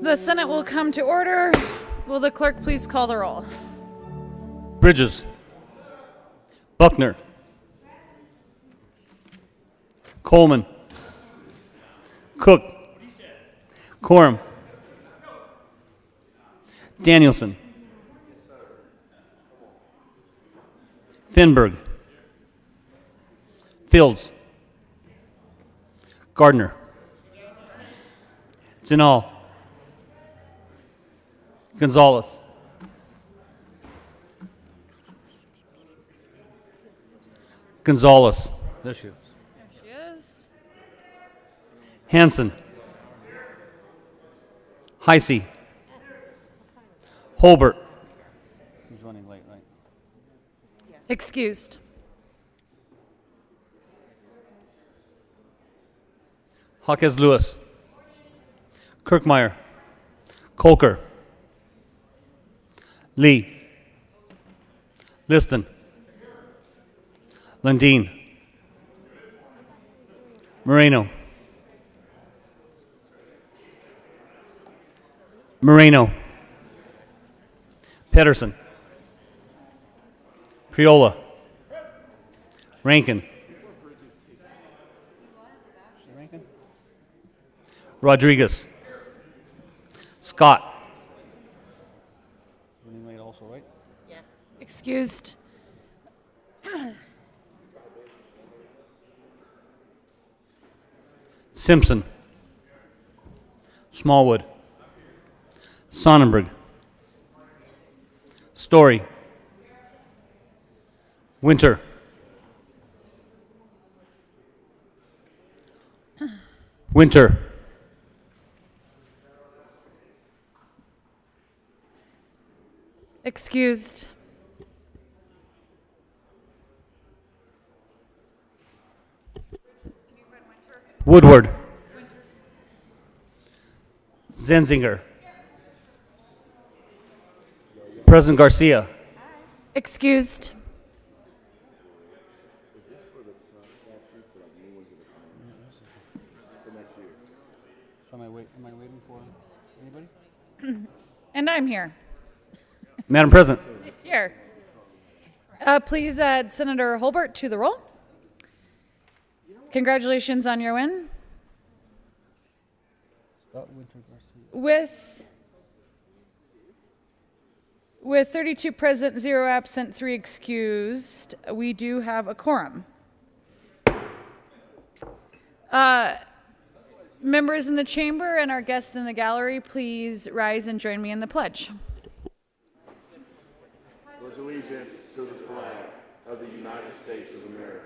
The Senate will come to order. Will the clerk please call the roll? Bridges. Buckner. Coleman. Cook. Quorum. Danielson. Finberg. Fields. Gardner. Zinal. Gonzalez. Gonzalez. There she is. There she is. Hanson. Heisey. Holbert. He's running late, right? Excused. Hawkes Lewis. Kirkmeyer. Kolker. Lee. Liston. Lundeen. Moreno. Pedersen. Priola. Rankin. Rodriguez. Scott. Running late also, right? Excused. Simpson. Smallwood. Sonnenberg. Story. Winter. Winter. Excused. Woodward. Zenzinger. President Garcia. Excused. Am I waiting for anybody? And I'm here. Madam President. Here. Please add Senator Holbert to the roll. Congratulations on your win. With 32 present, 0 absent, 3 excused, we do have a quorum. Members in the chamber and our guests in the gallery, please rise and join me in the pledge. Pledge allegiance to the flag of the United States of America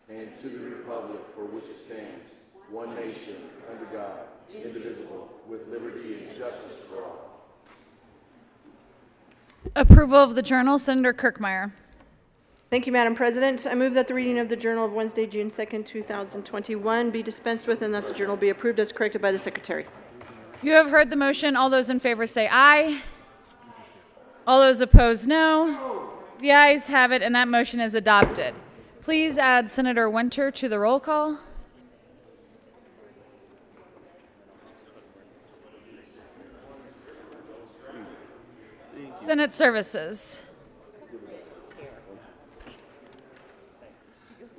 and to the republic for which it stands, one nation, under God, indivisible, with liberty and justice for all. Approval of the journal, Senator Kirkmeyer. Thank you, Madam President. I move that the reading of the Journal of Wednesday, June 2nd, 2021 be dispensed with and that the journal be approved as corrected by the Secretary. You have heard the motion. All those in favor say aye. All those opposed, no. The ayes have it, and that motion is adopted. Please add Senator Winter to the roll call. Senate Services.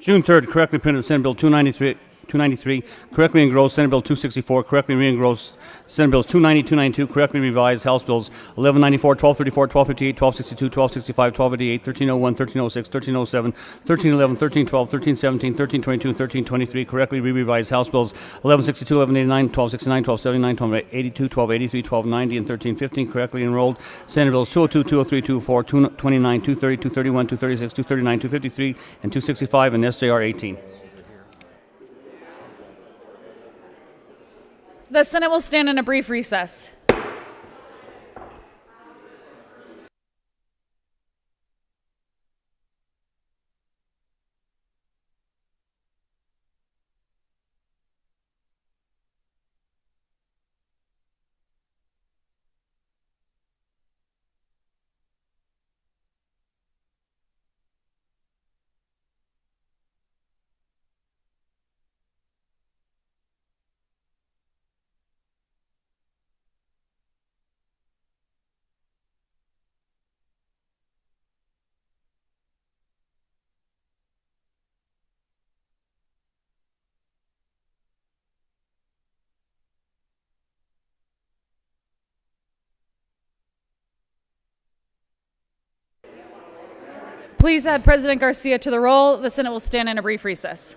June 3rd, correctly printed Senate Bill 293, correctly engrossed Senate Bill 264, correctly re-engrossed Senate Bills 290, 292, correctly revised House Bills 1194, 1234, 1258, 1262, 1265, 1288, 1301, 1306, 1307, 1311, 1312, 1317, 1322, 1323, correctly re-revised House Bills 1162, 1189, 1269, 1279, 1282, 1283, 1290, and 1315, correctly enrolled Senate Bills 202, 203, 204, 229, 230, 231, 236, 239, 253, and 265, and SJR 18. The Senate will stand in a brief recess. Please add President Garcia to the roll. The Senate will stand in a brief recess.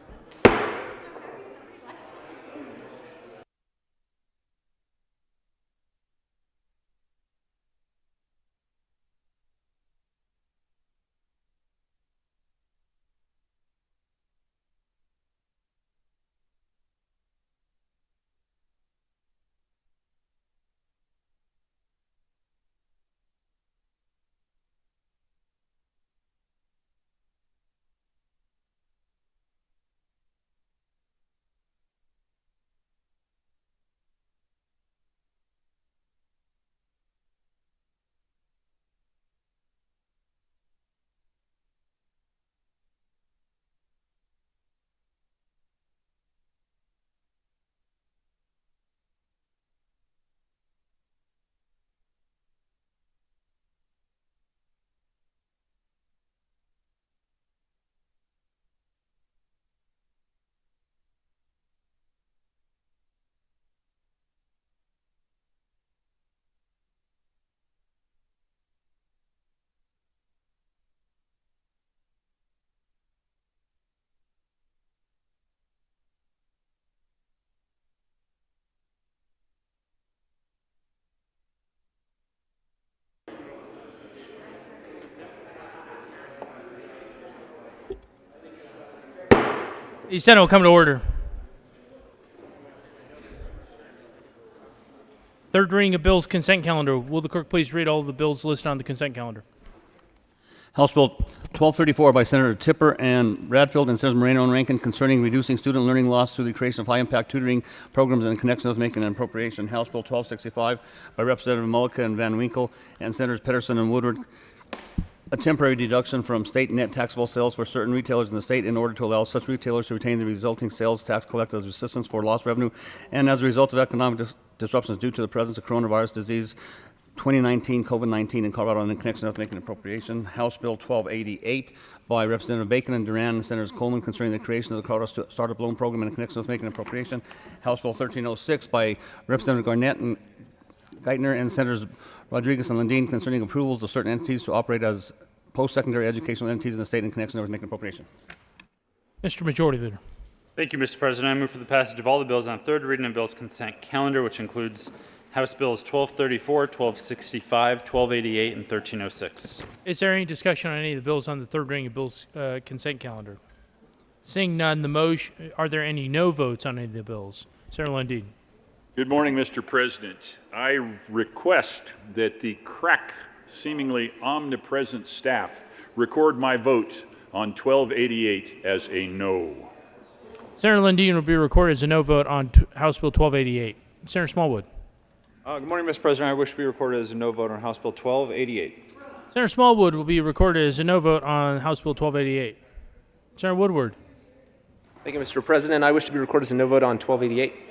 The Senate will come to order. Third reading of bills consent calendar. Will the clerk please read all of the bills listed on the consent calendar? House Bill 1234 by Senator Tipper and Bradfield and Senators Moreno and Rankin concerning reducing student learning loss through the creation of high-impact tutoring programs in connection with making an appropriation. House Bill 1265 by Representative Mullica and Van Winkle and Senators Pedersen and Woodward, a temporary deduction from state net taxable sales for certain retailers in the state in order to allow such retailers to retain the resulting sales tax collected as assistance for lost revenue and as a result of economic disruptions due to the presence of coronavirus disease 2019 COVID-19 in Colorado in connection with making an appropriation. House Bill 1288 by Representative Bacon and Duran and Senators Coleman concerning the creation of the Colorado Startup Loan Program in connection with making an appropriation. House Bill 1306 by Representative Garnett and Geithner and Senators Rodriguez and Lundin concerning approvals of certain entities to operate as post-secondary educational entities in the state in connection with making an appropriation. Mr. Majority Leader. Thank you, Mr. President. I move for the passage of all the bills on third reading of bills consent calendar, which includes House Bills 1234, 1265, 1288, and 1306. Is there any discussion on any of the bills on the third reading of bills consent calendar? Seeing none, the motion. Are there any no votes on any of the bills? Senator Lundin. Good morning, Mr. President. I request that the crack, seemingly omnipresent staff record my vote on 1288 as a no. Senator Lundin will be recorded as a no vote on House Bill 1288. Senator Smallwood. Good morning, Mr. President. I wish to be recorded as a no vote on House Bill 1288. Senator Smallwood will be recorded as a no vote on House Bill 1288. Senator Woodward. Thank you, Mr. President. I wish to be recorded as a no vote on 1288.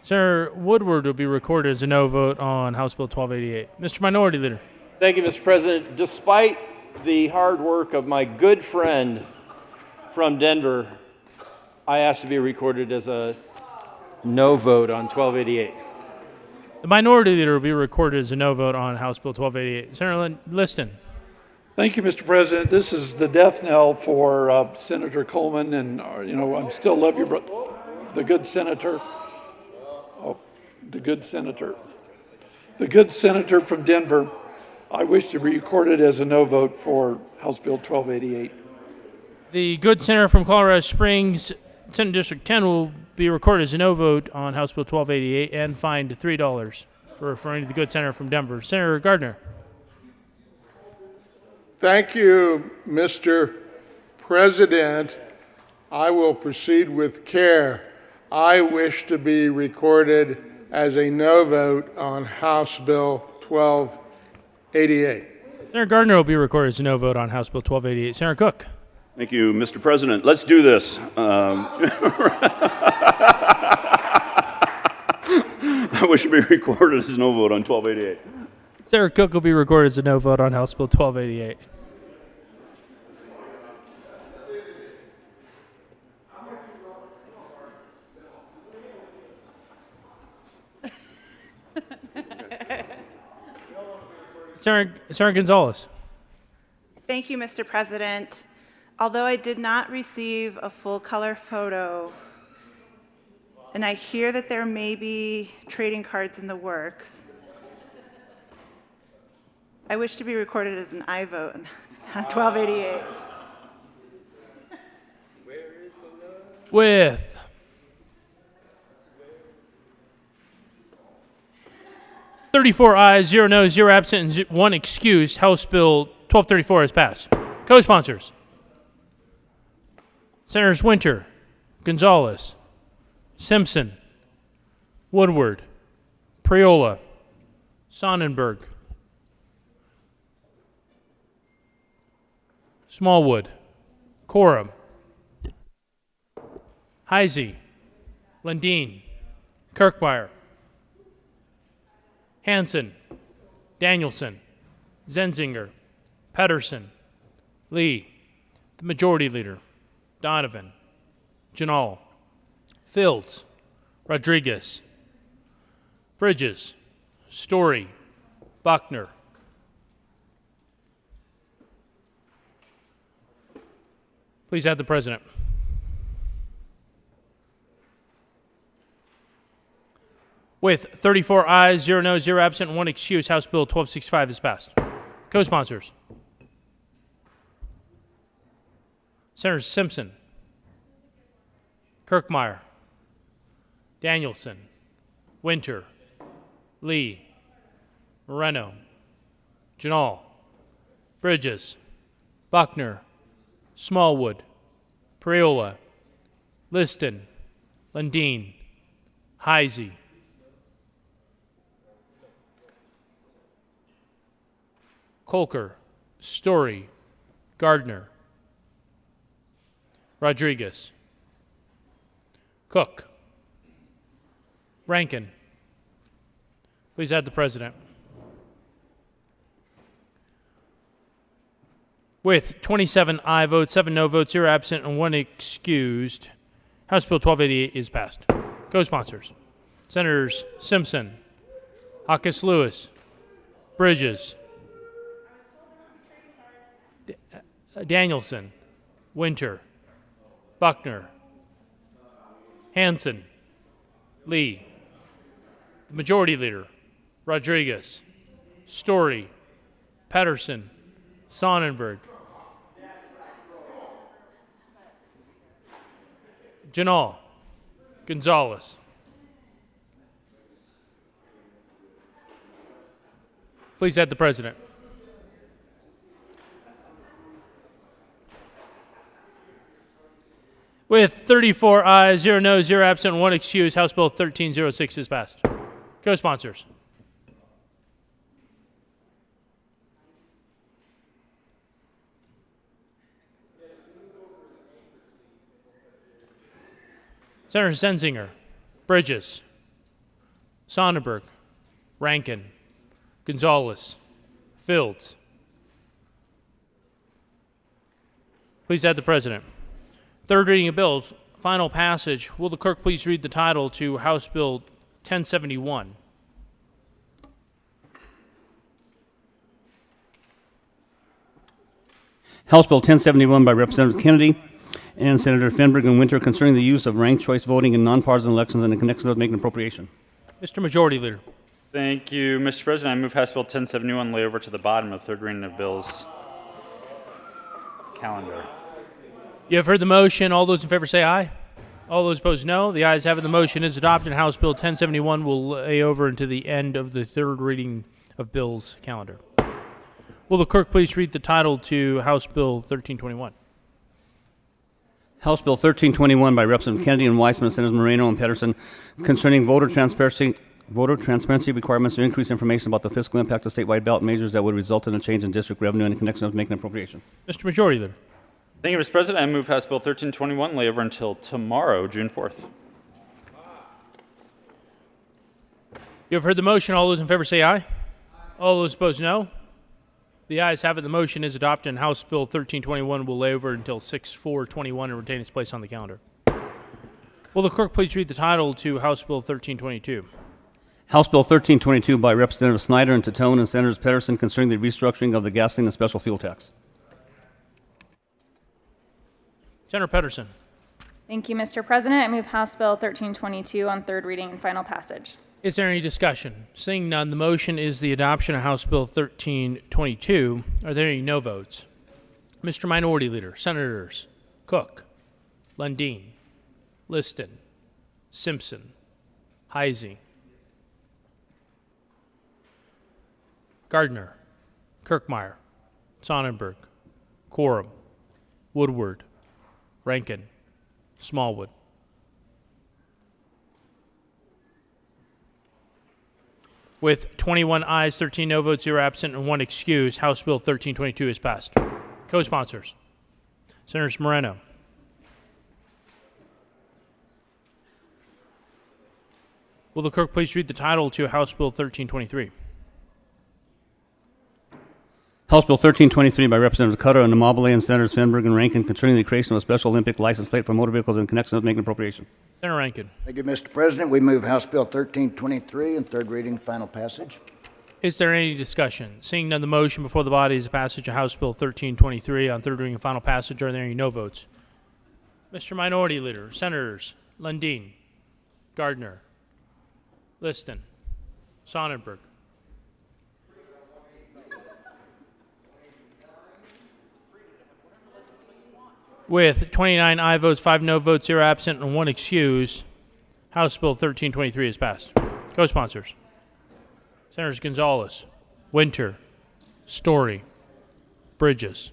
Senator Woodward will be recorded as a no vote on House Bill 1288. Mr. Minority Leader. Thank you, Mr. President. Despite the hard work of my good friend from Denver, I ask to be recorded as a no vote on 1288. The Minority Leader will be recorded as a no vote on House Bill 1288. Senator Liston. Thank you, Mr. President. This is the death knell for Senator Coleman, and I still love you, the good senator. Oh, the good senator. The good senator from Denver. I wish to be recorded as a no vote for House Bill 1288. The good senator from Colorado Springs, Senate District 10, will be recorded as a no vote on House Bill 1288 and fined $3 for referring to the good senator from Denver. Senator Gardner. Thank you, Mr. President. I will proceed with care. I wish to be recorded as a no vote on House Bill 1288. Senator Gardner will be recorded as a no vote on House Bill 1288. Senator Cook. Thank you, Mr. President. Let's do this. I wish to be recorded as a no vote on 1288. Senator Cook will be recorded as a no vote on House Bill 1288. Senator Gonzalez. Thank you, Mr. President. Although I did not receive a full color photo, and I hear that there may be trading cards in the works, I wish to be recorded as an aye vote on 1288. With 34 ayes, 0 noes, 0 absent, and 1 excused, House Bill 1234 is passed. Co-sponsors: Senators Winter, Gonzalez, Simpson, Woodward, Priola, Sonnenberg, Smallwood, Coram, Heisey, Lundeen, Kirkmeyer, Hansen, Danielson, Zenzinger, Pedersen, Lee, the Majority Leader, Donovan, Janal, Fields, Rodriguez, Bridges, Story, Buckner. Please add the President. With 34 ayes, 0 noes, 0 absent, and 1 excuse, House Bill 1265 is passed. Co-sponsors: Senators Simpson, Kirkmeyer, Danielson, Winter, Lee, Moreno, Janal, Bridges, Buckner, Smallwood, Priola, Liston, Lundeen, Heisey, Kolker, Story, Gardner, Rodriguez, Cook, Rankin. Please add the President. With 27 aye votes, 7 no votes, 0 absent, and 1 excused, House Bill 1288 is passed. Co-sponsors: Senators Simpson, Hawkes Lewis, Bridges, Danielson, Winter, Buckner, Hansen, Lee, the Majority Leader, Rodriguez, Story, Pedersen, Sonnenberg, Janal, Gonzalez. Please add the President. With 34 ayes, 0 noes, 0 absent, and 1 excuse, House Bill 1306 is passed. Co-sponsors: Senators Zenzinger, Bridges, Sonnenberg, Rankin, Gonzalez, Fields. Please add the President. Third reading of bills, final passage. Will the clerk please read the title to House Bill 1071? House Bill 1071 by Representatives Kennedy and Senator Fenberg and Winter concerning the use of ranked choice voting in nonpartisan elections and in connection with making appropriation. Mr. Majority Leader. Thank you, Mr. President. I move House Bill 1071 lay over to the bottom of the third reading of bills calendar. You have heard the motion. All those in favor say aye. All those opposed, no. The ayes have it. The motion is adopted. House Bill 1071 will lay over into the end of the third reading of bills calendar. Will the clerk please read the title to House Bill 1321? House Bill 1321 by Representatives Kennedy and Weissman, Senators Moreno and Pedersen concerning voter transparency requirements to increase information about the fiscal impact of statewide ballot measures that would result in a change in district revenue and in connection with making appropriation. Mr. Majority Leader. Thank you, Mr. President. I move House Bill 1321 lay over until tomorrow, June 4th. You have heard the motion. All those in favor say aye. All those opposed, no. The ayes have it. The motion is adopted, and House Bill 1321 will lay over until 6/4/21 and retain its place on the calendar. Will the clerk please read the title to House Bill 1322? House Bill 1322 by Representatives Snyder and Tatone and Senators Pedersen concerning the restructuring of the gasoline and special fuel tax. Senator Pedersen. Thank you, Mr. President. I move House Bill 1322 on third reading and final passage. Is there any discussion? Seeing none, the motion is the adoption of House Bill 1322. Are there any no votes? Mr. Minority Leader, Senators Cook, Lundin, Liston, Simpson, Heisey, Gardner, Kirkmeyer, Sonnenberg, Quorum, Woodward, Rankin, Smallwood. With 21 ayes, 13 no votes, 0 absent, and 1 excuse, House Bill 1322 is passed. Co-sponsors, Senators Moreno, will the clerk please read the title to House Bill 1323? House Bill 1323 by Representatives Cutter and Amabile and Senators Fenberg and Rankin concerning the creation of a special Olympic license plate for motor vehicles in connection with making appropriation. Senator Rankin. Thank you, Mr. President. We move House Bill 1323 in third reading, final passage. Is there any discussion? Seeing none, the motion before the body is the passage of House Bill 1323 on third reading and final passage. Are there any no votes? Mr. Minority Leader, Senators Lundin, Gardner, Liston, Sonnenberg, with 29 aye votes, 5 no votes, 0 absent, and 1 excuse, House Bill 1323 is passed. Co-sponsors, Senators Gonzalez, Winter, Story, Bridges,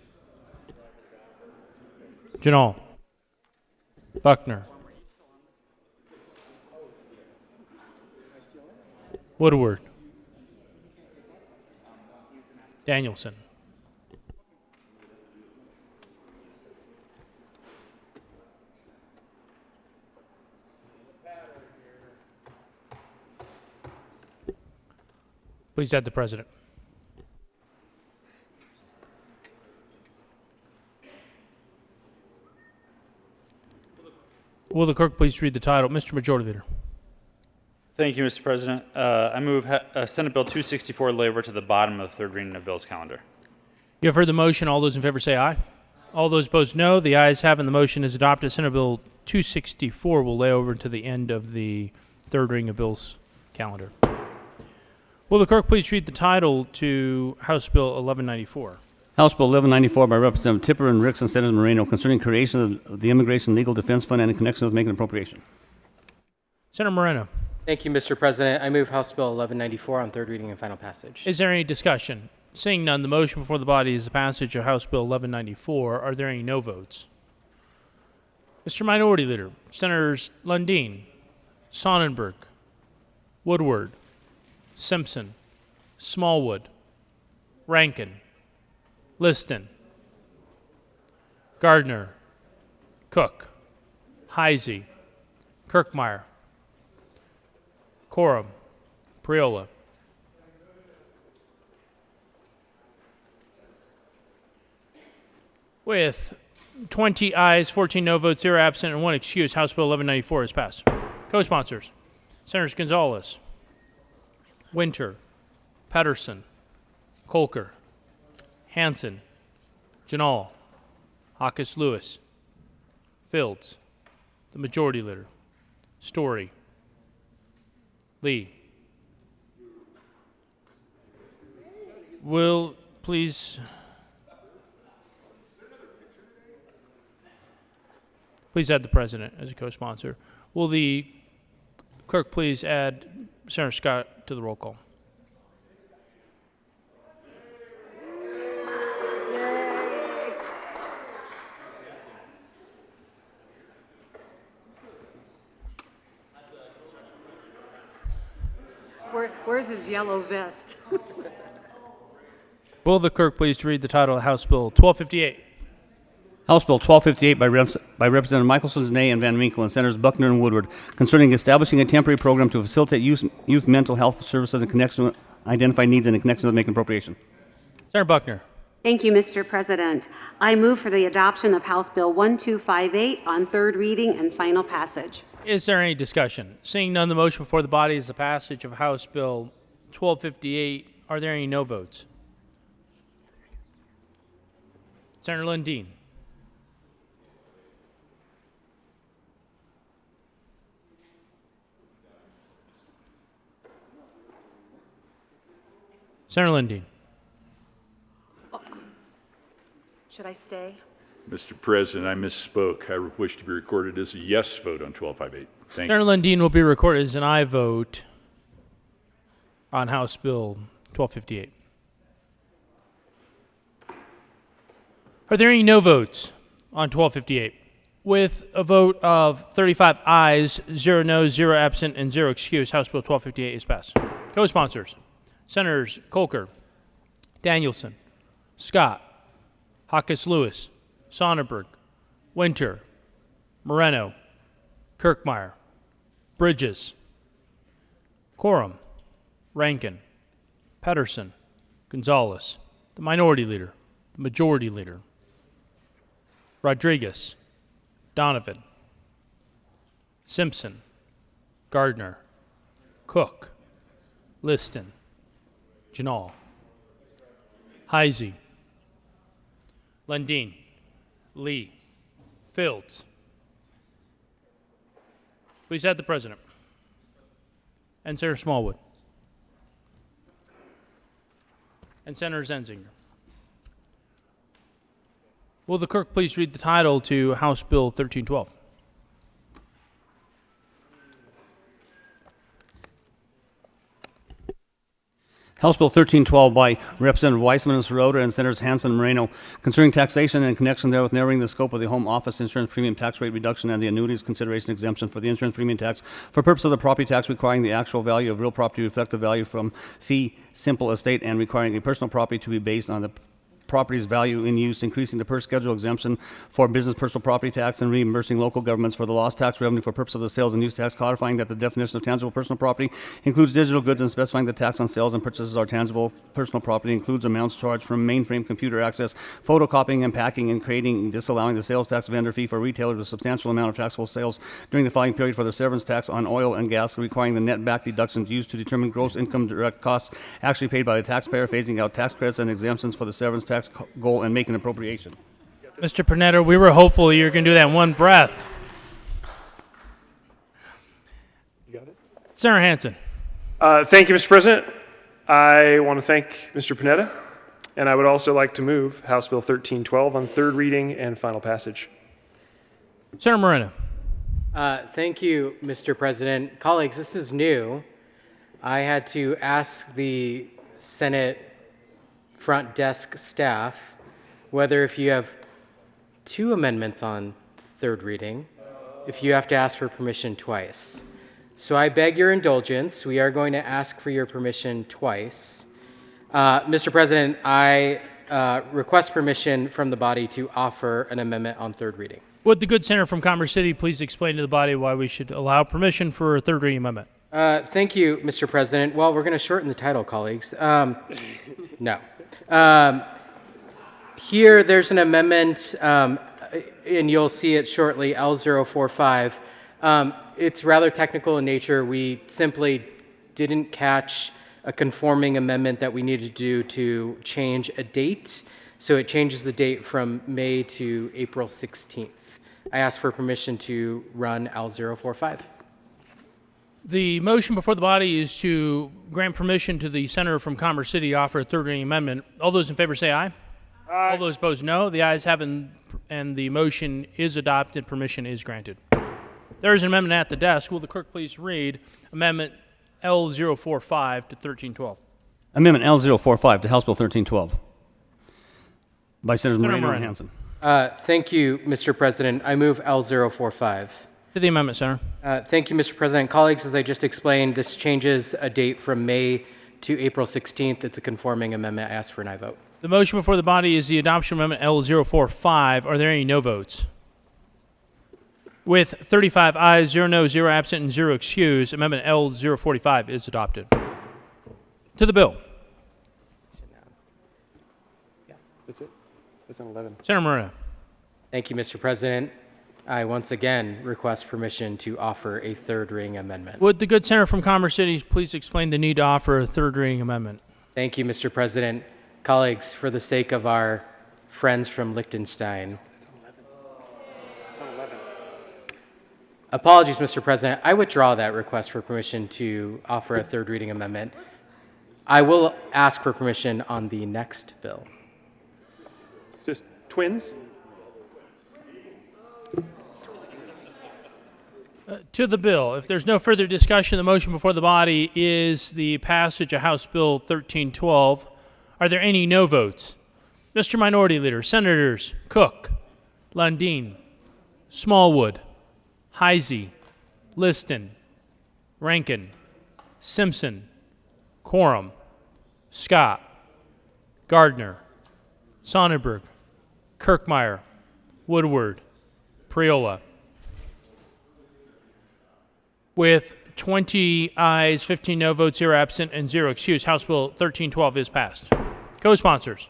Janal, Buckner, Woodward, Danielson. Please add the president. Will the clerk please read the title? Mr. Majority Leader. Thank you, Mr. President. I move Senate Bill 264 lay over to the bottom of the third reading of Bill's calendar. You have heard the motion. All those in favor say aye. All those opposed, no. The ayes have it, and the motion is adopted. Senate Bill 264 will lay over to the end of the third reading of Bill's calendar. Will the clerk please read the title to House Bill 1194? House Bill 1194 by Representative Tipper and Ricks and Senators Moreno concerning creation of the Immigration Legal Defense Fund and in connection with making appropriation. Senator Moreno. Thank you, Mr. President. I move House Bill 1194 on third reading and final passage. Is there any discussion? Seeing none, the motion before the body is the passage of House Bill 1194. Are there any no votes? Mr. Minority Leader, Senators Lundin, Sonnenberg, Woodward, Simpson, Smallwood, Rankin, Liston, Gardner, Cook, Heisey, Kirkmeyer, Quorum, Priola. With 20 ayes, 14 no votes, 0 absent, and 1 excuse, House Bill 1194 is passed. Co-sponsors, Senators Gonzalez, Winter, Pedersen, Kolker, Hansen, Janal, Hawkes Lewis, Fields, the Majority Leader, Story, Lee. Will please add the president as a co-sponsor. Will the clerk please add Senator Scott to the roll call? Where's his yellow vest? Will the clerk please read the title of House Bill 1258? House Bill 1258 by Representative Michelson's Ney and Van Winkle and Senators Buckner and Woodward concerning establishing a temporary program to facilitate youth mental health services in connection with identified needs and in connection with making appropriation. Senator Buckner. Thank you, Mr. President. I move for the adoption of House Bill 1258 on third reading and final passage. Is there any discussion? Seeing none, the motion before the body is the passage of House Bill 1258. Are there any no votes? Senator Lundin, Senator Lundeen. Should I stay? Mr. President, I misspoke. I wish to be recorded as a yes vote on 1258. Thank you. Senator Lundeen will be recorded as an aye vote on House Bill 1258. Are there any no votes on 1258? With a vote of 35 ayes, 0 noes, 0 absent, and 0 excuse, House Bill 1258 is passed. Co-sponsors, Senators Colker, Danielson, Scott, Hawkes-Lewis, Sonnenberg, Winter, Moreno, Kirkmeyer, Bridges, Quorum, Rankin, Pedersen, Gonzalez, the Minority Leader, the Majority Leader, Rodriguez, Donovan, Simpson, Gardner, Cook, Liston, Janal, Heisey, Lundeen, Lee, Fields. Please add the President. And Senator Smallwood. And Senator Zenzinger. Will the clerk please read the title to House Bill 1312? House Bill 1312 by Representative Weissman and Sirota and Senators Hansen and Moreno concerning taxation and in connection therewith narrowing the scope of the home office insurance premium tax rate reduction and the annuities consideration exemption for the insurance premium tax for purpose of the property tax requiring the actual value of real property to reflect the value from fee simple estate and requiring a personal property to be based on the property's value in use, increasing the per schedule exemption for business personal property tax and reimbursing local governments for the lost tax revenue for purpose of the sales and use tax, codifying that the definition of tangible personal property includes digital goods and specifying the tax on sales and purchases are tangible personal property includes amounts charged from mainframe computer access, photocopying and packing and creating, disallowing the sales tax vendor fee for retailers with a substantial amount of taxable sales during the filing period for the severance tax on oil and gas, requiring the net back deductions used to determine gross income direct costs actually paid by the taxpayer, phasing out tax credits and exemptions for the severance tax goal and make an appropriation. Mr. Panetta, we were hopeful you were going to do that in one breath. You got it? Senator Hansen. Thank you, Mr. President. I want to thank Mr. Panetta, and I would also like to move House Bill 1312 on third reading and final passage. Senator Moreno. Thank you, Mr. President. Colleagues, this is new. I had to ask the Senate front desk staff whether if you have two amendments on third reading, if you have to ask for permission twice. So I beg your indulgence. We are going to ask for your permission twice. Mr. President, I request permission from the body to offer an amendment on third reading. Would the good senator from Commerce City please explain to the body why we should allow permission for a third reading amendment? Thank you, Mr. President. Well, we're going to shorten the title, colleagues. No. Here, there's an amendment, and you'll see it shortly, L045. It's rather technical in nature. We simply didn't catch a conforming amendment that we needed to do to change a date. So it changes the date from May to April 16th. I ask for permission to run L045. The motion before the body is to grant permission to the senator from Commerce City to offer a third reading amendment. All those in favor say aye. Aye. All those opposed, no. The ayes have it, and the motion is adopted. Permission is granted. There is an amendment at the desk. Will the clerk please read Amendment L045 to 1312? Amendment L045 to House Bill 1312 by Senators Moreno and Hansen. Thank you, Mr. President. I move L045. To the amendment, Senator. Thank you, Mr. President. Colleagues, as I just explained, this changes a date from May to April 16th. It's a conforming amendment. I ask for an aye vote. The motion before the body is the adoption of Amendment L045. Are there any no votes? With 35 ayes, 0 noes, 0 absent, and 0 excuse, Amendment L045 is adopted. To the bill. Yeah, that's it. That's on 11. Senator Moreno. Thank you, Mr. President. I once again request permission to offer a third reading amendment. Would the good senator from Commerce City please explain the need to offer a third reading amendment? Thank you, Mr. President. Colleagues, for the sake of our friends from Liechtenstein. It's on 11. It's on 11. Apologies, Mr. President. I withdraw that request for permission to offer a third reading amendment. I will ask for permission on the next bill. Just twins? To the bill. If there's no further discussion, the motion before the body is the passage of House Bill 1312. Are there any no votes? Mr. Minority Leader, Senators Cook, Lundin, Smallwood, Heisey, Liston, Rankin, Simpson, Quorum, Scott, Gardner, Sonnenberg, Kirkmeyer, Woodward, Priola. With 20 ayes, 15 no votes, 0 absent, and 0 excused, House Bill 1312 is passed. Co-sponsors.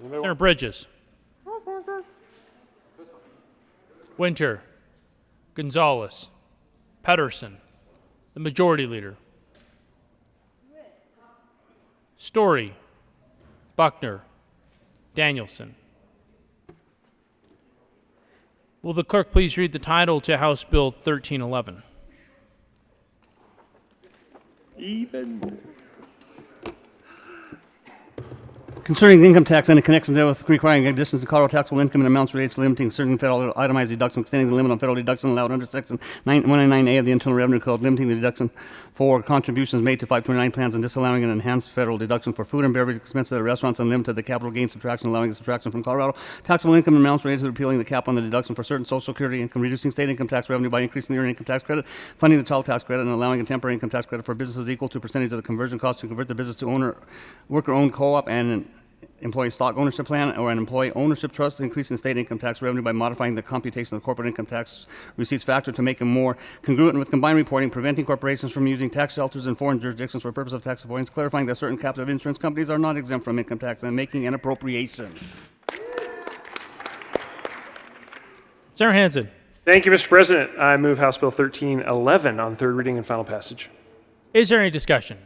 Senator Bridges. Winter. Gonzalez. Pedersen. The Majority Leader. Story. Buckner. Danielson. Will the clerk please read the title to House Bill 1311? Even. Concerning income tax and in connection therewith requiring additions to Colorado taxable income and amounts related to limiting certain federal itemized deductions, extending the limit on federal deduction allowed under Section 199A of the Internal Revenue Code, limiting the deduction for contributions made to 529 plans and disallowing an enhanced federal deduction for food and beverage expenses at restaurants, and limited the capital gain subtraction, allowing a subtraction from Colorado taxable income and amounts related to repealing the cap on the deduction for certain Social Security income, reducing state income tax revenue by increasing the earned income tax credit, funding the child tax credit, and allowing a temporary income tax credit for businesses equal to a percentage of the conversion cost to convert the business to worker-owned co-op and an employee stock ownership plan or an employee ownership trust, increasing state income tax revenue by modifying the computation of the corporate income tax receipts factor to make them more congruent with combined reporting, preventing corporations from using tax shelters in foreign jurisdictions for purpose of tax avoidance, clarifying that certain captive insurance companies are not exempt from income tax, and making an appropriation. Senator Hansen. Thank you, Mr. President. I move House Bill 1311 on third reading and final passage. Is there any discussion?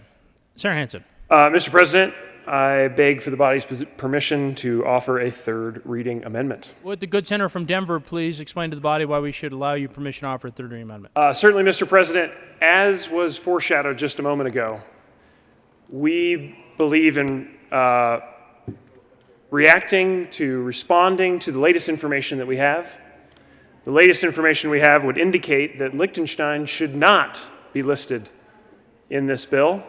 Senator Hansen. Mr. President, I beg for the body's permission to offer a third reading amendment. Would the good senator from Denver please explain to the body why we should allow you permission to offer a third reading amendment? Certainly, Mr. President. As was foreshadowed just a moment ago, we believe in responding to the latest information that we have. The latest information we have would indicate that Liechtenstein should not be listed in this bill.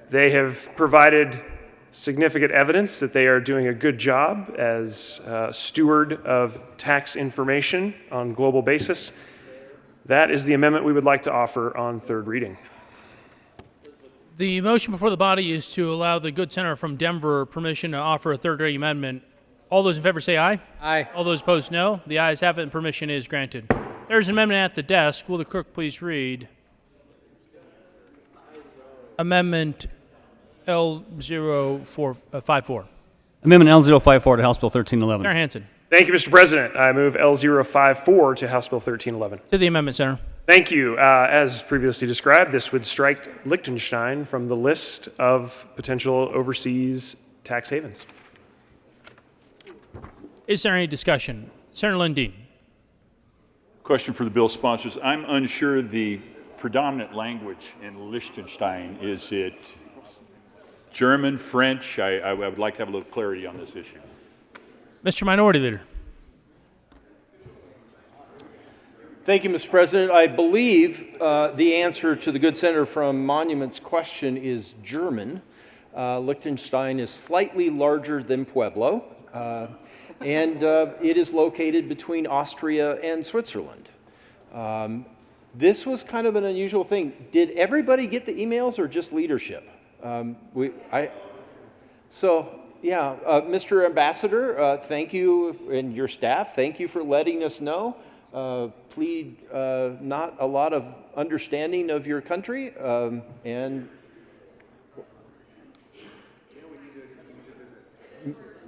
They have provided significant evidence that they are doing a good job as steward of tax information on a global basis. That is the amendment we would like to offer on third reading. The motion before the body is to allow the good senator from Denver permission to offer a third reading amendment. All those in favor say aye. Aye. All those opposed, no. The ayes have it and permission is granted. There's an amendment at the desk. Will the clerk please read Amendment L0454? Amendment L054 to House Bill 1311. Senator Hansen. Thank you, Mr. President. I move L054 to House Bill 1311. To the amendment, Senator. Thank you. As previously described, this would strike Liechtenstein from the list of potential overseas tax havens. Is there any discussion? Senator Lundin. Question for the bill sponsors. I'm unsure the predominant language in Liechtenstein. Is it German, French? I would like to have a little clarity on this issue. Mr. Minority Leader. Thank you, Mr. President. I believe the answer to the good senator from Monument's question is German. Liechtenstein is slightly larger than Pueblo, and it is located between Austria and Switzerland. This was kind of an unusual thing. Did everybody get the emails or just leadership? Mr. Ambassador, thank you, and your staff, thank you for letting us know. Plead not a lot of understanding of your country, and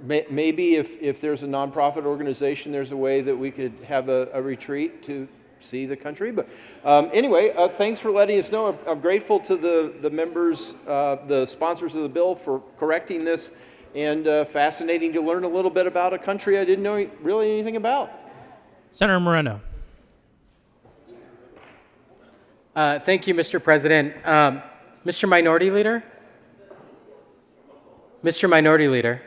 maybe if there's a nonprofit organization, there's a way that we could have a retreat to see the country. But anyway, thanks for letting us know. I'm grateful to the members, the sponsors of the bill, for correcting this, and fascinating to learn a little bit about a country I didn't know really anything about. Senator Moreno. Thank you, Mr. President. Mr. Minority Leader? Mr. Minority Leader,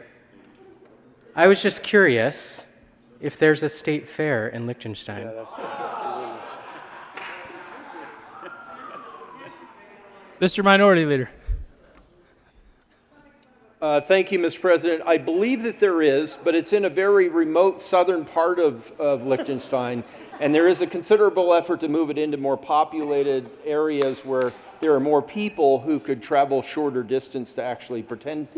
I was just curious if there's a state fair in Liechtenstein. Mr. Minority Leader. Thank you, Mr. President. I believe that there is, but it's in a very remote southern part of Liechtenstein, and there is a considerable effort to move it into more populated areas where there are more people who could travel shorter distance to actually attend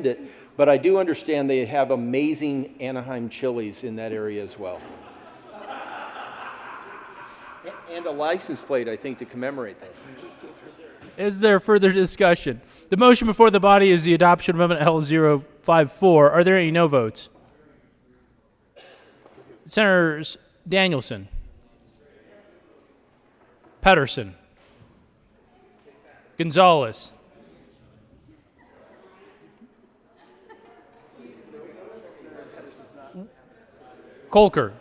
it. But I do understand they have amazing Anaheim chilies in that area as well. And a license plate, I think, to commemorate that. Is there further discussion? The motion before the body is the adoption of Amendment L054. Are there any no votes? Senators Danielson, Pedersen, Gonzalez, Kolker,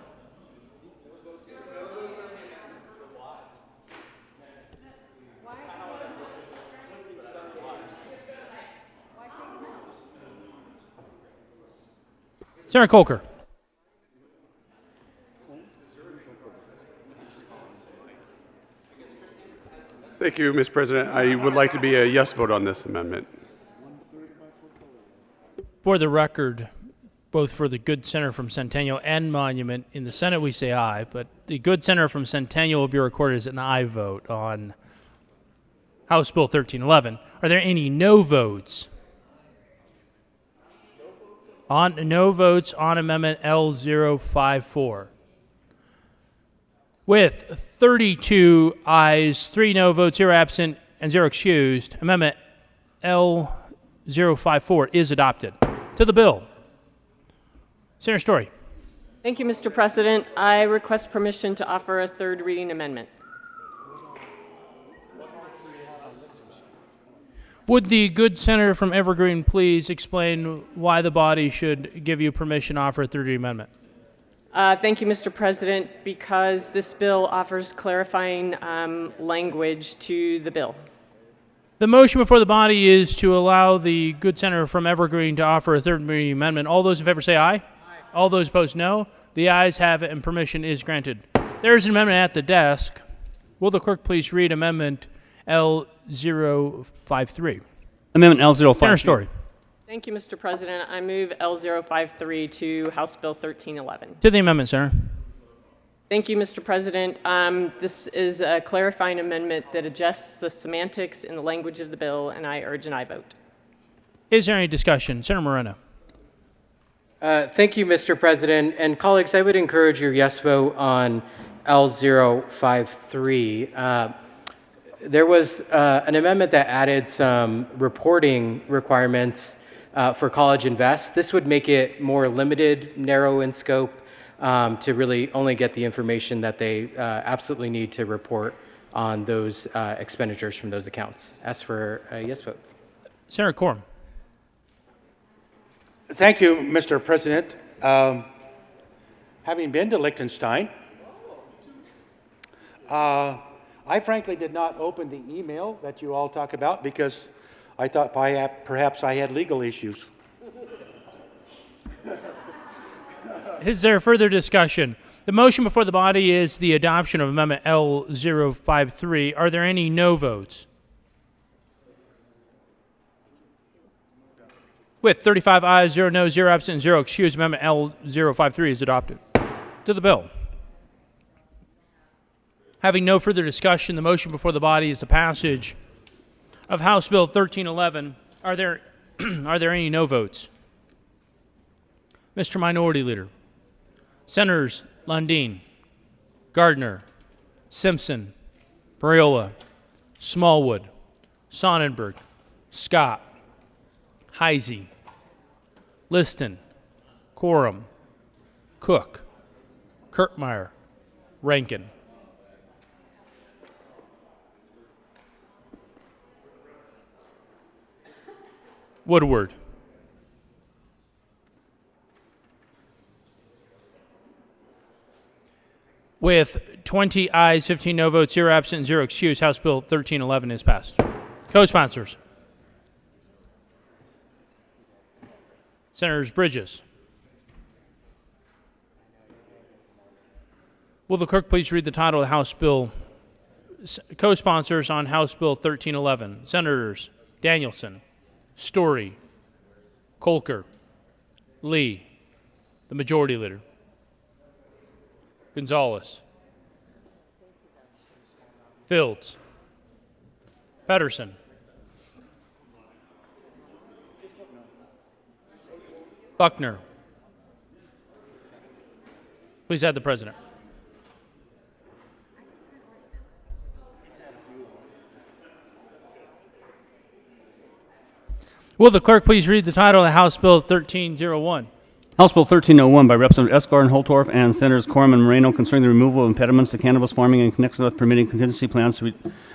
Senator Kolker. Thank you, Mr. President. I would like to be a yes vote on this amendment. For the record, both for the good senator from Centennial and Monument, in the Senate we say aye, but the good senator from Centennial will be recorded as an aye vote on House Bill 1311. Are there any no votes? No votes on Amendment L054. With 32 ayes, 3 no votes, 0 absent, and 0 excused, Amendment L054 is adopted. To the bill. Senator Story. Thank you, Mr. President. I request permission to offer a third reading amendment. Would the good senator from Evergreen please explain why the body should give you permission to offer a third reading amendment? Thank you, Mr. President, because this bill offers clarifying language to the bill. The motion before the body is to allow the good senator from Evergreen to offer a third reading amendment. All those in favor say aye. Aye. All those opposed, no. The ayes have it, and permission is granted. There is an amendment at the desk. Will the clerk please read Amendment L053? Amendment L053. Senator Story. Thank you, Mr. President. I move L053 to House Bill 1311. To the amendment, Senator. Thank you, Mr. President. This is a clarifying amendment that adjusts the semantics in the language of the bill, and I urge an aye vote. Is there any discussion? Senator Moreno. Thank you, Mr. President. And colleagues, I would encourage your yes vote on L053. There was an amendment that added some reporting requirements for College Invest. This would make it more limited, narrow in scope, to really only get the information that they absolutely need to report on those expenditures from those accounts. Ask for a yes vote. Senator Quorum. Thank you, Mr. President. Having been to Liechtenstein, I frankly did not open the email that you all talk about because I thought perhaps I had legal issues. Is there further discussion? The motion before the body is the adoption of Amendment L053. Are there any no votes? With 35 ayes, 0 no, 0 absent, and 0 excused, Amendment L053 is adopted. To the bill. Having no further discussion, the motion before the body is the passage of House Bill 1311. Are there any no votes? Mr. Minority Leader. Senators Lundin, Gardner, Simpson, Briola, Smallwood, Sonnenberg, Scott, Heisey, Liston, Quorum, Cook, Kirkmeyer, Rankin. Woodward. With 20 ayes, 15 no votes, 0 absent, and 0 excused, House Bill 1311 is passed. Co-sponsors. Senators Bridges. Will the clerk please read the title of the House Bill? Co-sponsors on House Bill 1311. Senators Danielson, Story, Kolker, Lee, the Majority Leader. Gonzalez, Fields, Pedersen, Buckner. Please add the President. Will the clerk please read the title of the House Bill 1301? House Bill 1301 by Representative Escar and Holtorf and Senators Quorum and Moreno concerning the removal of impediments to cannabis farming in connection with permitting contingency plans to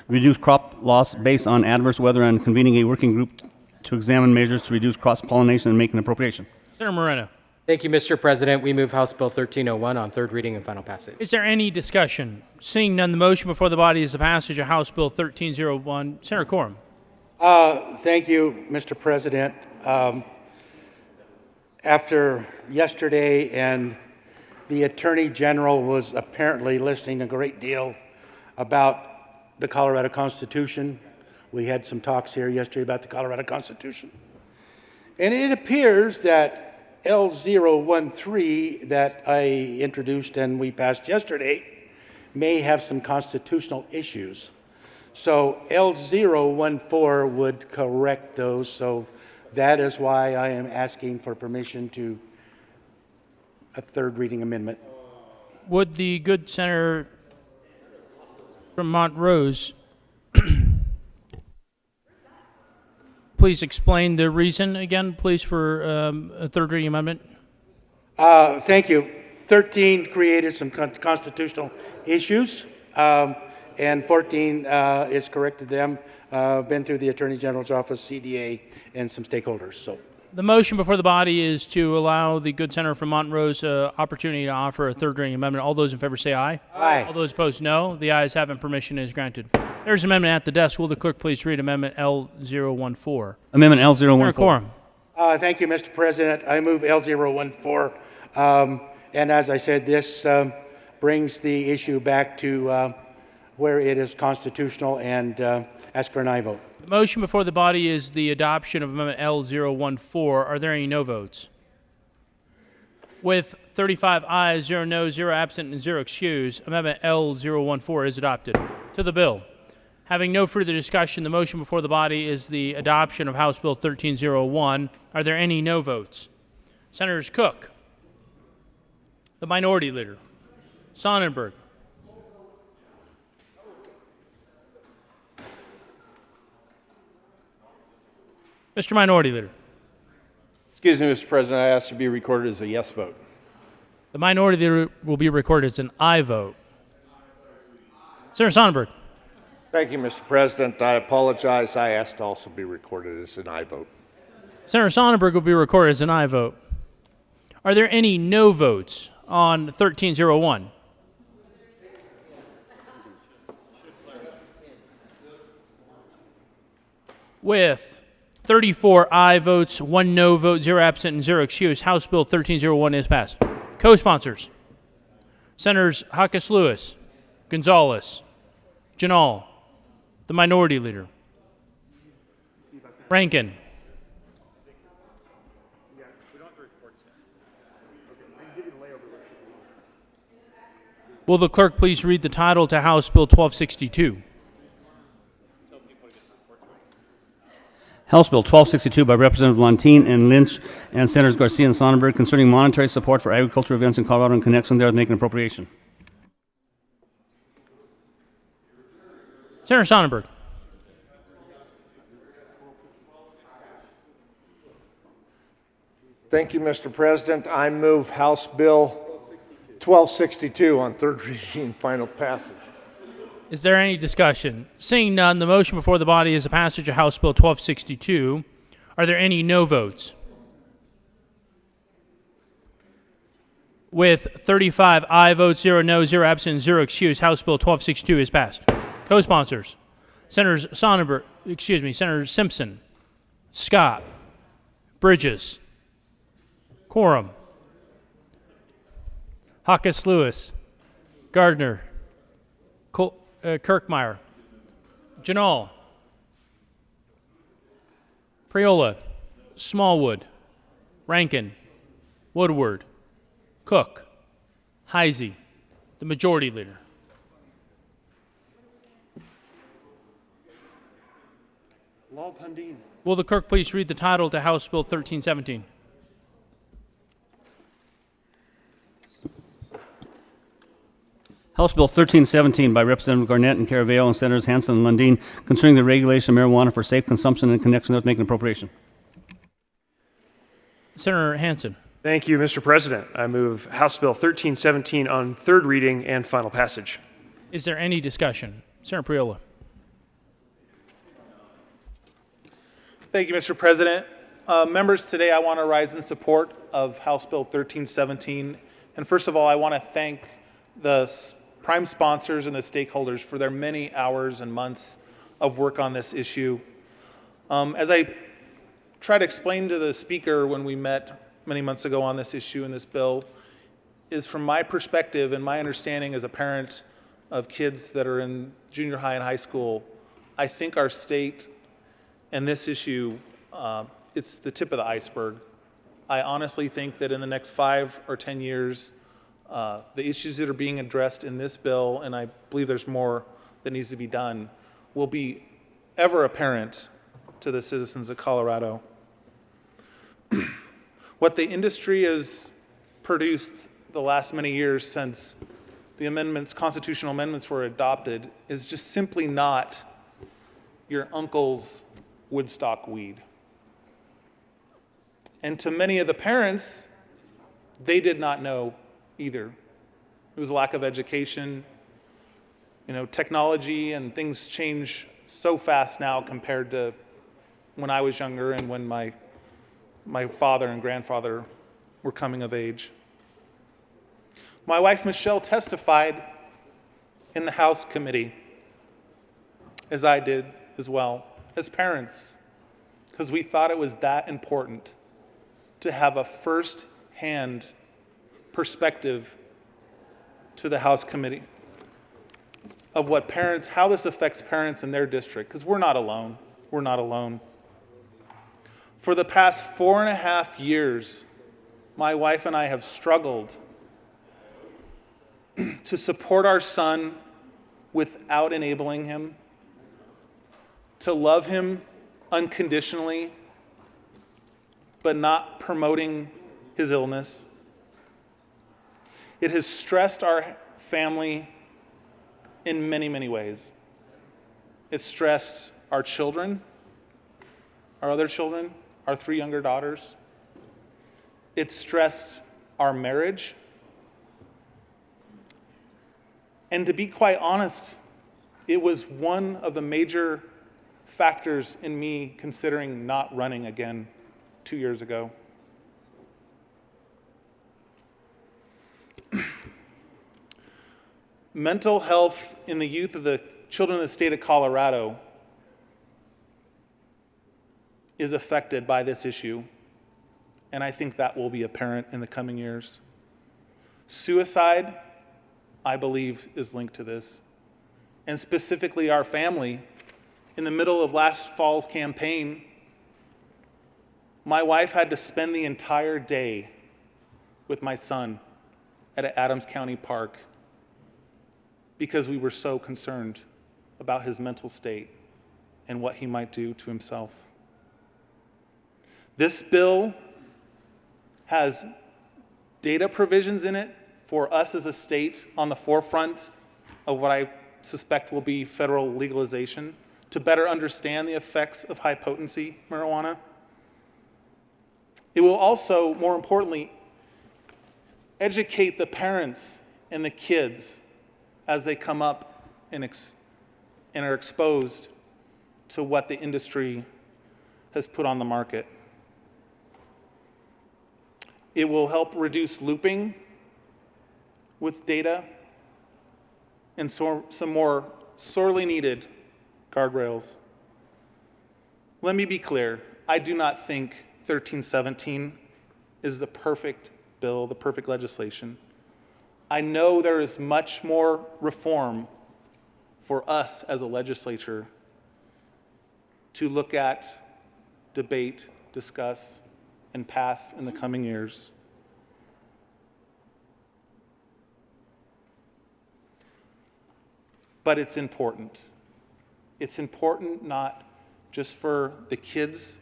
reduce crop loss based on adverse weather and convening a working group to examine measures to reduce cross-pollination and make an appropriation. Senator Moreno. Thank you, Mr. President. We move House Bill 1301 on third reading and final passage. Is there any discussion? Seeing none, the motion before the body is the passage of House Bill 1301. Senator Quorum. Thank you, Mr. President. After yesterday and the Attorney General was apparently listening a great deal about the Colorado Constitution. We had some talks here yesterday about the Colorado Constitution. And it appears that L013 that I introduced and we passed yesterday may have some constitutional issues. So L014 would correct those. So that is why I am asking for permission to a third reading amendment. Would the good senator from Montrose please explain the reason again, please, for a third reading amendment? Thank you. 13 created some constitutional issues, and 14 is corrected them. Been through the Attorney General's office, CDA, and some stakeholders. So the motion before the body is to allow the good senator from Montrose opportunity to offer a third reading amendment. All those in favor say aye. Aye. All those opposed, no. The ayes have it. Permission is granted. There's an amendment at the desk. Will the clerk please read Amendment L014? Amendment L014. Senator Quorum. thank you, Mr. President. I move L014. And as I said, this brings the issue back to where it is constitutional and ask for an aye vote. The motion before the body is the adoption of Amendment L014. Are there any no votes? With 35 ayes, 0 noes, 0 absent, and 0 excused, Amendment L014 is adopted. To the bill. Having no further discussion, the motion before the body is the adoption of House Bill 1301. Are there any no votes? Senators Cook, the Minority Leader, Sonnenberg, Mr. Minority Leader. Excuse me, Mr. President, I ask to be recorded as a yes vote. The Minority Leader will be recorded as an aye vote. Senator Sonnenberg. Thank you, Mr. President. I apologize. I asked to also be recorded as an aye vote. Senator Sonnenberg will be recorded as an aye vote. Are there any no votes on 1301? With 34 aye votes, 1 no vote, 0 absent, and 0 excused, House Bill 1301 is passed. Co-sponsors, Senators Hawkes Lewis, Gonzalez, Janal, the Minority Leader, Rankin, will the clerk please read the title to House Bill 1262? House Bill 1262 by Representative Lantin and Lynch and Senators Garcia and Sonnenberg concerning monetary support for agriculture events in Colorado in connection therewith making an appropriation. Senator Sonnenberg. Thank you, Mr. President. I move House Bill 1262 on third reading and final passage. Is there any discussion? Seeing none, the motion before the body is the passage of House Bill 1262. Are there any no votes? With 35 aye votes, 0 no, 0 absent, 0 excused, House Bill 1262 is passed. Co-sponsors, Senators Senators Simpson, Scott, Bridges, Quorum, Hawkes Lewis, Gardner, Kirkmeyer, Janal, Priola, Smallwood, Rankin, Woodward, Cook, Heisey, the Majority Leader. Lal Pandeen. Will the clerk please read the title to House Bill 1317? House Bill 1317 by Representative Garnett and Caraveo and Senators Hansen and Lundin concerning the regulation of marijuana for safe consumption in connection with making appropriation. Senator Hansen. Thank you, Mr. President. I move House Bill 1317 on third reading and final passage. Is there any discussion? Senator Priola. Thank you, Mr. President. Members, today I want to rise in support of House Bill 1317. And first of all, I want to thank the prime sponsors and the stakeholders for their many hours and months of work on this issue. As I tried to explain to the speaker when we met many months ago on this issue and this bill, is from my perspective and my understanding as a parent of kids that are in junior high and high school, I think our state and this issue, it's the tip of the iceberg. I honestly think that in the next 5 or 10 years, the issues that are being addressed in this bill, and I believe there's more that needs to be done, will be ever apparent to the citizens of Colorado. What the industry has produced the last many years since the amendments, constitutional amendments were adopted, is just simply not your uncle's Woodstock weed. And to many of the parents, they did not know either. It was a lack of education. You know, technology and things change so fast now compared to when I was younger and when my father and grandfather were coming of age. My wife, Michelle, testified in the House committee, as I did as well, as parents, because we thought it was that important to have a first-hand perspective to the House committee of what parents, how this affects parents in their district, because we're not alone. We're not alone. For the past 4.5 years, my wife and I have struggled to support our son without enabling him, to love him unconditionally, but not promoting his illness. It has stressed our family in many, many ways. It's stressed our children, our other children, our 3 younger daughters. It stressed our marriage. And to be quite honest, it was one of the major factors in me considering not running again 2 years ago. Mental health in the youth of the children of the state of Colorado is affected by this issue, and I think that will be apparent in the coming years. Suicide, I believe, is linked to this, and specifically our family. In the middle of last fall's campaign, my wife had to spend the entire day with my son at an Adams County park because we were so concerned about his mental state and what he might do to himself. This bill has data provisions in it for us as a state on the forefront of what I suspect will be federal legalization to better understand the effects of high-potency marijuana. It will also, more importantly, educate the parents and the kids as they come up and are exposed to what the industry has put on the market. It will help reduce looping with data and some more sorely needed guardrails. Let me be clear. I do not think 1317 is the perfect bill, the perfect legislation. I know there is much more reform for us as a legislature to look at, debate, discuss, and pass in the coming years. But it's important. It's important not just for the kids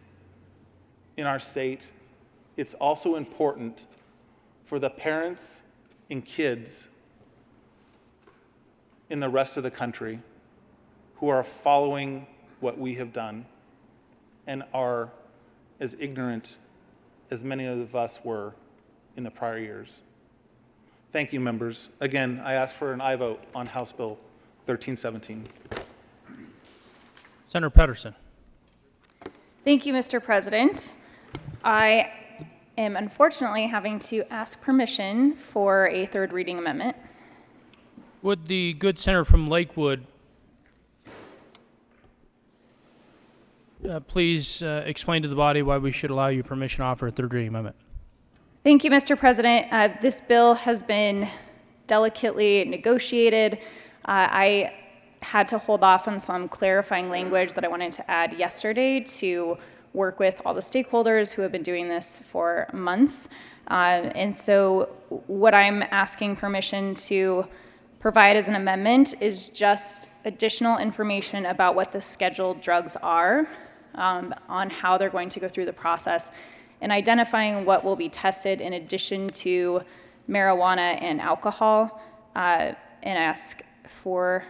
in our state, it's also important for the parents and kids in the rest of the country who are following what we have done and are as ignorant as many of us were in the prior years. Thank you, members. Again, I ask for an aye vote on House Bill 1317. Senator Pedersen. Thank you, Mr. President. I am unfortunately having to ask permission for a third reading amendment. Would the good senator from Lakewood please explain to the body why we should allow you permission to offer a third reading amendment? Thank you, Mr. President. This bill has been delicately negotiated. I had to hold off on some clarifying language that I wanted to add yesterday to work with all the stakeholders who have been doing this for months. And so what I'm asking permission to provide as an amendment is just additional information about what the scheduled drugs are, on how they're going to go through the process, and identifying what will be tested in addition to marijuana and alcohol, and ask for,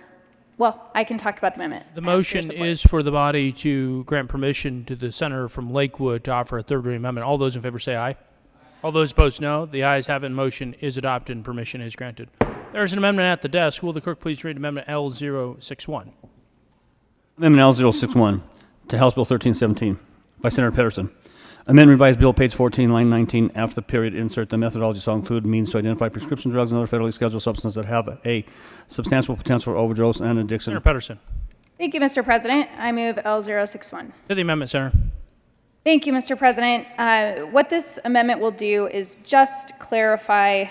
well, I can talk about the amendment. The motion is for the body to grant permission to the senator from Lakewood to offer a third reading amendment. All those in favor say aye. All those opposed, no. The ayes have it. Motion is adopted and permission is granted. There is an amendment at the desk. Will the clerk please read Amendment L061? Amendment L061 to House Bill 1317 by Senator Pedersen. Amend revised bill, page 14, line 19, after the period, insert the methodology shall include means to identify prescription drugs and other federally scheduled substances that have a substantial potential for overdose and addiction. Senator Pedersen. Thank you, Mr. President. I move L061. To the amendment, Senator. Thank you, Mr. President. What this amendment will do is just clarify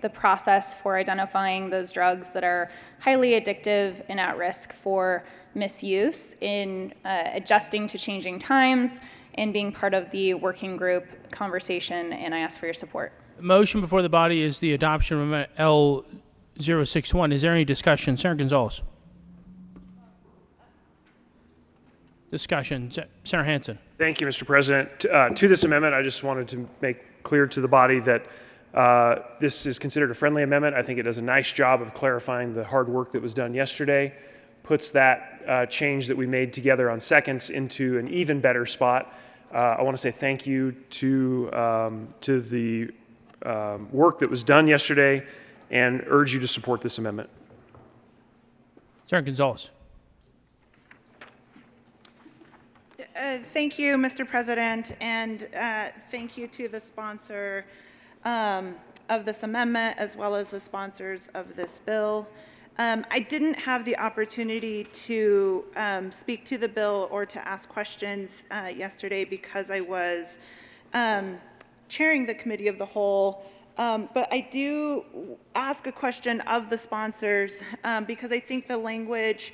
the process for identifying those drugs that are highly addictive and at risk for misuse in adjusting to changing times and being part of the working group conversation, and I ask for your support. The motion before the body is the adoption of Amendment L061. Is there any discussion? Senator Gonzalez. Discussion. Senator Hansen. Thank you, Mr. President. To this amendment, I just wanted to make clear to the body that this is considered a friendly amendment. I think it does a nice job of clarifying the hard work that was done yesterday, puts that change that we made together on seconds into an even better spot. I want to say thank you to the work that was done yesterday and urge you to support this amendment. Senator Gonzalez. Thank you, Mr. President, and thank you to the sponsor of this amendment as well as the sponsors of this bill. I didn't have the opportunity to speak to the bill or to ask questions yesterday because I was chairing the committee of the whole, but I do ask a question of the sponsors because I think the language,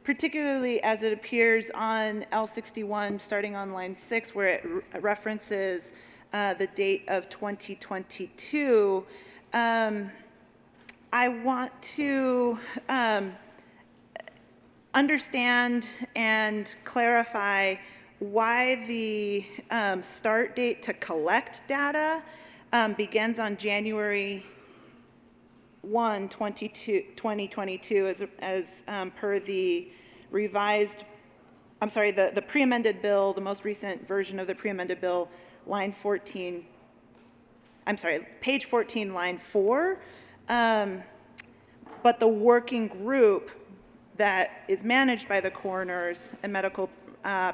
particularly as it appears on L61 starting on line 6 where it references the date of 2022, I want to understand and clarify why the start date to collect data begins on January 1, 2022 as per the revised, I'm sorry, the pre-amended bill, the most recent version of the pre-amended bill, line 14, I'm sorry, page 14, line 4. But the working group that is managed by the coroners and medical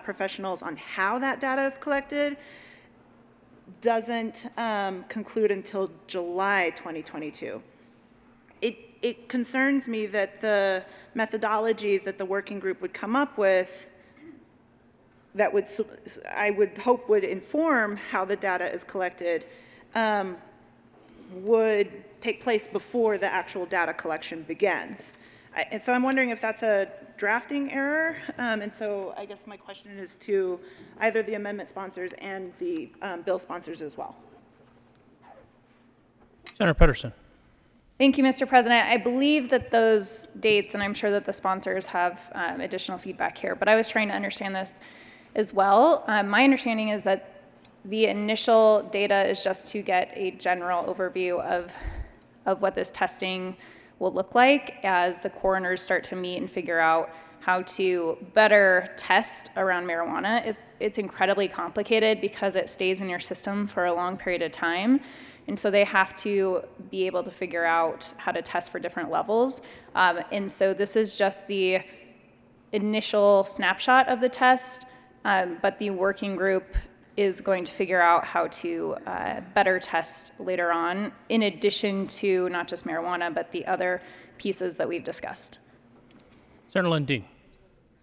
professionals on how that data is collected doesn't conclude until July 2022. It concerns me that the methodologies that the working group would come up with that I would hope would inform how the data is collected would take place before the actual data collection begins. And so I'm wondering if that's a drafting error. And so I guess my question is to either the amendment sponsors and the bill sponsors as well. Senator Pedersen. Thank you, Mr. President. I believe that those dates, and I'm sure that the sponsors have additional feedback here, but I was trying to understand this as well. My understanding is that the initial data is just to get a general overview of what this testing will look like as the coroners start to meet and figure out how to better test around marijuana. It's incredibly complicated because it stays in your system for a long period of time. And so they have to be able to figure out how to test for different levels. And so this is just the initial snapshot of the test, but the working group is going to figure out how to better test later on, in addition to not just marijuana, but the other pieces that we've discussed. Senator Lundin.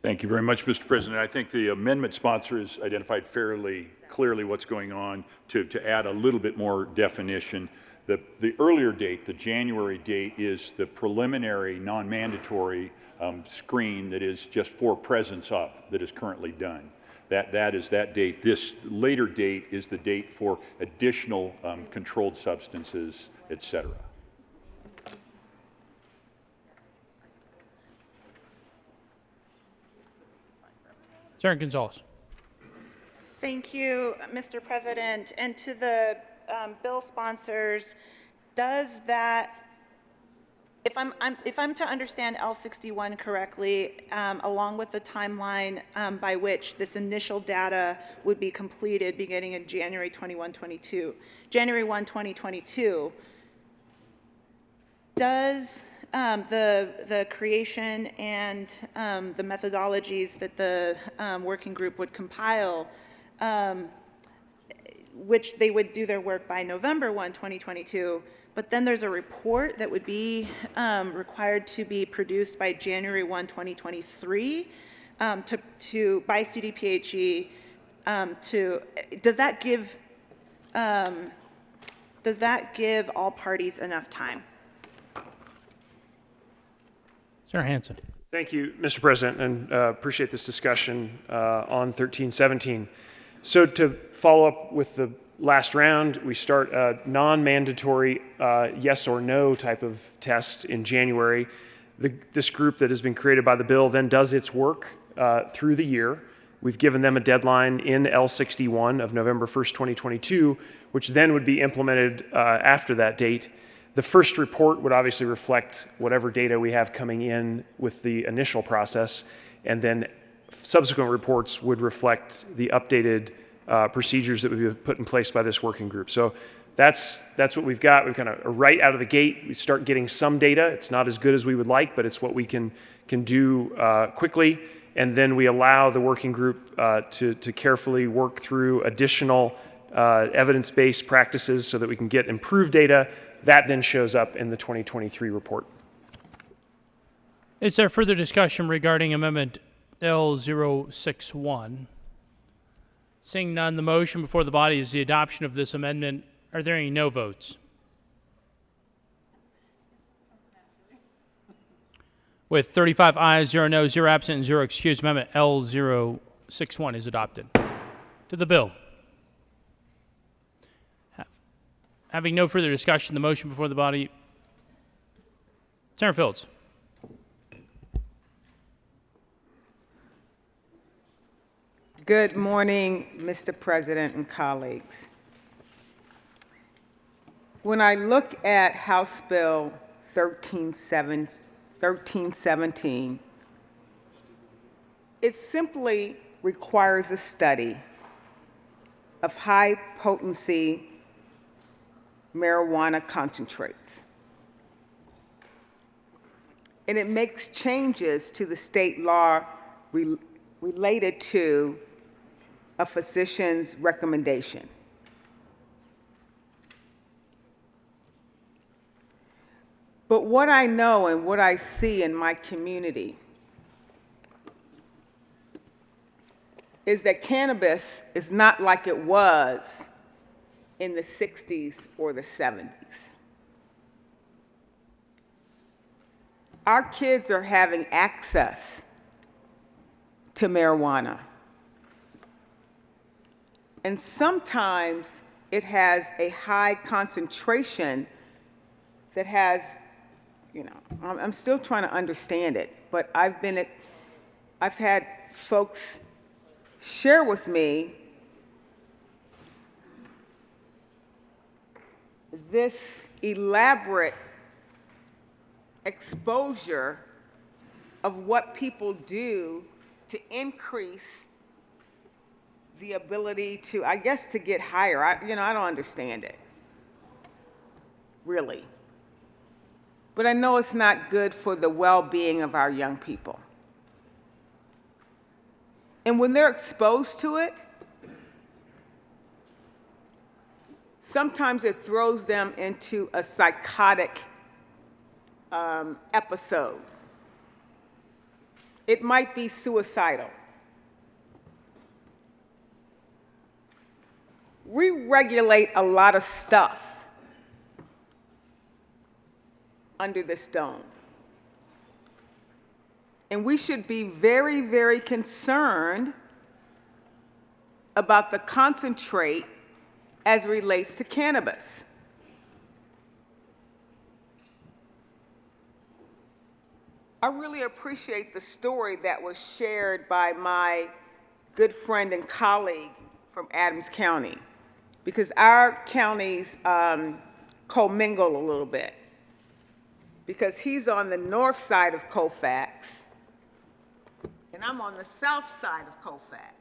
Thank you very much, Mr. President. I think the amendment sponsors identified fairly clearly what's going on. To add a little bit more definition, the earlier date, the January date, is the preliminary non-mandatory screen that is just for presence of that is currently done. That is that date. This later date is the date for additional controlled substances, et cetera. Senator Gonzalez. Thank you, Mr. President. And to the bill sponsors, does that, if I'm to understand L61 correctly, along with the timeline by which this initial data would be completed beginning in January 1, 2022, does the creation and the methodologies that the working group would compile, which they would do their work by November 1, 2022, but then there's a report that would be required to be produced by January 1, 2023 by CDPHE. Does that give all parties enough time? Senator Hansen. Thank you, Mr. President, and appreciate this discussion on 1317. So to follow up with the last round, we start a non-mandatory yes or no type of test in January. This group that has been created by the bill then does its work through the year. We've given them a deadline in L61 of November 1st, 2022, which then would be implemented after that date. The first report would obviously reflect whatever data we have coming in with the initial process, and then subsequent reports would reflect the updated procedures that would be put in place by this working group. So that's what we've got. We kind of right out of the gate, we start getting some data. It's not as good as we would like, but it's what we can do quickly. And then we allow the working group to carefully work through additional evidence-based practices so that we can get improved data. That then shows up in the 2023 report. Is there further discussion regarding Amendment L061? Seeing none, the motion before the body is the adoption of this amendment. Are there any no votes? With 35 ayes, 0 noes, 0 absent, and 0 excused, Amendment L061 is adopted. To the bill. Having no further discussion, the motion before the body. Senator Fields. Good morning, Mr. President and colleagues. When I look at House Bill 1317, it simply requires a study of high-potency marijuana concentrates. And it makes changes to the state law related to a physician's recommendation. But what I know and what I see in my community is that cannabis is not like it was in the 60s or the 70s. Our kids are having access to marijuana. And sometimes it has a high concentration that has, I'm still trying to understand it, but I've had folks share with me this elaborate exposure of what people do to increase the ability to, I guess, to get higher. I don't understand it, really. But I know it's not good for the well-being of our young people. And when they're exposed to it, sometimes it throws them into a psychotic episode. It might be suicidal. We regulate a lot of stuff under this dome. And we should be very, very concerned about the concentrate as it relates to cannabis. I really appreciate the story that was shared by my good friend and colleague from Adams County, because our counties commingle a little bit, because he's on the north side of Colfax, and I'm on the south side of Colfax.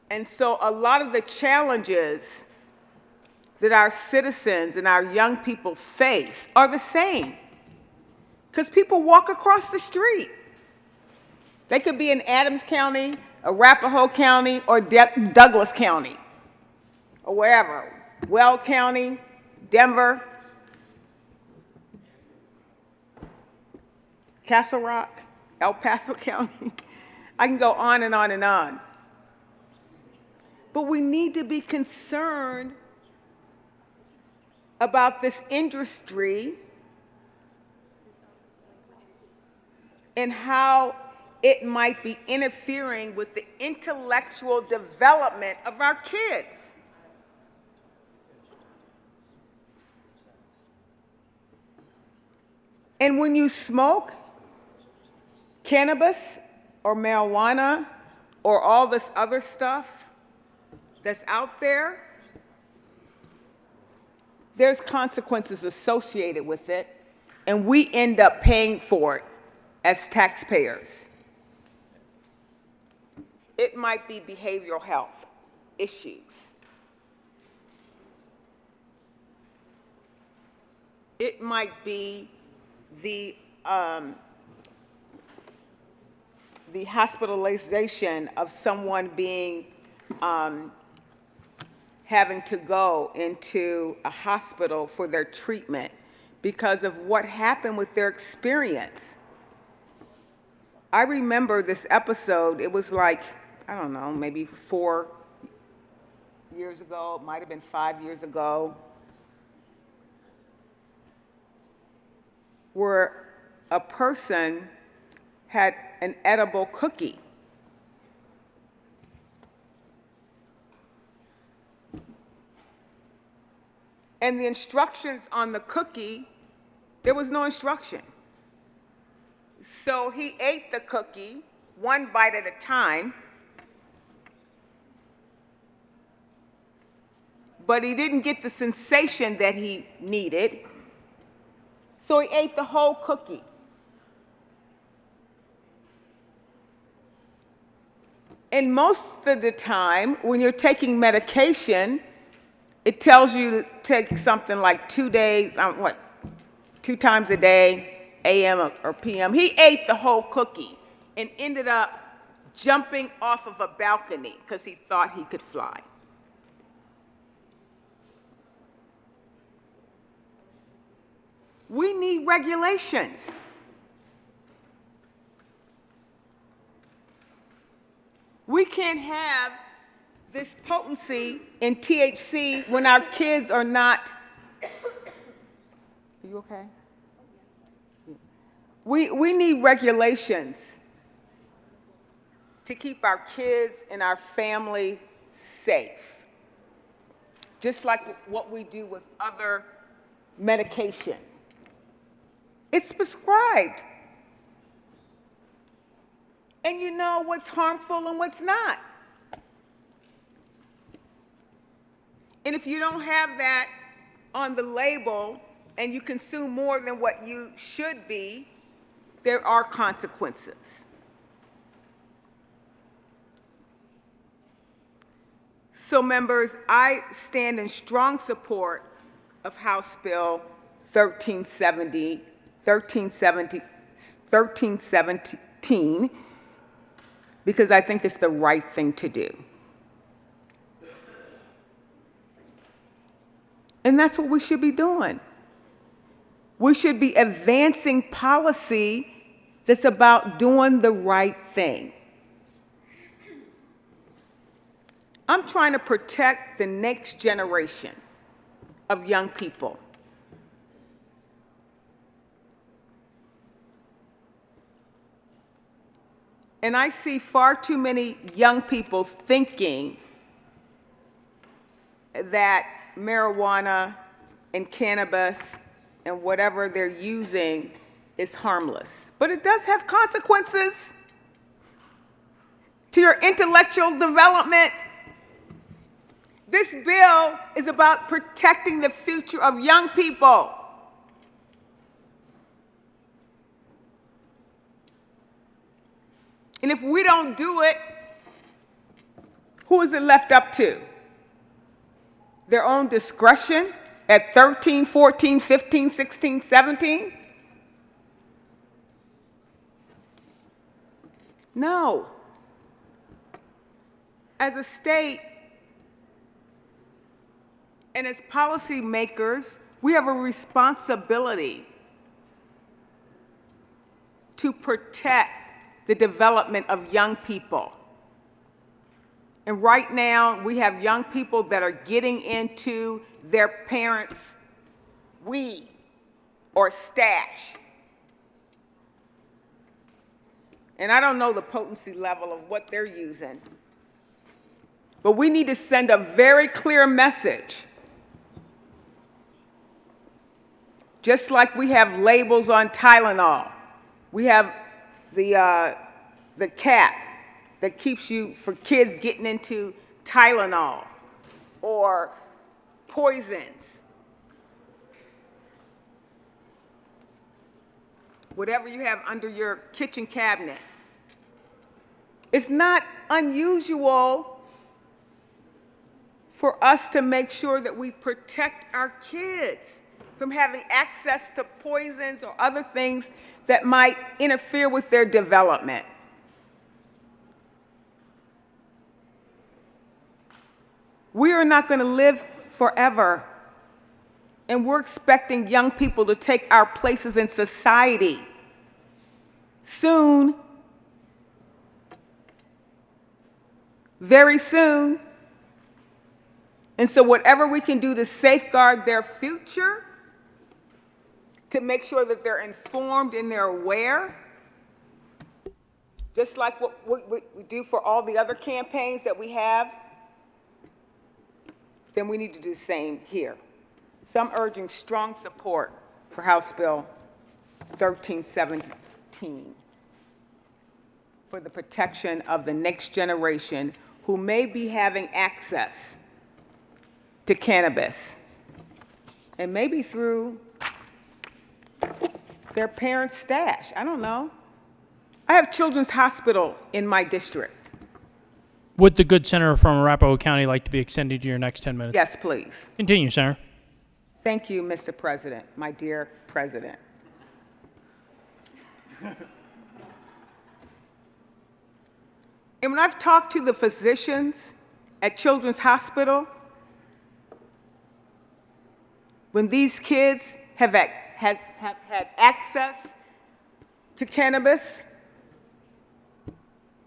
And so a lot of the challenges that our citizens and our young people face are the same, because people walk across the street. They could be in Adams County, Arapahoe County, or Douglas County, or wherever, Weld County, Denver, Castle Rock, El Paso County. I can go on and on and on. But we need to be concerned about this industry and how it might be interfering with the intellectual development of our kids. And when you smoke cannabis or marijuana or all this other stuff that's out there, there's consequences associated with it, and we end up paying for it as taxpayers. It might be behavioral health issues. It might be the hospitalization of someone being having to go into a hospital for their treatment because of what happened with their experience. I remember this episode. It was like, I don't know, maybe 4 years ago, it might have been 5 years ago, where a person had an edible cookie. And the instructions on the cookie, there was no instruction. So he ate the cookie one bite at a time, but he didn't get the sensation that he needed, so he ate the whole cookie. And most of the time, when you're taking medication, it tells you to take something like 2 days, 2 times a day, AM or PM. He ate the whole cookie and ended up jumping off of a balcony because he thought he could fly. We need regulations. We can't have this potency in THC when our kids are not. Are you okay? We need regulations to keep our kids and our family safe. Just like what we do with other medication. It's prescribed. And you know what's harmful and what's not. And if you don't have that on the label and you consume more than what you should be, there are consequences. So members, I stand in strong support of House Bill 1317 because I think it's the right thing to do. And that's what we should be doing. We should be advancing policy that's about doing the right thing. I'm trying to protect the next generation of young people. And I see far too many young people thinking that marijuana and cannabis and whatever they're using is harmless. But it does have consequences to your intellectual development. This bill is about protecting the future of young people. And if we don't do it, who is it left up to? Their own discretion at 13, 14, 15, 16, 17? No. As a state and as policymakers, we have a responsibility to protect the development of young people. And right now, we have young people that are getting into their parents' weed or stash. And I don't know the potency level of what they're using. But we need to send a very clear message. Just like we have labels on Tylenol, we have the cap that keeps you, for kids getting into Tylenol or poisons. Whatever you have under your kitchen cabinet. It's not unusual for us to make sure that we protect our kids from having access to poisons or other things that might interfere with their development. We are not going to live forever, and we're expecting young people to take our places in society soon, very soon. And so whatever we can do to safeguard their future, to make sure that they're informed and they're aware, just like what we do for all the other campaigns that we have, then we need to do the same here. So I'm urging strong support for House Bill 1317 for the protection of the next generation who may be having access to cannabis, and maybe through their parents' stash. I don't know. I have Children's Hospital in my district. Would the good senator from Arapahoe County like to be extended to your next 10 minutes? Yes, please. Continue, Senator. Thank you, Mr. President, my dear President. And when I've talked to the physicians at Children's Hospital, when these kids have have had access to cannabis.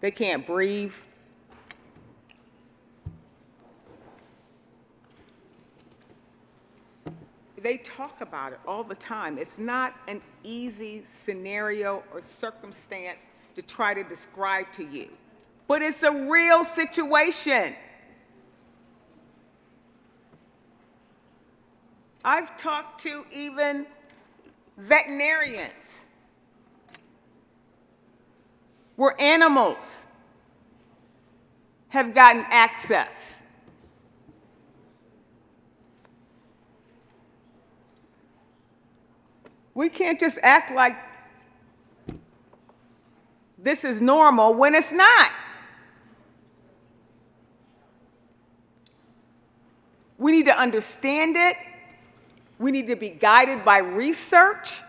They can't breathe. They talk about it all the time. It's not an easy scenario or circumstance to try to describe to you, but it's a real situation. I've talked to even veterinarians where animals have gotten access. We can't just act like this is normal when it's not. We need to understand it. We need to be guided by research,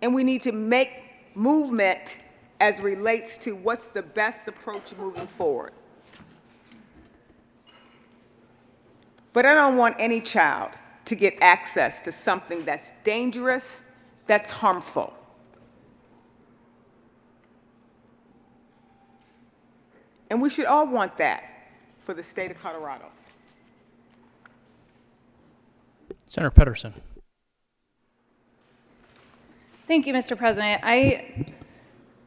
and we need to make movement as relates to what's the best approach moving forward. But I don't want any child to get access to something that's dangerous, that's harmful. And we should all want that for the state of Colorado. Senator Pedersen. Thank you, Mr. President. I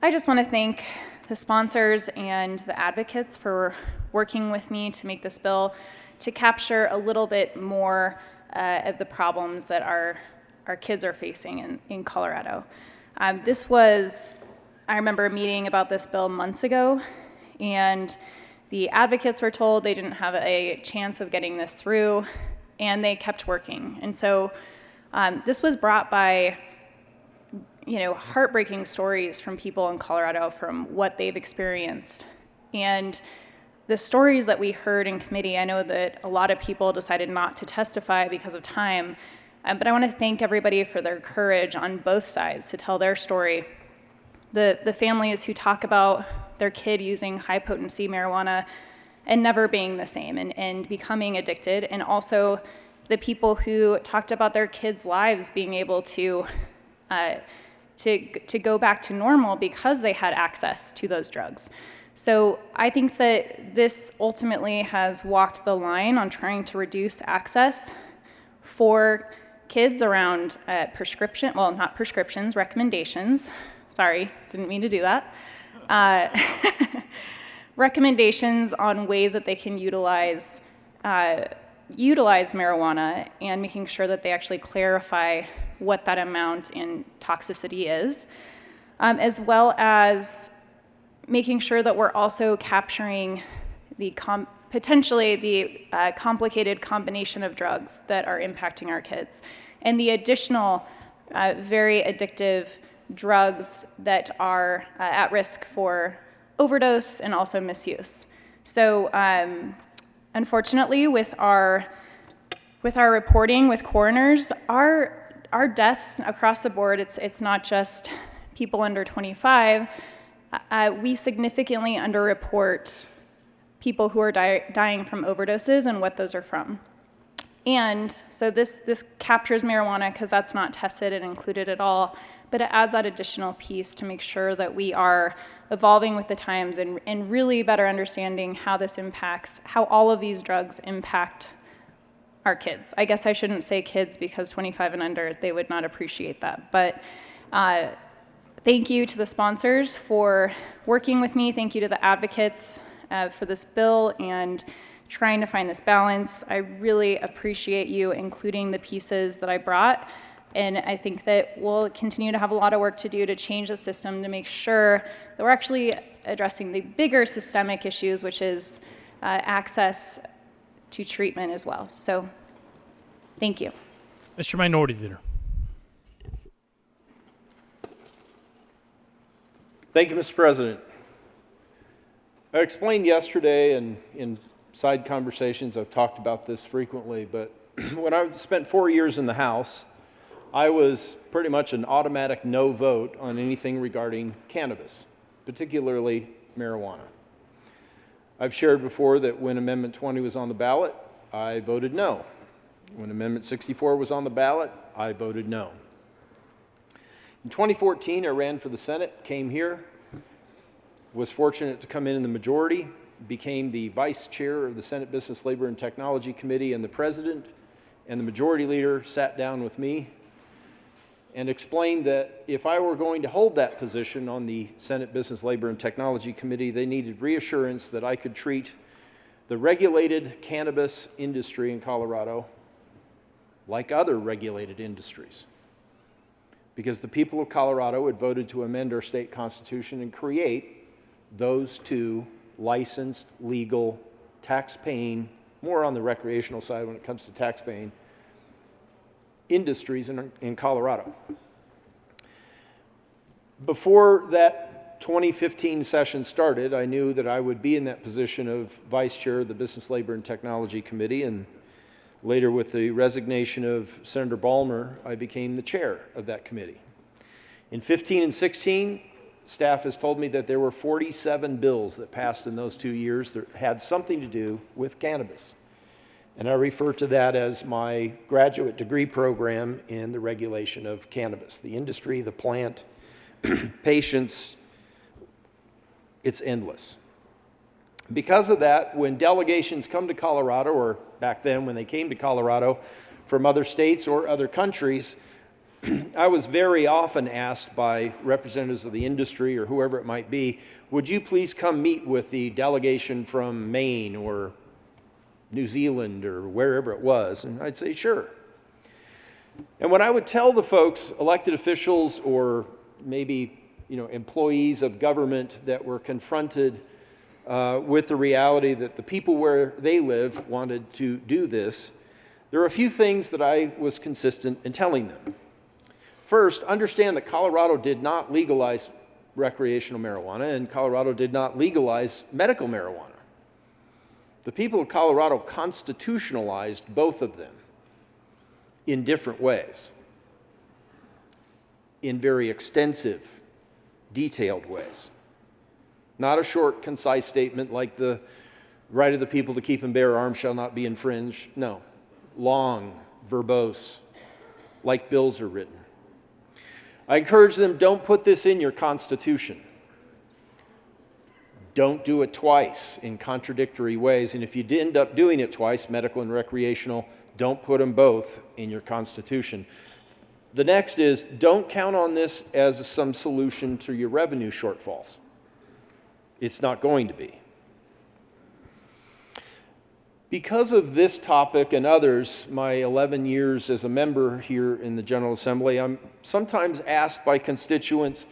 just want to thank the sponsors and the advocates for working with me to make this bill to capture a little bit more of the problems that our kids are facing in Colorado. I remember a meeting about this bill months ago, and the advocates were told they didn't have a chance of getting this through, and they kept working. And so this was brought by heartbreaking stories from people in Colorado from what they've experienced. And the stories that we heard in committee, I know that a lot of people decided not to testify because of time, but I want to thank everybody for their courage on both sides to tell their story. The families who talk about their kid using high-potency marijuana and never being the same and becoming addicted, and also the people who talked about their kids' lives being able to go back to normal because they had access to those drugs. So I think that this ultimately has walked the line on trying to reduce access for kids around recommendations. Sorry, didn't mean to do that. Recommendations on ways that they can utilize marijuana, and making sure that they actually clarify what that amount in toxicity is, as well as making sure that we're also capturing the potentially the complicated combination of drugs that are impacting our kids, and the additional very addictive drugs that are at risk for overdose and also misuse. So unfortunately, with our reporting with coroners, our deaths across the board, it's not just people under 25, we significantly underreport people who are dying from overdoses and what those are from. And so this captures marijuana because that's not tested and included at all, but it adds that additional piece to make sure that we are evolving with the times and really better understanding how this impacts, how all of these drugs impact our kids. I guess I shouldn't say kids because 25 and under, they would not appreciate that. But thank you to the sponsors for working with me. Thank you to the advocates for this bill and trying to find this balance. I really appreciate you including the pieces that I brought. And I think that we'll continue to have a lot of work to do to change the system to make sure that we're actually addressing the bigger systemic issues, which is access to treatment as well. So, thank you. Mr. Minority Leader. Thank you, Mr. President. I explained yesterday, and in side conversations, I've talked about this frequently, but when I spent 4 years in the House, I was pretty much an automatic no vote on anything regarding cannabis, particularly marijuana. I've shared before that when Amendment 20 was on the ballot, I voted no. When Amendment 64 was on the ballot, I voted no. In 2014, I ran for the Senate, came here, was fortunate to come in the majority, became the vice chair of the Senate Business, Labor, and Technology Committee, and the president and the majority leader sat down with me and explained that if I were going to hold that position on the Senate Business, Labor, and Technology Committee, they needed reassurance that I could treat the regulated cannabis industry in Colorado like other regulated industries. Because the people of Colorado had voted to amend our state constitution and create those two licensed, legal, tax-paying, more on the recreational side when it comes to tax-paying, industries in Colorado. Before that 2015 session started, I knew that I would be in that position of vice chair of the Business, Labor, and Technology Committee, and later with the resignation of Senator Balmer, I became the chair of that committee. In 15 and 16, staff has told me that there were 47 bills that passed in those 2 years that had something to do with cannabis. And I refer to that as my graduate degree program in the regulation of cannabis. The industry, the plant, patients, it's endless. Because of that, when delegations come to Colorado, or back then when they came to Colorado from other states or other countries, I was very often asked by representatives of the industry or whoever it might be, would you please come meet with the delegation from Maine or New Zealand or wherever it was? And I'd say, sure. And when I would tell the folks, elected officials or maybe employees of government that were confronted with the reality that the people where they live wanted to do this, there are a few things that I was consistent in telling them. First, understand that Colorado did not legalize recreational marijuana, and Colorado did not legalize medical marijuana. The people of Colorado constitutionalized both of them in different ways, in very extensive, detailed ways. Not a short, concise statement like the right of the people to keep and bear arms shall not be infringed. No, long, verbose, like bills are written. I encourage them, don't put this in your constitution. Don't do it twice in contradictory ways. And if you end up doing it twice, medical and recreational, don't put them both in your constitution. The next is, don't count on this as some solution to your revenue shortfalls. It's not going to be. Because of this topic and others, my 11 years as a member here in the General Assembly, I'm sometimes asked by constituents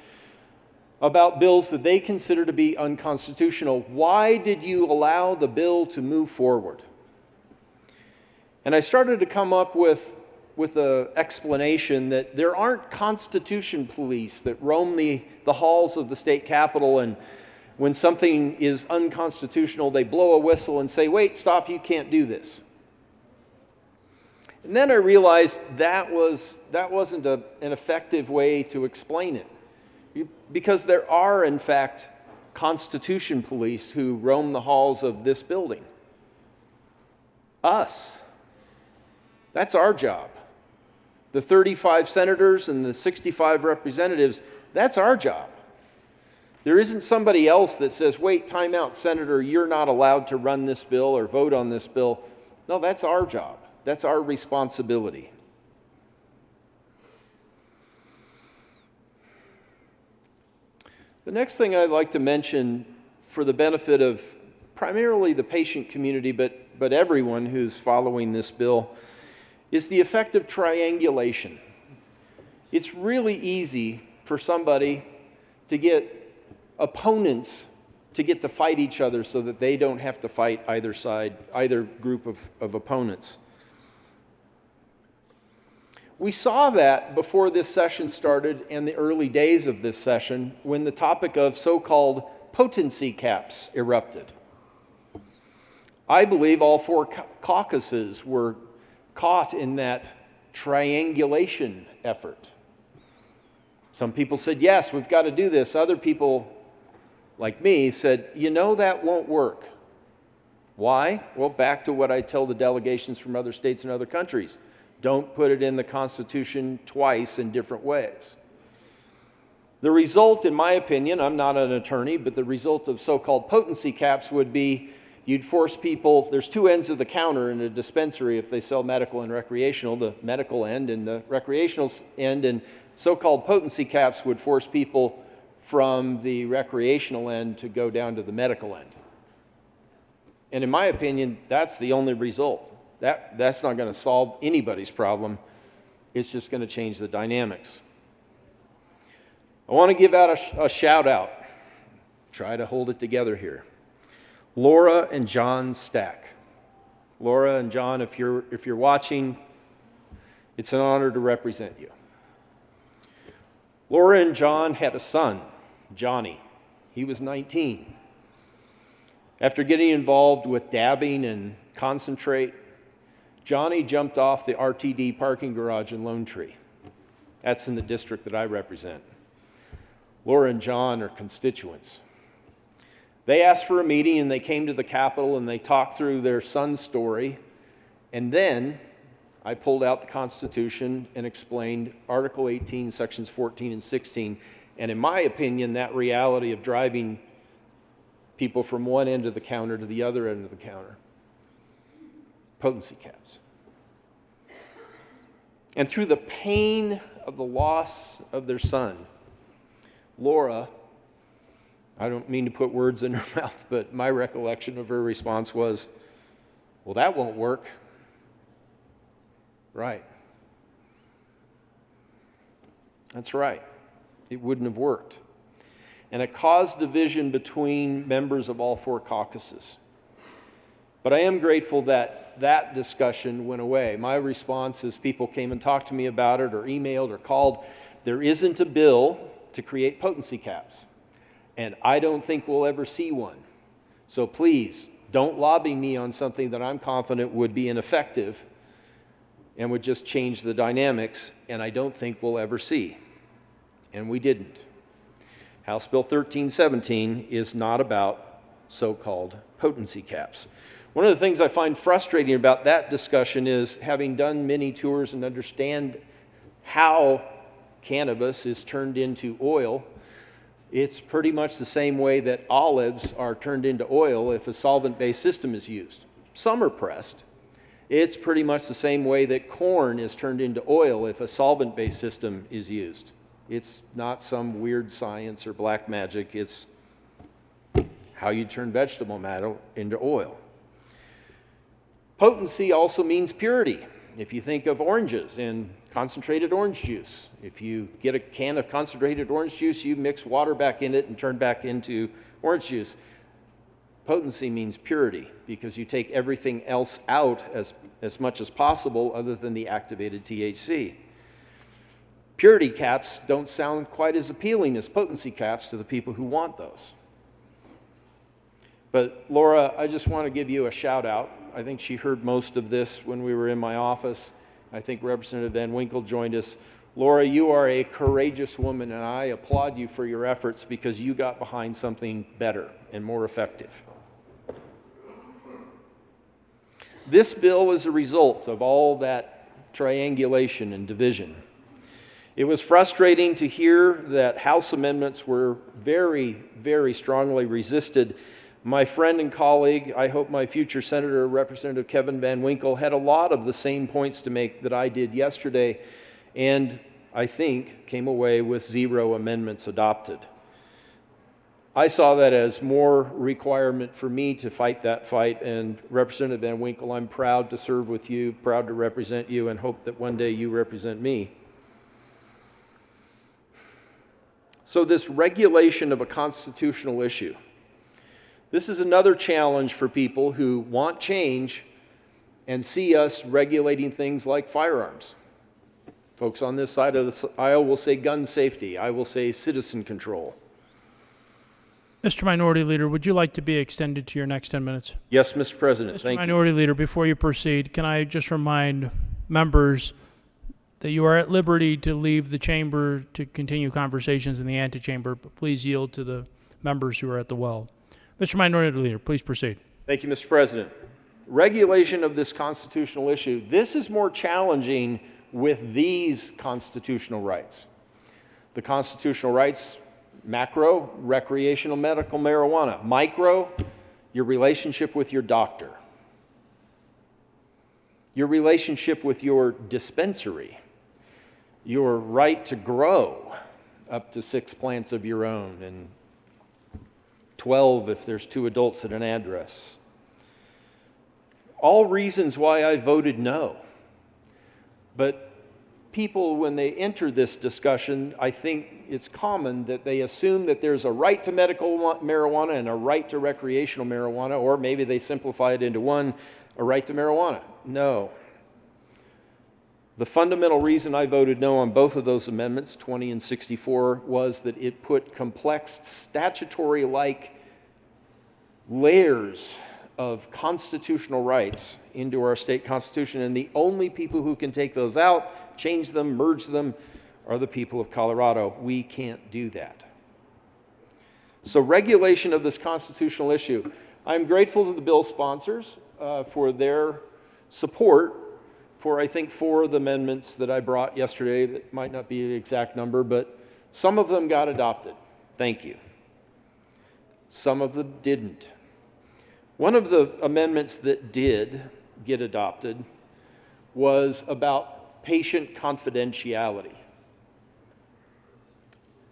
about bills that they consider to be unconstitutional. Why did you allow the bill to move forward? And I started to come up with an explanation that there aren't constitution police that roam the halls of the state capitol, and when something is unconstitutional, they blow a whistle and say, wait, stop, you can't do this. And then I realized that wasn't an effective way to explain it. Because there are, in fact, constitution police who roam the halls of this building. Us. That's our job. The 35 senators and the 65 representatives, that's our job. There isn't somebody else that says, wait, time out, Senator, you're not allowed to run this bill or vote on this bill. No, that's our job. That's our responsibility. The next thing I'd like to mention for the benefit of primarily the patient community, but everyone who's following this bill, is the effect of triangulation. It's really easy for somebody to get opponents to get to fight each other so that they don't have to fight either side, either group of opponents. We saw that before this session started and the early days of this session when the topic of so-called potency caps erupted. I believe all four caucuses were caught in that triangulation effort. Some people said, yes, we've got to do this. Other people, like me, said, that won't work. Why? Well, back to what I tell the delegations from other states and other countries. Don't put it in the Constitution twice in different ways. The result, in my opinion, I'm not an attorney, but the result of so-called potency caps would be you'd force people, there's two ends of the counter in a dispensary if they sell medical and recreational, the medical end and the recreational end, and so-called potency caps would force people from the recreational end to go down to the medical end. And in my opinion, that's the only result. That's not going to solve anybody's problem. It's just going to change the dynamics. I want to give out a shout out. Try to hold it together here. Laura and John Stack. Laura and John, if you're watching, it's an honor to represent you. Laura and John had a son, Johnny. He was 19. After getting involved with dabbing and concentrate, Johnny jumped off the RTD parking garage in Lone Tree. That's in the district that I represent. Laura and John are constituents. They asked for a meeting and they came to the Capitol and they talked through their son's story. And then I pulled out the Constitution and explained Article 18, Sections 14 and 16. And in my opinion, that reality of driving people from one end of the counter to the other end of the counter. Potency caps. And through the pain of the loss of their son, Laura, I don't mean to put words in her mouth, but my recollection of her response was, well, that won't work. Right. That's right. It wouldn't have worked. And it caused division between members of all four caucuses. But I am grateful that that discussion went away. My response is people came and talked to me about it or emailed or called. There isn't a bill to create potency caps. And I don't think we'll ever see one. So please, don't lobby me on something that I'm confident would be ineffective and would just change the dynamics, and I don't think we'll ever see. And we didn't. House Bill 1317 is not about so-called potency caps. One of the things I find frustrating about that discussion is, having done many tours and understand how cannabis is turned into oil, it's pretty much the same way that olives are turned into oil if a solvent-based system is used. Some are pressed. It's pretty much the same way that corn is turned into oil if a solvent-based system is used. It's not some weird science or black magic. It's how you turn vegetable matter into oil. Potency also means purity. If you think of oranges and concentrated orange juice, if you get a can of concentrated orange juice, you mix water back in it and turn back into orange juice. Potency means purity, because you take everything else out as much as possible other than the activated THC. Purity caps don't sound quite as appealing as potency caps to the people who want those. But Laura, I just want to give you a shout out. I think she heard most of this when we were in my office. I think Representative Van Winkle joined us. Laura, you are a courageous woman, and I applaud you for your efforts because you got behind something better and more effective. This bill is a result of all that triangulation and division. It was frustrating to hear that House amendments were very, very strongly resisted. My friend and colleague, I hope my future Senator, Representative Kevin Van Winkle, had a lot of the same points to make that I did yesterday, and I think came away with 0 amendments adopted. I saw that as more requirement for me to fight that fight, and Representative Van Winkle, I'm proud to serve with you, proud to represent you, and hope that one day you represent me. So this regulation of a constitutional issue, this is another challenge for people who want change and see us regulating things like firearms. Folks on this side of the aisle will say gun safety. I will say citizen control. Mr. Minority Leader, would you like to be extended to your next 10 minutes? Yes, Mr. President. Mr. Thank you. Minority Leader, before you proceed, can I just remind members that you are at liberty to leave the chamber to continue conversations in the antechamber, but please yield to the members who are at the well. Mr. Minority Leader, please proceed. Thank you, Mr. President. Regulation of this constitutional issue, this is more challenging with these constitutional rights. The constitutional rights, macro, recreational medical marijuana. Micro, your relationship with your doctor. Your relationship with your dispensary. Your right to grow up to 6 plants of your own and 12 if there's 2 adults at an address. All reasons why I voted no. But people, when they enter this discussion, I think it's common that they assume that there's a right to medical marijuana and a right to recreational marijuana, or maybe they simplify it into one, a right to marijuana. No. The fundamental reason I voted no on both of those amendments, 20 and 64, was that it put complex statutory-like layers of constitutional rights into our state constitution, and the only people who can take those out, change them, merge them, are the people of Colorado. We can't do that. So regulation of this constitutional issue. I'm grateful to the bill sponsors for their support for, I think, 4 of the amendments that I brought yesterday. That might not be the exact number, but some of them got adopted. Thank you. Some of them didn't. One of the amendments that did get adopted was about patient confidentiality,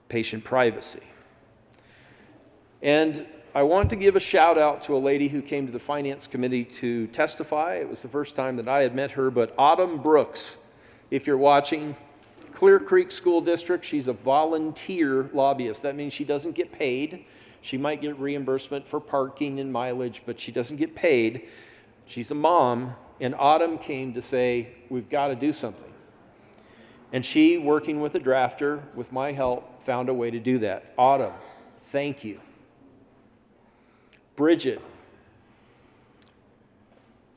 patient privacy. And I want to give a shout out to a lady who came to the Finance Committee to testify. It was the first time that I had met her, but Autumn Brooks, if you're watching, Clear Creek School District, she's a volunteer lobbyist. That means she doesn't get paid. She might get reimbursement for parking and mileage, but she doesn't get paid. She's a mom, and Autumn came to say, we've got to do something. And she, working with a drafter, with my help, found a way to do that. Autumn, thank you. Bridget,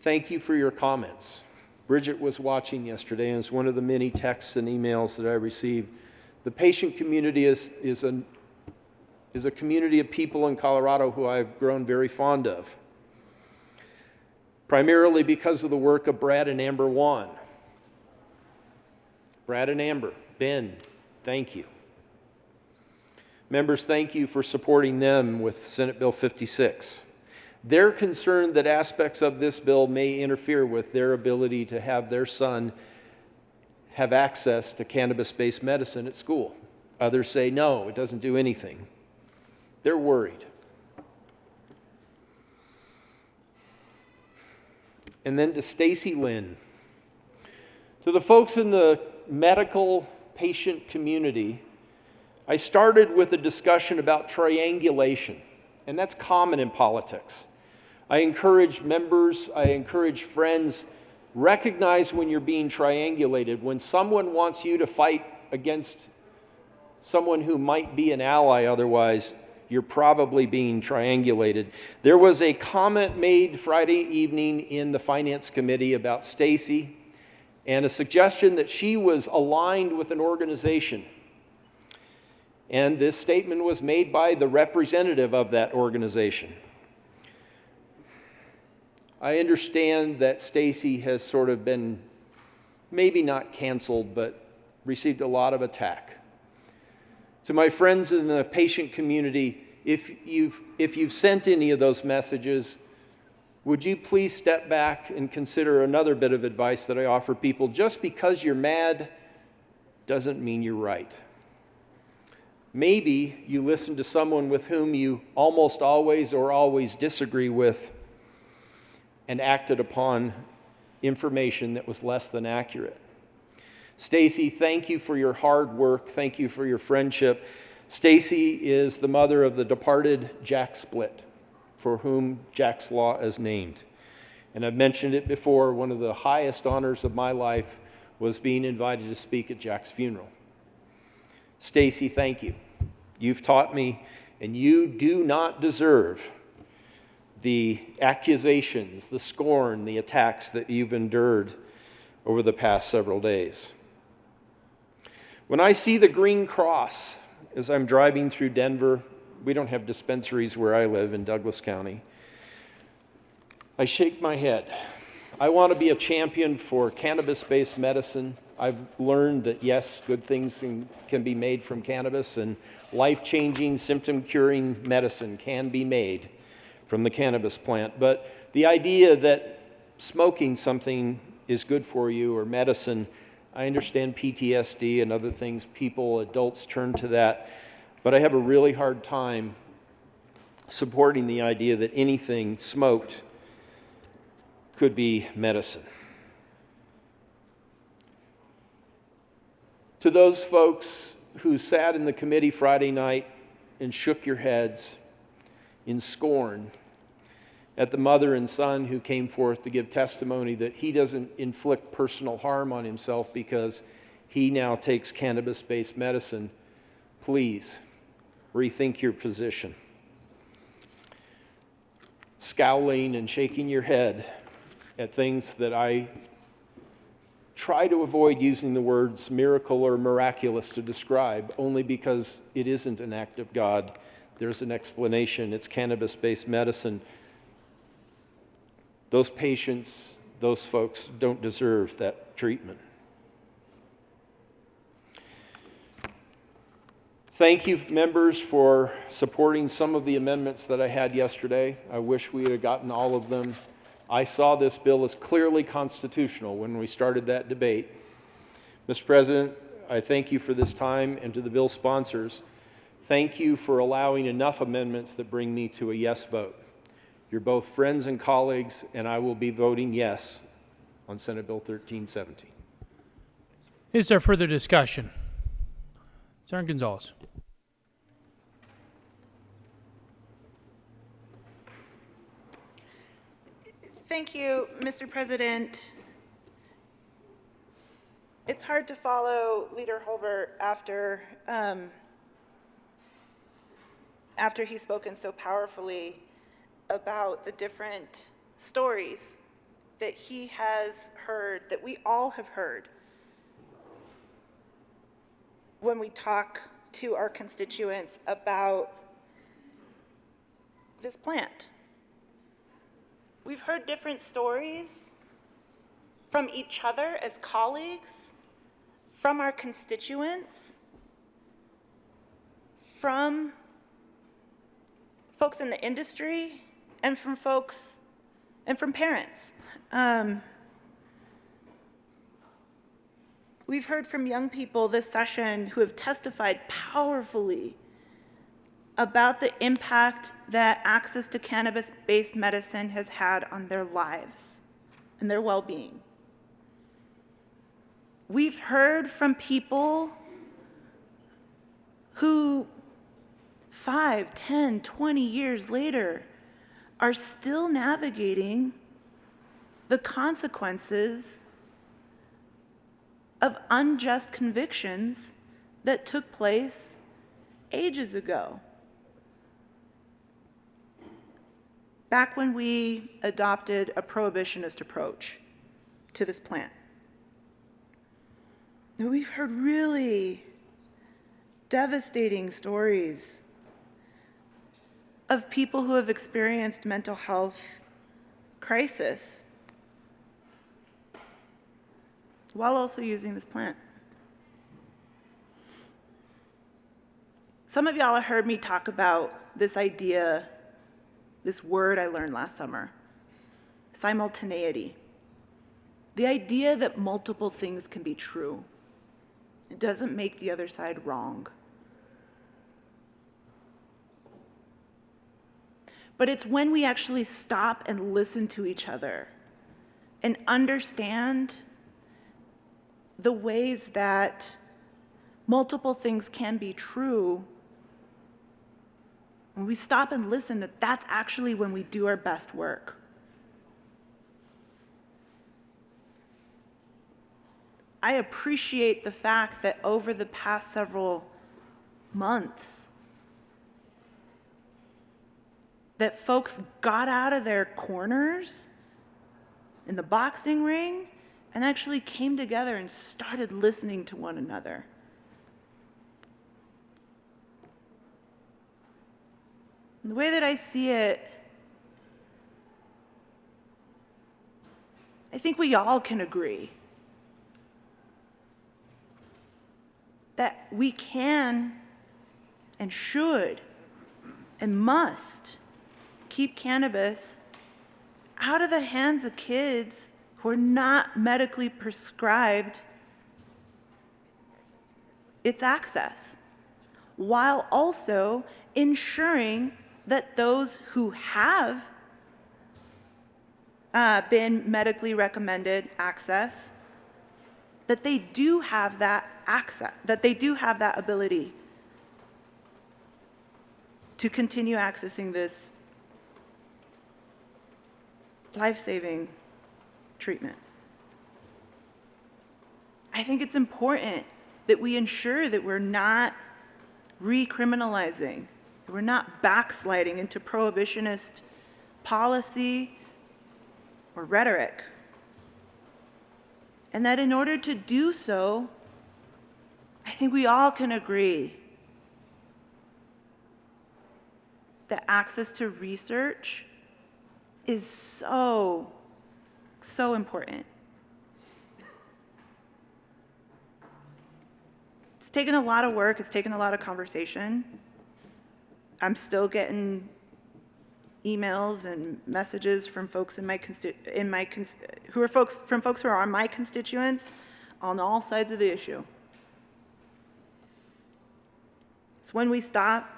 thank you for your comments. Bridget was watching yesterday, and it's one of the many texts and emails that I received. The patient community is a community of people in Colorado who I've grown very fond of, primarily because of the work of Brad and Amber Wan. Brad and Amber, Ben, thank you. Members, thank you for supporting them with Senate Bill 56. They're concerned that aspects of this bill may interfere with their ability to have their son have access to cannabis-based medicine at school. Others say, no, it doesn't do anything. They're worried. And then to Stacy Lynn, to the folks in the medical patient community, I started with a discussion about triangulation, and that's common in politics. I encourage members, I encourage friends, recognize when you're being triangulated. When someone wants you to fight against someone who might be an ally otherwise, you're probably being triangulated. There was a comment made Friday evening in the Finance Committee about Stacy and a suggestion that she was aligned with an organization. And this statement was made by the representative of that organization. I understand that Stacy has sort of been, maybe not canceled, but received a lot of attack. To my friends in the patient community, if you've sent any of those messages, would you please step back and consider another bit of advice that I offer people? Just because you're mad doesn't mean you're right. Maybe you listen to someone with whom you almost always or always disagree with and acted upon information that was less than accurate. Stacy, thank you for your hard work. Thank you for your friendship. Stacy is the mother of the departed Jack Splitt, for whom Jack's Law is named. And I've mentioned it before, one of the highest honors of my life was being invited to speak at Jack's funeral. Stacy, thank you. You've taught me, and you do not deserve the accusations, the scorn, the attacks that you've endured over the past several days. When I see the green cross as I'm driving through Denver, we don't have dispensaries where I live in Douglas County, I shake my head. I want to be a champion for cannabis-based medicine. I've learned that yes, good things can be made from cannabis, and life-changing, symptom-curing medicine can be made from the cannabis plant. But the idea that smoking something is good for you or medicine, I understand PTSD and other things, adults turn to that, but I have a really hard time supporting the idea that anything smoked could be medicine. To those folks who sat in the committee Friday night and shook your heads in scorn at the mother and son who came forth to give testimony that he doesn't inflict personal harm on himself because he now takes cannabis-based medicine, please rethink your position. Scowling and shaking your head at things that I try to avoid using the words miracle or miraculous to describe, only because it isn't an act of God. There's an explanation. It's cannabis-based medicine. Those patients, those folks don't deserve that treatment. Thank you, members, for supporting some of the amendments that I had yesterday. I wish we had gotten all of them. I saw this bill as clearly constitutional when we started that debate. Mr. President, I thank you for this time, and to the bill sponsors, thank you for allowing enough amendments that bring me to a yes vote. You're both friends and colleagues, and I will be voting yes on Senate Bill 1317. Is there further discussion? Senator Gonzalez. Thank you, Mr. President. It's hard to follow Leader Holbert after he's spoken so powerfully about the different stories that he has heard, that we all have heard, when we talk to our constituents about this plant. We've heard different stories from each other as colleagues, from our constituents, from folks in the industry, and from folks and from parents. We've heard from young people this session who have testified powerfully about the impact that access to cannabis-based medicine has had on their lives and their well-being. We've heard from people who 5, 10, 20 years later are still navigating the consequences of unjust convictions that took place ages ago. Back when we adopted a prohibitionist approach to this plant. We've heard really devastating stories of people who have experienced mental health crisis while also using this plant. Some of y'all have heard me talk about this idea, this word I learned last summer, simultaneity. The idea that multiple things can be true. It doesn't make the other side wrong. But it's when we actually stop and listen to each other and understand the ways that multiple things can be true. When we stop and listen, that's actually when we do our best work. I appreciate the fact that over the past several months, that folks got out of their corners in the boxing ring and actually came together and started listening to one another. And the way that I see it, I think we all can agree that we can and should and must keep cannabis out of the hands of kids who are not medically prescribed its access, while also ensuring that those who have been medically recommended access, that they do have that access, that they do have that ability to continue accessing this life-saving treatment. I think it's important that we ensure that we're not recriminalizing, that we're not backsliding into prohibitionist policy or rhetoric. And that in order to do so, I think we all can agree that access to research is so important. It's taken a lot of work, it's taken a lot of conversation. I'm still getting emails and messages from folks who are on my constituents on all sides of the issue. It's when we stop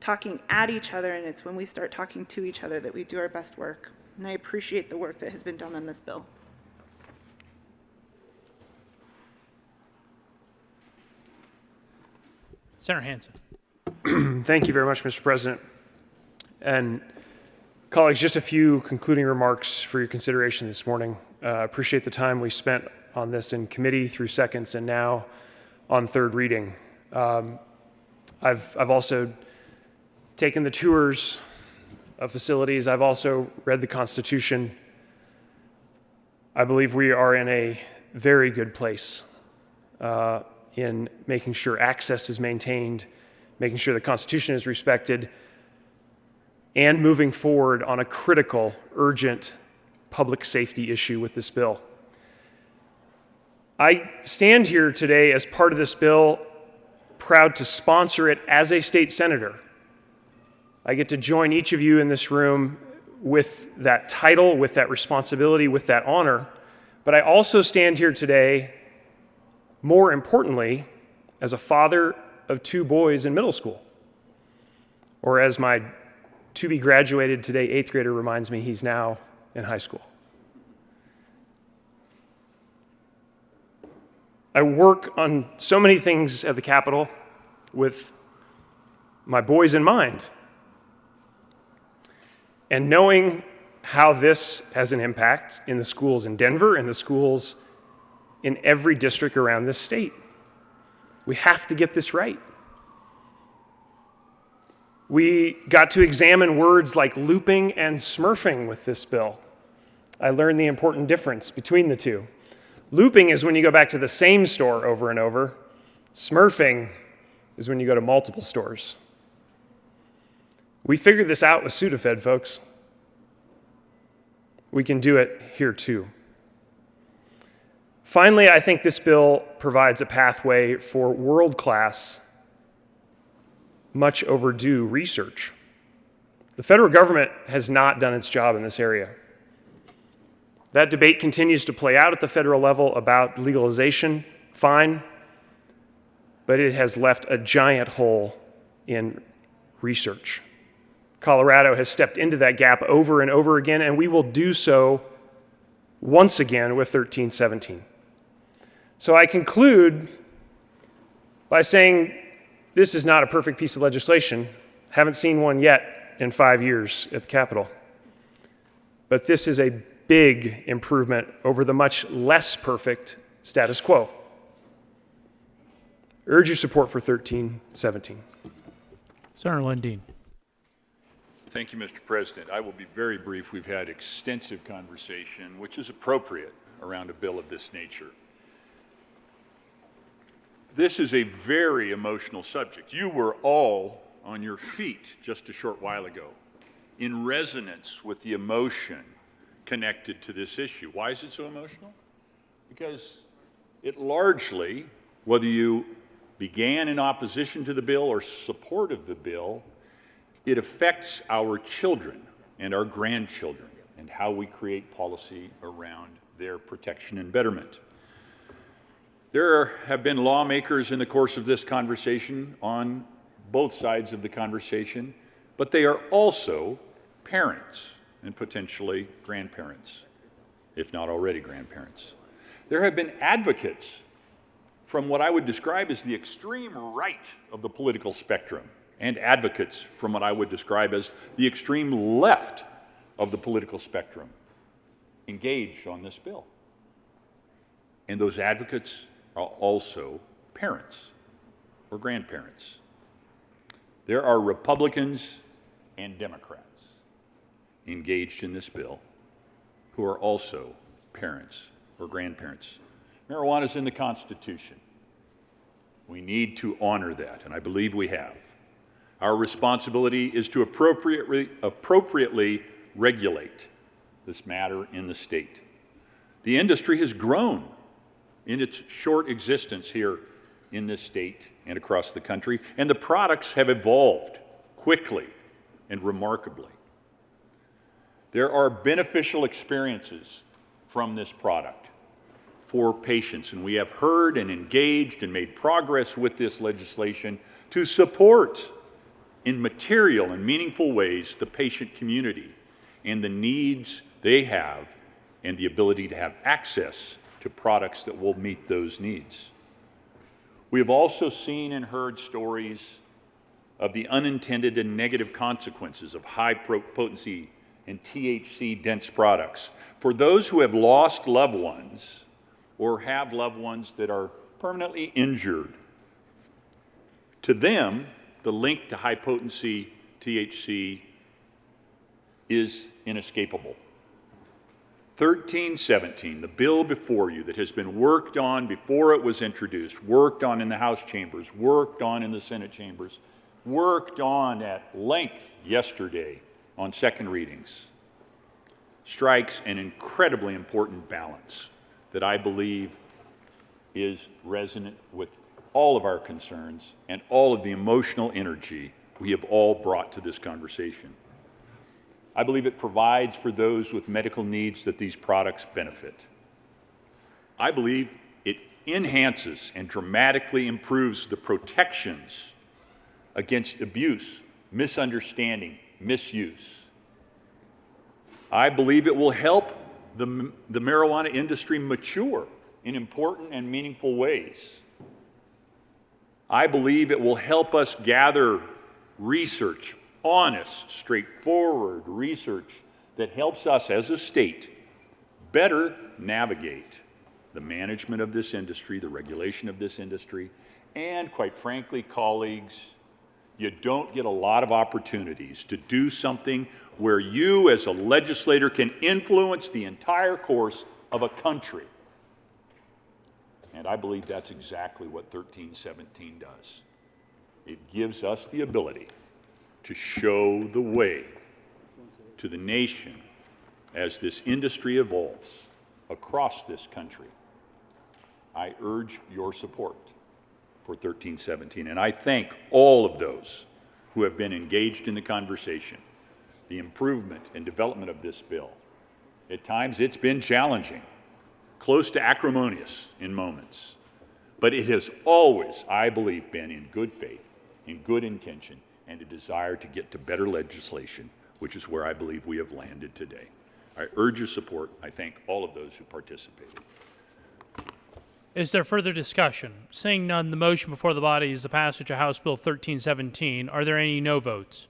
talking at each other and it's when we start talking to each other that we do our best work. And I appreciate the work that has been done on this bill. Senator Hansen. Thank you very much, Mr. President. And colleagues, just a few concluding remarks for your consideration this morning. Appreciate the time we spent on this in committee through seconds and now on third reading. I've also taken the tours of facilities. I've also read the Constitution. I believe we are in a very good place in making sure access is maintained, making sure the Constitution is respected, and moving forward on a critical, urgent public safety issue with this bill. I stand here today as part of this bill, proud to sponsor it as a state senator. I get to join each of you in this room with that title, with that responsibility, with that honor. But I also stand here today, more importantly, as a father of two boys in middle school. Or as my to-be graduated today 8th grader reminds me, he's now in high school. I work on so many things at the Capitol with my boys in mind. And knowing how this has an impact in the schools in Denver and the schools in every district around this state. We have to get this right. We got to examine words like looping and smurfing with this bill. I learned the important difference between the two. Looping is when you go back to the same store over and over. Smurfing is when you go to multiple stores. We figured this out with Sudafed, folks. We can do it here too. Finally, I think this bill provides a pathway for world-class, much overdue research. The federal government has not done its job in this area. That debate continues to play out at the federal level about legalization, fine, but it has left a giant hole in research. Colorado has stepped into that gap over and over again, and we will do so once again with 1317. So I conclude by saying this is not a perfect piece of legislation. Haven't seen one yet in 5 years at the Capitol. But this is a big improvement over the much less perfect status quo. Urge your support for 1317. Senator Lundeen. Thank you, Mr. President. I will be very brief. We've had extensive conversation, which is appropriate around a bill of this nature. This is a very emotional subject. You were all on your feet just a short while ago in resonance with the emotion connected to this issue. Why is it so emotional? Because it largely Whether you began in opposition to the bill or support of the bill, it affects our children and our grandchildren and how we create policy around their protection and betterment. There have been lawmakers in the course of this conversation on both sides of the conversation, but they are also parents and potentially grandparents, if not already grandparents. There have been advocates from what I would describe as the extreme right of the political spectrum and advocates from what I would describe as the extreme left of the political spectrum engaged on this bill. And those advocates are also parents or grandparents. There are Republicans and Democrats engaged in this bill who are also parents or grandparents. Marijuana is in the Constitution. We need to honor that, and I believe we have. Our responsibility is to appropriately regulate this matter in the state. The industry has grown in its short existence here in this state and across the country, and the products have evolved quickly and remarkably. There are beneficial experiences from this product for patients, and we have heard and engaged and made progress with this legislation to support in material and meaningful ways the patient community and the needs they have and the ability to have access to products that will meet those needs. We have also seen and heard stories of the unintended and negative consequences of high potency and THC dense products. For those who have lost loved ones or have loved ones that are permanently injured, to them, the link to high potency THC is inescapable. 1317, the bill before you that has been worked on before it was introduced, worked on in the House chambers, worked on in the Senate chambers, worked on at length yesterday on second readings, strikes an incredibly important balance that I believe is resonant with all of our concerns and all of the emotional energy we have all brought to this conversation. I believe it provides for those with medical needs that these products benefit. I believe it enhances and dramatically improves the protections against abuse, misunderstanding, misuse. I believe it will help the marijuana industry mature in important and meaningful ways. I believe it will help us gather research, honest, straightforward research that helps us as a state better navigate the management of this industry, the regulation of this industry, and quite frankly, colleagues, you don't get a lot of opportunities to do something where you as a legislator can influence the entire course of a country. And I believe that's exactly what 1317 does. It gives us the ability to show the way to the nation as this industry evolves across this country. I urge your support for 1317, and I thank all of those who have been engaged in the conversation, the improvement and development of this bill. At times it's been challenging, close to acrimonious in moments, but it has always, I believe, been in good faith, in good intention, and a desire to get to better legislation, which is where I believe we have landed today. I urge your support. I thank all of those who participated. Is there further discussion? Seeing none, the motion before the body is the passage of House Bill 1317. Are there any no votes?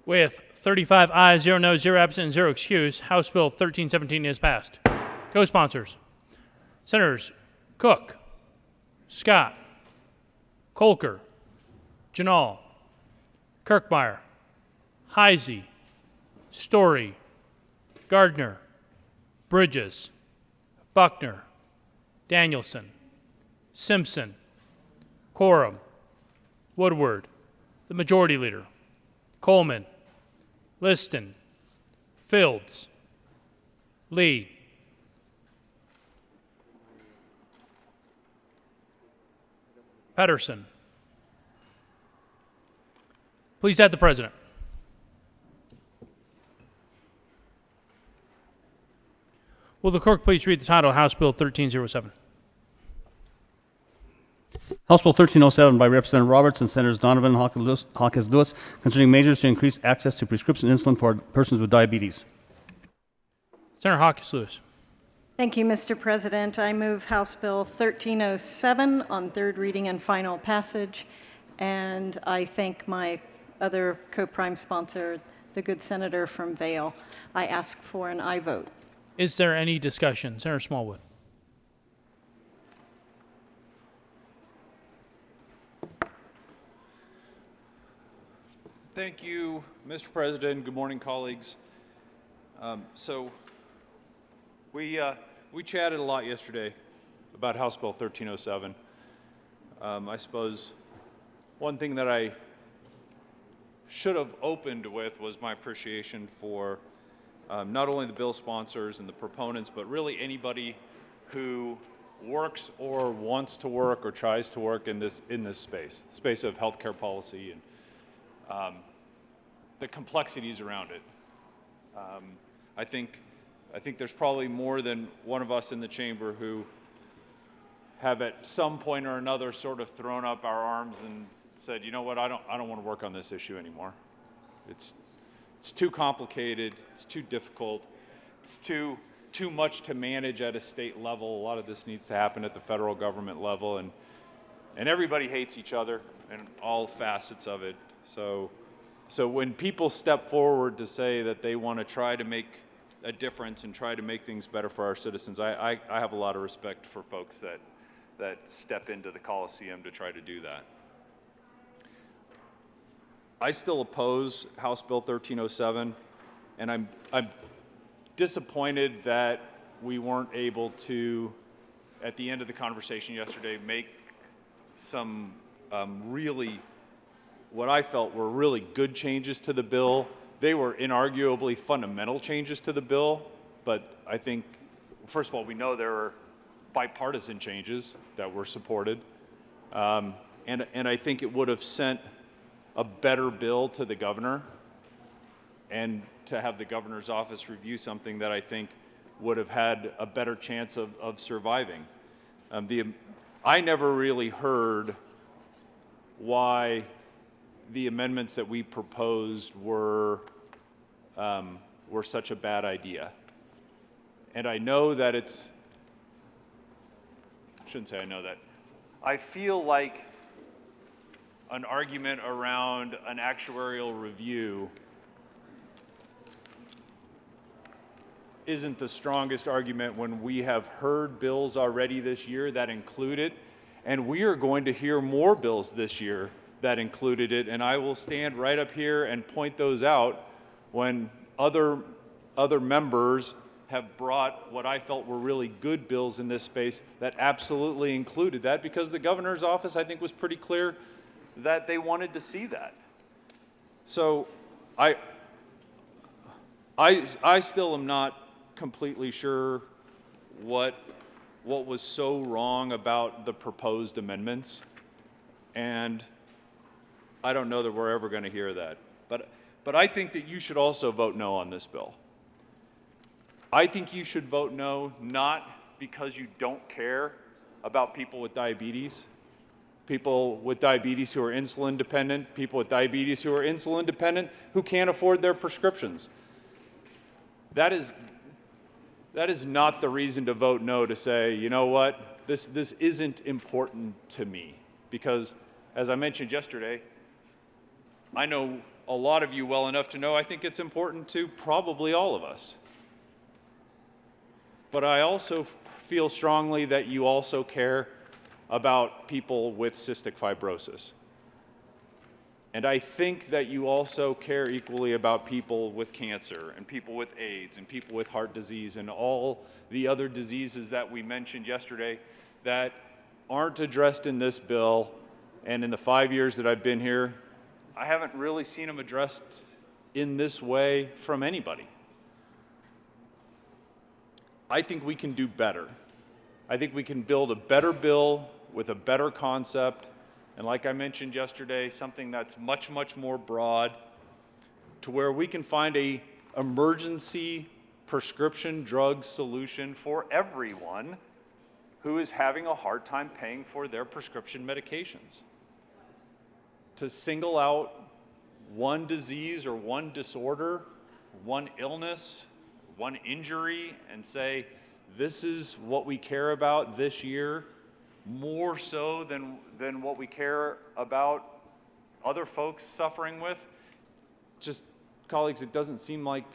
With 35 ayes, 0 noes, 0 absent, and 0 excuse, House Bill 1317 is passed. Co-sponsors, Senators Cook, Scott, Kolker, Janal, Kirkmeyer, Heisey, Story, Gardner, Bridges, Buckner, Danielson, Simpson, Quorum, Woodward, the Majority Leader, Coleman, Liston, Fields, Lee, Pedersen. Please add the president. Will the clerk please read the title of House Bill 1307? House Bill 1307 by Representative Roberts and Senators Donovan and Hawkins Lewis concerning measures to increase access to prescription insulin for persons with diabetes. Senator Hawkins Lewis. Thank you, Mr. President. I move House Bill 1307 on third reading and final passage. And I thank my other co-prime sponsor, the good senator from Vail. I ask for an aye vote. Is there any discussion? Senator Smallwood. Thank you, Mr. President. Good morning, colleagues. We chatted a lot yesterday about House Bill 1307. I suppose one thing that I should have opened with was my appreciation for not only the bill sponsors and the proponents, but really anybody who works or wants to work or tries to work in this space, the space of healthcare policy and the complexities around it. I think there's probably more than one of us in the chamber who have at some point or another sort of thrown up our arms and said, you know what, I don't want to work on this issue anymore. It's too complicated, it's too difficult, it's too much to manage at a state level. A lot of this needs to happen at the federal government level, and everybody hates each other and all facets of it. So when people step forward to say that they want to try to make a difference and try to make things better for our citizens, I have a lot of respect for folks that step into the Coliseum to try to do that. I still oppose House Bill 1307, and I'm disappointed that we weren't able to, at the end of the conversation yesterday, make some really, what I felt were really good changes to the bill. They were inarguably fundamental changes to the bill, but I think, first of all, we know there are bipartisan changes that were supported, and I think it would have sent a better bill to the governor, and to have the governor's office review something that I think would have had a better chance of surviving. I never really heard why the amendments that we proposed were such a bad idea. And I know that I shouldn't say I know that. I feel like an argument around an actuarial review isn't the strongest argument when we have heard bills already this year that include it, and we are going to hear more bills this year that included it, and I will stand right up here and point those out when other members have brought what I felt were really good bills in this space that absolutely included that, because the governor's office, I think, was pretty clear that they wanted to see that. So I still am not completely sure what was so wrong about the proposed amendments, and I don't know that we're ever going to hear that. But I think that you should also vote no on this bill. I think you should vote no, not because you don't care about people with diabetes who are insulin dependent, people with diabetes who are insulin dependent who can't afford their prescriptions. That is not the reason to vote no, to say, you know what, this isn't important to me. Because, as I mentioned yesterday, I know a lot of you well enough to know I think it's important to probably all of us. But I also feel strongly that you also care about people with cystic fibrosis. And I think that you also care equally about people with cancer and people with AIDS and people with heart disease and all the other diseases that we mentioned yesterday that aren't addressed in this bill. And in the 5 years that I've been here, I haven't really seen them addressed in this way from anybody. I think we can do better. I think we can build a better bill with a better concept and like I mentioned yesterday, something that's much, much more broad, to where we can find a emergency prescription drug solution for everyone who is having a hard time paying for their prescription medications. To single out one disease or one disorder, one illness, one injury, and say, this is what we care about this year, more so than what we care about other folks suffering with. Just, colleagues, it doesn't seem like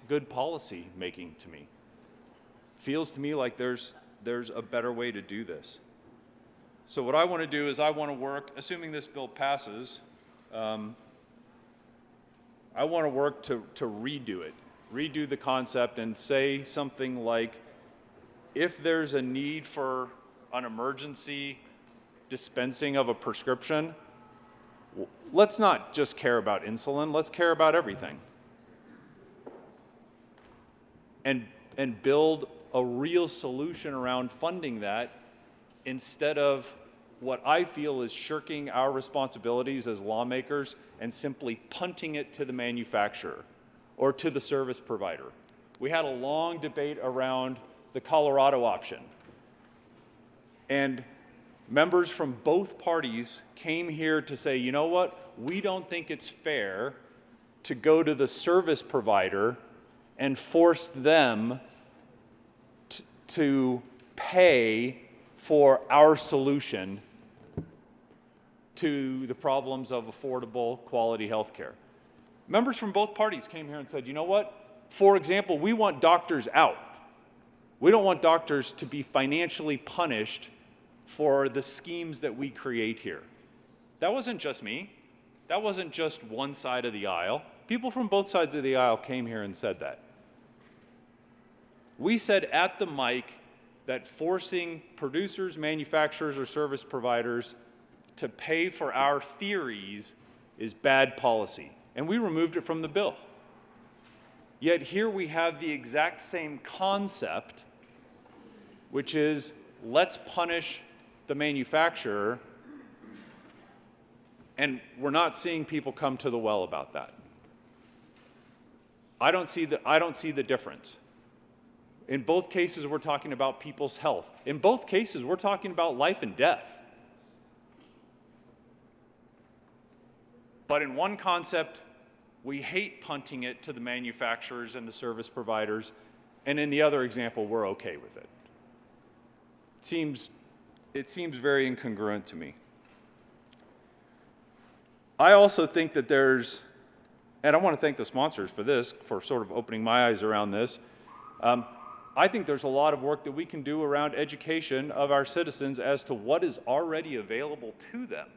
good policy making to me. Feels to me like there's a better way to do this. So what I want to do is I want to work, assuming this bill passes, I want to work to redo the concept and say something like, if there's a need for an emergency dispensing of a prescription, let's not just care about insulin, let's care about everything. And build a real solution around funding that, instead of what I feel is shirking our responsibilities as lawmakers and simply punting it to the manufacturer or to the service provider. We had a long debate around the Colorado option, and members from both parties came here to say, you know what, we don't think it's fair to go to the service provider and force them to pay for our solution to the problems of affordable, quality health care. Members from both parties came here and said, you know what? For example, we want doctors out. We don't want doctors to be financially punished for the schemes that we create here. That wasn't just me. That wasn't just one side of the aisle. People from both sides of the aisle came here and said that. We said at the mic that forcing producers, manufacturers, or service providers to pay for our theories is bad policy, and we removed it from the bill. Yet here we have the exact same concept, which is, let's punish the manufacturer, and we're not seeing people come to the well about that. I don't see the difference. In both cases, we're talking about people's health. In both cases, we're talking about life and death. But in one concept, we hate punting it to the manufacturers and the service providers, and in the other example, we're okay with it. It seems very incongruent to me. I also think that there's, and I want to thank the sponsors for this, for sort of opening my eyes around this. I think there's a lot of work that we can do around education of our citizens as to what is already available to them.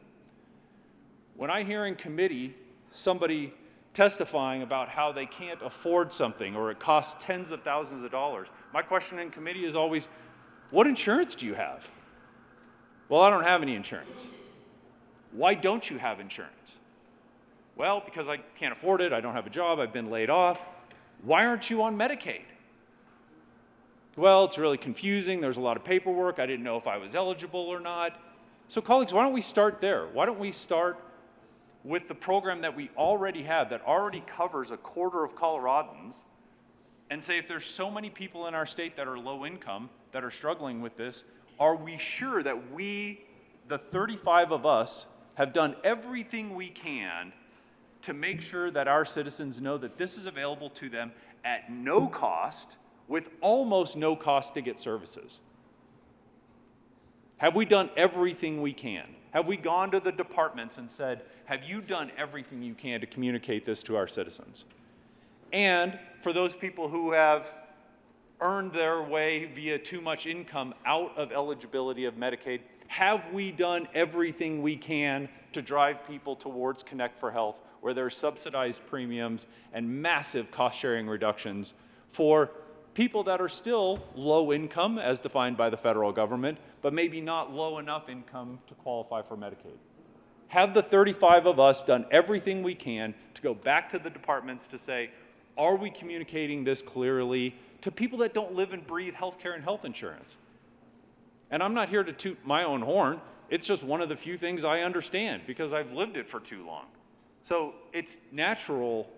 When I hear in committee somebody testifying about how they can't afford something or it costs tens of thousands of dollars, my question in committee is always, what insurance do you have? Well, I don't have any insurance. Why don't you have insurance? Well, because I can't afford it, I don't have a job, I've been laid off. Why aren't you on Medicaid? Well, it's really confusing, there's a lot of paperwork, I didn't know if I was eligible or not. So colleagues, why don't we start there? Why don't we start with the program that we already have, that already covers a quarter of Coloradans, and say, if there's so many people in our state that are low income, that are struggling with this, are we sure that we, the 35 of us, have done everything we can to make sure that our citizens know that this is available to them at no cost, with almost no cost to get services? Have we done everything we can? Have we gone to the departments and said, have you done everything you can to communicate this to our citizens? And for those people who have earned their way via too much income out of eligibility of Medicaid, have we done everything we can to drive people towards Connect for Health, where there's subsidized premiums and massive cost-sharing reductions for people that are still low income, as defined by the federal government, but maybe not low enough income to qualify for Medicaid? Have the 35 of us done everything we can to go back to the departments to say, are we communicating this clearly to people that don't live and breathe healthcare and health insurance? And I'm not here to toot my own horn. It's just one of the few things I understand because I've lived it for too long. So it's natural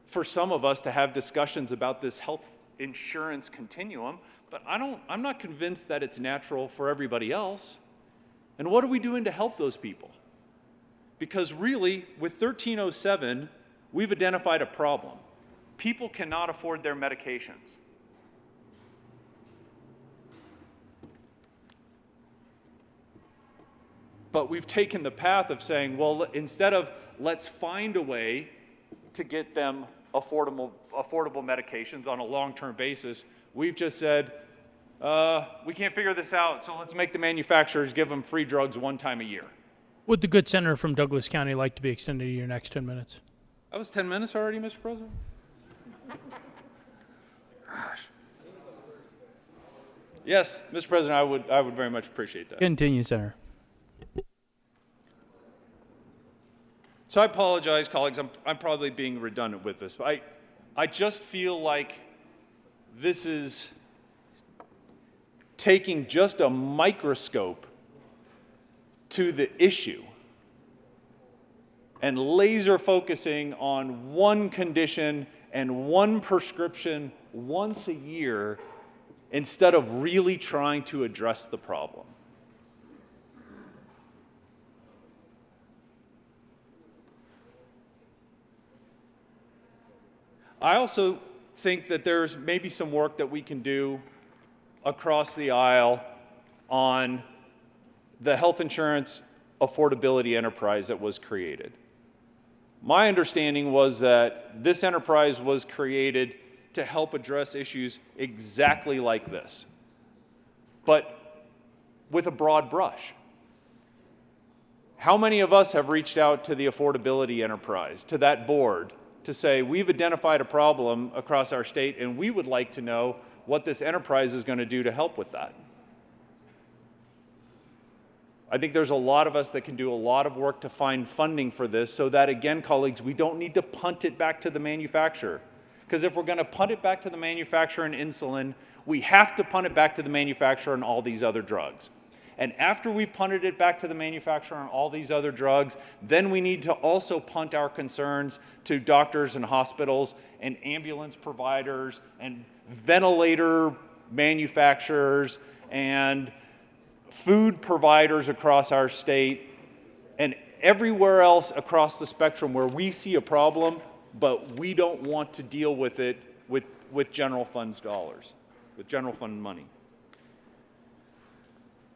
for some of us to have discussions about this health insurance continuum, but I'm not convinced that it's natural for everybody else. And what are we doing to help those people? Because really, with 1307, we've identified a problem. People cannot afford their medications. But we've taken the path of saying, well, instead of let's find a way to get them affordable medications on a long-term basis, we've just said, we can't figure this out, so let's make the manufacturers give them free drugs one time a year. Would the good senator from Douglas County like to be extended to your next 10 minutes? That was 10 minutes already, Mr. President? Gosh. Yes, Mr. President, I would very much appreciate that. Continue, Senator. So I apologize, colleagues. I'm probably being redundant with this, but I just feel like this is taking just a microscope to the issue and laser focusing on one condition and one prescription once a year instead of really trying to address the problem. I also think that there's maybe some work that we can do across the aisle on the health insurance affordability enterprise that was created. My understanding was that this enterprise was created to help address issues exactly like this, but with a broad brush. How many of us have reached out to the affordability enterprise, to that board, to say, we've identified a problem across our state and we would like to know what this enterprise is going to do to help with that? I think there's a lot of us that can do a lot of work to find funding for this so that, again, colleagues, we don't need to punt it back to the manufacturer. Because if we're going to punt it back to the manufacturer in insulin, we have to punt it back to the manufacturer in all these other drugs. And after we've punted it back to the manufacturer on all these other drugs, then we need to also punt our concerns to doctors and hospitals and ambulance providers and ventilator manufacturers and food providers across our state and everywhere else across the spectrum where we see a problem, but we don't want to deal with it with general funds dollars, with general fund money.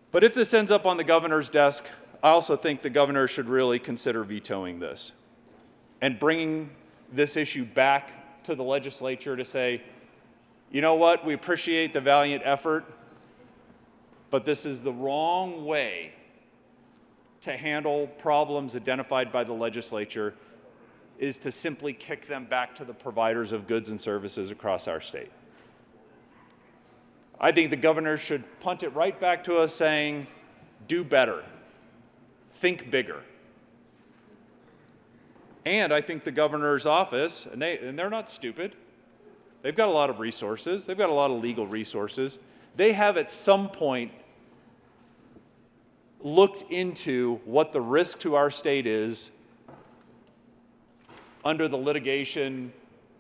But if this ends up on the governor's desk, I also think the governor should really consider vetoing this and bringing this issue back to the legislature to say, you know what, we appreciate the valiant effort, but this is the wrong way to handle problems identified by the legislature, is to simply kick them back to the providers of goods and services across our state. I think the governor should punt it right back to us saying, do better, think bigger. And I think the governor's office, and they're not stupid, they've got a lot of resources, they've got a lot of legal resources, they have at some point looked into what the risk to our state is under the litigation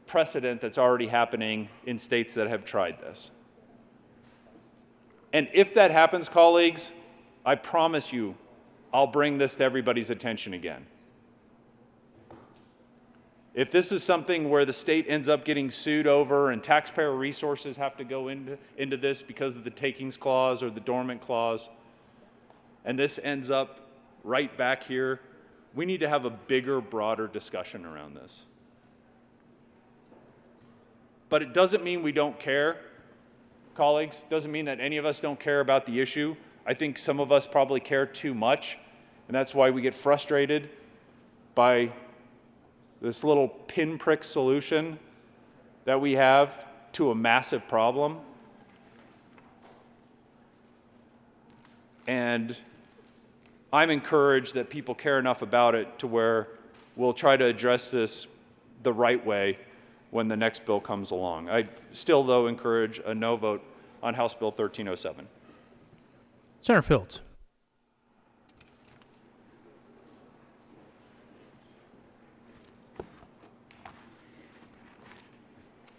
precedent that's already happening in states that have tried this. And if that happens, colleagues, I promise you, I'll bring this to everybody's attention again. If this is something where the state ends up getting sued over and taxpayer resources have to go into this because of the takings clause or the dormant clause, and this ends up right back here, we need to have a bigger, broader discussion around this. But it doesn't mean we don't care. Colleagues, doesn't mean that any of us don't care about the issue. I think some of us probably care too much, and that's why we get frustrated by this little pinprick solution that we have to a massive problem. And I'm encouraged that people care enough about it to where we'll try to address this the right way when the next bill comes along. I still, though, encourage a no vote on House Bill 1307. Senator Fields.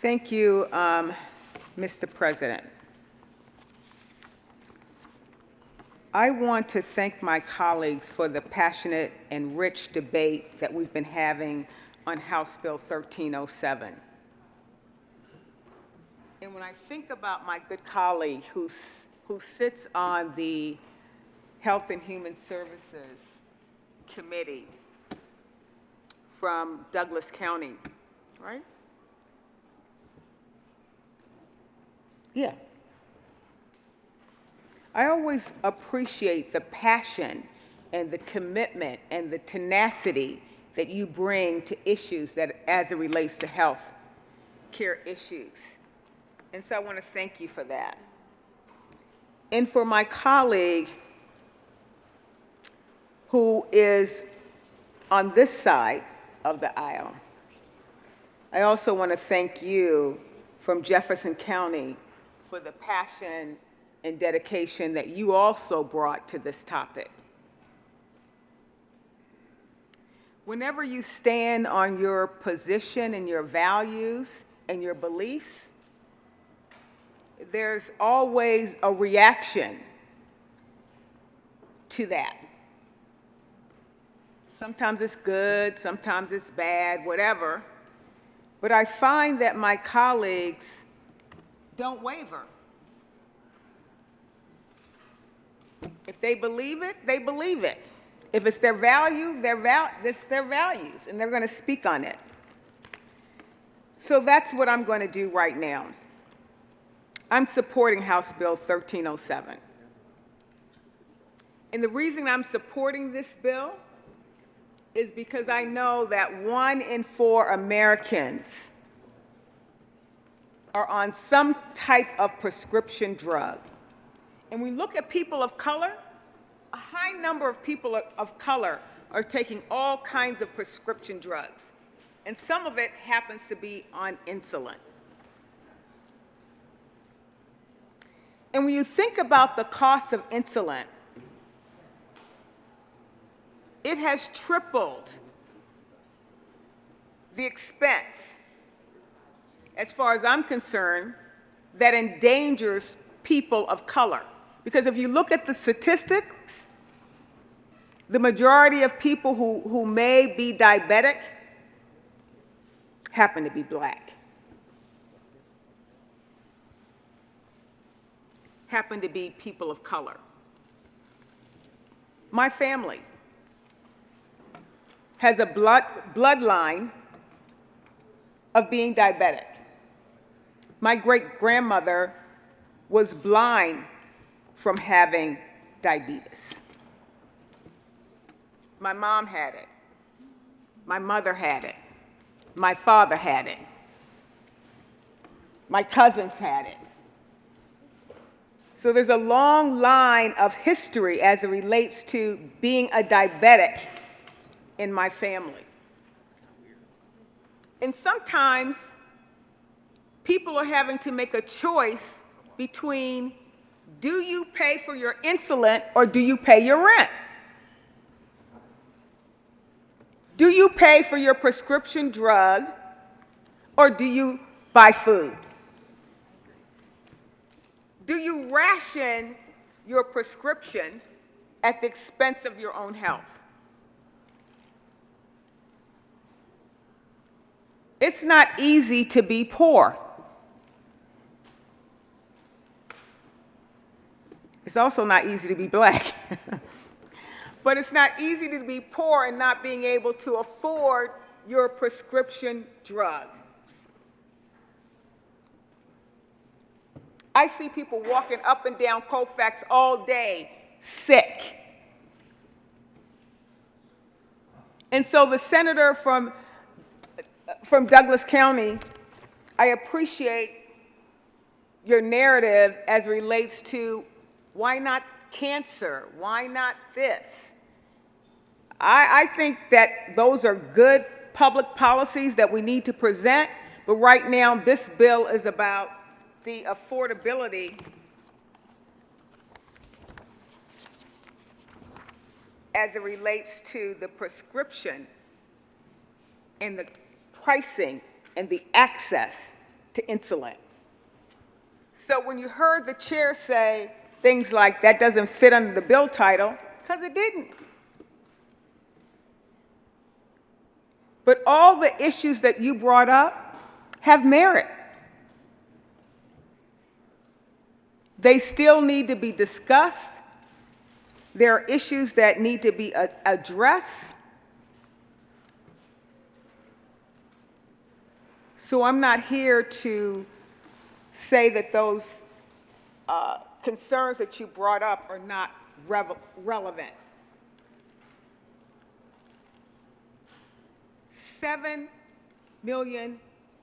Thank you, Mr. President. I want to thank my colleagues for the passionate and rich debate that we've been having on House Bill 1307. And when I think about my good colleague who sits on the Health and Human Services Committee from Douglas County, right? Yeah. I always appreciate the passion and the commitment and the tenacity that you bring to issues that as it relates to health care issues. And so I want to thank you for that. And for my colleague who is on this side of the aisle, I also want to thank you from Jefferson County for the passion and dedication that you also brought to this topic. Whenever you stand on your position and your values and your beliefs, there's always a reaction to that. Sometimes it's good, sometimes it's bad, whatever. But I find that my colleagues don't waver. If they believe it, they believe it. If it's their value, it's their values, and they're going to speak on it. So that's what I'm going to do right now. I'm supporting House Bill 1307. And the reason I'm supporting this bill is because I know that 1 in 4 Americans are on some type of prescription drug. And we look at people of color, a high number of people of color are taking all kinds of prescription drugs. And some of it happens to be on insulin. And when you think about the cost of insulin, it has tripled the expense, as far as I'm concerned, that endangers people of color. Because if you look at the statistics, the majority of people who may be diabetic happen to be black, happen to be people of color. My family has a bloodline of being diabetic. My great-grandmother was blind from having diabetes. My mom had it. My mother had it. My father had it. My cousins had it. So there's a long line of history as it relates to being a diabetic in my family. And sometimes people are having to make a choice between, do you pay for your insulin or do you pay your rent? Do you pay for your prescription drug or do you buy food? Do you ration your prescription at the expense of your own health? It's not easy to be poor. It's also not easy to be black. But it's not easy to be poor and not being able to afford your prescription drugs. I see people walking up and down Colfax all day, sick. And so the senator from Douglas County, I appreciate your narrative as it relates to why not cancer? Why not this? I think that those are good public policies that we need to present, but right now this bill is about the affordability as it relates to the prescription and the pricing and the access to insulin. So when you heard the chair say things like that doesn't fit under the bill title, because it didn't. But all the issues that you brought up have merit. They still need to be discussed. There are issues that need to be addressed. So I'm not here to say that those concerns that you brought up are not relevant. 7 million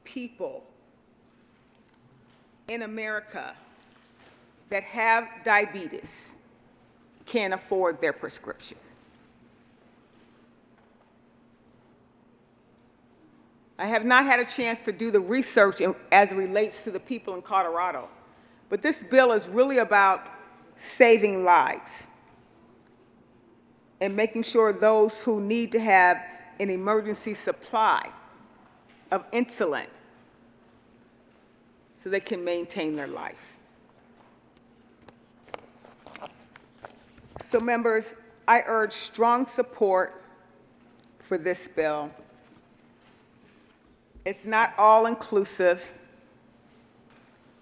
people in America that have diabetes can't afford their prescription. I have not had a chance to do the research as it relates to the people in Colorado, but this bill is really about saving lives and making sure those who need to have an emergency supply of insulin so they can maintain their life. So members, I urge strong support for this bill. It's not all-inclusive.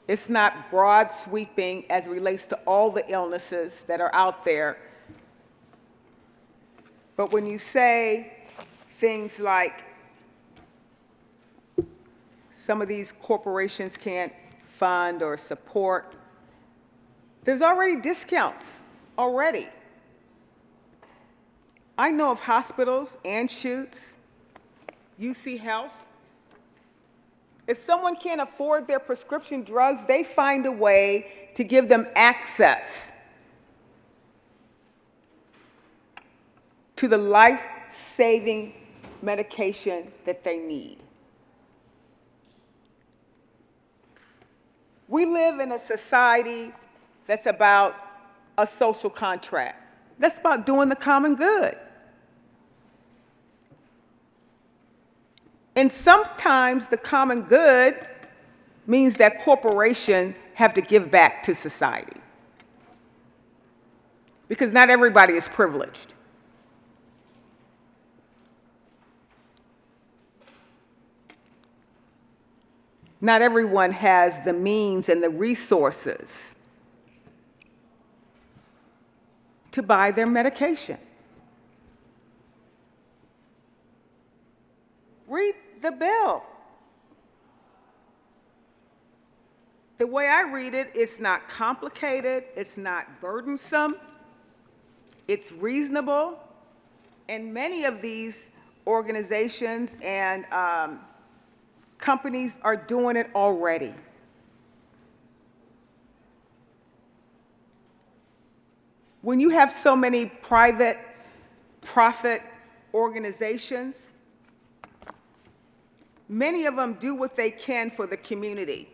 It's not broad sweeping as it relates to all the illnesses that are out there. But when you say things like some of these corporations can't fund or support, there's already discounts already. I know of hospitals, Anschutz, UC Health. If someone can't afford their prescription drugs, they find a way to give them access to the life-saving medication that they need. We live in a society that's about a social contract. That's about doing the common good. And sometimes the common good means that corporations have to give back to society, because not everybody is privileged. Not everyone has the means and the resources to buy their medication. Read the bill. The way I read it, it's not complicated, it's not burdensome, it's reasonable, and many of these organizations and companies are doing it already. When you have so many private profit organizations, many of them do what they can for the community.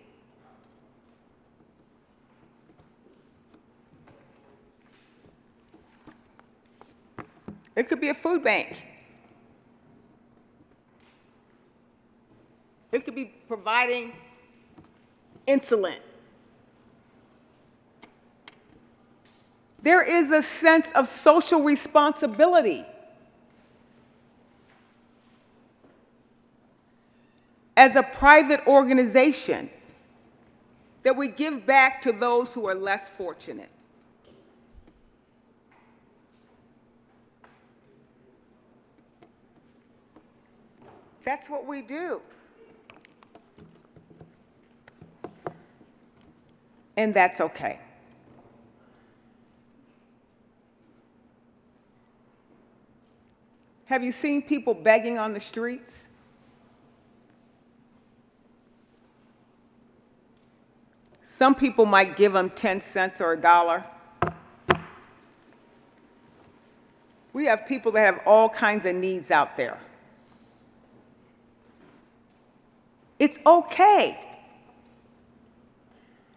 It could be a food bank. It could be providing insulin. There is a sense of social responsibility as a private organization that we give back to those who are less fortunate. That's what we do. And that's okay. Have you seen people begging on the streets? Some people might give them 10 cents or $1. We have people that have all kinds of needs out there. It's okay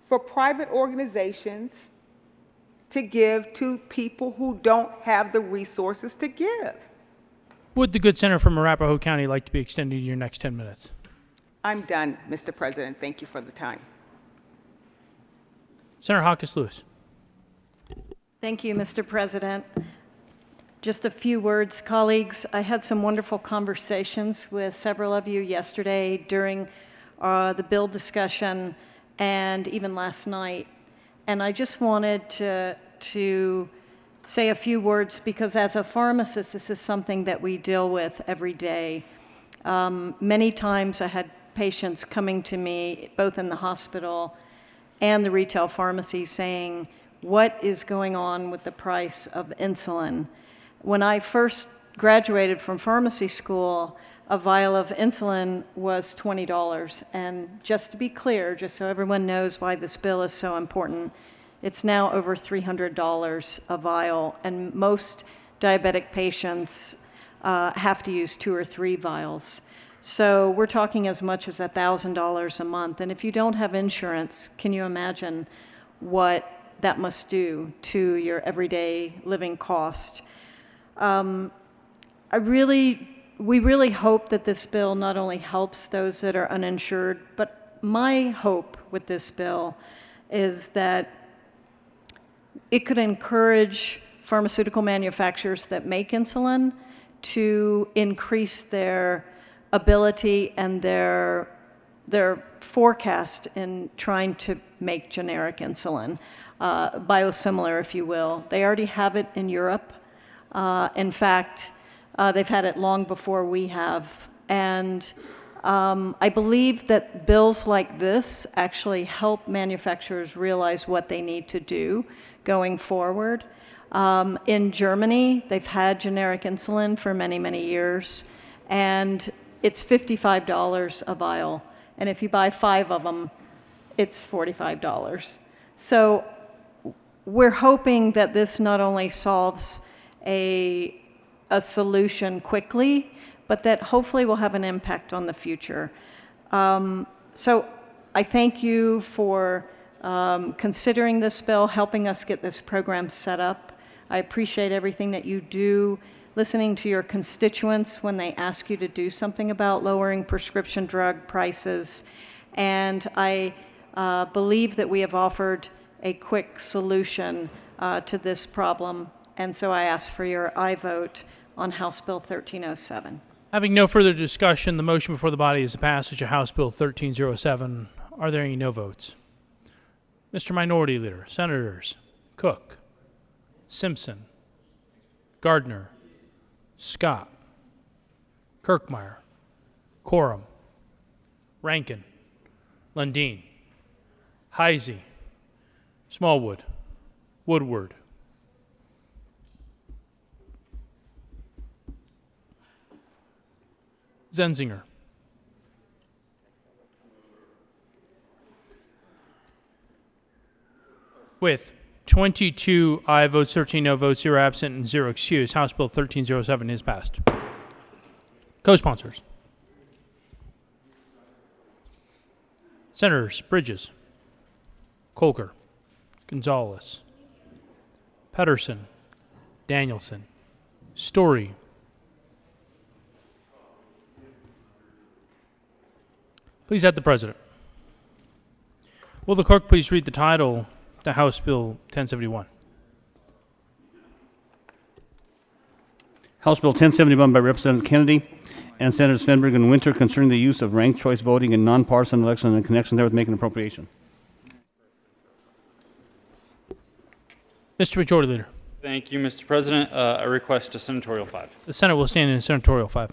for private organizations to give to people who don't have the resources to give. Would the good senator from Arapahoe County like to be extended your next 10 minutes? I'm done, Mr. President. Thank you for the time. Senator Hawkins Lewis. Thank you, Mr. President. Just a few words, colleagues. I had some wonderful conversations with several of you yesterday during the bill discussion and even last night. And I just wanted to say a few words because as a pharmacist, this is something that we deal with every day. Many times I had patients coming to me, both in the hospital and the retail pharmacy, saying, what is going on with the price of insulin? When I first graduated from pharmacy school, a vial of insulin was $20. And just to be clear, just so everyone knows why this bill is so important, it's now over $300 a vial, and most diabetic patients have to use 2 or 3 vials. So we're talking as much as $1,000 a month. And if you don't have insurance, can you imagine what that must do to your everyday living cost? We really hope that this bill not only helps those that are uninsured, but my hope with this bill is that it could encourage pharmaceutical manufacturers that make insulin to increase their ability and their forecast in trying to make generic insulin, biosimilar, if you will. They already have it in Europe. In fact, they've had it long before we have. And I believe that bills like this actually help manufacturers realize what they need to do going forward. In Germany, they've had generic insulin for many, many years, and it's $55 a vial. And if you buy 5 of them, it's $45. So we're hoping that this not only solves a solution quickly, but that hopefully will have an impact on the future. So I thank you for considering this bill, helping us get this program set up. I appreciate everything that you do, listening to your constituents when they ask you to do something about lowering prescription drug prices. And I believe that we have offered a quick solution to this problem. And so I ask for your aye vote on House Bill 1307. Having no further discussion, the motion before the body is the passage of House Bill 1307. Are there any no votes? Mr. Minority Leader, Senators Cook, Simpson, Gardner, Scott, Kirkmeyer, Quorum, Rankin, Lundin, Heisey, Smallwood, Woodward, Zenzinger, with 22 aye votes, 13 no votes, 0 absent, and 0 excused, House Bill 1307 is passed. Co-sponsors. Senators Bridges, Colker, Gonzalez, Pedersen, Danielson, Story, please add the President. Will the clerk please read the title to House Bill 1071? House Bill 1071 by Representative Kennedy and Senators Fenberg and Winter concerning the use of ranked choice voting in nonpartisan elections and in connection therewith making appropriation. Mr. Majority Leader. Thank you, Mr. President. A request to Senatorial 5. The Senate will stand in Senatorial 5.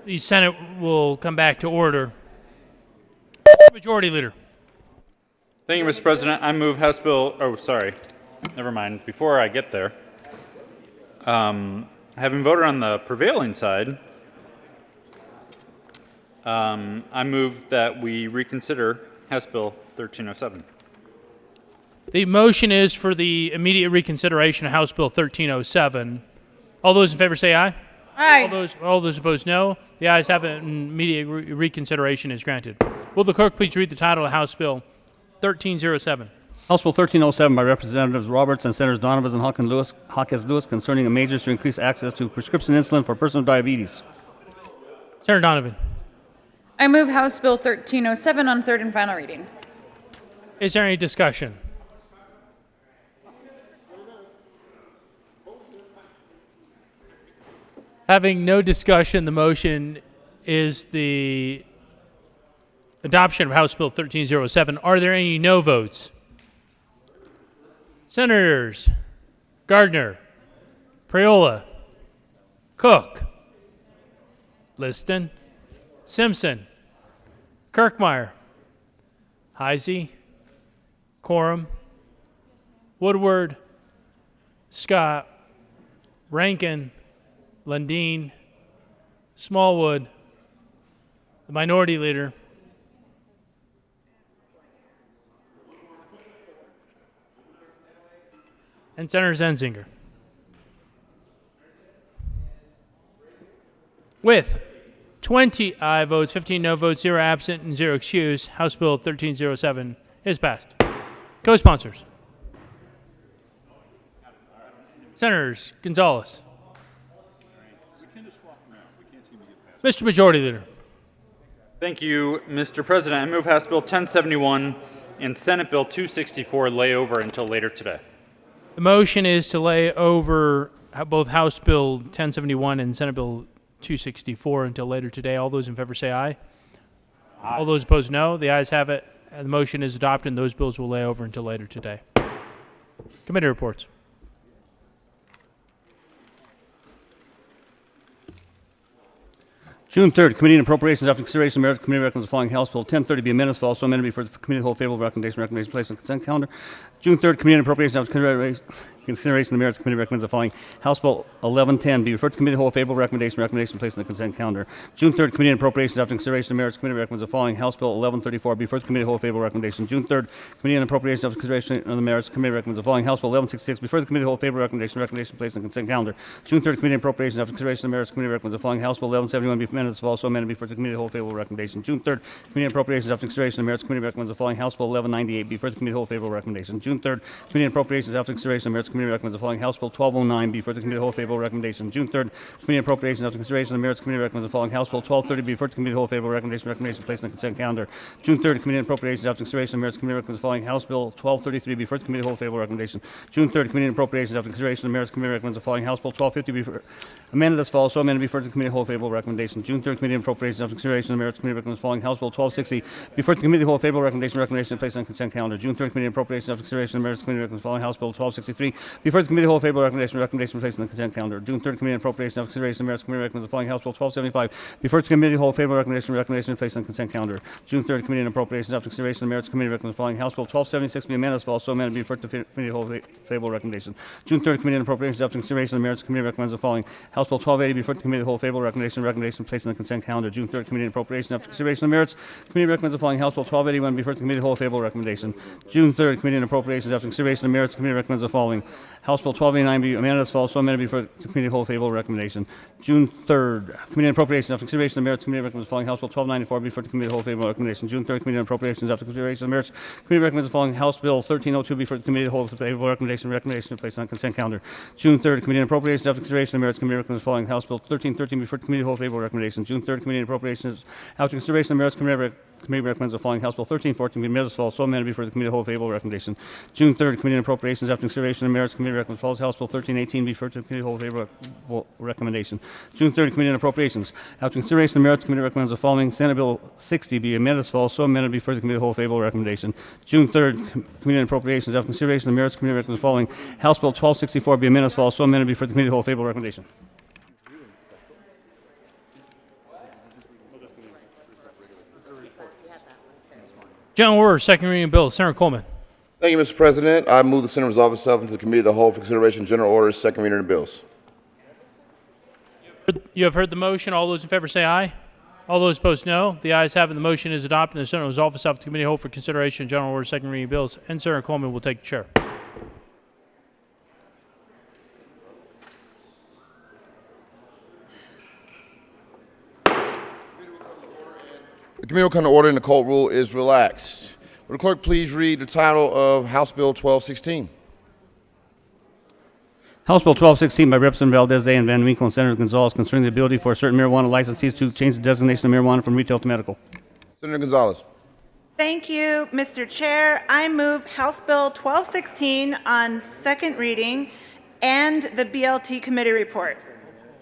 The Senate will come back to order. Majority Leader. Thank you, Mr. President. I move House Bill, oh, sorry, never mind. Before I get there, having voted on the prevailing side, I move that we reconsider House Bill 1307. The motion is for the immediate reconsideration of House Bill 1307. All those in favor say aye. Aye. All those opposed, no. The ayes have it, and immediate reconsideration is granted. Will the clerk please read the title of House Bill 1307? House Bill 1307 by Representatives Roberts and Senators Donovan and Hawkins Lewis concerning measures to increase access to prescription insulin for persons with diabetes. Senator Donovan. I move House Bill 1307 on third and final reading. Is there any discussion? Having no discussion, the motion is the adoption of House Bill 1307. Are there any no votes? Senators Gardner, Priola, Cook, Liston, Simpson, Kirkmeyer, Heisey, Coram, Woodward, Scott, Rankin, Lundeen, Smallwood, the Minority Leader, and Senator Zenzinger. With 20 aye votes, 15 no votes, 0 absent, and 0 excused, House Bill 1307 is passed. Co-sponsors. Senators Gonzalez. Mr. Majority Leader. Thank you, Mr. President. I move House Bill 1071 and Senate Bill 264 lay over until later today. The motion is to lay over both House Bill 1071 and Senate Bill 264 until later today. All those in favor say aye. All those opposed, no. The ayes have it. The motion is adopted, and those bills will lay over until later today. Committee reports. June 3rd, Committee on Appropriations after consideration of merits, committee recommends the following House Bill 1030 be amended for also amended before the committee hold favorable recommendation placed on consent calendar. June 3rd, Committee on Appropriations after consideration of the merits, committee recommends the following House Bill 1110 be referred to committee hold favorable recommendation placed on the consent calendar. June 3rd, Committee on Appropriations after consideration of merits, committee recommends the following House Bill 1134 be referred to committee hold favorable recommendation. June 3rd, Committee on Appropriations after consideration of the merits, committee recommends the following House Bill 1166 be referred to committee hold favorable recommendation placed on the consent calendar. June 3rd, Committee on Appropriations after consideration of the merits, committee recommends the following House Bill 1171 be amended also amended before the committee hold favorable recommendation. June 3rd, Committee on Appropriations after consideration of the merits, committee recommends the following House Bill 1198 be referred to committee hold favorable recommendation. June 3rd, Committee on Appropriations after consideration of the merits, committee recommends the following House Bill 1209 be referred to committee hold favorable recommendation. June 3rd, Committee on Appropriations after consideration of the merits, committee recommends the following House Bill 1230 be referred to committee hold favorable recommendation placed on the consent calendar. June 3rd, Committee on Appropriations after consideration of the merits, committee recommends the following House Bill 1233 be referred to committee hold favorable recommendation. June 3rd, Committee on Appropriations after consideration of the merits, committee recommends the following House Bill 1250 be amended as follows, so amended be referred to committee hold favorable recommendation. June 3rd, Committee on Appropriations after consideration of the merits, committee recommends the following House Bill 1260 be referred to committee hold favorable recommendation placed on consent calendar. June 3rd, Committee on Appropriations after consideration of the merits, committee recommends the following House Bill 1263 be referred to committee hold favorable recommendation placed on the consent calendar. June 3rd, Committee on Appropriations after consideration of the merits, committee recommends the following House Bill 1275 be referred to committee hold favorable recommendation placed on the consent calendar. June 3rd, Committee on Appropriations after consideration of the merits, committee recommends the following House Bill 1276 be amended as follows, so amended be referred to committee hold favorable recommendation. June 3rd, Committee on Appropriations after consideration of the merits, committee recommends the following House Bill 1280 be referred to committee hold favorable recommendation placed on the consent calendar. June 3rd, Committee on Appropriations after consideration of the merits, committee recommends the following House Bill 1281 be referred to committee hold favorable recommendation. June 3rd, Committee on Appropriations after consideration of the merits, committee recommends the following House Bill 1289 be amended as follows, so amended be referred to committee hold favorable recommendation. June 3rd, Committee on Appropriations after consideration of the merits, committee recommends the following House Bill 1294 be referred to committee hold favorable recommendation. June 3rd, Committee on Appropriations after consideration of the merits, committee recommends the following House Bill 1302 be referred to committee hold favorable recommendation placed on consent calendar. June 3rd, Committee on Appropriations after consideration of the merits, committee recommends the following House Bill 1313 be referred to committee hold favorable recommendation. June 3rd, Committee on Appropriations after consideration of the merits, committee Committee recommends the following. House Bill 1314 be amended as follows. So amended before the Committee of the Whole favorable recommendation. June 3rd, Committee on Appropriations after consideration of merits. Committee recommends follows. House Bill 1318 be referred to the Committee of the Whole favorable recommendation. June 3rd, Committee on Appropriations. After consideration of merits, Committee recommends the following. Senate Bill 60 be amended as follows. So amended before the Committee of the Whole favorable recommendation. June 3rd, Committee on Appropriations after consideration of merits, Committee recommends the following. House Bill 1264 be amended as follows. So amended before the Committee of the Whole favorable recommendation. General Order, second reading of bills. Senator Coleman. Thank you, Mr. President. I move the Senate resolve itself into the Committee of the Whole for consideration of general orders, second reading of bills. You have heard the motion. All those in favor say aye. All those opposed, no. The ayes have it. The motion is adopted. The Senate resolve itself to the Committee of the Whole for consideration of general orders, second reading of bills. And Senator Coleman will take the chair. The committee will come to order and the court rule is relaxed. Would the clerk please read the title of House Bill 1216? House Bill 1216 by Representative Valdez A. and Van Winkle and Senator Gonzalez concerning the ability for certain marijuana licensees to change the designation of marijuana from retail to medical. Senator Gonzalez. Thank you, Mr. Chair. I move House Bill 1216 on second reading and the BLT committee report.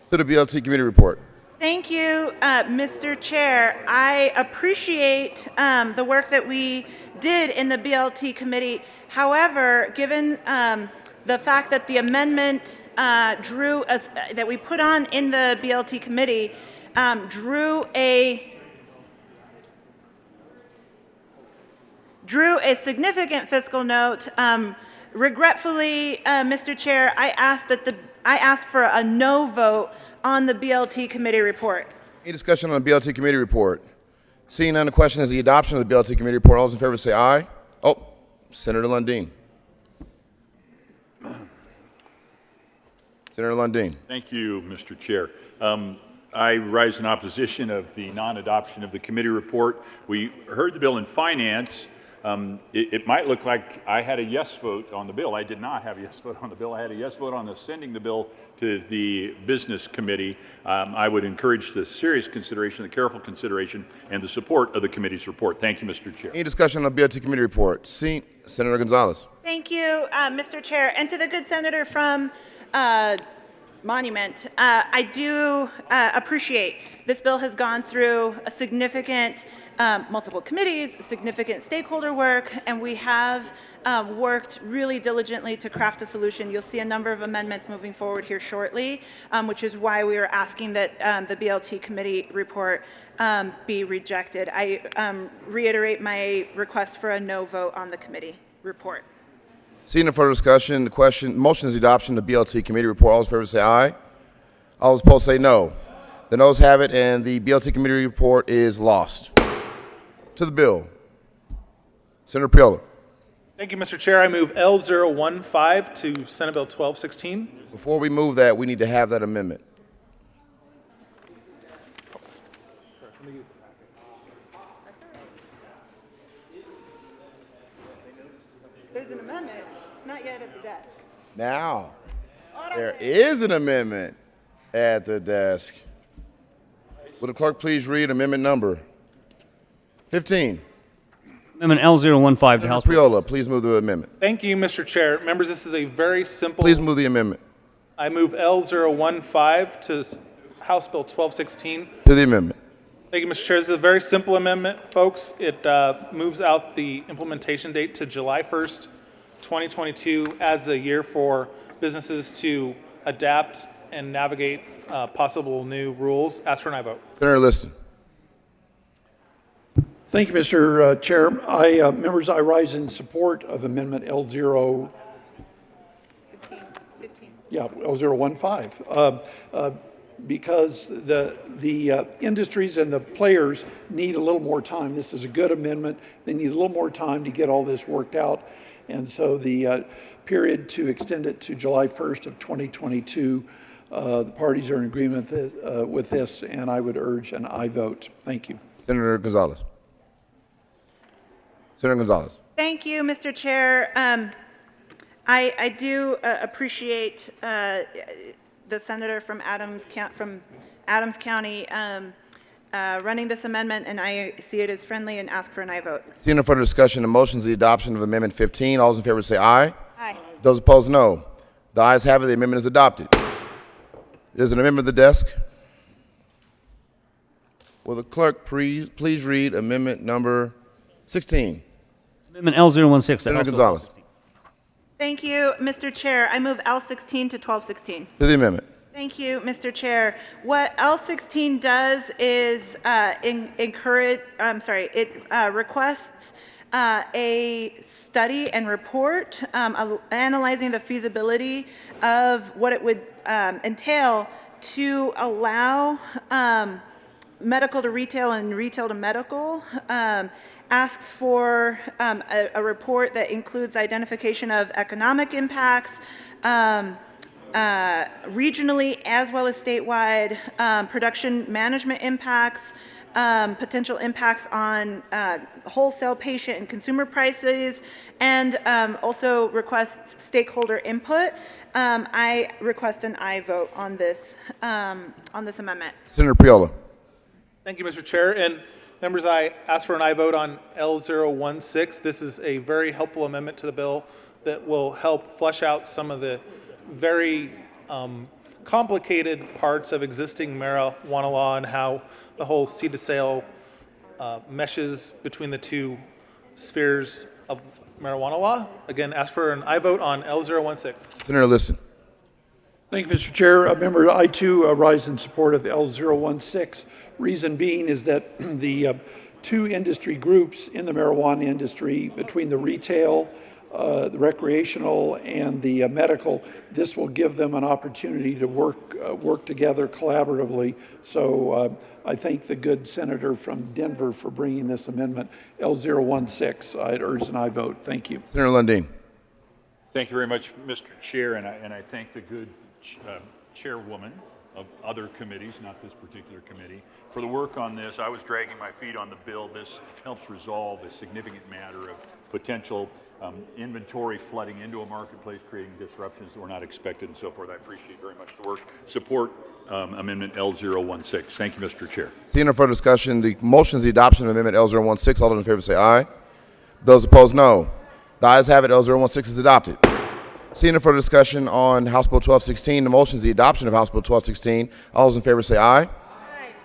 To the BLT committee report. Thank you, Mr. Chair. I appreciate the work that we did in the BLT committee. However, given the fact that the amendment that we put on in the BLT committee drew a significant fiscal note, regretfully, Mr. Chair, I asked for a no vote on the BLT committee report. Any discussion on the BLT committee report? Seeing none, the question is the adoption of the BLT committee report. All those in favor say aye. Oh, Senator Lundin. Senator Lundin. Thank you, Mr. Chair. I rise in opposition of the non-adoption of the committee report. We heard the bill in finance. It might look like I had a yes vote on the bill. I did not have a yes vote on the bill. I had a yes vote on sending the bill to the business committee. I would encourage the serious consideration, the careful consideration, and the support of the committee's report. Thank you, Mr. Chair. Any discussion on the BLT committee report? Senator Gonzalez. Thank you, Mr. Chair. And to the good senator from Monument, I do appreciate this bill has gone through a significant multiple committees, significant stakeholder work, and we have worked really diligently to craft a solution. You'll see a number of amendments moving forward here shortly, which is why we are asking that the BLT committee report be rejected. I reiterate my request for a no vote on the committee report. Seeing no further discussion, motion is the adoption of the BLT committee report. All those in favor say aye. All those opposed say no. The noes have it, and the BLT committee report is lost. To the bill. Senator Priola. Thank you, Mr. Chair. I move L015 to Senate Bill 1216. Before we move that, we need to have that amendment. There's an amendment. It's not yet at the desk. Now, there is an amendment at the desk. Will the clerk please read amendment number 15? Amendment L015 to House Priola, please move the amendment. Thank you, Mr. Chair. Members, this is a very simple. Please move the amendment. I move L015 to House Bill 1216. To the amendment. Thank you, Mr. Chair. This is a very simple amendment, folks. It moves out the implementation date to July 1st, 2022, adds a year for businesses to adapt and navigate possible new rules. Ask for an aye vote. Senator Liston. Thank you, Mr. Chair. Members, I rise in support of Amendment L0. 15. Yeah, L015. Because the industries and the players need a little more time. This is a good amendment. They need a little more time to get all this worked out. And so the period to extend it to July 1st of 2022, the parties are in agreement with this, and I would urge an aye vote. Thank you. Senator Gonzalez. Senator Gonzalez. Thank you, Mr. Chair. I do appreciate the senator from Adams County running this amendment, and I see it as friendly and ask for an aye vote. Seeing no further discussion, the motion is the adoption of Amendment 15. All those in favor say aye. Aye. Those opposed, no. The ayes have it. The amendment is adopted. There's an amendment at the desk. Will the clerk please read amendment number 16? Amendment L016. Senator Gonzalez. Thank you, Mr. Chair. I move L16 to 1216. To the amendment. Thank you, Mr. Chair. What L16 does is requests a study and report analyzing the feasibility of what it would entail to allow medical to retail and retail to medical, asks for a report that includes identification of economic impacts, regionally as well as statewide, production management impacts, potential impacts on wholesale patient and consumer prices, and also requests stakeholder input. I request an aye vote on this amendment. Senator Priola. Thank you, Mr. Chair. And members, I ask for an aye vote on L016. This is a very helpful amendment to the bill that will help flesh out some of the very complicated parts of existing marijuana law and how the whole seed to sale meshes between the two spheres of marijuana law. Again, ask for an aye vote on L016. Senator Liston. Thank you, Mr. Chair. Member, I too rise in support of the L016. Reason being is that the two industry groups in the marijuana industry, between the retail, the recreational, and the medical, this will give them an opportunity to work together collaboratively. So I thank the good senator from Denver for bringing this amendment, L016. I'd urge an aye vote. Thank you. Senator Lundin. Thank you very much, Mr. Chair, and I thank the good chairwoman of other committees, not this particular committee, for the work on this. I was dragging my feet on the bill. This helps resolve a significant matter of potential inventory flooding into a marketplace, creating disruptions that were not expected and so forth. I appreciate very much the work. Support Amendment L016. Thank you, Mr. Chair. Seeing no further discussion, the motion is the adoption of Amendment L016. All those in favor say aye. Those opposed, no. The ayes have it. L016 is adopted. Seeing no further discussion on House Bill 1216, the motion is the adoption of House Bill 1216. All those in favor say aye. Aye.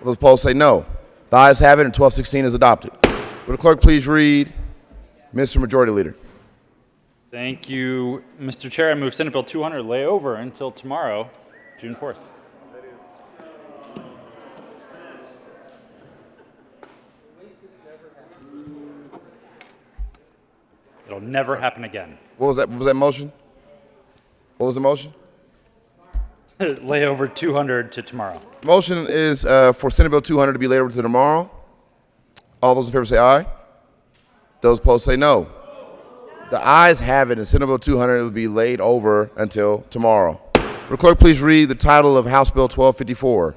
Those opposed say no. The ayes have it, and 1216 is adopted. Will the clerk please read Mr. Majority Leader? Thank you, Mr. Chair. I move Senate Bill 200 lay over until tomorrow, June 4th. It'll never happen again. What was that? What was that motion? What was the motion? Lay over 200 to tomorrow. Motion is for Senate Bill 200 to be laid over to tomorrow. All those in favor say aye. Those opposed say no. The ayes have it, and Senate Bill 200 will be laid over until tomorrow. Will the clerk please read the title of House Bill 1254?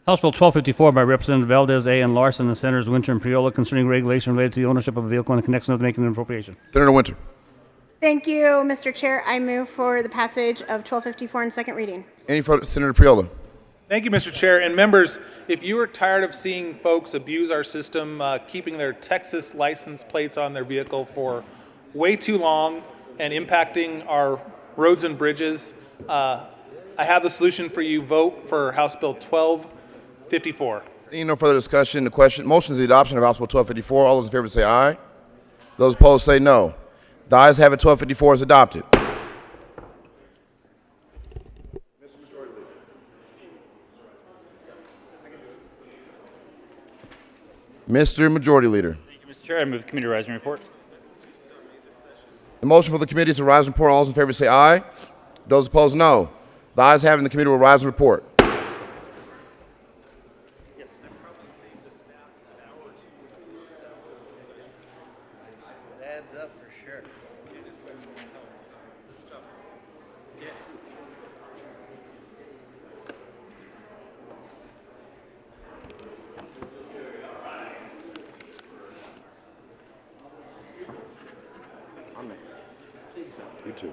House Bill 1254 by Representative Valdez A. and Larson and Senators Winter and Priola concerning regulation related to the ownership of a vehicle in connection with making an appropriation. Senator Winter. Thank you, Mr. Chair. I move for the passage of 1254 in second reading. Any further? Senator Priola. Thank you, Mr. Chair. And members, if you are tired of seeing folks abuse our system, keeping their Texas license plates on their vehicle for way too long and impacting our roads and bridges, I have the solution for you. Vote for House Bill 1254. Seeing no further discussion, the motion is the adoption of House Bill 1254. All those in favor say aye. Those opposed say no. The ayes have it. 1254 is adopted. Mr. Majority Leader. Thank you, Mr. Chair. I move the committee rising report. The motion for the committee is to rise and report. All those in favor say aye. Those opposed, no. The ayes have it, and the committee will rise and report. Adds up for sure. You too.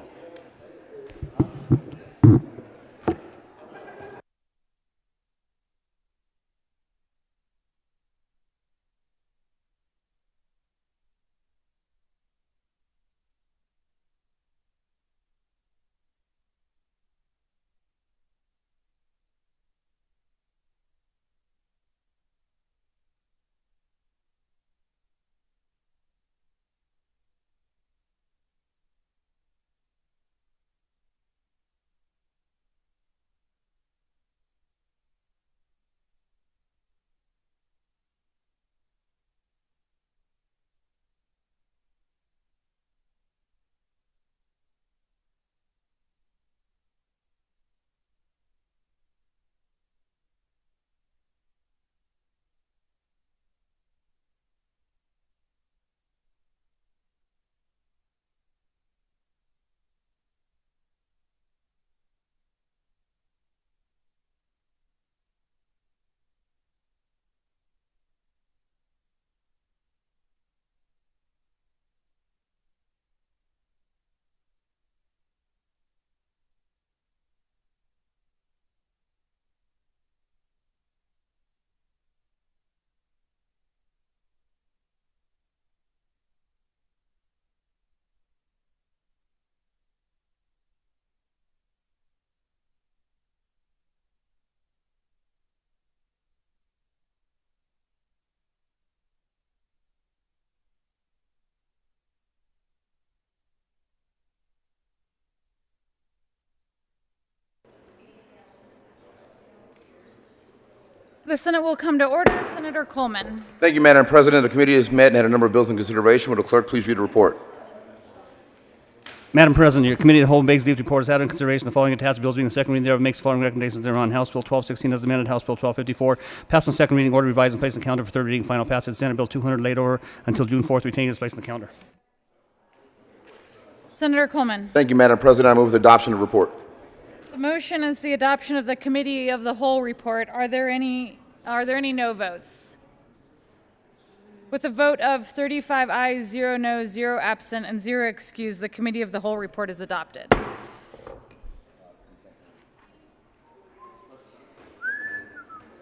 The Senate will come to order. Senator Coleman. Thank you, Madam President. The committee has met and had a number of bills in consideration. Will the clerk please read the report? Madam President, your committee of the whole begs leave to report has had in consideration the following attached bills being the second reading thereof makes the following recommendations thereon. House Bill 1216 as amended, House Bill 1254 passed on second reading, order revised and placed on the calendar for third reading and final passage. Senate Bill 200 laid over until June 4th, retaining its place on the calendar. Senator Coleman. Thank you, Madam President. I move the adoption of the report. The motion is the adoption of the committee of the whole report. Are there any no votes? With a vote of 35 ayes, 0 noes, 0 absent, and 0 excused, the committee of the whole report is adopted.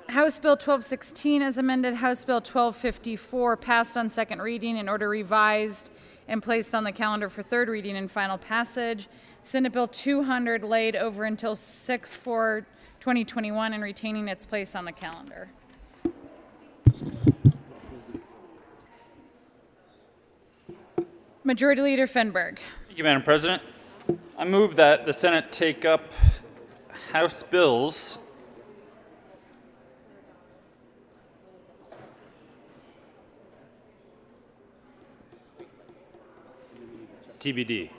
House Bill 1216 as amended, House Bill 1254 passed on second reading and order revised and placed on the calendar for third reading and final passage. Senate Bill 200 laid over until 6/4/2021 and retaining its place on the calendar. Majority Leader Fenberg. Thank you, Madam President. I move that the Senate take up House Bills TBD.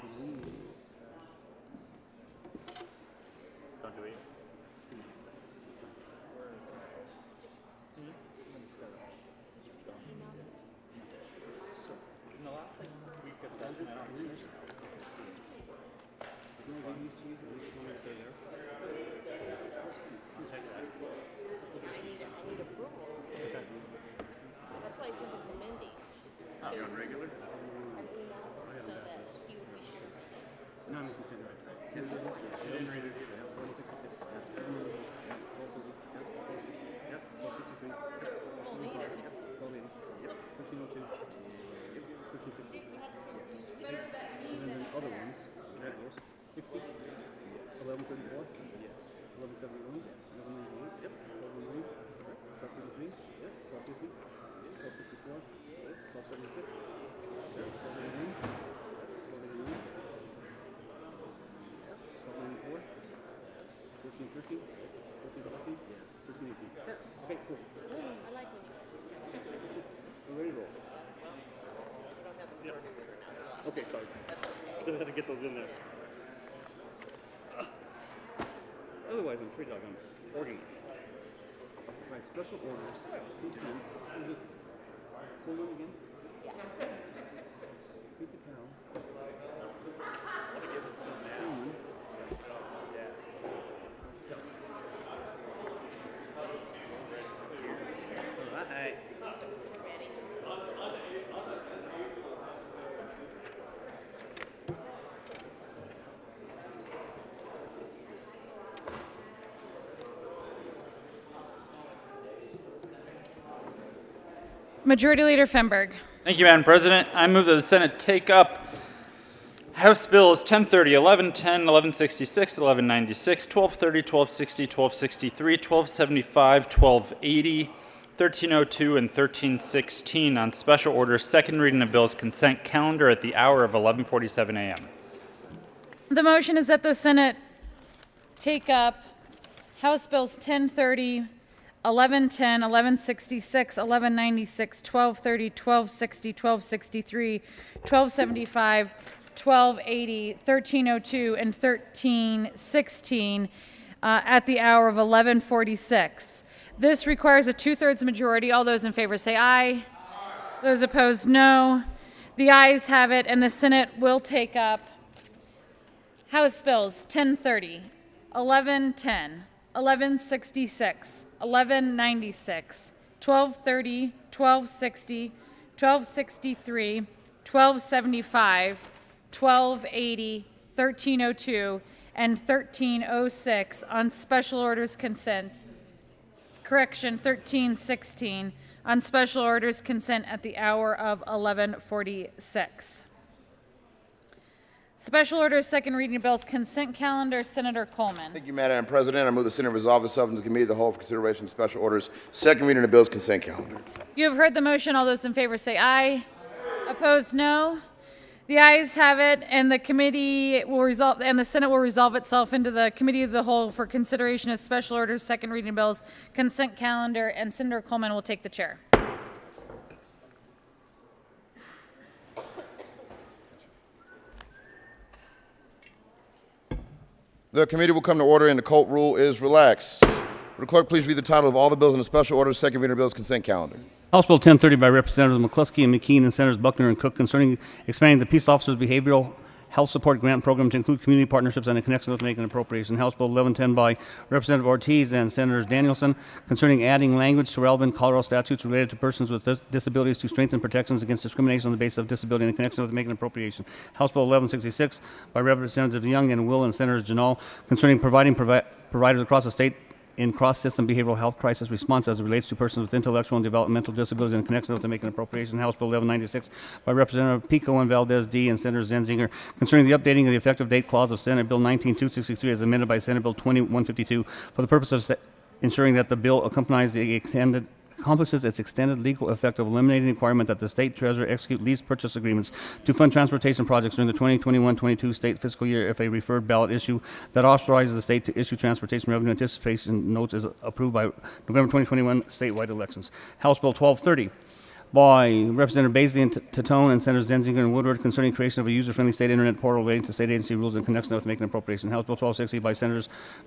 That's why I sent it to Mindy. On regular? No, I'm consent other ones, that was 60, 1134, 1171, 1198, yep, 1209, 1233, yep, 1250, 1264, 1276, 1289, 1289, 1294, 1313, 1314, yes, 1318. Yes. Okay, cool. I like it. We're ready to roll. Yep. Okay, sorry. Just had to get those in there. Otherwise, I'm pretty doggone organized. By special orders, consents, is it pull them again? Yeah. Feed the cows. I want to give this to him now. Yes. All right. Majority Leader Fenberg. Thank you, Madam President. I move that the Senate take up House Bills 1030, 1110, 1166, 1196, 1230, 1260, 1263, 1275, 1280, 1302, and 1316 on special order, second reading of bills consent calendar at the hour of 11:47 a.m. The motion is that the Senate take up House Bills 1030, 1110, 1166, 1196, 1230, 1260, 1263, 1275, 1280, 1302, and 1316 at the hour of 11:46. This requires a 2/3 majority. All those in favor say aye. Those opposed, no. The ayes have it, and the Senate will take up House Bills 1030, 1110, 1166, 1196, 1230, 1260, 1263, 1275, 1280, 1302, and 1306 on special orders consent. Correction, 1316 on special orders consent at the hour of 11:46. Special orders, second reading of bills, consent calendar, Senator Coleman. Thank you, Madam President. I move the Senate resolve itself into the committee of the whole for consideration of special orders, second reading of bills, consent calendar. You have heard the motion. All those in favor say aye. Opposed, no. The The ayes have it, and the committee will resolve, and the Senate will resolve itself into the committee of the whole for consideration of special orders, second reading bills, consent calendar, and Senator Coleman will take the chair. The committee will come to order and the Colt rule is relaxed. Would the clerk please read the title of all the bills in the special orders, second reading bills, consent calendar? House Bill 1030 by Representatives McCluskey and McKean and Senators Buckner and Cook concerning expanding the Peace Officers Behavioral Health Support Grant Program to include community partnerships and in connection with making an appropriation. House Bill 1110 by Representative Ortiz and Senators Danielson concerning adding language to relevant Colorado statutes related to persons with disabilities to strengthen protections against discrimination on the basis of disability in connection with making an appropriation. House Bill 1166 by Representatives Young and Will and Senators Janal concerning providing providers across the state in cross-system behavioral health crisis response as it relates to persons with intellectual and developmental disabilities in connection with making an appropriation. House Bill 1196 by Representative Pico and Valdez D. and Senator Zenzinger concerning the updating of the effective date clause of Senate Bill 19263 as amended by Senate Bill 2152 for the purpose of ensuring that the bill accompanies accomplishes its extended legal effect of eliminating the requirement that the state treasurer execute lease purchase agreements to fund transportation projects during the 2021-22 state fiscal year if a referred ballot issue that authorizes the state to issue transportation revenue anticipation notes is approved by November 2021 statewide elections. House Bill 1230 by Representative Baisley and Tatone and Senators Zenzinger and Woodward concerning creation of a user-friendly state internet portal relating to state agency rules in connection with making an appropriation. House Bill 1260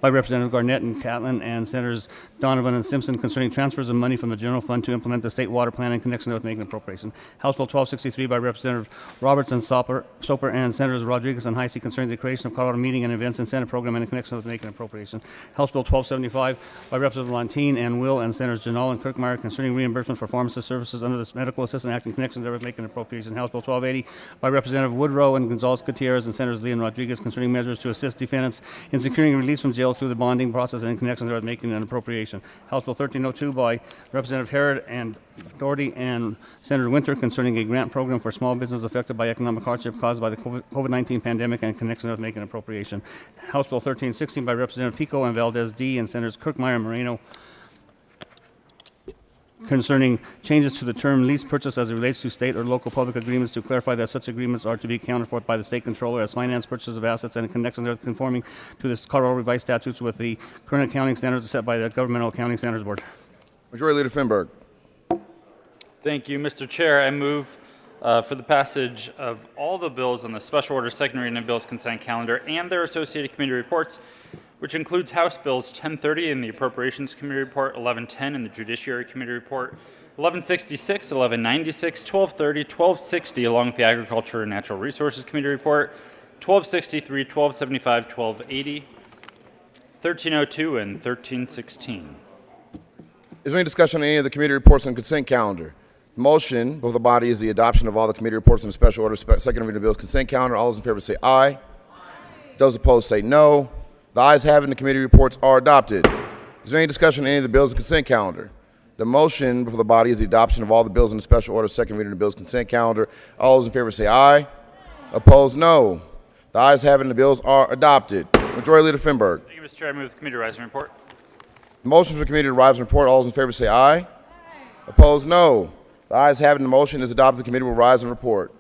by Representative Garnett and Catlin and Senators Donovan and Simpson concerning transfers of money from the general fund to implement the state water plan in connection with making an appropriation. House Bill 1263 by Representative Roberts and Soper and Senators Rodriguez and Heisey concerning the creation of Colorado Meeting and Events Incentive Program in connection with making an appropriation. House Bill 1275 by Representative Lantine and Will and Senators Janal and Kirkmeyer concerning reimbursement for pharmacist services under the Medical Assistant Act in connection with making an appropriation. House Bill 1280 by Representative Woodrow and Gonzalez Gutierrez and Senators Lee and Rodriguez concerning measures to assist defendants in securing release from jail through the bonding process and in connection with making an appropriation. House Bill 1302 by Representative Herod and Doherty and Senator Winter concerning a grant program for small business affected by economic hardship caused by the COVID-19 pandemic and in connection with making an appropriation. House Bill 1316 by Representative Pico and Valdez D. and Senators Kirkmeyer and Moreno concerning changes to the term lease purchase as it relates to state or local public agreements to clarify that such agreements are to be accounted for by the state controller as finance purchases of assets and in connection with conforming to the Colorado revised statutes with the current accounting standards set by the Governmental Accounting Standards Board. Majority Leader Finberg. Thank you, Mr. Chair. I move for the passage of all the bills on the special order second reading of bills consent calendar and their associated committee reports, which includes House Bills 1030 in the Appropriations Committee Report, 1110 in the Judiciary Committee Report, 1166, 1196, 1230, 1260 along with the Agriculture and Natural Resources Committee Report, 1263, 1275, 1280, 1302, and 1316. Is there any discussion on any of the committee reports on consent calendar? The motion before the body is the adoption of all the committee reports on the special order second reading of bills consent calendar. All those in favor say aye. Those opposed say no. The ayes have it and the committee reports are adopted. Is there any discussion on any of the bills in consent calendar? The motion before the body is the adoption of all the bills in the special order second reading of bills consent calendar. All those in favor say aye. Opposed, no. The ayes have it and the bills are adopted. Majority Leader Finberg. Thank you, Mr. Chair. I move the committee rise and report. The motion for the committee to rise and report. All those in favor say aye. Opposed, no. The ayes have it and the motion is adopted. The committee will rise and report.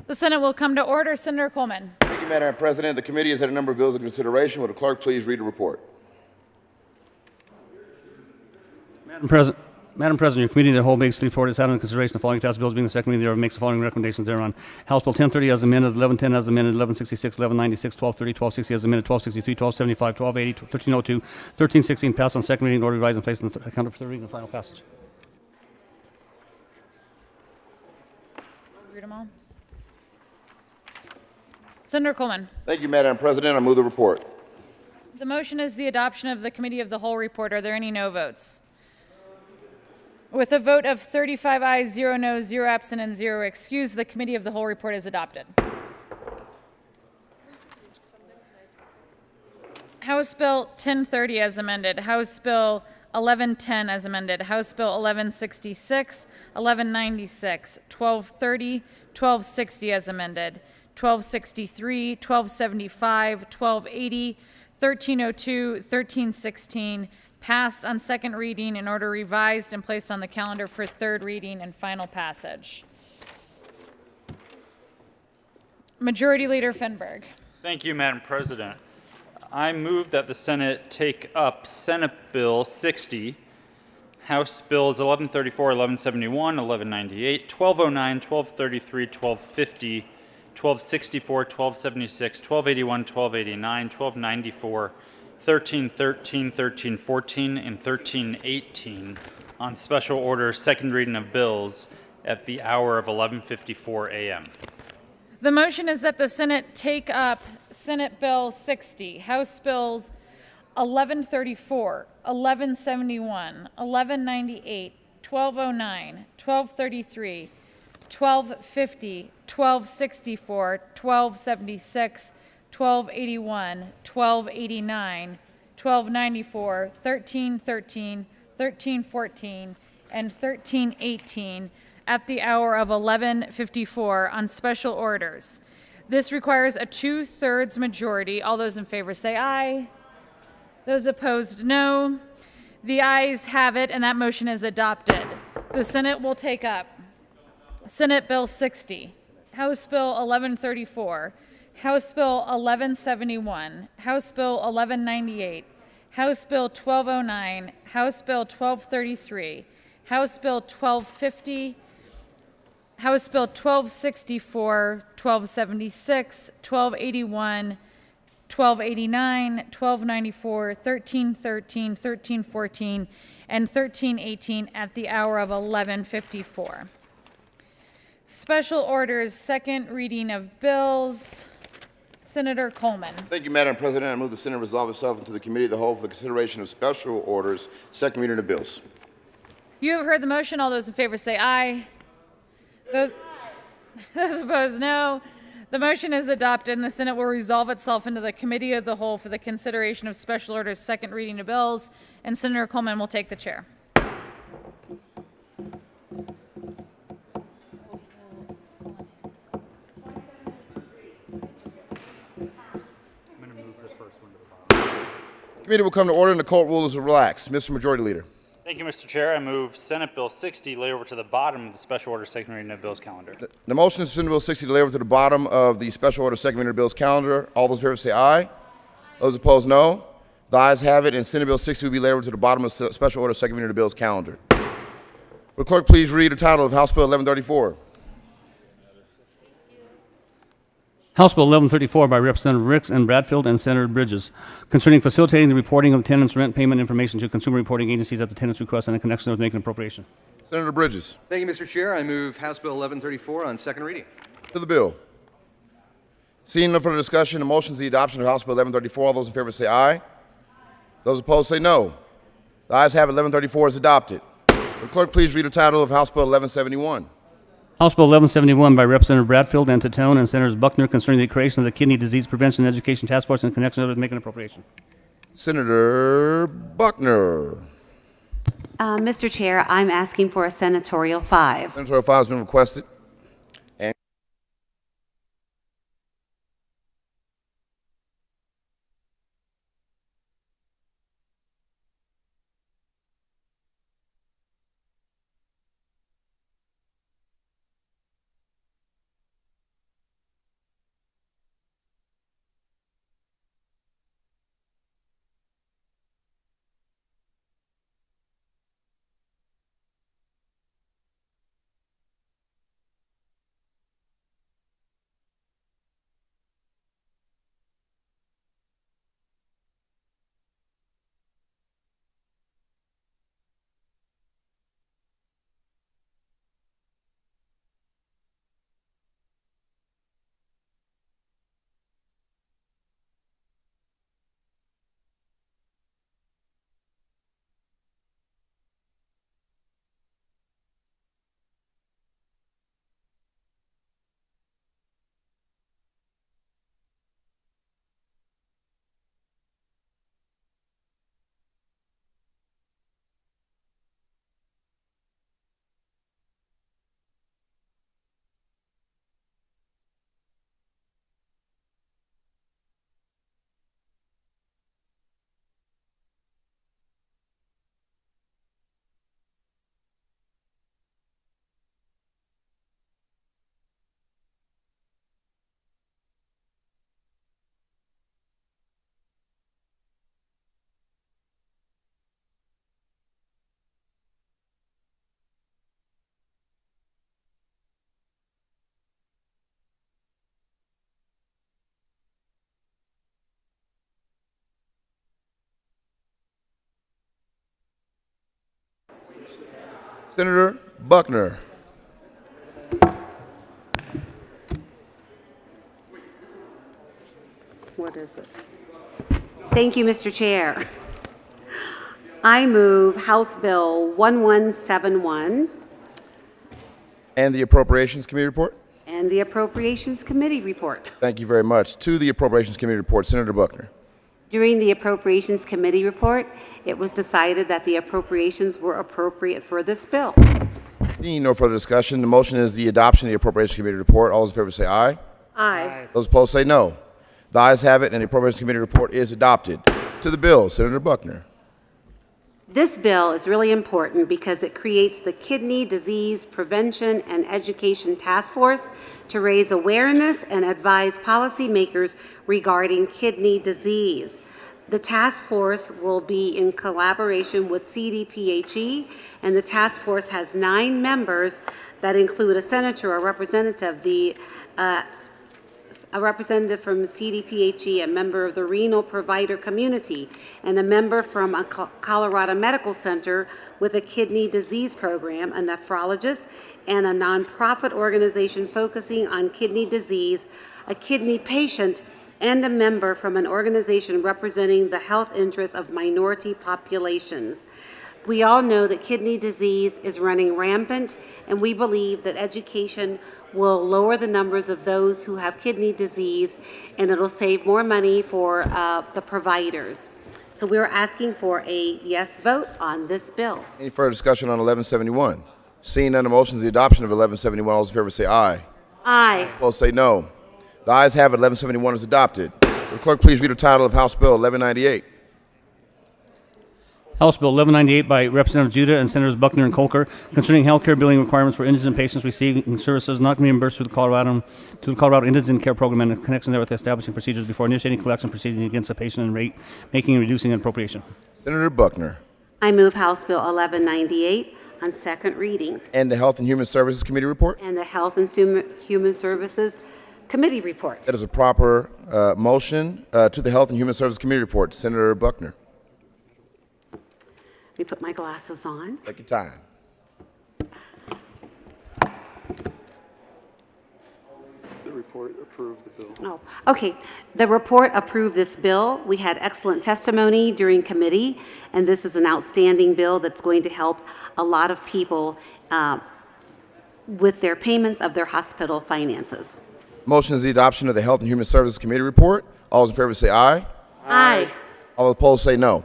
The Senate will come to order. Senator Coleman. Thank you, Madam President. The committee has had a number of bills in consideration. Will the clerk please read the report? Madam President, your committee in the whole makes the report is had in consideration the following task bills being the second reading thereof makes the following recommendations thereon. House Bill 1030 as amended, 1110 as amended, 1166, 1196, 1230, 1260 as amended, 1263, 1275, 1280, 1302, 1316 passed on second reading, order revised and placed on the counter for third reading and final passage. Read them all. Senator Coleman. Thank you, Madam President. I move the report. The motion is the adoption of the committee of the whole report. Are there any no votes? With a vote of 35 ayes, 0 noes, 0 absent, and 0 excused, the committee of the whole report is adopted. House Bill 1030 as amended. House Bill 1110 as amended, House Bill 1166, 1196, 1230, 1260 as amended, 1263, 1275, 1280, 1302, 1316, passed on second reading in order revised and placed on the calendar for third reading and final passage. Majority Leader Finberg. Thank you, Madam President. I move that the Senate take up Senate Bill 60, House Bills 1134, 1171, 1198, 1209, 1233, 1250, 1264, 1276, 1281, 1289, 1294, 1313, 1314, and 1318 on special order second reading of bills at the hour of 11:54 a.m. The motion is that the Senate take up Senate Bill 60, House Bills 1134, 1171, 1198, 1209, 1233, 1250, 1264, 1276, 1281, 1289, 1294, 1313, 1314, and 1318 at the hour of 11:54 on special orders. This requires a 2/3 majority. All those in favor say aye. Those opposed, no. The ayes have it, and that motion is adopted. The Senate will take up Senate Bill 60, House Bill 1134, House Bill 1171, House Bill 1198, House Bill 1209, House Bill 1233, House Bill 1250, House Bill 1264, 1276, 1281, 1289, 1294, 1313, 1314, and 1318 at the hour of 11:54. Special orders, second reading of bills. Senator Coleman. Thank you, Madam President. I move the Senate resolve itself into the Committee of the Whole for the consideration of special orders, second reading of bills. You have heard the motion. All those in favor say aye. Those opposed, no. The motion is adopted, and the Senate will resolve itself into the Committee of the Whole for the consideration of special orders, second reading of bills, and Senator Coleman will take the chair. Committee will come to order and the court rules will relax. Mr. Majority Leader. Thank you, Mr. Chair. I move Senate Bill 60 lay over to the bottom of the special order second reading of bills calendar. The motion is Senate Bill 60 to lay over to the bottom of the special order second reading of bills calendar. All those in favor say aye. Those opposed, no. The ayes have it, and Senate Bill 60 will be laid over to the bottom of the special order second reading of bills calendar. Will the clerk please read the title of House Bill 1134? House Bill 1134 by Representative Ricks and Bradfield and Senator Bridges concerning facilitating the reporting of tenants' rent payment information to consumer reporting agencies at the tenant's request and in connection with making appropriation. Senator Bridges. Thank you, Mr. Chair. I move House Bill 1134 on second reading. To the bill. Seeing no further discussion, the motion is the adoption of House Bill 1134. All those in favor say aye. Those opposed say no. The ayes have it. 1134 is adopted. Will the clerk please read the title of House Bill 1171? House Bill 1171 by Representative Bradfield and Tatone and Senators Buckner concerning the creation of the Kidney Disease Prevention and Education Task Force in connection with making appropriation. Senator Buckner. Mr. Chair, I'm asking for a senatorial 5. Senatorial 5 has been requested. Senator Buckner. What is it? Thank you, Mr. Chair. I move House Bill 1171 And the Appropriations Committee report? and the Appropriations Committee report. Thank you very much. To the Appropriations Committee report, Senator Buckner. During the Appropriations Committee report, it was decided that the appropriations were appropriate for this bill. Seeing no further discussion, the motion is the adoption of the Appropriations Committee report. All those in favor say aye. Aye. Those opposed say no. The ayes have it, and the Appropriations Committee report is adopted. To the bill, Senator Buckner. This bill is really important because it creates the Kidney Disease Prevention and Education Task Force to raise awareness and advise policymakers regarding kidney disease. The task force will be in collaboration with CDPHE, and the task force has 9 members that include a senator, a representative, a representative from CDPHE, a member of the renal provider community, and a member from a Colorado Medical Center with a kidney disease program, a nephrologist, and a nonprofit organization focusing on kidney disease, a kidney patient, and a member from an organization representing the health interests of minority populations. We all know that kidney disease is running rampant, and we believe that education will lower the numbers of those who have kidney disease, and it'll save more money for the providers. So we're asking for a yes vote on this bill. Any further discussion on 1171? Seeing none, the motion is the adoption of 1171. All those in favor say aye. Aye. Opposed say no. The ayes have it. 1171 is adopted. Will the clerk please read the title of House Bill 1198? House Bill 1198 by Representative Judah and Senators Buckner and Colker concerning health care billing requirements for indigent patients receiving services not reimbursed through the Colorado Indigent Care Program and in connection therewith establishing procedures before initiating collection proceedings against a patient and rate making and reducing an appropriation. Senator Buckner. I move House Bill 1198 on second reading. And the Health and Human Services Committee report? And the Health and Human Services Committee report. That is a proper motion. To the Health and Human Services Committee report, Senator Buckner. Let me put my glasses on. Take your time. The report approved the bill. Oh, okay. The report approved this bill. We had excellent testimony during committee, and this is an outstanding bill that's going to help a lot of people with their payments of their hospital finances. Motion is the adoption of the Health and Human Services Committee report. All those in favor say aye. Aye. All opposed say no.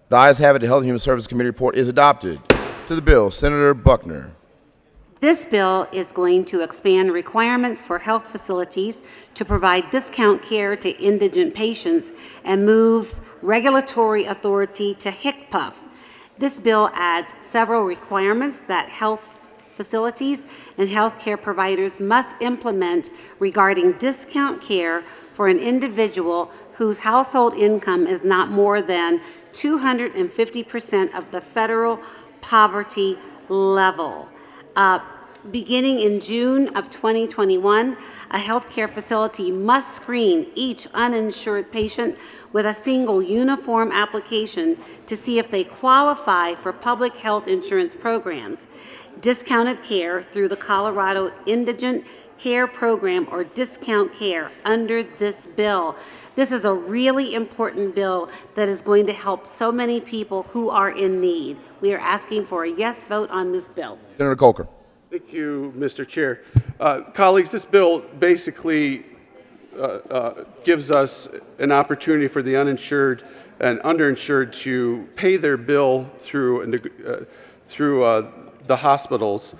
The ayes have it. The Health and Human Services Committee report is adopted. To the bill, Senator Buckner. This bill is going to expand requirements for health facilities to provide discount care to indigent patients and moves regulatory authority to HCPF. This bill adds several requirements that health facilities and healthcare providers must implement regarding discount care for an individual whose household income is not more than 250% of the federal poverty level. Beginning in June of 2021, a healthcare facility must screen each uninsured patient with a single uniform application to see if they qualify for public health insurance programs, discounted care through the Colorado Indigent Care Program, or discount care under this bill. This is a really important bill that is going to help so many people who are in need. We are asking for a yes vote on this bill. Senator Colker. Thank you, Mr. Chair. Colleagues, this bill basically gives us an opportunity for the uninsured and underinsured to pay their bill through the hospitals.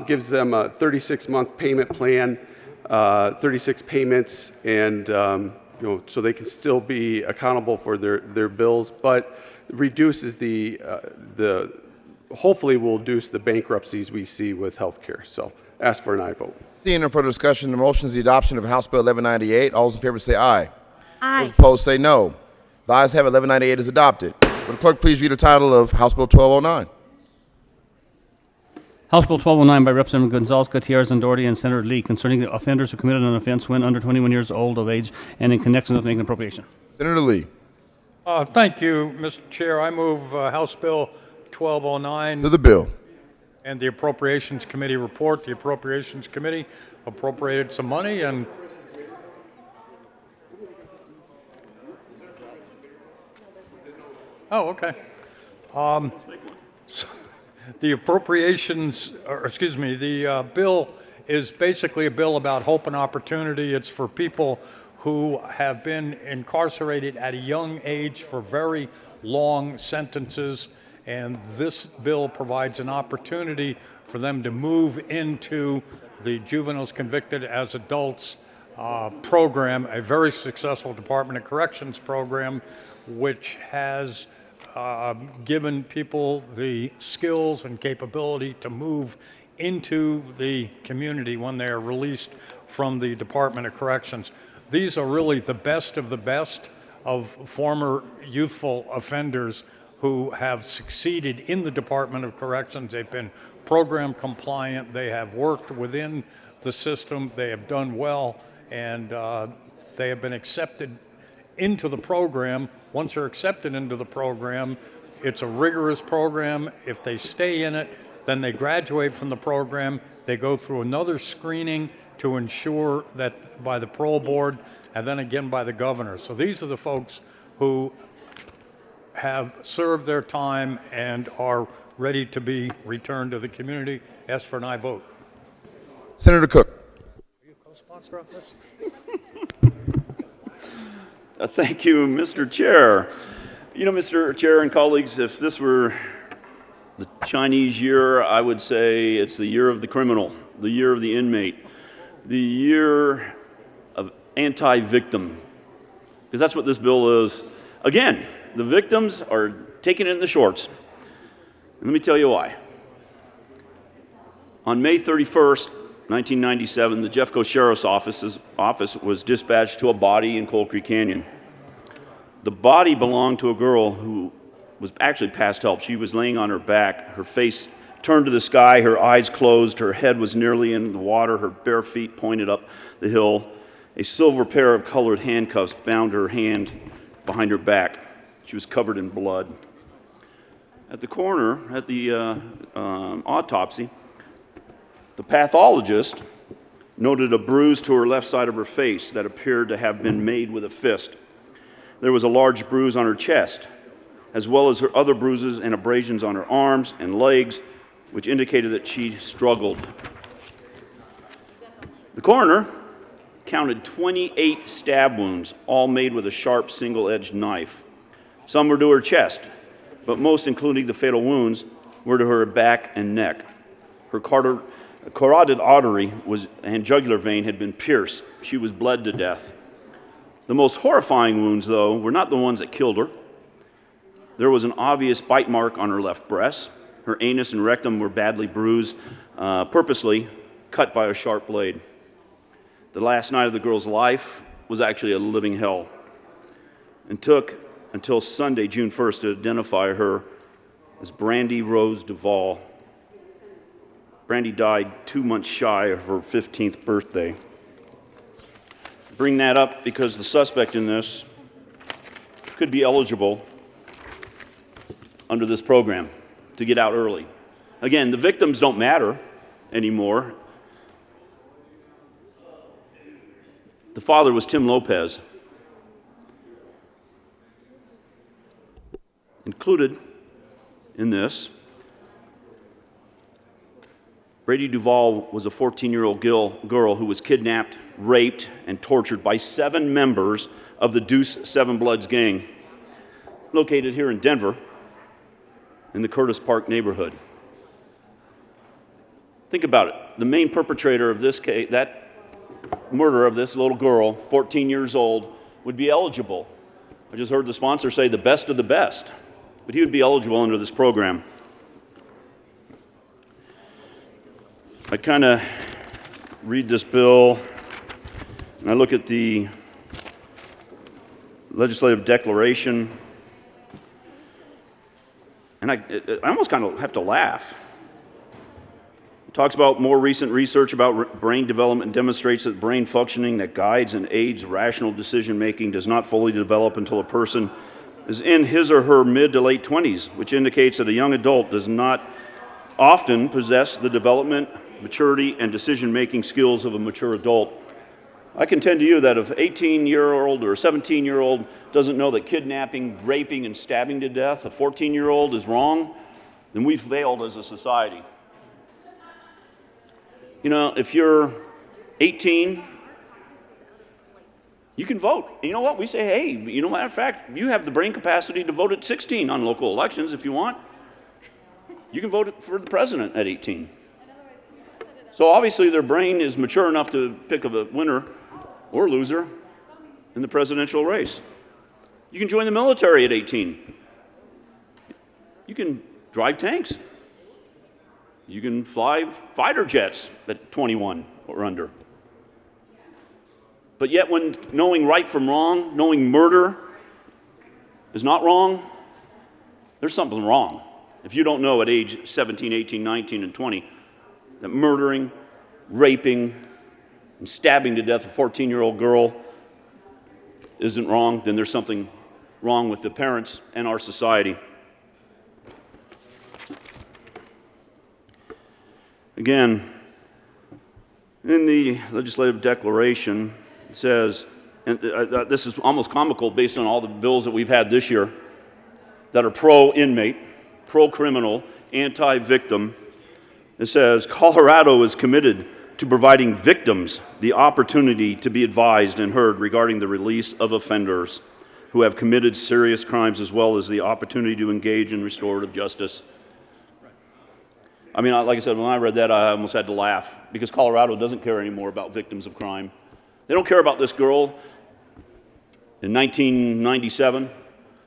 Gives them a 36-month payment plan, 36 payments, and so they can still be accountable for their bills, but reduces hopefully will reduce the bankruptcies we see with healthcare. So ask for an aye vote. Seeing no further discussion, the motion is the adoption of House Bill 1198. All those in favor say aye. Aye. Those opposed say no. The ayes have it. 1198 is adopted. Will the clerk please read the title of House Bill 1209? House Bill 1209 by Representative Gonzalez, Gutierrez, and Doherty, and Senator Lee concerning offenders who committed an offense when under 21 years old of age and in connection with making an appropriation. Senator Lee. Thank you, Mr. Chair. I move House Bill 1209. To the bill. and the Appropriations Committee report. The Appropriations Committee appropriated some money and oh, okay. So the appropriations, or excuse me, the bill is basically a bill about hope and opportunity. It's for people who have been incarcerated at a young age for very long sentences, and this bill provides an opportunity for them to move into the Juveniles Convicted as Adults program, a very successful Department of Corrections program, which has given people the skills and capability to move into the community when they are released from the Department of Corrections. These are really the best of former youthful offenders who have succeeded in the Department of Corrections. They've been program compliant, they have worked within the system, they have done well, and they have been accepted into the program. Once they're accepted into the program, it's a rigorous program. If they stay in it, then they graduate from the program. They go through another screening to ensure that by the parole board and then again by the governor. So these are the folks who have served their time and are ready to be returned to the community. Ask for an aye vote. Senator Cook. Are you a co-sponsor of this? Thank you, Mr. Chair. You know, Mr. Chair and colleagues, if this were the Chinese year, I would say it's the year of the criminal, the year of the inmate, the year of anti-victim, because that's what this bill is. Again, the victims are taking it in the shorts. And let me tell you why. On May 31st, 1997, the Jeffco Sheriff's Office was dispatched to a body in Coal Creek Canyon. The body belonged to a girl who was actually past help. She was laying on her back, her face turned to the sky, her eyes closed, her head was nearly in the water, her bare feet pointed up the hill. A silver pair of colored handcuffs bound her hand behind her back. She was covered in blood. At the coroner, at the autopsy, the pathologist noted a bruise to her left side of her face that appeared to have been made with a fist. There was a large bruise on her chest, as well as her other bruises and abrasions on her arms and legs, which indicated that she struggled. The coroner counted 28 stab wounds, all made with a sharp single-edged knife. Some were to her chest, but most, including the fatal wounds, were to her back and neck. Her carotid artery and jugular vein had been pierced. She was bled to death. The most horrifying wounds, though, were not the ones that killed her. There was an obvious bite mark on her left breast. Her anus and rectum were badly bruised, purposely cut by a sharp blade. The last night of the girl's life was actually a living hell, and took until Sunday, June 1st, to identify her as Brandy Rose Duvall. Brandy died 2 months shy of her 15th birthday. I bring that up because the suspect in this could be eligible under this program to get out early. Again, the victims don't matter anymore. The father was Tim Lopez. Included in this, Brady Duvall was a 14-year-old girl who was kidnapped, raped, and tortured by 7 members of the Deuce Seven Bloods gang, located here in Denver, in the Curtis Park neighborhood. Think about it. The main perpetrator of this case, that murder of this little girl, 14 years old, would be eligible. I just heard the sponsor say the best of the best, but he would be eligible under this program. I kind of read this bill and I look at the legislative declaration and I almost kind of have to laugh. It talks about more recent research about brain development demonstrates that brain functioning that guides and aids rational decision making does not fully develop until a person is in his or her mid to late 20s, which indicates that a young adult does not often possess the development, maturity, and decision-making skills of a mature adult. I contend to you that if an 18-year-old or a 17-year-old doesn't know that kidnapping, raping, and stabbing to death a 14-year-old is wrong, then we've failed as a society. You know, if you're 18, you can vote. And you know what? We say, hey, you know, matter of fact, you have the brain capacity to vote at 16 on local elections if you want. You can vote for the president at 18. So obviously their brain is mature enough to pick a winner or loser in the presidential race. You can join the military at 18. You can drive tanks. You can fly fighter jets at 21 or under. But yet when knowing right from wrong, knowing murder is not wrong, there's something wrong. If you don't know at age 17, 18, 19, and 20 that murdering, raping, and stabbing to death a 14-year-old girl isn't wrong, then there's something wrong with the parents and our society. Again, in the legislative declaration, it says, and this is almost comical based on all the bills that we've had this year that are pro-inmate, pro-criminal, anti-victim. It says, Colorado is committed to providing victims the opportunity to be advised and heard regarding the release of offenders who have committed serious crimes, as well as the opportunity to engage in restorative justice. I mean, like I said, when I read that, I almost had to laugh, because Colorado doesn't care anymore about victims of crime. They don't care about this girl in 1997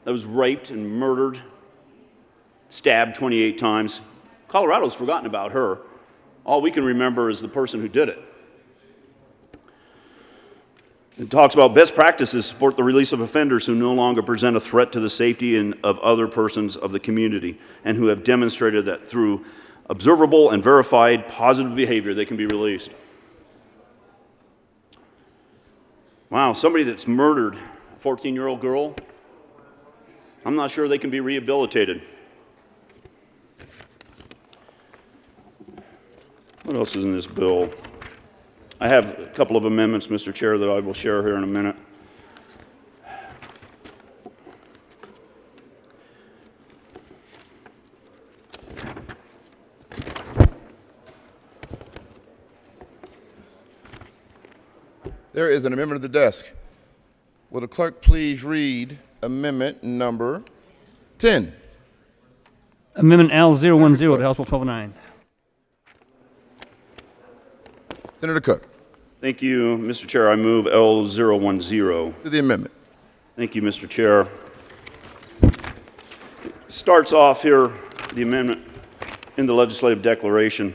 that was raped and murdered, stabbed 28 times. Colorado's forgotten about her. All we can remember is the person who did it. It talks about best practices support the release of offenders who no longer present a threat to the safety of other persons of the community and who have demonstrated that through observable and verified positive behavior they can be released. Wow, somebody that's murdered a 14-year-old girl, I'm not sure they can be rehabilitated. What else is in this bill? I have a couple of amendments, Mr. Chair, that I will share here in a minute. There is an amendment at the desk. Will the clerk please read amendment number 10? Amendment L010 to House Bill 1209. Senator Cook. Thank you, Mr. Chair. I move L010. To the amendment. Thank you, Mr. Chair. Starts off here, the amendment in the legislative declaration.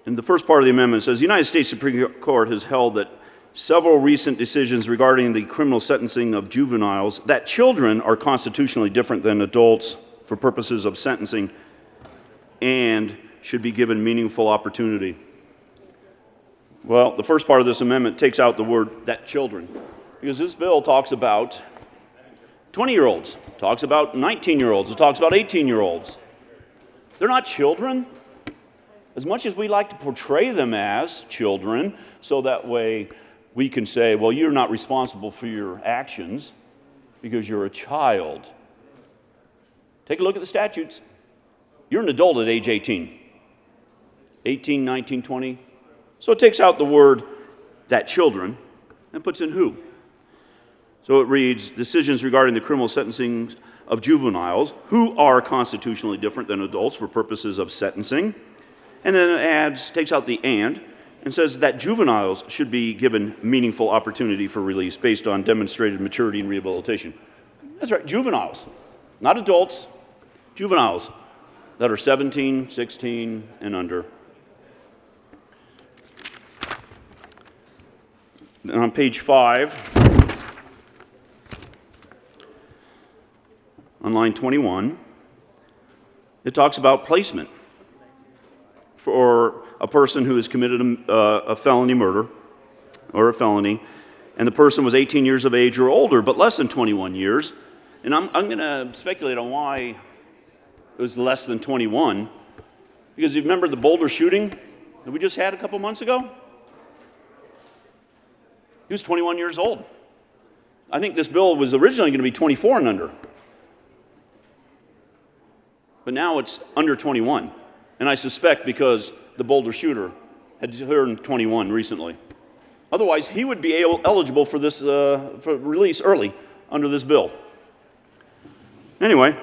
In the first part of the amendment, it says, the United States Supreme Court has held that several recent decisions regarding the criminal sentencing of juveniles, that children are constitutionally different than adults for purposes of sentencing and should be given meaningful opportunity. Well, the first part of this amendment takes out the word that children, because this bill talks about 20-year-olds, talks about 19-year-olds, it talks about 18-year-olds. They're not children. As much as we like to portray them as children, so that way we can say, well, you're not responsible for your actions because you're a child. Take a look at the statutes. You're an adult at age 18. 18, 19, 20. So it takes out the word that children and puts in who. So it reads, decisions regarding the criminal sentencing of juveniles who are constitutionally different than adults for purposes of sentencing. And then it takes out the and says that juveniles should be given meaningful opportunity for release based on demonstrated maturity and rehabilitation. That's right, juveniles, not adults, juveniles that are 17, 16, and under. And on page 5, on line 21, it talks about placement for a person who has committed a felony murder or a felony, and the person was 18 years of age or older, but less than 21 years. And I'm going to speculate on why it was less than 21. Because you remember the Boulder shooting that we just had a couple months ago? He was 21 years old. I think this bill was originally going to be 24 and under. But now it's under 21. And I suspect because the Boulder shooter had turned 21 recently. Otherwise, he would be eligible for this for release early under this bill. Anyway,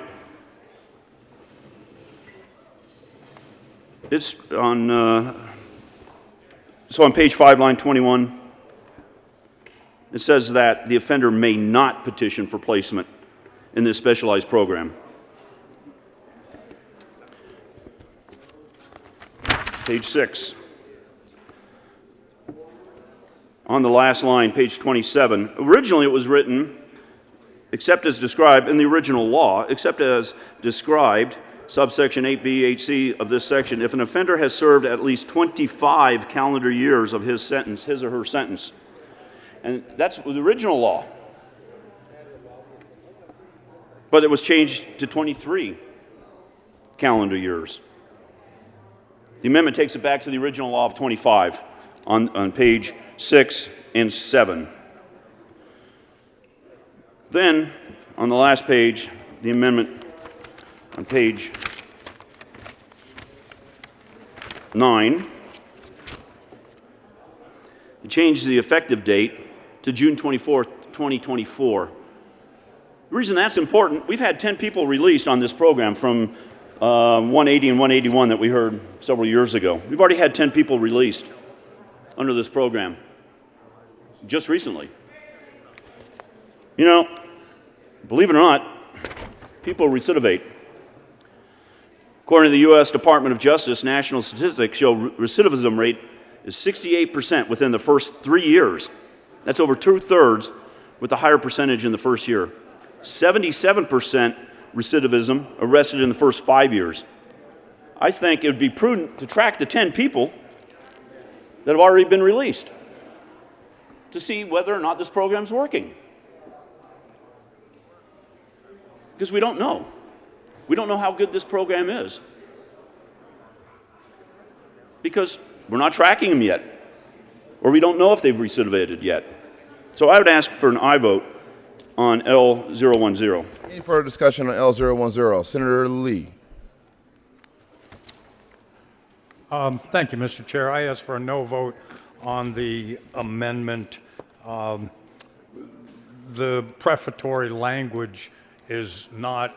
it's on so on page 5, line 21. It says that the offender may not petition for placement in this specialized program. Page 6. On the last line, page 27. Originally it was written, except as described in the original law, except as described, subsection 8B, 8C of this section, if an offender has served at least 25 calendar years of his sentence, his or her sentence. And that's the original law. But it was changed to 23 calendar years. The amendment takes it back to the original law of 25 on page 6 and 7. Then, on the last page, the amendment on page 9, it changed the effective date to June 24th, 2024. The reason that's important, we've had 10 people released on this program from 180 and 181 that we heard several years ago. We've already had 10 people released under this program just recently. You know, believe it or not, people recidivate. According to the U.S. Department of Justice, national statistics show recidivism rate is 68% within the first 3 years. That's over 2/3 with a higher percentage in the first year. 77% recidivism arrested in the first 5 years. I think it would be prudent to track the 10 people that have already been released to see whether or not this program's working. Because we don't know. We don't know how good this program is. Because we're not tracking them yet. Or we don't know if they've recidivated yet. So I would ask for an aye vote on L010. Any further discussion on L010? Senator Lee. Thank you, Mr. Chair. I ask for a no vote on the amendment. The prefatory language is not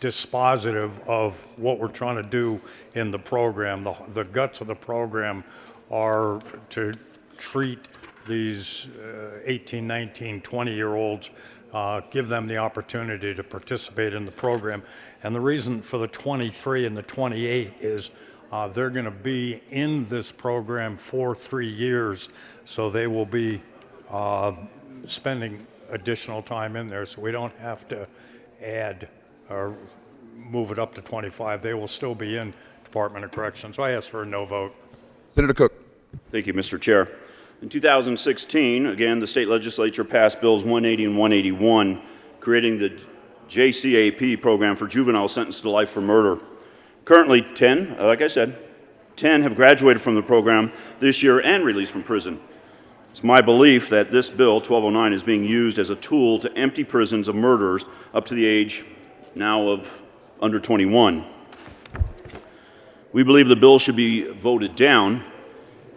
dispositive of what we're trying to do in the program. The guts of the program are to treat these 18, 19, 20-year-olds, give them the opportunity to participate in the program. And the reason for the 23 and the 28 is they're going to be in this program for 3 years, so they will be spending additional time in there, so we don't have to add or move it up to 25. They will still be in Department of Corrections. So I ask for a no vote. Senator Cook. Thank you, Mr. Chair. In 2016, again, the state legislature passed bills 180 and 181, creating the JCAP program for juveniles sentenced to life for murder. Currently, 10, like I said, 10 have graduated from the program this year and released from prison. It's my belief that this bill, 1209, is being used as a tool to empty prisons of murderers up to the age now of under 21. We believe the bill should be voted down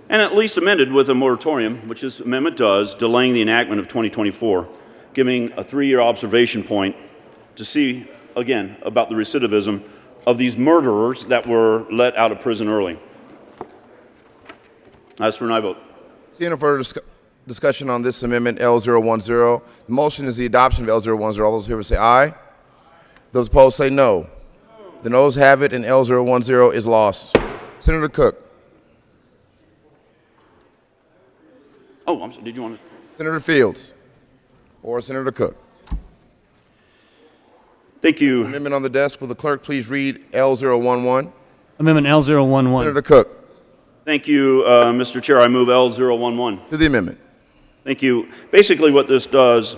and at least amended with a moratorium, which this amendment does, delaying the enactment of 2024, giving a 3-year observation point to see, again, about the recidivism of these murderers that were let out of prison early. As for an aye vote. Seeing no further discussion on this amendment, L010, the motion is the adoption of L010. All those in favor say aye. Those opposed say no. The noes have it, and L010 is lost. Senator Cook. Oh, I'm sorry. Did you want to? Senator Fields or Senator Cook. Thank you. Amendment on the desk. Will the clerk please read L011? Amendment L011. Senator Cook. Thank you, Mr. Chair. I move L011. To the amendment. Thank you. Basically, what this does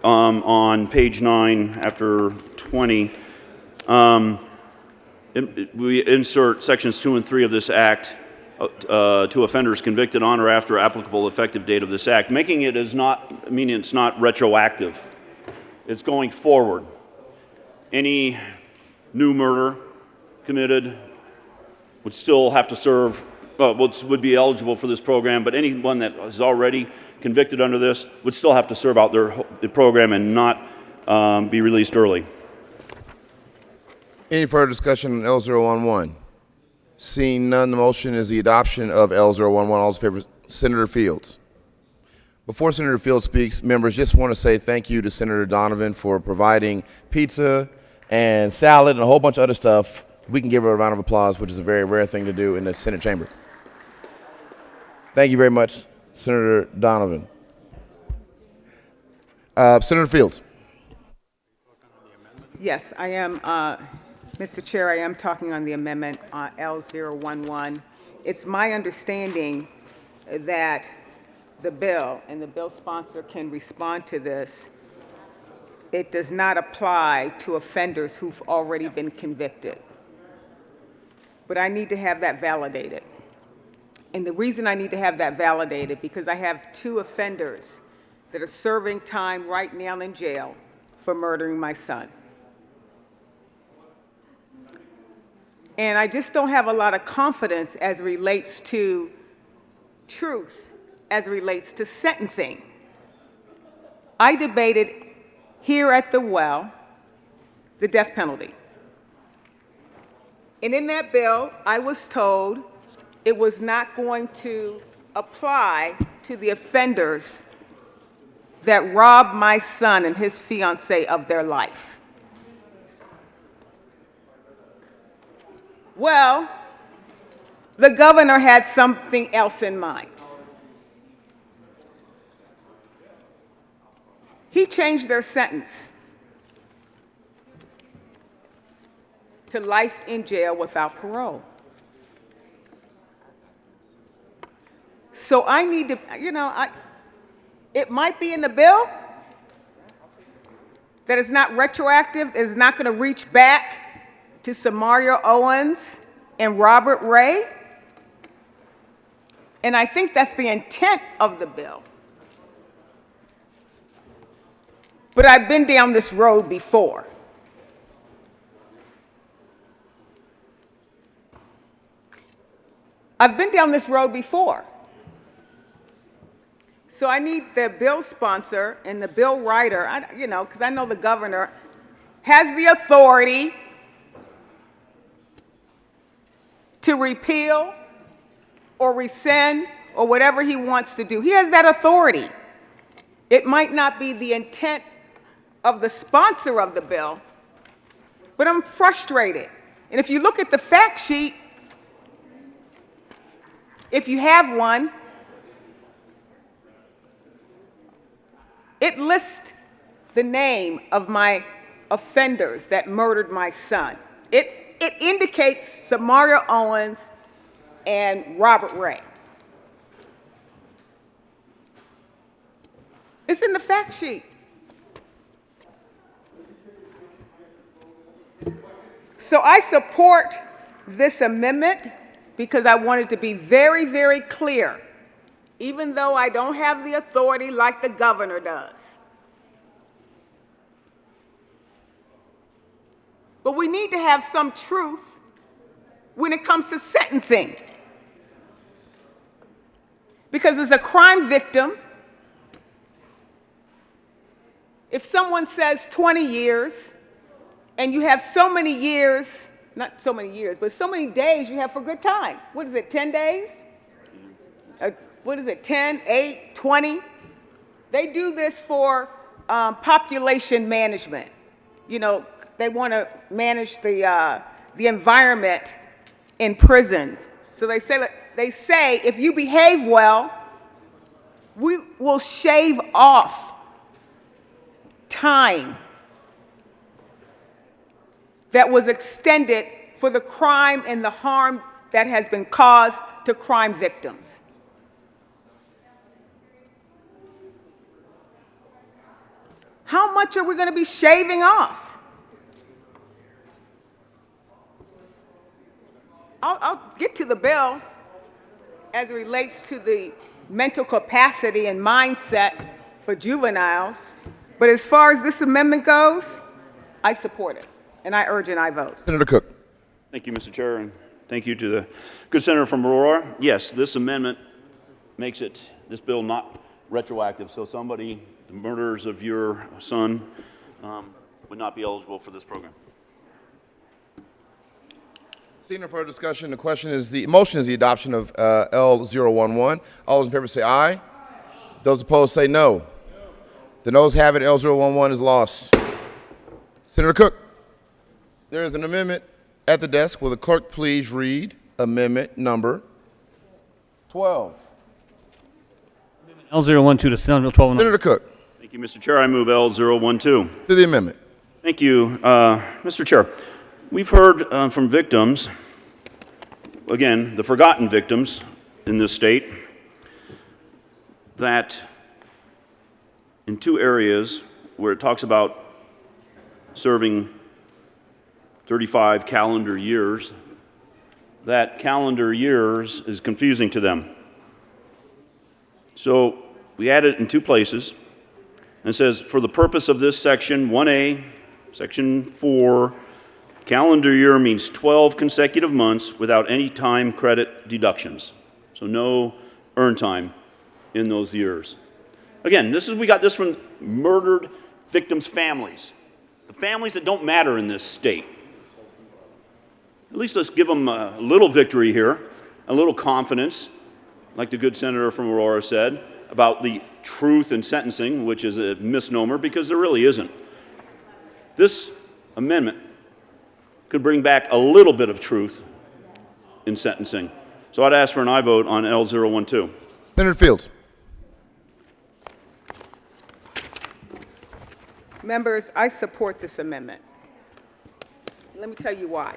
on page 9 after 20, we insert sections 2 and 3 of this act to offenders convicted on or after applicable effective date of this act, making it as not, meaning it's not retroactive. It's going forward. Any new murder committed would still have to serve, would be eligible for this program, but anyone that is already convicted under this would still have to serve out the program and not be released early. Any further discussion on L011? Seeing none, the motion is the adoption of L011. All those in favor, Senator Fields. Before Senator Fields speaks, members just want to say thank you to Senator Donovan for providing pizza and salad and a whole bunch of other stuff. We can give her a round of applause, which is a very rare thing to do in the Senate chamber. Thank you very much, Senator Donovan. Senator Fields. Yes, I am, Mr. Chair, I am talking on the amendment L011. It's my understanding that the bill, and the bill sponsor can respond to this, it does not apply to offenders who've already been convicted. But I need to have that validated. And the reason I need to have that validated, because I have 2 offenders that are serving time right now in jail for murdering my son. And I just don't have a lot of confidence as it relates to truth, as it relates to sentencing. I debated here at the well the death penalty. And in that bill, I was told it was not going to apply to the offenders that robbed my son and his fiancée of their life. Well, the governor had something else in mind. He changed their sentence to life in jail without parole. So I need to, it might be in the bill that it's not retroactive, it's not going to reach back to Samaria Owens and Robert Ray. And I think that's the intent of the bill. But I've been down this road before. I've been down this road before. So I need the bill sponsor and the bill writer, because I know the governor has the authority to repeal or rescind or whatever he wants to do. He has that authority. It might not be the intent of the sponsor of the bill, but I'm frustrated. And if you look at the fact sheet, if you have one, it lists the name of my offenders that murdered my son. It indicates Samaria Owens and Robert Ray. It's in the fact sheet. So I support this amendment because I want it to be very, very clear, even though I don't have the authority like the governor does. But we need to have some truth when it comes to sentencing. Because as a crime victim, if someone says 20 years, and you have so many years, not so many years, but so many days you have for good time. What is it, 10 days? What is it, 10, 8, 20? They do this for population management. They want to manage the environment in prisons. So they say if you behave well, we will shave off time that was extended for the crime and the harm that has been caused to crime victims. How much are we going to be shaving off? I'll get to the bill as it relates to the mental capacity and mindset for juveniles. But as far as this amendment goes, I support it, and I urge an aye vote. Senator Cook. Thank you, Mr. Chair, and thank you to the good senator from Aurora. Yes, this amendment makes this bill not retroactive, so the murderers of your son, would not be eligible for this program. Seeing no further discussion, the motion is the adoption of L011. All those in favor say aye. Those opposed say no. The noes have it. L011 is lost. Senator Cook, there is an amendment at the desk. Will the clerk please read amendment number 12? L012 to Senate Bill 1209. Senator Cook. Thank you, Mr. Chair. I move L012. To the amendment. Thank you, Mr. Chair. We've heard from victims, again, the forgotten victims in this state, that in two areas where it talks about serving 35 calendar years, that calendar years is confusing to them. So we add it in two places, and it says, for the purpose of this section 1A, section 4, calendar year means 12 consecutive months without any time credit deductions. So no earn time in those years. Again, we got this from murdered victims' families, the families that don't matter in this state. At least let's give them a little victory here, a little confidence, like the good senator from Aurora said, about the truth in sentencing, which is a misnomer because there really isn't. This amendment could bring back a little bit of truth in sentencing. So I'd ask for an aye vote on L012. Senator Fields. Members, I support this amendment. Let me tell you why.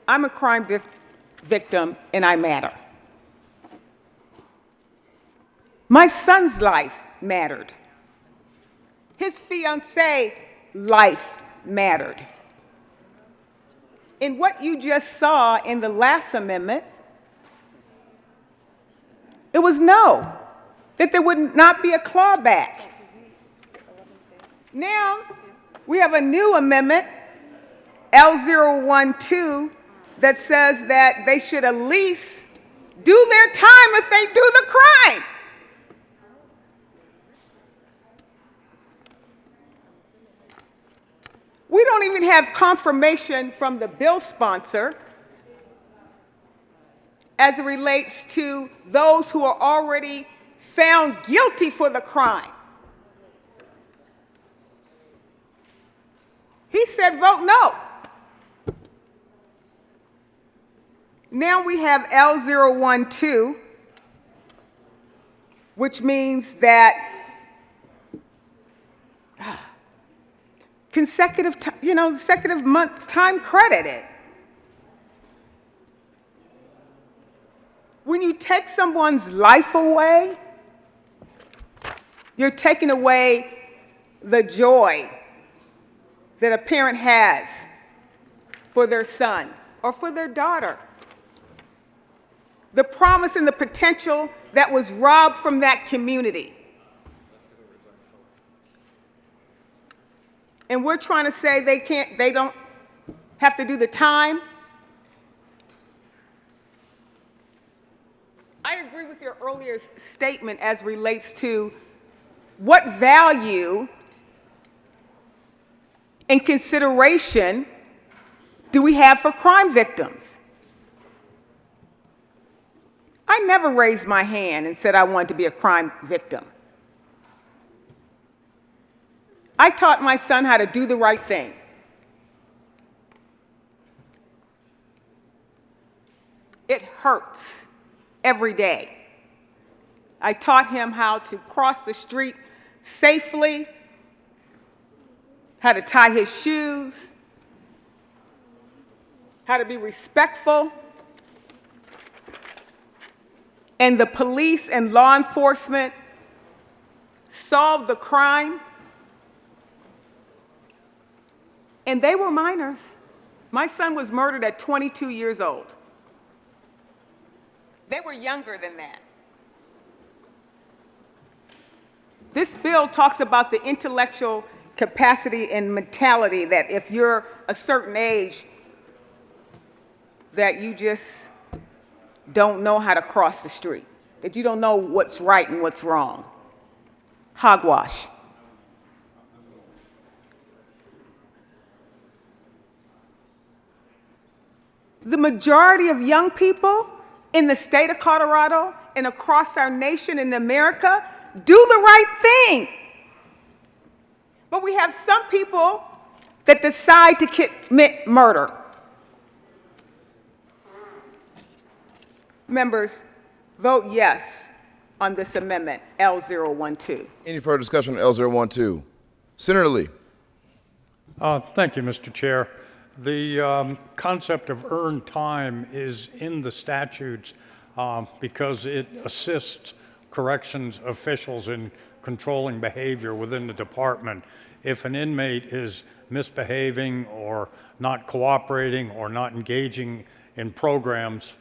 I'm a crime victim and I matter. My son's life mattered. His fiancée life mattered. And what you just saw in the last amendment, it was no, that there would not be a clawback. Now, we have a new amendment, L012, that says that they should at least do their time if they do the crime. We don't even have confirmation from the bill sponsor as it relates to those who are already found guilty for the crime. He said vote no. Now we have L012, which means that consecutive months time credited. When you take someone's life away, you're taking away the joy that a parent has for their son or for their daughter. The promise and the potential that was robbed from that community. And we're trying to say they don't have to do the time. I agree with your earlier statement as relates to what value and consideration do we have for crime victims? I never raised my hand and said I wanted to be a crime victim. I taught my son how to do the right thing. It hurts every day. I taught him how to cross the street safely, how to tie his shoes, how to be respectful. And the police and law enforcement solved the crime. And they were minors. My son was murdered at 22 years old. They were younger than that. This bill talks about the intellectual capacity and mentality that if you're a certain age, that you just don't know how to cross the street, that you don't know what's right and what's wrong. Hogwash. The majority of young people in the state of Colorado and across our nation in America do the right thing. But we have some people that decide to commit murder. Members, vote yes on this amendment, L012. Any further discussion on L012? Senator Lee. Thank you, Mr. Chair. The concept of earned time is in the statutes because it assists corrections officials in controlling behavior within the department. If an inmate is misbehaving or not cooperating or not engaging in programs,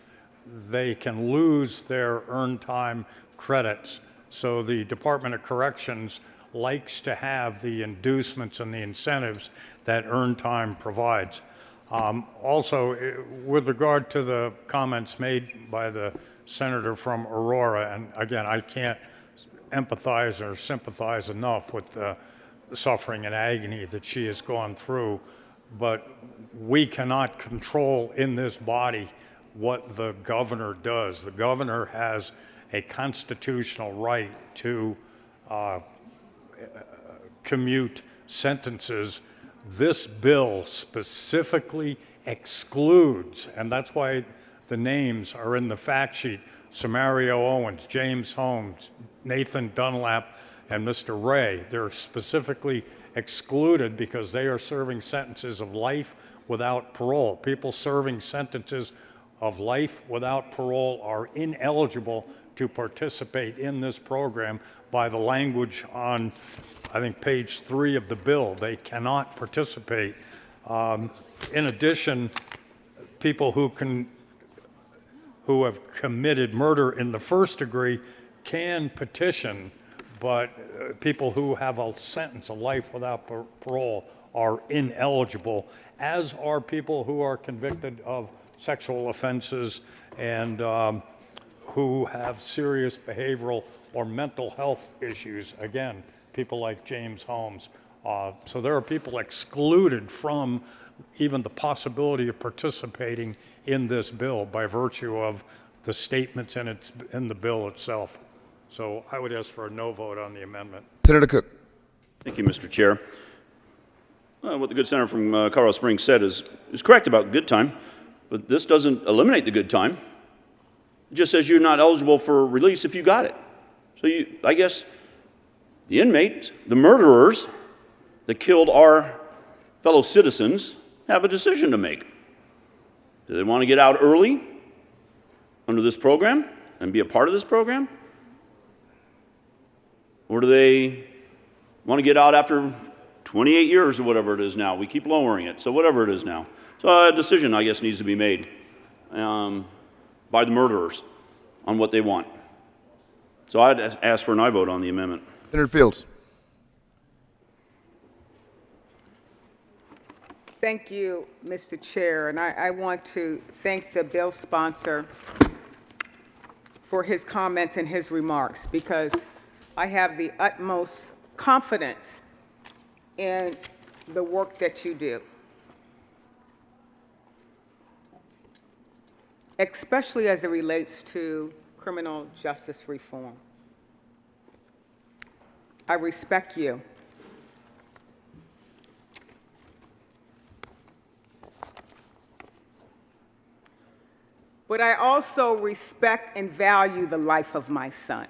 they can lose their earned time credits. So the Department of Corrections likes to have the inducements and the incentives that earned time provides. Also, with regard to the comments made by the senator from Aurora, and again, I can't empathize or sympathize enough with the suffering and agony that she has gone through, but we cannot control in this body what the governor does. The governor has a constitutional right to commute sentences. This bill specifically excludes, and that's why the names are in the fact sheet, Samario Owens, James Holmes, Nathan Dunlap, and Mr. Ray. They're specifically excluded because they are serving sentences of life without parole. People serving sentences of life without parole are ineligible to participate in this program by the language on, I think, page 3 of the bill. They cannot participate. In addition, people who have committed murder in the first degree can petition, but people who have a sentence of life without parole are ineligible, as are people who are convicted of sexual offenses and who have serious behavioral or mental health issues. Again, people like James Holmes. So there are people excluded from even the possibility of participating in this bill by virtue of the statements in the bill itself. So I would ask for a no vote on the amendment. Senator Cook. Thank you, Mr. Chair. What the good senator from Colorado Springs said is correct about good time, but this doesn't eliminate the good time. It just says you're not eligible for release if you got it. So I guess the inmates, the murderers that killed our fellow citizens have a decision to make. Do they want to get out early under this program and be a part of this program? Or do they want to get out after 28 years or whatever it is now? We keep lowering it, so whatever it is now. So a decision, I guess, needs to be made by the murderers on what they want. So I'd ask for an aye vote on the amendment. Senator Fields. Thank you, Mr. Chair, and I want to thank the bill sponsor for his comments and his remarks, because I have the utmost confidence in the work that you do, especially as it relates to criminal justice reform. I respect you. But I also respect and value the life of my son.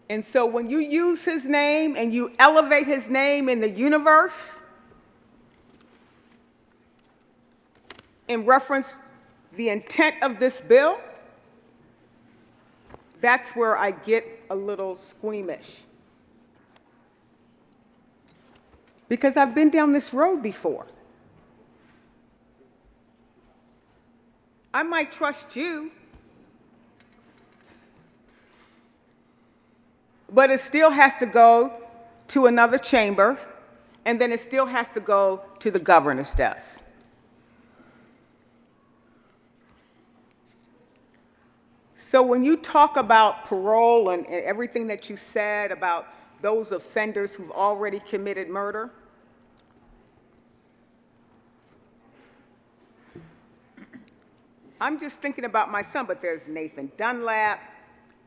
And so when you use his name and you elevate his name in the universe in reference the intent of this bill, that's where I get a little squeamish. because I've been down this road before. I might trust you, but it still has to go to another chamber, and then it still has to go to the governor's desk. So when you talk about parole and everything that you said about those offenders who've already committed murder, I'm just thinking about my son, but there's Nathan Dunlap,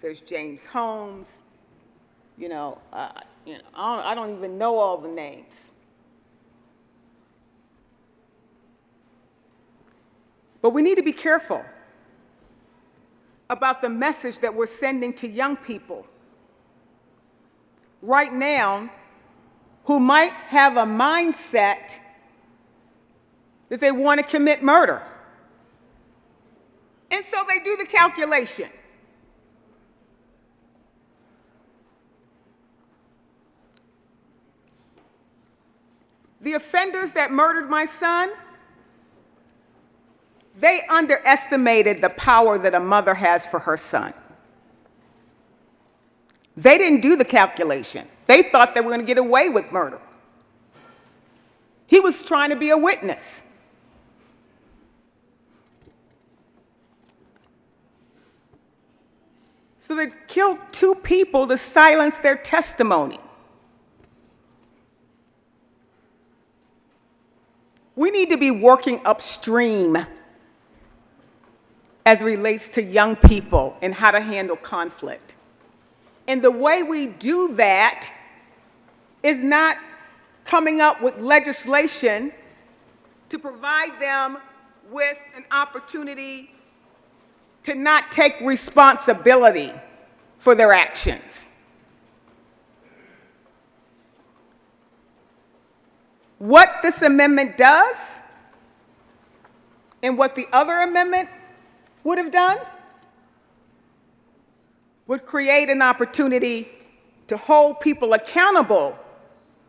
there's James Holmes, I don't even know all the names. But we need to be careful about the message that we're sending to young people right now who might have a mindset that they want to commit murder. And so they do the calculation. The offenders that murdered my son, they underestimated the power that a mother has for her son. They didn't do the calculation. They thought they were going to get away with murder. He was trying to be a witness. So they killed 2 people to silence their testimony. We need to be working upstream as it relates to young people and how to handle conflict. And the way we do that is not coming up with legislation to provide them with an opportunity to not take responsibility for their actions. What this amendment does and what the other amendment would have done would create an opportunity to hold people accountable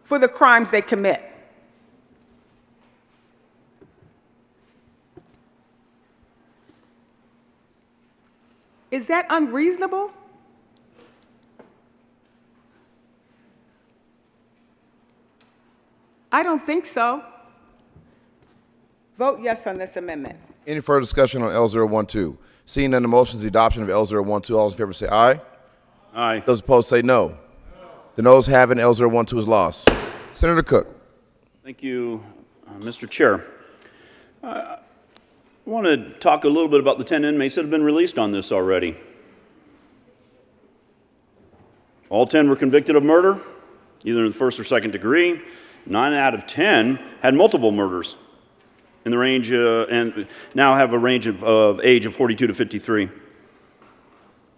for the crimes they commit. Is that unreasonable? I don't think so. Vote yes on this amendment. Any further discussion on L012? Seeing none, the motion is the adoption of L012. All those in favor say aye. Aye. Those opposed say no. The noes have it, and L012 is lost. Senator Cook. Thank you, Mr. Chair. I want to talk a little bit about the 10 inmates that have been released on this already. All 10 were convicted of murder, either in the first or second degree. 9 out of 10 had multiple murders in the range, and now have a range of age of 42 to 53.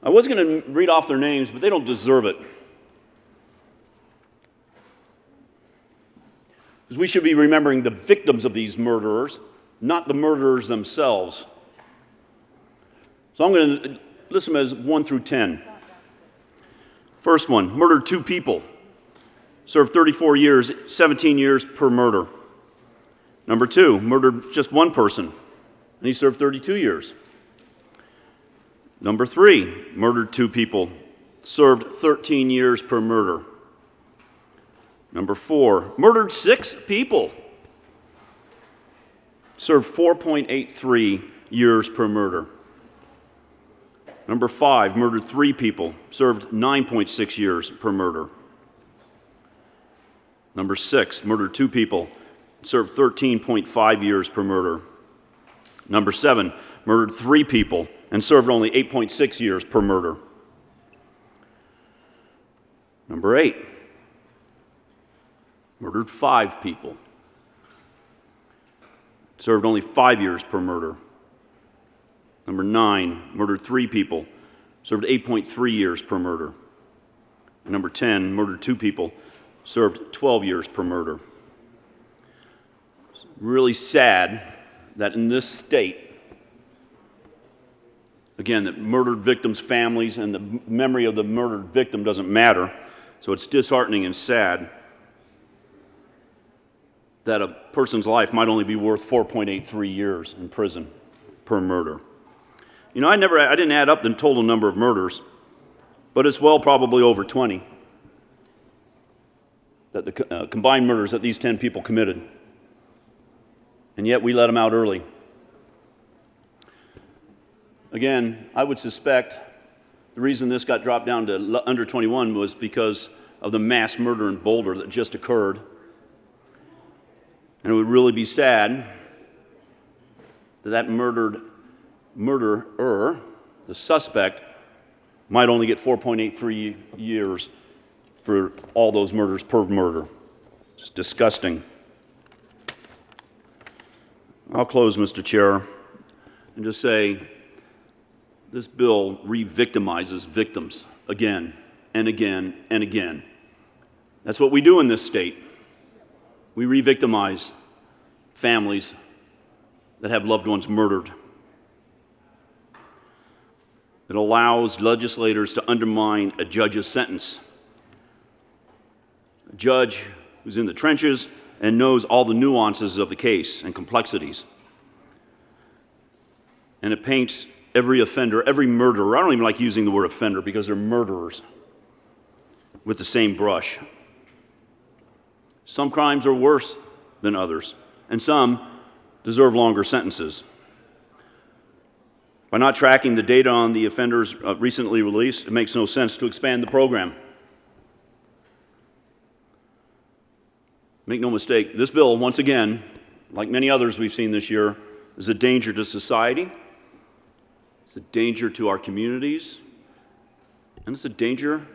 I was going to read off their names, but they don't deserve it. Because we should be remembering the victims of these murderers, not the murderers themselves. So I'm going to list them as 1 through 10. First one, murdered 2 people. Served 34 years, 17 years per murder. Number 2, murdered just 1 person, and he served 32 years. Number 3, murdered 2 people, served 13 years per murder. Number 4, murdered 6 people, served 4.83 years per murder. Number 5, murdered 3 people, served 9.6 years per murder. Number 6, murdered 2 people, served 13.5 years per murder. Number 7, murdered 3 people and served only 8.6 years per murder. Number 8, murdered 5 people, served only 5 years per murder. Number 9, murdered 3 people, served 8.3 years per murder. And number 10, murdered 2 people, served 12 years per murder. It's really sad that in this state, again, that murdered victims' families and the memory of the murdered victim doesn't matter, so it's disheartening and sad. that a person's life might only be worth 4.83 years in prison per murder. You know, I didn't add up the total number of murders, but it's well probably over 20 that the combined murders that these 10 people committed. And yet we let them out early. Again, I would suspect the reason this got dropped down to under 21 was because of the mass murder in Boulder that just occurred. And it would really be sad that murderer, the suspect, might only get 4.83 years for all those murders per murder. It's disgusting. I'll close, Mr. Chair, and just say this bill re-victimizes victims again and again and again. That's what we do in this state. We re-victimize families that have loved ones murdered. It allows legislators to undermine a judge's sentence. A judge who's in the trenches and knows all the nuances of the case and complexities. And it paints every offender, every murderer, I don't even like using the word offender because they're murderers, with the same brush. Some crimes are worse than others, and some deserve longer sentences. By not tracking the data on the offenders recently released, it makes no sense to expand the program. Make no mistake, this bill, once again, like many others we've seen this year, is a danger to society, it's a danger to our communities, and it's a danger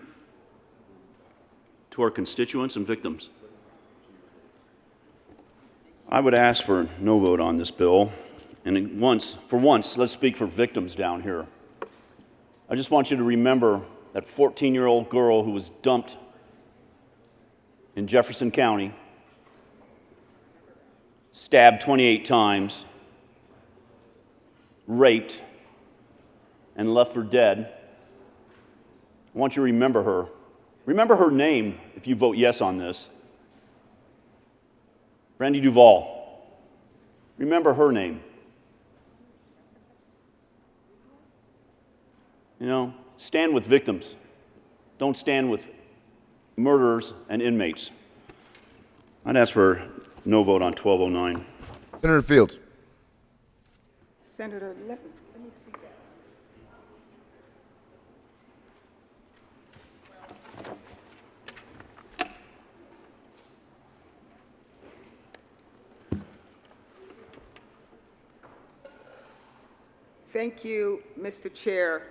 to our constituents and victims. I would ask for a no vote on this bill, and for once, let's speak for victims down here. I just want you to remember that 14-year-old girl who was dumped in Jefferson County, stabbed 28 times, raped, and left for dead. I want you to remember her. Remember her name if you vote yes on this. Brandy Duvall. Remember her name. You know, stand with victims. Don't stand with murderers and inmates. I'd ask for no vote on 1209. Senator Fields. Senator, let me see that. Thank you, Mr. Chair.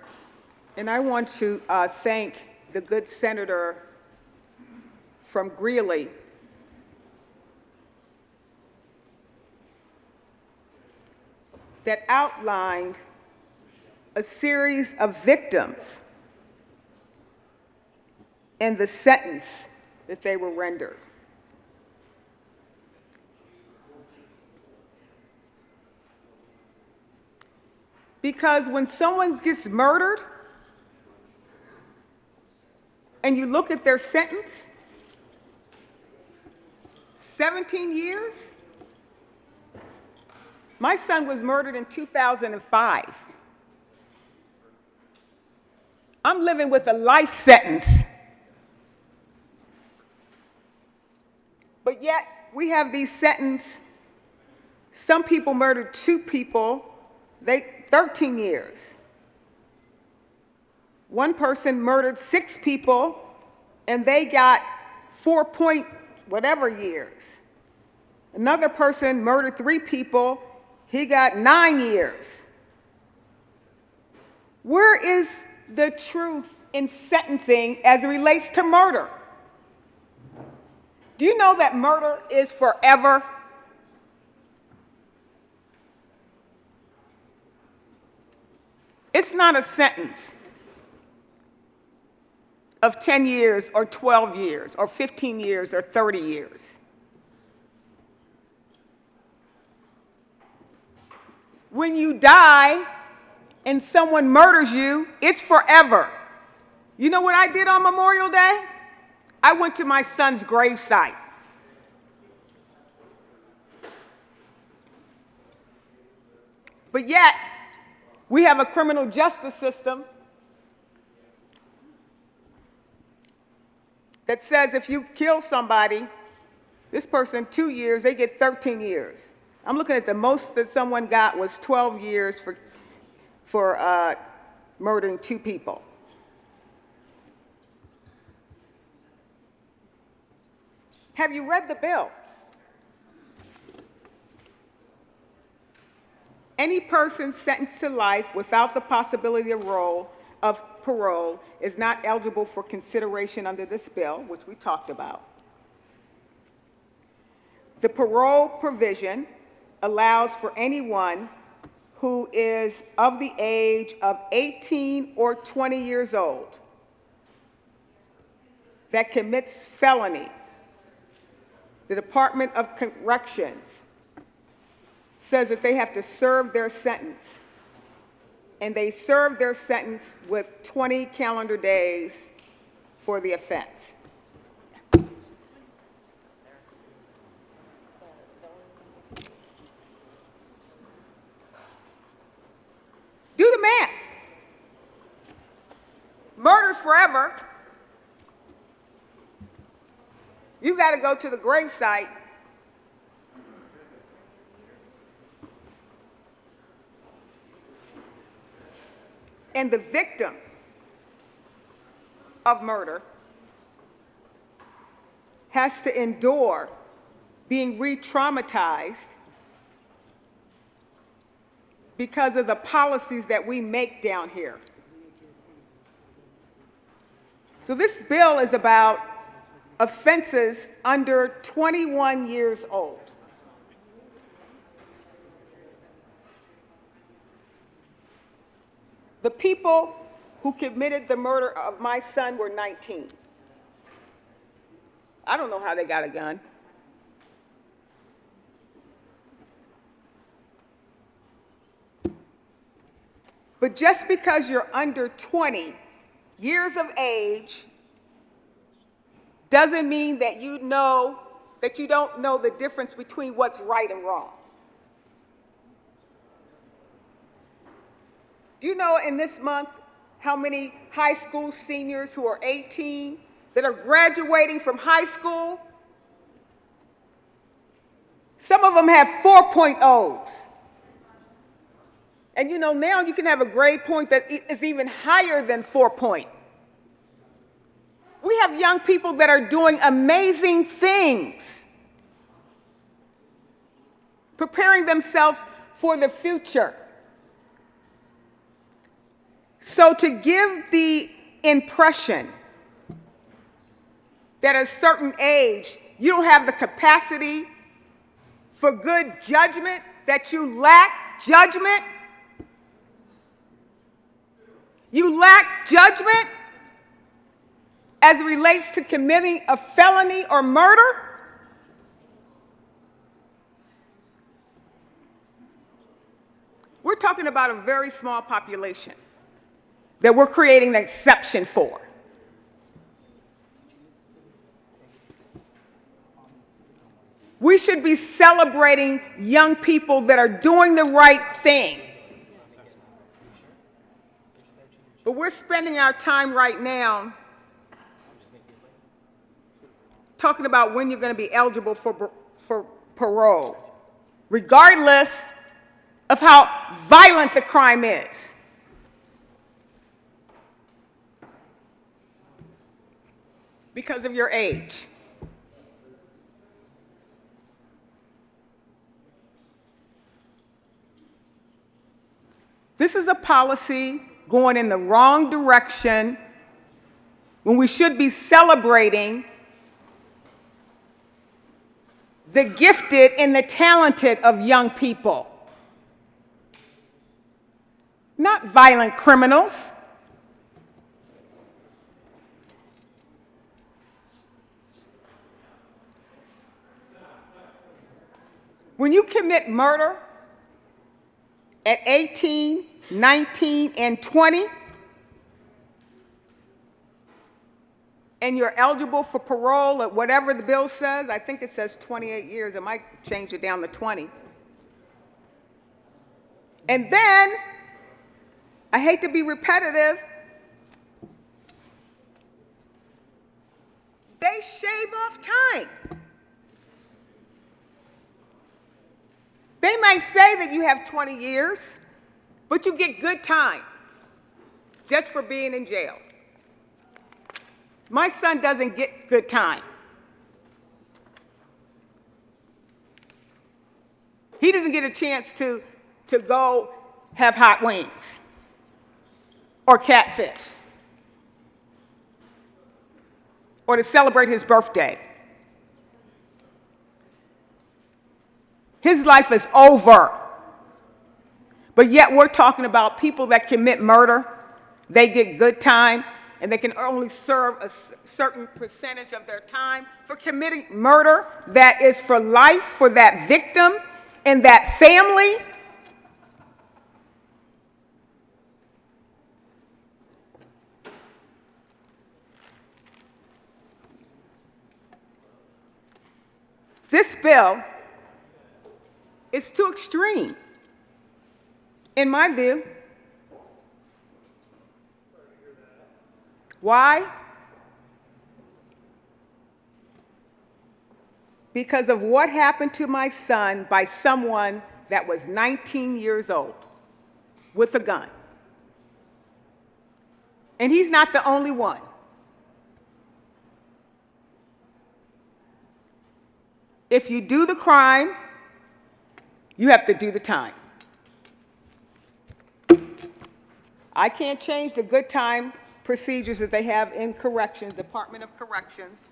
And I want to thank the good senator from Greeley that outlined a series of victims and the sentence that they were rendered. Because when someone gets murdered and you look at their sentence, 17 years. My son was murdered in 2005. I'm living with a life sentence. But yet, we have these sentences. Some people murdered 2 people, 13 years. One person murdered 6 people, and they got 4 point whatever years. Another person murdered 3 people, he got 9 years. Where is the truth in sentencing as it relates to murder? Do you know that murder is forever? It's not a sentence of 10 years or 12 years or 15 years or 30 years. When you die and someone murders you, it's forever. You know what I did on Memorial Day? I went to my son's gravesite. But yet, we have a criminal justice system that says if you kill somebody, this person 2 years, they get 13 years. I'm looking at the most that someone got was 12 years for murdering 2 people. Have you read the bill? Any person sentenced to life without the possibility of parole is not eligible for consideration under this bill, which we talked about. The parole provision allows for anyone who is of the age of 18 or 20 years old that commits felony. The Department of Corrections says that they have to serve their sentence, and they serve their sentence with 20 calendar days for the offense. Do the math. Murder's forever. You got to go to the gravesite. And the victim of murder has to endure being re-traumatized because of the policies that we make down here. So this bill is about offenses under 21 years old. The people who committed the murder of my son were 19. I don't know how they got a gun. But just because you're under 20 years of age doesn't mean that you don't know the difference between what's right and wrong. Do you know in this month how many high school seniors who are 18 that are graduating from high school? Some of them have 4.0s. And you know, now you can have a grade point that is even higher than 4 point. We have young people that are doing amazing things, preparing themselves for the future. So to give the impression that at a certain age you don't have the capacity for good judgment, that you lack judgment, you lack judgment as it relates to committing a felony or murder, we're talking about a very small population that we're creating an exception for. We should be celebrating young people that are doing the right thing. But we're spending our time right now talking about when you're going to be eligible for parole, regardless of how violent the crime is. Because of your age. This is a policy going in the wrong direction when we should be celebrating the gifted and the talented of young people, not violent criminals. When you commit murder at 18, 19, and 20, and you're eligible for parole at whatever the bill says, I think it says 28 years, it might change it down to 20. And then, I hate to be repetitive, they shave off time. They might say that you have 20 years, but you get good time just for being in jail. My son doesn't get good time. He doesn't get a chance to go have hot wings or catfish or to celebrate his birthday. His life is over. But yet we're talking about people that commit murder. They get good time, and they can only serve a certain percentage of their time for committing murder that is for life for that victim and that family. This bill is too extreme, in my view. Why? Because of what happened to my son by someone that was 19 years old with a gun. And he's not the only one. If you do the crime, you have to do the time. I can't change the good time procedures that they have in corrections, Department of Corrections.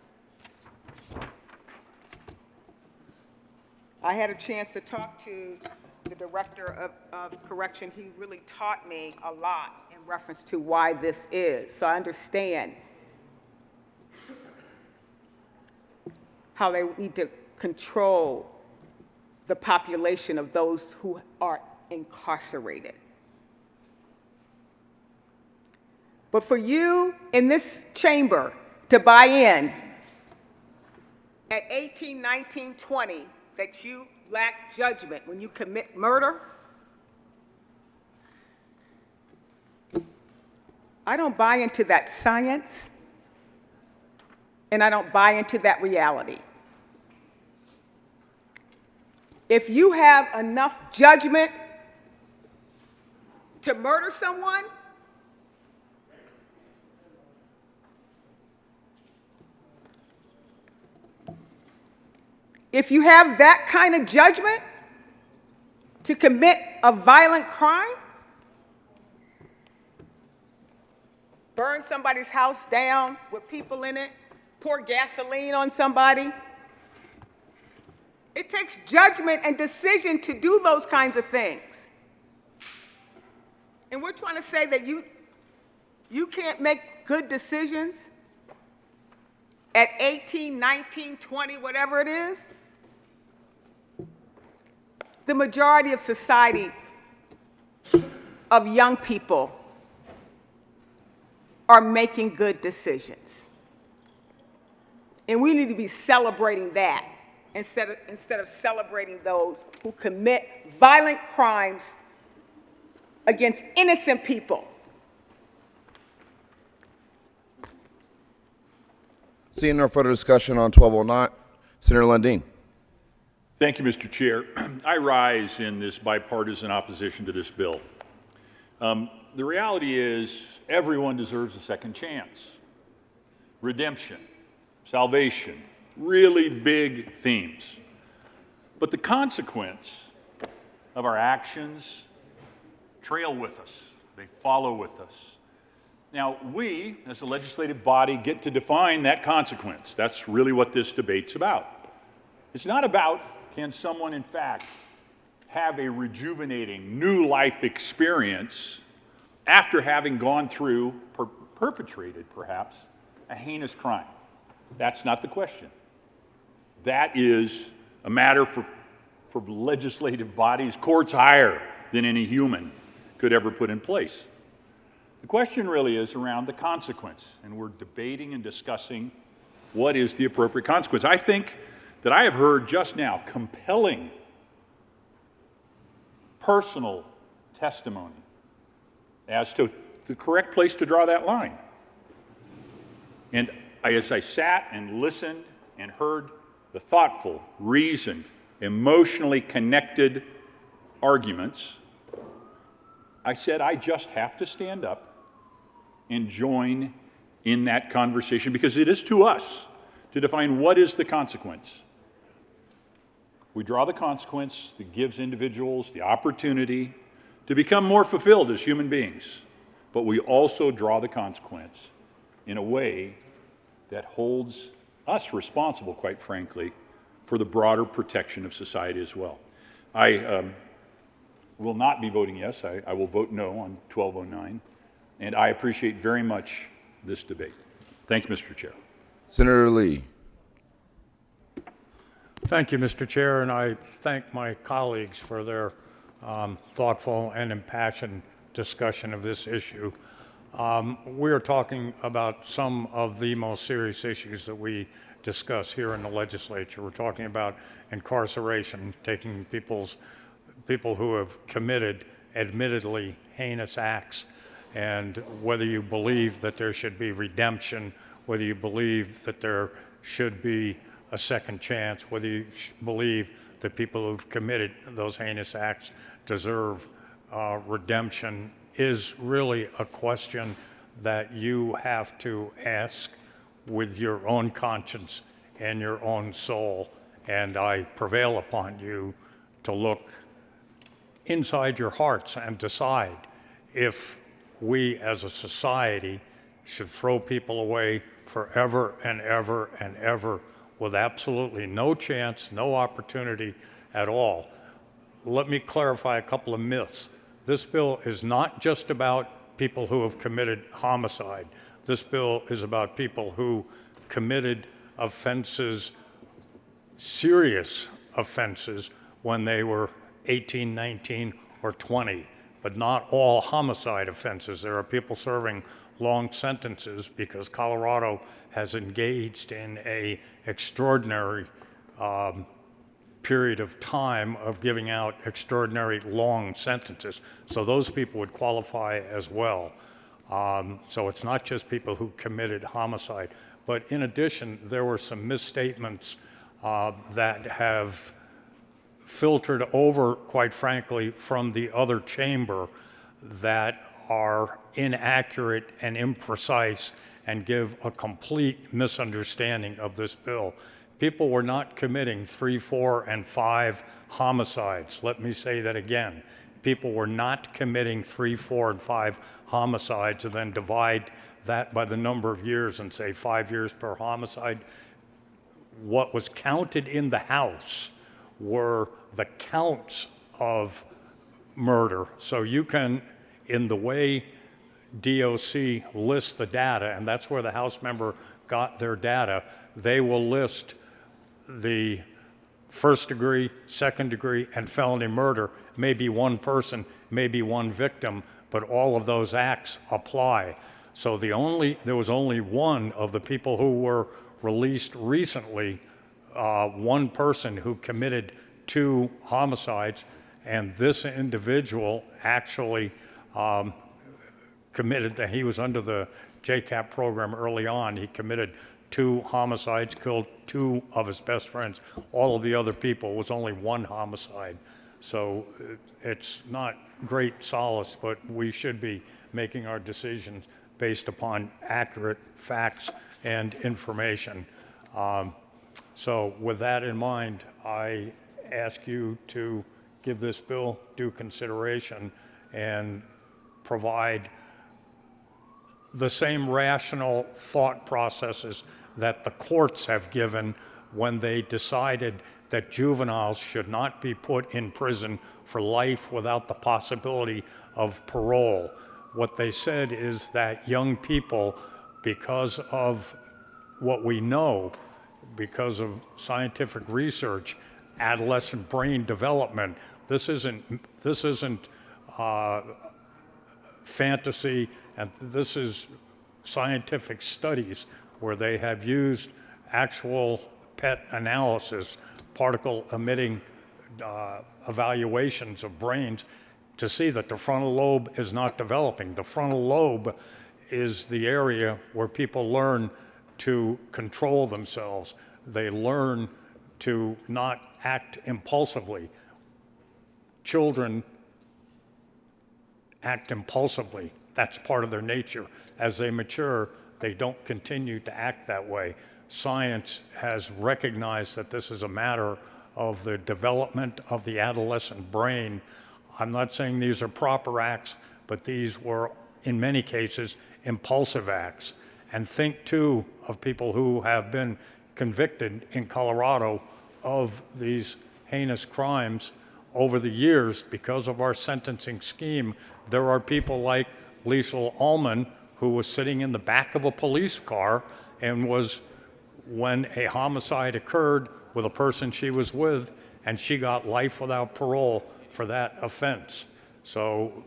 I had a chance to talk to the director of correction. He really taught me a lot in reference to why this is. So I understand how they need to control the population of those who are incarcerated. But for you in this chamber to buy in at 18, 19, 20 that you lack judgment when you commit murder, I don't buy into that science, and I don't buy into that reality. If you have enough judgment to murder someone, if you have that kind of judgment to commit a violent crime, burn somebody's house down with people in it, pour gasoline on somebody, it takes judgment and decision to do those kinds of things. And we're trying to say that you can't make good decisions at 18, 19, 20, whatever it is. The majority of society, of young people, are making good decisions. And we need to be celebrating that instead of celebrating those who commit violent crimes against innocent people. Seeing no further discussion on 1209, Senator Lundin. Thank you, Mr. Chair. I rise in this bipartisan opposition to this bill. The reality is everyone deserves a second chance. Redemption, salvation, really big themes. But the consequence of our actions trail with us. They follow with us. Now, we, as a legislative body, get to define that consequence. That's really what this debate's about. It's not about can someone, in fact, have a rejuvenating new life experience after having gone through, perpetrated perhaps, a heinous crime. That's not the question. That is a matter for legislative bodies, courts higher than any human could ever put in place. The question really is around the consequence, and we're debating and discussing what is the appropriate consequence. I think that I have heard just now compelling, personal testimony as to the correct place to draw that line. And as I sat and listened and heard the thoughtful, reasoned, emotionally connected arguments, I said, I just have to stand up and join in that conversation, because it is to us to define what is the consequence. We draw the consequence that gives individuals the opportunity to become more fulfilled as human beings, but we also draw the consequence in a way that holds us responsible, quite frankly, for the broader protection of society as well. I will not be voting yes. I will vote no on 1209, and I appreciate very much this debate. Thank you, Mr. Chair. Senator Lee. Thank you, Mr. Chair, and I thank my colleagues for their thoughtful and impassioned discussion of this issue. We are talking about some of the most serious issues that we discuss here in the legislature. We're talking about incarceration, taking people who have committed admittedly heinous acts, and whether you believe that there should be redemption, whether you believe that there should be a second chance, whether you believe that people who've committed those heinous acts deserve redemption, is really a question that you have to ask with your own conscience and your own soul. And I prevail upon you to look inside your hearts and decide if we as a society should throw people away forever and ever and ever with absolutely no chance, no opportunity at all. Let me clarify a couple of myths. This bill is not just about people who have committed homicide. This bill is about people who committed offenses, serious offenses, when they were 18, 19, or 20, but not all homicide offenses. There are people serving long sentences because Colorado has engaged in an extraordinary period of time of giving out extraordinary long sentences. So those people would qualify as well. So it's not just people who committed homicide. But in addition, there were some misstatements that have filtered over, quite frankly, from the other chamber that are inaccurate and imprecise and give a complete misunderstanding of this bill. People were not committing 3, 4, and 5 homicides. Let me say that again. People were not committing 3, 4, and 5 homicides and then divide that by the number of years and say 5 years per homicide. What was counted in the House were the counts of murder. So you can, in the way DOC lists the data, and that's where the House member got their data, they will list the first degree, second degree, and felony murder. Maybe one person, maybe one victim, but all of those acts apply. So there was only one of the people who were released recently, one person who committed 2 homicides, and this individual actually committed that he was under the JCAP program early on. He committed 2 homicides, killed 2 of his best friends. All of the other people was only 1 homicide. So it's not great solace, but we should be making our decisions based upon accurate facts and information. So with that in mind, I ask you to give this bill due consideration and provide the same rational thought processes that the courts have given when they decided that juveniles should not be put in prison for life without the possibility of parole. What they said is that young people, because of what we know, because of scientific research, adolescent brain development, this isn't fantasy, and this is scientific studies where they have used actual PET analysis, particle emitting evaluations of brains, to see that the frontal lobe is not developing. The frontal lobe is the area where people learn to control themselves. They learn to not act impulsively. Children act impulsively. That's part of their nature. As they mature, they don't continue to act that way. Science has recognized that this is a matter of the development of the adolescent brain. I'm not saying these are proper acts, but these were, in many cases, impulsive acts. And think, too, of people who have been convicted in Colorado of these heinous crimes over the years. Because of our sentencing scheme, there are people like Liesl Ullman, who was sitting in the back of a police car and was, when a homicide occurred with a person she was with, and she got life without parole for that offense. So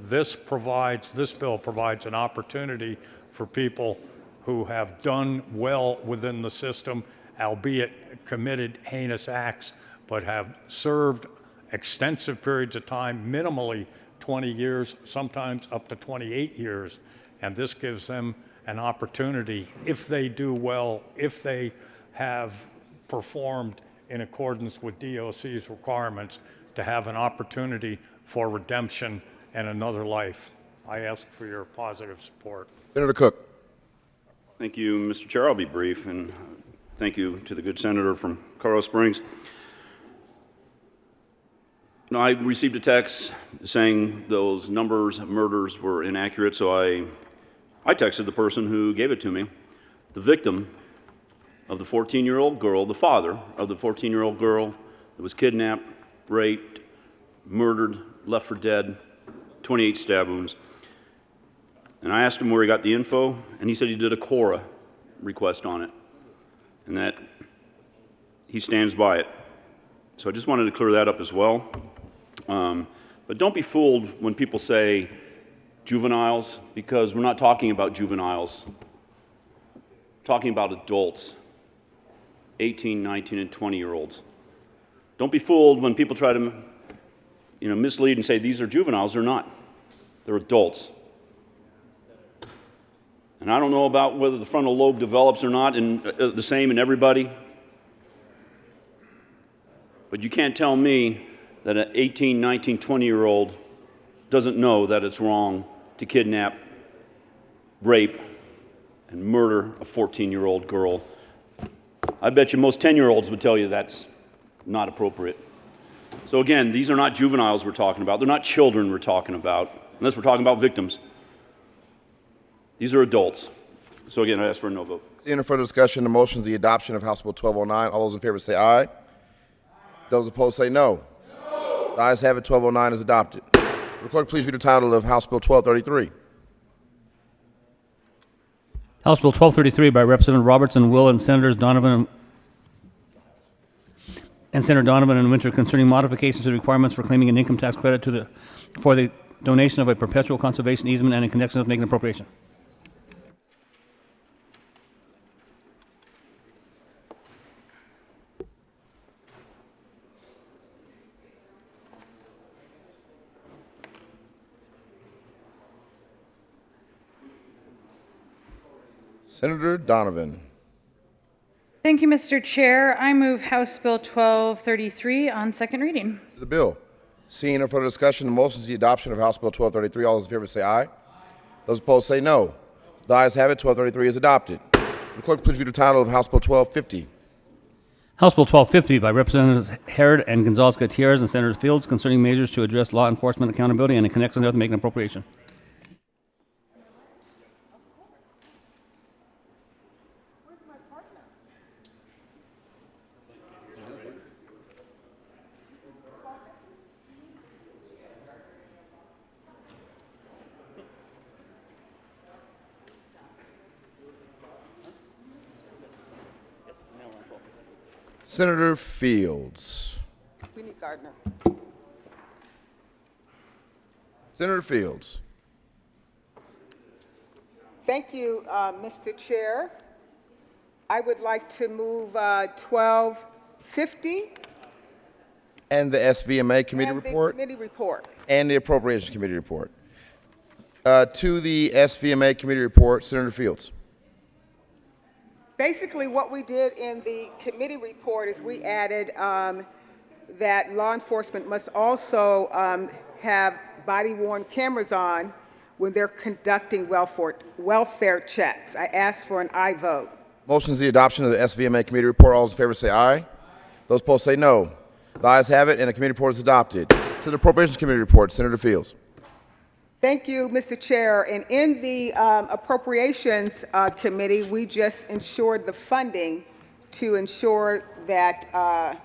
this bill provides an opportunity for people who have done well within the system, albeit committed heinous acts, but have served extensive periods of time, minimally 20 years, sometimes up to 28 years. And this gives them an opportunity, if they do well, if they have performed in accordance with DOC's requirements, to have an opportunity for redemption and another life. I ask for your positive support. Senator Cook. Thank you, Mr. Chair. I'll be brief, and thank you to the good senator from Colorado Springs. No, I received a text saying those numbers of murders were inaccurate, so I texted the person who gave it to me. The victim of the 14-year-old girl, the father of the 14-year-old girl that was kidnapped, raped, murdered, left for dead, 28 stab wounds. And I asked him where he got the info, and he said he did a CORA request on it, and that he stands by it. So I just wanted to clear that up as well. But don't be fooled when people say juveniles, because we're not talking about juveniles. We're talking about adults, 18, 19, and 20-year-olds. Don't be fooled when people try to mislead and say these are juveniles. They're not. They're adults. And I don't know about whether the frontal lobe develops or not in the same in everybody. But you can't tell me that an 18, 19, 20-year-old doesn't know that it's wrong to kidnap, rape, and murder a 14-year-old girl. I bet you most 10-year-olds would tell you that's not appropriate. So again, these are not juveniles we're talking about. They're not children we're talking about, unless we're talking about victims. These are adults. So again, I ask for a no vote. Seeing no further discussion, the motion is the adoption of House Bill 1209. All those in favor say aye. Those opposed say no. The ayes have it. 1209 is adopted. Will the clerk please read the title of House Bill 1233? House Bill 1233 by Representative Robertson, Will, and Senators Donovan and Winter concerning modifications to the requirements for claiming an income tax credit for the donation of a perpetual conservation easement and in connection with making an appropriation. Senator Donovan. Thank you, Mr. Chair. I move House Bill 1233 on second reading. To the bill. Seeing no further discussion, the motion is the adoption of House Bill 1233. All those in favor say aye. Those opposed say no. The ayes have it. 1233 is adopted. Will the clerk please read the title of House Bill 1250? House Bill 1250 by Representatives Herod and Gonzalez Gutierrez and Senator Fields concerning measures to address law enforcement accountability and in connection with making an appropriation. Senator Fields. We need Gardner. Senator Fields. Thank you, Mr. Chair. I would like to move 1250 And the SVMA committee and the report? committee report. And the Appropriations Committee report. To the SVMA committee report, Senator Fields. Basically, what we did in the committee report is we added that law enforcement must also have body-worn cameras on when they're conducting welfare checks. I asked for an aye vote. Motion is the adoption of the SVMA committee report. All those in favor say aye. Those opposed say no. The ayes have it, and the committee report is adopted. To the Appropriations Committee report, Senator Fields. Thank you, Mr. Chair. And in the Appropriations Committee, we just ensured the funding to ensure that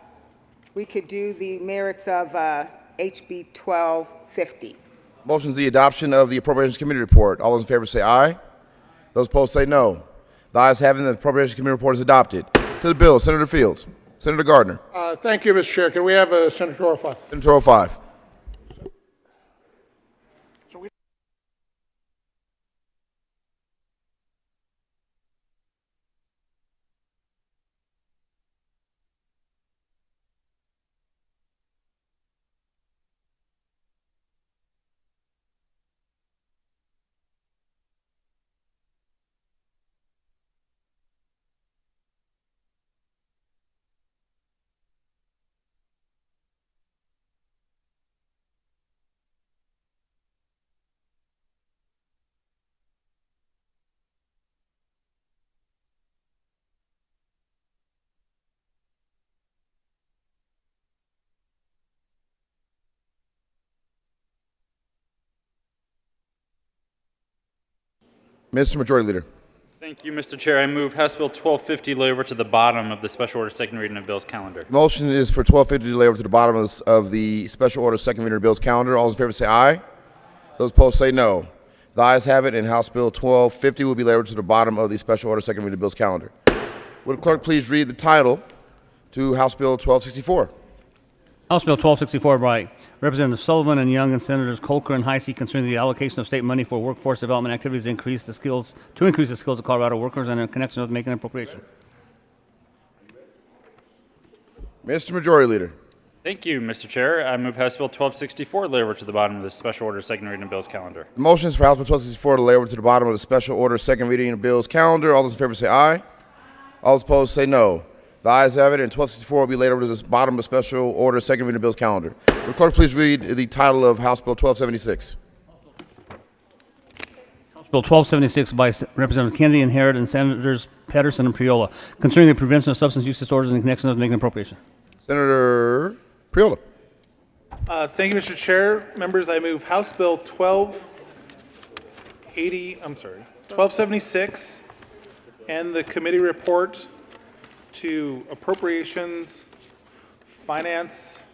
we could do the merits of HB 1250. Motion is the adoption of the Appropriations Committee report. All those in favor say aye. Those opposed say no. The ayes have it, and the Appropriations Committee report is adopted. To the bill, Senator Fields. Senator Gardner. Thank you, Mr. Chair. Can we have Senator 05? Senator 05. Mr. Majority Leader. Thank you, Mr. Chair. I move House Bill 1250 lay over to the bottom of the special order second reading of bills calendar. Motion is for 1250 to lay over to the bottom of the special order second reading of bills calendar. All those in favor say aye. Those opposed say no. The ayes have it, and House Bill 1250 will be laid over to the bottom of the special order second reading of bills calendar. Would the clerk please read the title to House Bill 1264? House Bill 1264 by Representatives Sullivan and Young and Senators Colker and Heisey concerning the allocation of state money for workforce development activities to increase the skills of Colorado workers and in connection with making an appropriation. Mr. Majority Leader. Thank you, Mr. Chair. I move House Bill 1264 lay over to the bottom of the special order second reading of bills calendar. The motion is for House Bill 1264 to lay over to the bottom of the special order second reading of bills calendar. All those in favor say aye. All those opposed say no. The ayes have it, and 1264 will be laid over to the bottom of the special order second reading of bills calendar. Will the clerk please read the title of House Bill 1276? House Bill 1276 by Representatives Kennedy and Harrod and Senators Pedersen and Priola concerning the prevention of substance use disorders in connection with making an appropriation. Senator Priola. Thank you, Mr. Chair. Members, I move House Bill 1276 and the committee report to Appropriations, Finance.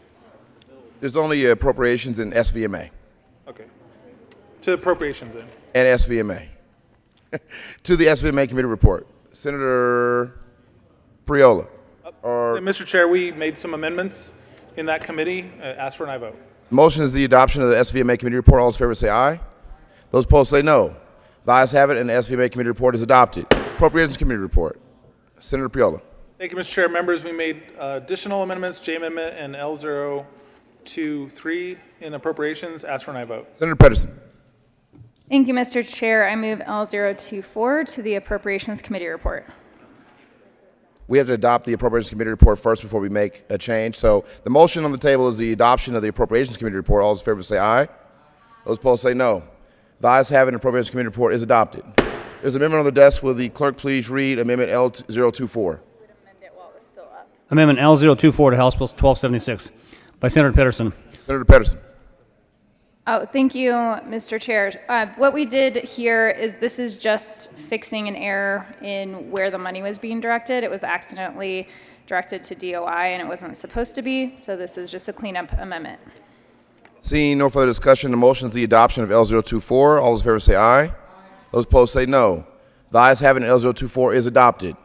There's only appropriations in SVMA. Okay. To Appropriations then. And SVMA. To the SVMA committee report. Senator Priola. Mr. Chair, we made some amendments in that committee. Ask for an aye vote. Motion is the adoption of the SVMA committee report. All those in favor say aye. Those opposed say no. The ayes have it, and the SVMA committee report is adopted. Appropriations committee report. Senator Priola. Thank you, Mr. Chair. Members, we made additional amendments, J Amendment and L023 in Appropriations. Ask for an aye vote. Senator Pedersen. Thank you, Mr. Chair. I move L024 to the Appropriations Committee report. We have to adopt the Appropriations Committee report first before we make a change. So the motion on the table is the adoption of the Appropriations Committee report. All those in favor say aye. Those opposed say no. The ayes have it, and the Appropriations Committee report is adopted. There's an amendment on the desk. Will the clerk please read Amendment L024? Amendment L024 to House Bill 1276 by Senator Pedersen. Senator Pedersen. Oh, thank you, Mr. Chair. What we did here is this is just fixing an error in where the money was being directed. It was accidentally directed to DOI and it wasn't supposed to be, so this is just a cleanup amendment. Seeing no further discussion, the motion is the adoption of L024. All those in favor say aye. Those opposed say no. The ayes have it, and L024 is adopted.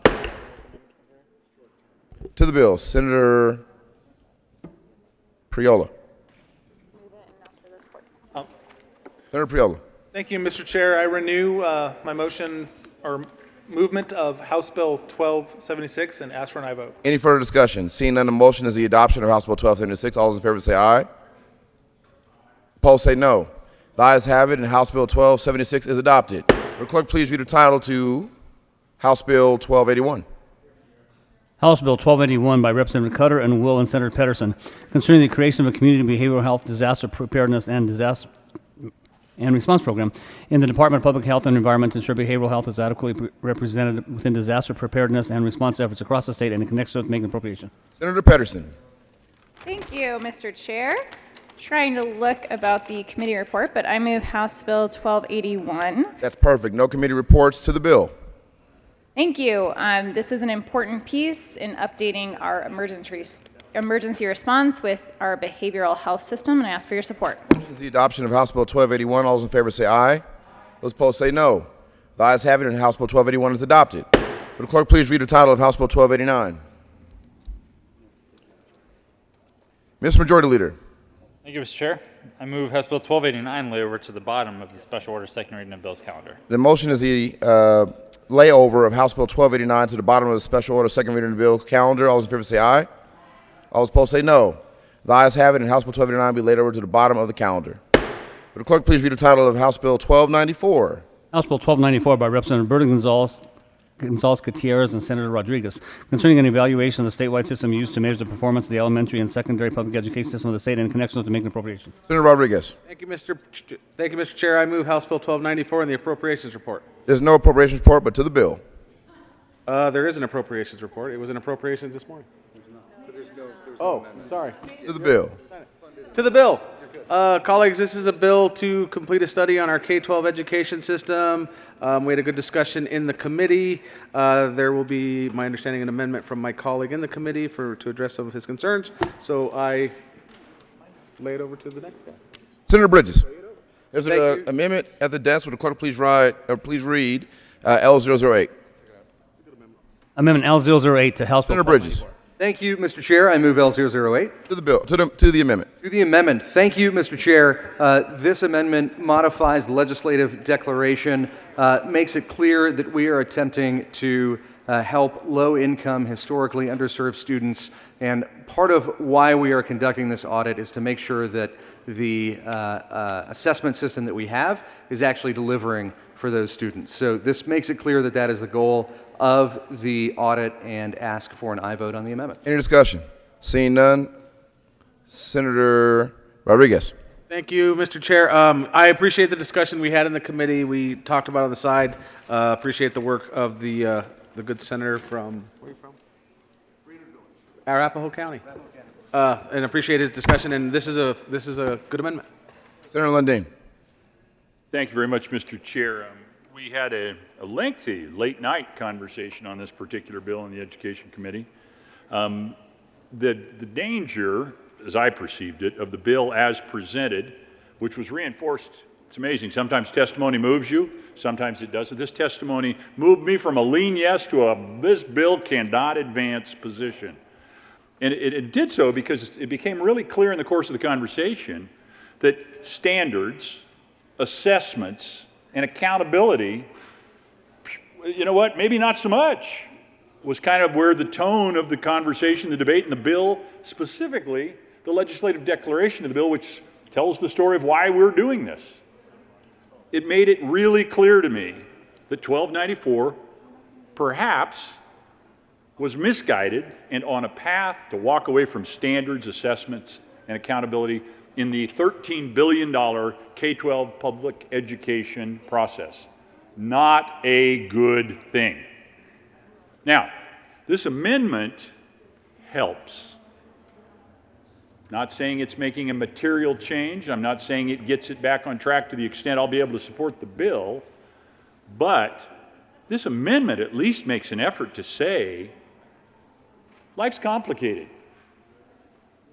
To the bill, Senator Priola. Oh. Senator Priola. Thank you, Mr. Chair. I renew my motion or movement of House Bill 1276 and ask for an aye vote. Any further discussion? Seeing none, the motion is the adoption of House Bill 1276. All those in favor say aye. Opposed say no. The ayes have it, and House Bill 1276 is adopted. Will clerk please read the title to House Bill 1281? House Bill 1281 by Representative Cutter and Will and Senator Pedersen concerning the creation of a community behavioral health disaster preparedness and response program in the Department of Public Health and Environment to ensure behavioral health is adequately represented within disaster preparedness and response efforts across the state and in connection with making appropriation. Senator Pedersen. Thank you, Mr. Chair. Trying to look about the committee report, but I move House Bill 1281. That's perfect. No committee reports to the bill. Thank you. This is an important piece in updating our emergency response with our behavioral health system, and I ask for your support. Motion is the adoption of House Bill 1281. All those in favor say aye. Those opposed say no. The ayes have it, and House Bill 1281 is adopted. Will the clerk please read the title of House Bill 1289? Mr. Majority Leader. Thank you, Mr. Chair. I move House Bill 1289 lay over to the bottom of the special order second reading of Bill's calendar. The motion is the layover of House Bill 1289 to the bottom of the special order second reading of the bill's calendar. All those in favor say aye. All those opposed say no. The ayes have it, and House Bill 1289 be laid over to the bottom of the calendar. Will the clerk please read the title of House Bill 1294? House Bill 1294 by Representative Berta Gonzalez Gutierrez and Senator Rodriguez concerning an evaluation of the statewide system used to measure the performance of the elementary and secondary public education system of the state in connection with the making appropriation. Senator Rodriguez. Thank you, Mr. Chair. I move House Bill 1294 and the appropriations report. There's no appropriations report, but to the bill. There is an appropriations report. It was an appropriations this morning. Oh, sorry. To the bill. To the bill. Colleagues, this is a bill to complete a study on our K-12 education system. We had a good discussion in the committee. There will be, my understanding, an amendment from my colleague in the committee to address some of his concerns. So I lay it over to the next guy. Senator Bridges. There's an amendment at the desk. Would the clerk please read L008? Amendment L008 to House Bill. Senator Bridges. Thank you, Mr. Chair. I move L008. To the bill, to the amendment. To the amendment. Thank you, Mr. Chair. This amendment modifies the legislative declaration, makes it clear that we are attempting to help low-income, historically underserved students. And part of why we are conducting this audit is to make sure that the assessment system that we have is actually delivering for those students. So this makes it clear that that is the goal of the audit, and ask for an aye vote on the amendment. Any discussion? Seeing none. Senator Rodriguez. Thank you, Mr. Chair. I appreciate the discussion we had in the committee. We talked about it on the side. Appreciate the work of the good senator from, where are you from? Arapahoe County. And appreciate his discussion. And this is a good amendment. Senator Lundin. Thank you very much, Mr. Chair. We had a lengthy late-night conversation on this particular bill in the Education Committee. The danger, as I perceived it, of the bill as presented, which was reinforced, it's amazing. Sometimes testimony moves you, sometimes it doesn't. This testimony moved me from a lean yes to a this bill cannot advance position. And it did so because it became really clear in the course of the conversation that standards, assessments, and accountability, you know what, maybe not so much, was kind of where the tone of the conversation, the debate, and the bill, specifically the legislative declaration of the bill, which tells the story of why we're doing this. It made it really clear to me that 1294 perhaps was misguided and on a path to walk away from standards, assessments, and accountability in the $13 billion K-12 public education process. Not a good thing. Now, this amendment helps. Not saying it's making a material change. I'm not saying it gets it back on track to the extent I'll be able to support the bill. But this amendment at least makes an effort to say, life's complicated.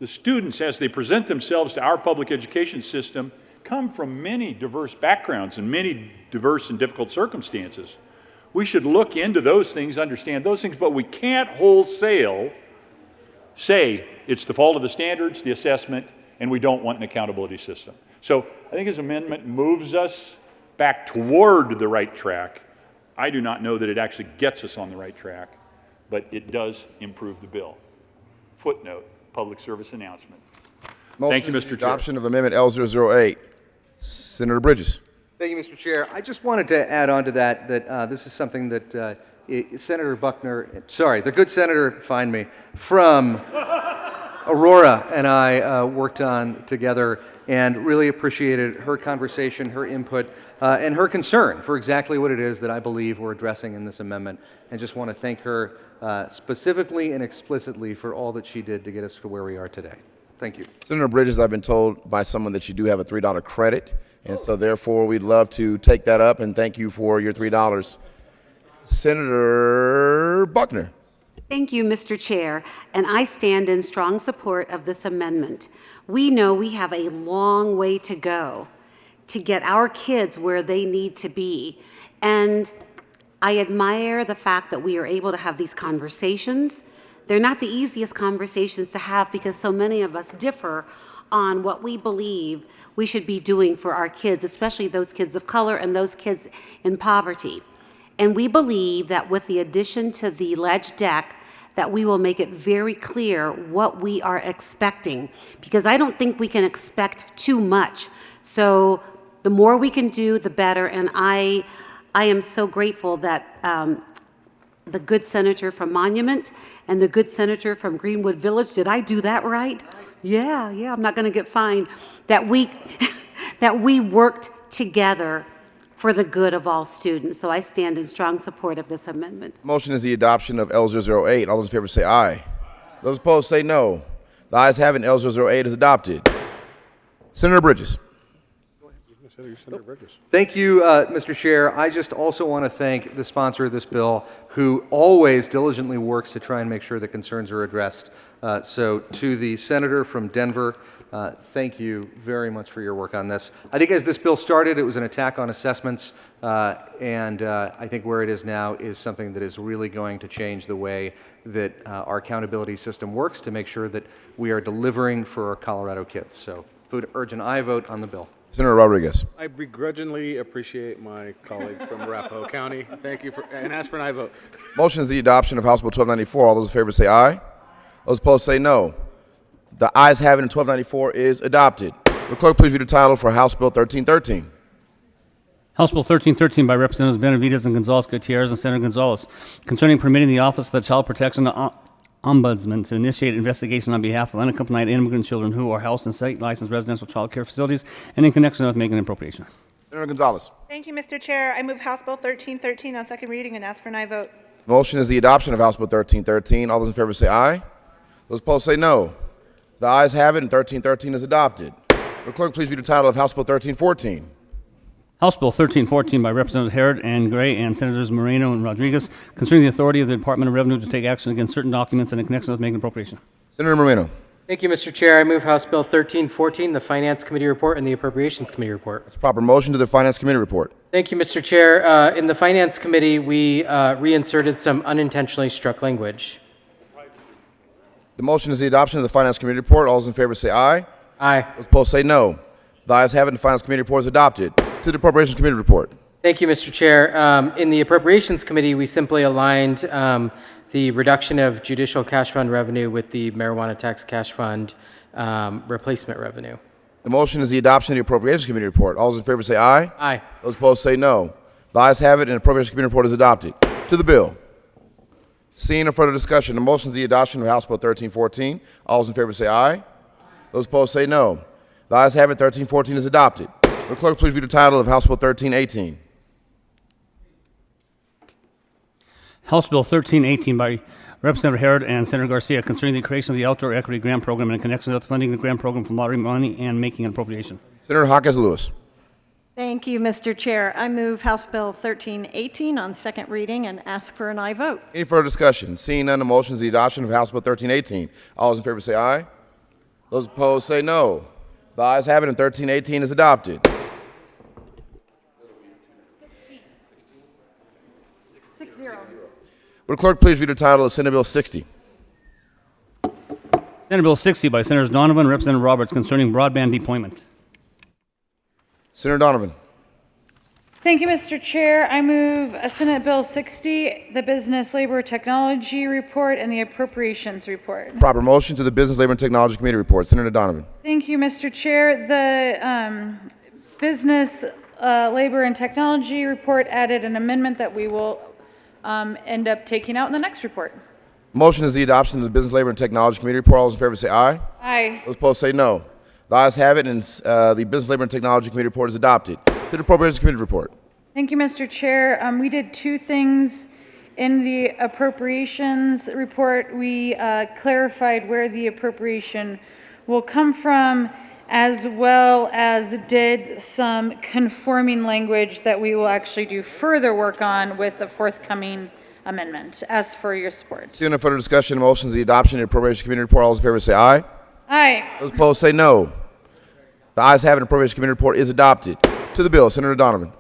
The students, as they present themselves to our public education system, come from many diverse backgrounds and many diverse and difficult circumstances. We should look into those things, understand those things, but we can't wholesale say it's the fault of the standards, the assessment, and we don't want an accountability system. So I think his amendment moves us back toward the right track. I do not know that it actually gets us on the right track, but it does improve the bill. Footnote, public service announcement. Thank you, Motion is Mr. the Chair. adoption of Amendment L008. Senator Bridges. Thank you, Mr. Chair. I just wanted to add on to that, this is something that Senator Buckner, sorry, the good senator, find me, from Aurora and I worked on together and really appreciated her conversation, her input, and her concern for exactly what it is that I believe we're addressing in this amendment. And just want to thank her specifically and explicitly for all that she did to get us to where we are today. Thank you. Senator Bridges, I've been told by someone that you do have a $3 credit, and so therefore we'd love to take that up and thank you for your $3. Senator Buckner. Thank you, Mr. Chair, and I stand in strong support of this amendment. We know we have a long way to go to get our kids where they need to be, and I admire the fact that we are able to have these conversations. They're not the easiest conversations to have because so many of us differ on what we believe we should be doing for our kids, especially those kids of color and those kids in poverty. And we believe that with the addition to the ledge deck, that we will make it very clear what we are expecting, because I don't think we can expect too much. So the more we can do, the better. And I am so grateful that the good senator from Monument and the good senator from Greenwood Village, did I do that right? Yeah, I'm not going to get fined. That we worked together for the good of all students. So I stand in strong support of this amendment. Motion is the adoption of L008. All those in favor say aye. Those opposed say no. The ayes have it, and L008 is adopted. Senator Bridges. Senator Bridges. Thank you, Mr. Chair. I just also want to thank the sponsor of this bill, who always diligently works to try and make sure that concerns are addressed. So to the senator from Denver, thank you very much for your work on this. I think as this bill started, it was an attack on assessments, and I think where it is now is something that is really going to change the way that our accountability system works to make sure that we are delivering for our Colorado kids. So would urge an aye vote on the bill. Senator Rodriguez. I begrudgingly appreciate my colleague from Arapahoe County. Thank you for, and ask for an aye vote. Motion is the adoption of House Bill 1294. All those in favor say aye. Those opposed say no. The ayes have it, and 1294 is adopted. Will clerk please read the title for House Bill 1313? House Bill 1313 by Representatives Benavides and Gonzalez Gutierrez and Senator Gonzalez, concerning permitting the Office of the Child Protection Ombudsman to initiate investigation on behalf of unaccompanied immigrant children who are housed in state-licensed residential child care facilities and in connection with making an appropriation. Senator Gonzalez. Thank you, Mr. Chair. I move House Bill 1313 on second reading and ask for an aye vote. Motion is the adoption of House Bill 1313. All those in favor say aye. Those opposed say no. The ayes have it, and 1313 is adopted. Will clerk please read the title of House Bill 1314? House Bill 1314 by Representatives Herod and Gray and Senators Moreno and Rodriguez, concerning the authority of the Department of Revenue to take action against certain documents and in connection with making an appropriation. Senator Moreno. Thank you, Mr. Chair. I move House Bill 1314, the Finance Committee report and the Appropriations Committee report. It's proper motion to the Finance Committee report. Thank you, Mr. Chair. In the Finance Committee, we reinserted some unintentionally struck language. The motion is the adoption of the Finance Committee report. All those in favor say aye. Aye. Those opposed say no. The ayes have it, and the Finance Committee report is adopted. To the Appropriations Committee report. Thank you, Mr. Chair. In the Appropriations Committee, we simply aligned the reduction of judicial cash fund revenue with the marijuana tax cash fund replacement revenue. The motion is the adoption of the Appropriations Committee report. All those in favor say aye. Aye. Those opposed say no. The ayes have it, and the Appropriations Committee report is adopted. To the bill. Seeing no further discussion, the motion is the adoption of House Bill 1314. All those in favor say aye. Those opposed say no. The ayes have it, 1314 is adopted. Will clerk please read the title of House Bill 1318? House Bill 1318 by Representative Herod and Senator Garcia, concerning the creation of the Outdoor Equity Grant Program and in connection with funding the grant program from lottery money and making an appropriation. Senator Hawkins Lewis. Thank you, Mr. Chair. I move House Bill 1318 on second reading and ask for an aye vote. Any further discussion? Seeing none, the motion is the adoption of House Bill 1318. All those in favor say aye. Those opposed say no. The ayes have it, and 1318 is adopted. Would the clerk please read the title of Senate Bill 60? Senate Bill 60 by Senators Donovan and Representative Roberts, concerning broadband deployment. Senator Donovan. Thank you, Mr. Chair. I move Senate Bill 60, the Business, Labor, Technology Report, and the Appropriations Report. Proper motion to the Business, Labor, and Technology Committee report. Senator Donovan. Thank you, Mr. Chair. The Business, Labor, and Technology Report added an amendment that we will end up taking out in the next report. Motion is the adoption of the Business, Labor, and Technology Committee report. All those in favor say aye. Aye. Those opposed say no. The ayes have it, and the Business, Labor, and Technology Committee report is adopted. To the Appropriations Committee report. Thank you, Mr. Chair. We did two things in the appropriations report. We clarified where the appropriation will come from, as well as did some conforming language that we will actually do further work on with the forthcoming amendment. Ask for your support. Seeing no further discussion, motion is the adoption of the Appropriations Committee report. All those in favor say aye. Aye. Those opposed say no. The ayes have it, and the Appropriations Committee report is adopted. To the bill, Senator Donovan.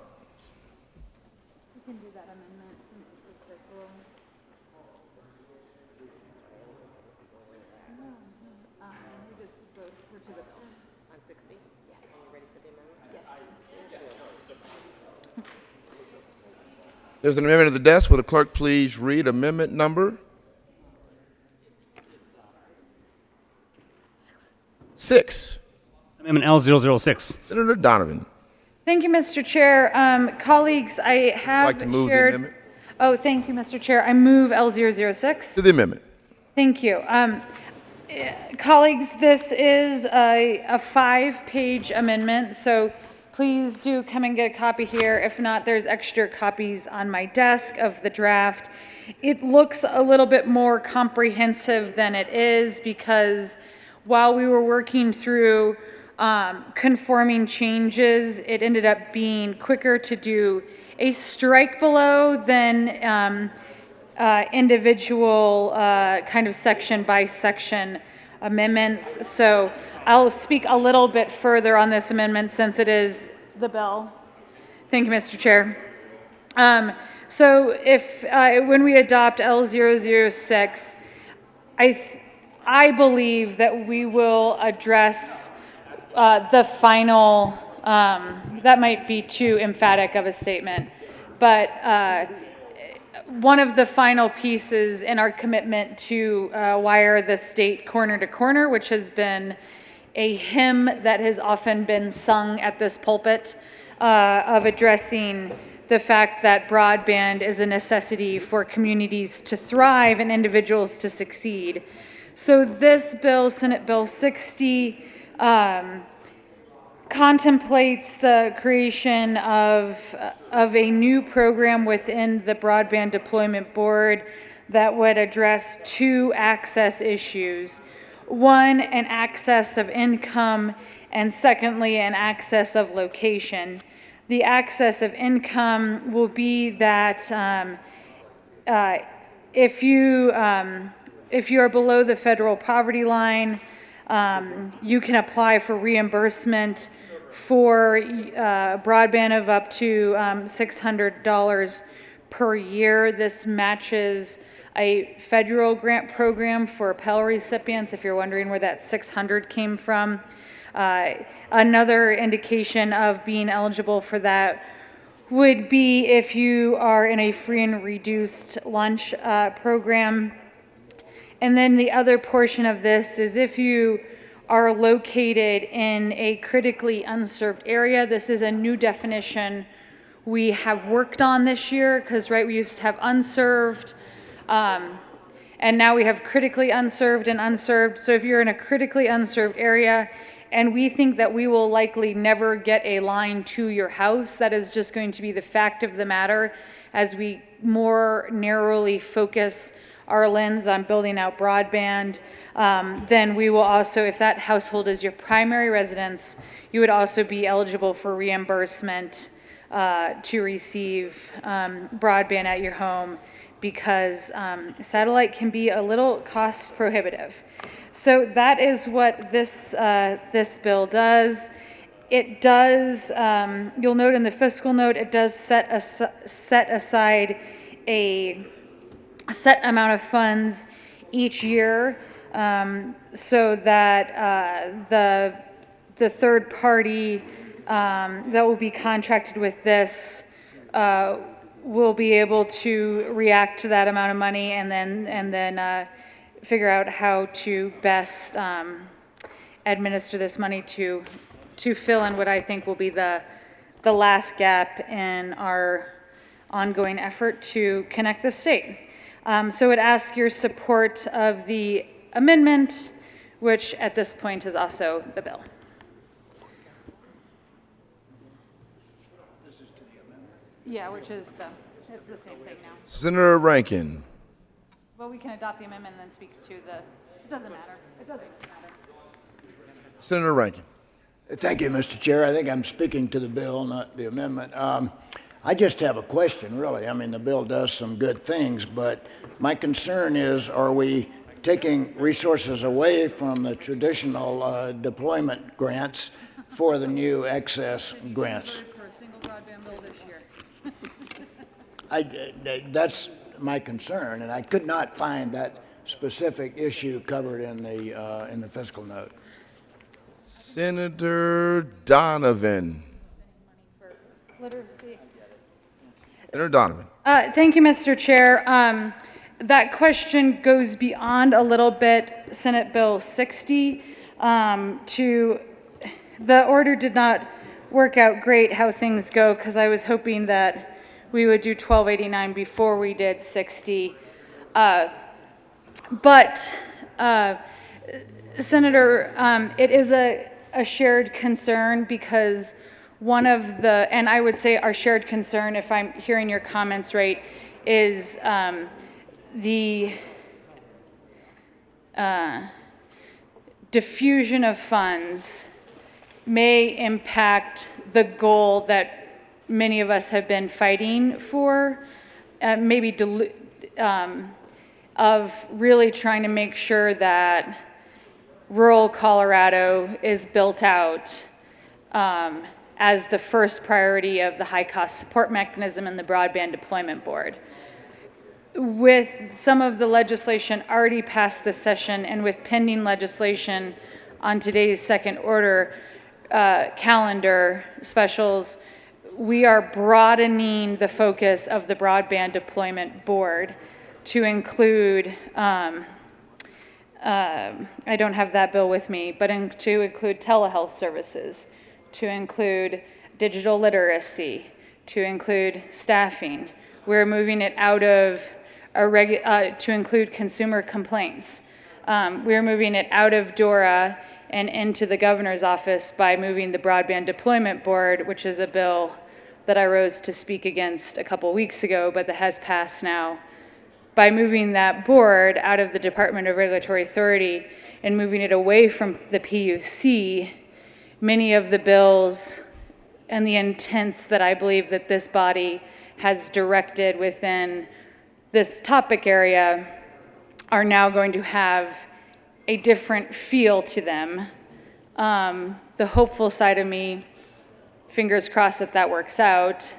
There's an amendment at the desk. Will the clerk please read amendment number 6? Amendment L006. Senator Donovan. Thank you, Mr. Chair. Colleagues, I have Like to move the shared. amendment? Oh, thank you, Mr. Chair. I move L006. To the amendment. Thank you. Colleagues, this is a 5-page amendment, so please do come and get a copy here. If not, there's extra copies on my desk of the draft. It looks a little bit more comprehensive than it is because while we were working through conforming changes, it ended up being quicker to do a strike below than individual kind of section by section amendments. So I'll speak a little bit further on this amendment since it is the bill. Thank you, Mr. Chair. So if when we adopt L006, I believe that we will address the final, that might be too emphatic of a statement, but one of the final pieces in our commitment to wire the state corner to corner, which has been a hymn that has often been sung at this pulpit, of addressing the fact that broadband is a necessity for communities to thrive and individuals to succeed. So this bill, Senate Bill 60, contemplates the creation of a new program within the Broadband Deployment Board that would address two access issues. One, an access of income, and secondly, an access of location. The access of income will be that if you are below the federal poverty line, you can apply for reimbursement for broadband of up to $600 per year. This matches a federal grant program for Pell recipients, if you're wondering where that 600 came from. Another indication of being eligible for that would be if you are in a free and reduced lunch program. And then the other portion of this is if you are located in a critically unserved area. This is a new definition we have worked on this year because, right, we used to have unserved, and now we have critically unserved and unserved. So if you're in a critically unserved area, and we think that we will likely never get a line to your house, that is just going to be the fact of the matter as we more narrowly focus our lens on building out broadband, then we will also, if that household is your primary residence, you would also be eligible for reimbursement to receive broadband at your home because satellite can be a little cost prohibitive. So that is what this bill does. It does, you'll note in the fiscal note, it does set aside a set amount of funds each year so that the third party that will be contracted with this we'll be able to react to that amount of money and then figure out how to best administer this money to fill in what I think will be the last gap in our ongoing effort to connect the state. So I would ask your support of the amendment, which at this point is also the bill. Yeah, which is it's the same thing now. Senator Rankin. Well, we can adopt the amendment and then speak to it doesn't matter. It doesn't matter. Senator Rankin. Thank you, Mr. Chair. I think I'm speaking to the bill, not the amendment. I just have a question, really. I mean, the bill does some good things, but my concern is, are we taking resources away from the traditional deployment grants for the new excess grants? For a single broadband bill this year. That's my concern, and I could not find that specific issue covered in the fiscal note. Senator Donovan. Senator Donovan. Thank you, Mr. Chair. That question goes beyond a little bit Senate Bill 60. The order did not work out great how things go because I was hoping that we would do 1289 before we did 60. Senator, it is a shared concern because one of the, and I would say our shared concern, if I'm hearing your comments right, is the diffusion of funds may impact the goal that many of us have been fighting for, of really trying to make sure that rural Colorado is built out as the first priority of the high-cost support mechanism and the Broadband Deployment Board. With some of the legislation already passed this session and with pending legislation on today's second order calendar specials, we are broadening the focus of the Broadband Deployment Board to include, I don't have that bill with me, but to include telehealth services, to include digital literacy, to include staffing. We're moving it out of to include consumer complaints. We're moving it out of DORA and into the governor's office by moving the Broadband Deployment Board, which is a bill that I rose to speak against a couple weeks ago, but that has passed now. By moving that board out of the Department of Regulatory Authority and moving it away from the PUC, many of the bills and the intents that I believe that this body has directed within this topic area are now going to have a different feel to them. The hopeful side of me, fingers crossed that that works out.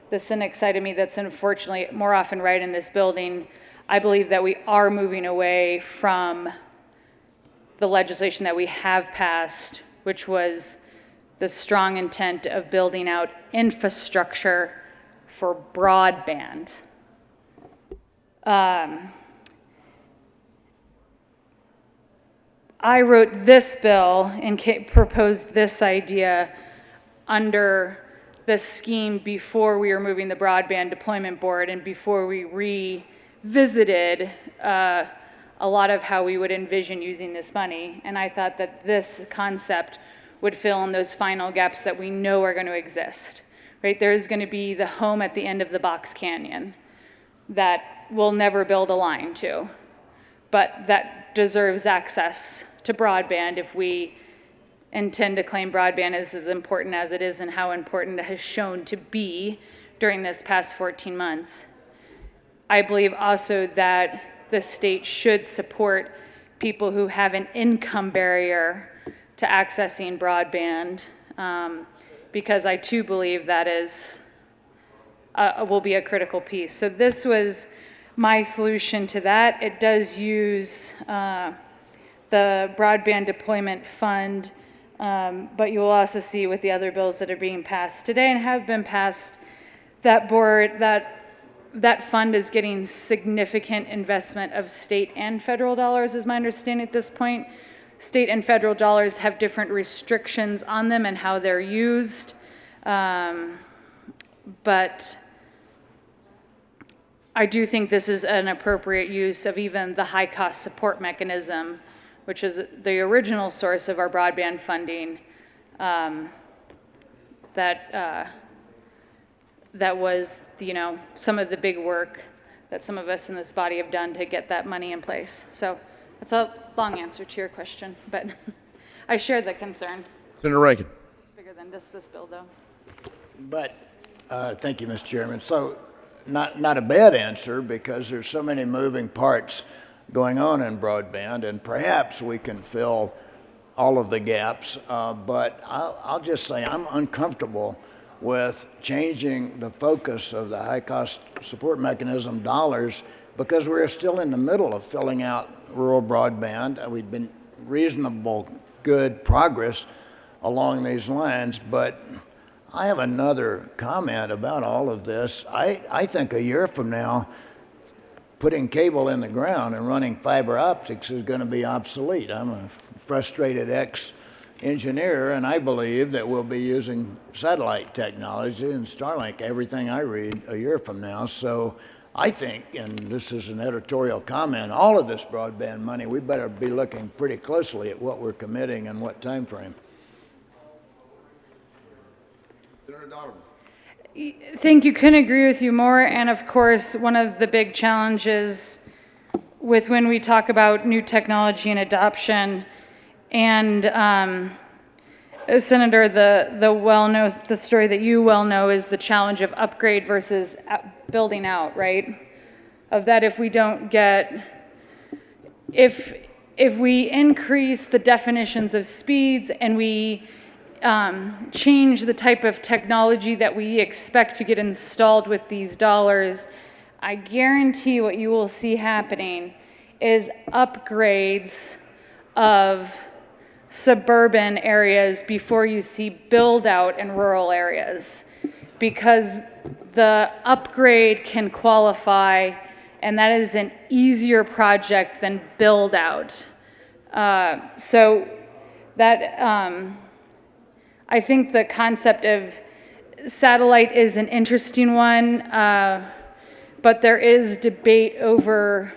The cynic side of me that's unfortunately more often right in this building, I believe that we are moving away from the legislation that we have passed, which was the strong intent of building out infrastructure for broadband. I wrote this bill and proposed this idea under the scheme before we were moving the Broadband Deployment Board and before we revisited a lot of how we would envision using this money. And I thought that this concept would fill in those final gaps that we know are going to exist. Right? There's going to be the home at the end of the box canyon that we'll never build a line to, but that deserves access to broadband if we intend to claim broadband is as important as it is and how important it has shown to be during this past 14 months. I believe also that the state should support people who have an income barrier to accessing broadband, because I too believe that is will be a critical piece. So this was my solution to that. It does use the Broadband Deployment Fund, but you will also see with the other bills that are being passed today and have been passed that fund is getting significant investment of state and federal dollars, is my understanding at this point. State and federal dollars have different restrictions on them and how they're used. But I do think this is an appropriate use of even the high-cost support mechanism, which is the original source of our broadband funding, that was, some of the big work that some of us in this body have done to get that money in place. So that's a long answer to your question, but I share the concern. Senator Rankin. Bigger than just this bill, though. But, thank you, Mr. Chairman. So, not a bad answer, because there's so many moving parts going on in broadband, and perhaps we can fill all of the gaps. But I'll just say I'm uncomfortable with changing the focus of the high-cost support mechanism dollars, because we're still in the middle of filling out rural broadband. We've been reasonable, good progress along these lines, but I have another comment about all of this. I think a year from now, putting cable in the ground and running fiber optics is going to be obsolete. I'm a frustrated ex-engineer, and I believe that we'll be using satellite technology and Starlink, everything I read, a year from now. So I think, and this is an editorial comment, all of this broadband money, we better be looking pretty closely at what we're committing and what time frame. Senator Donovan. Thank you. Couldn't agree with you more. And of course, one of the big challenges with when we talk about new technology and adoption, and Senator, the story that you well know is the challenge of upgrade versus building out, right? Of that, if we don't get, if we increase the definitions of speeds and we change the type of technology that we expect to get installed with these dollars, I guarantee what you will see happening is upgrades of suburban areas before you see build out in rural areas, because the upgrade can qualify, and that is an easier project than build out. So that I think the concept of satellite is an interesting one, but there is debate over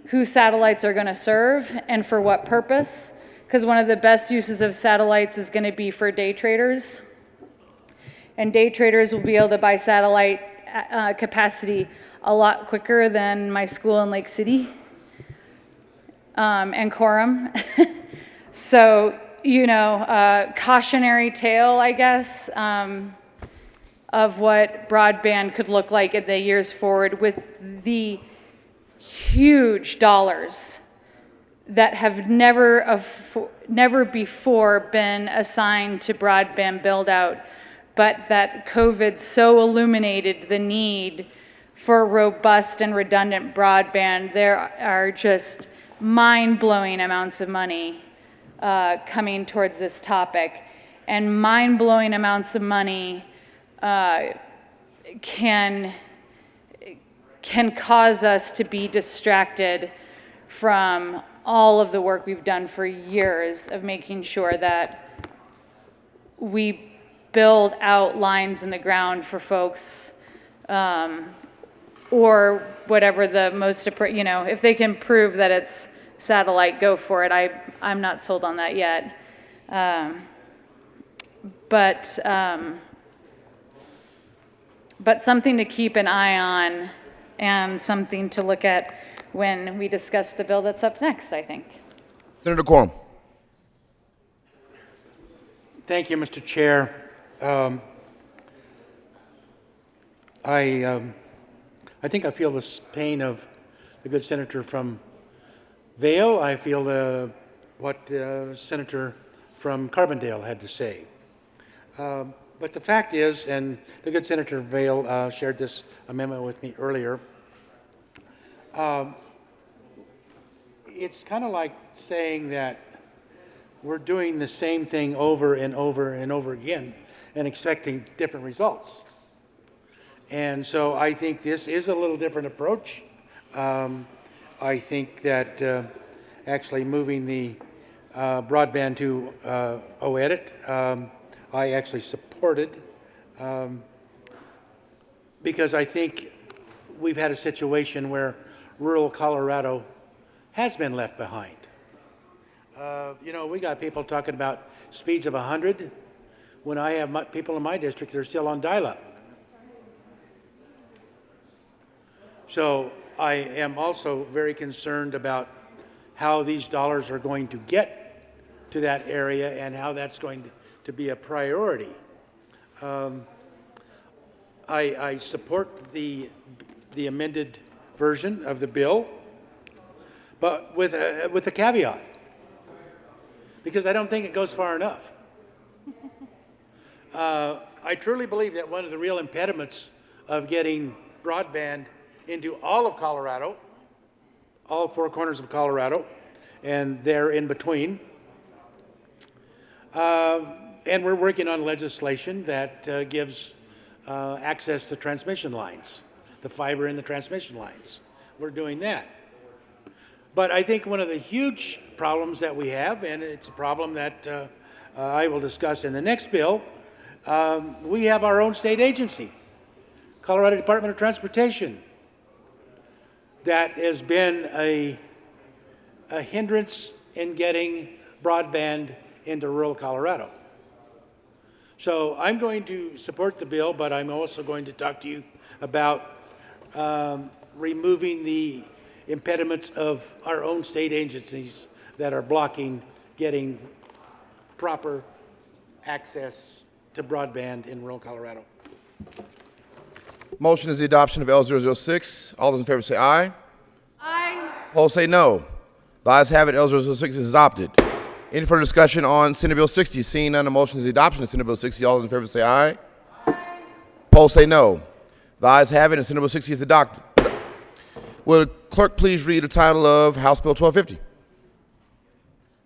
who satellites are going to serve and for what purpose, because one of the best uses of satellites is going to be for day traders, and day traders will be able to buy satellite capacity a lot quicker than my school in Lake City and Coram. So, cautionary tale, I guess, of what broadband could look like in the years forward, with the huge dollars that have never before been assigned to broadband build out, but that COVID so illuminated the need for robust and redundant broadband. There are just mind-blowing amounts of money coming towards this topic, and mind-blowing amounts of money can cause us to be distracted from all of the work we've done for years of making sure that we build out lines in the ground for folks, or whatever the most, if they can prove that it's satellite, go for it. I'm not sold on that yet. But something to keep an eye on, and something to look at when we discuss the bill that's up next, I think. Senator Quorum. Thank you, Mr. Chair. I think I feel the pain of the good senator from Vail. I feel what the senator from Carbondale had to say. But the fact is, and the good Senator Vail shared this amendment with me earlier, it's kind of like saying that we're doing the same thing over and over and over again and expecting different results. And so I think this is a little different approach. I think that actually moving the broadband to OEdit, I actually supported because I think we've had a situation where rural Colorado has been left behind. You know, we got people talking about speeds of 100 when I have people in my district that are still on dial-up. So I am also very concerned about how these dollars are going to get to that area and how that's going to be a priority. I support the amended version of the bill, but with a caveat, because I don't think it goes far enough. I truly believe that one of the real impediments of getting broadband into all of Colorado, all four corners of Colorado, and there in between. And we're working on legislation that gives access to transmission lines, the fiber in the transmission lines. We're doing that. But I think one of the huge problems that we have, and it's a problem that I will discuss in the next bill, we have our own state agency, Colorado Department of Transportation, that has been a hindrance in getting broadband into rural Colorado. So I'm going to support the bill, but I'm also going to talk to you about removing the impediments of our own state agencies that are blocking getting proper access to broadband in rural Colorado. Motion is the adoption of L006. All those in favor say aye. Aye. Opposed say no. The ayes have it. L006 is adopted. Any further discussion on Senate Bill 60? Seeing none, the motion is the adoption of Senate Bill 60. All those in favor say aye. Aye. Opposed say no. The ayes have it, and Senate Bill 60 is adopted. Will the clerk please read the title of House Bill 1250?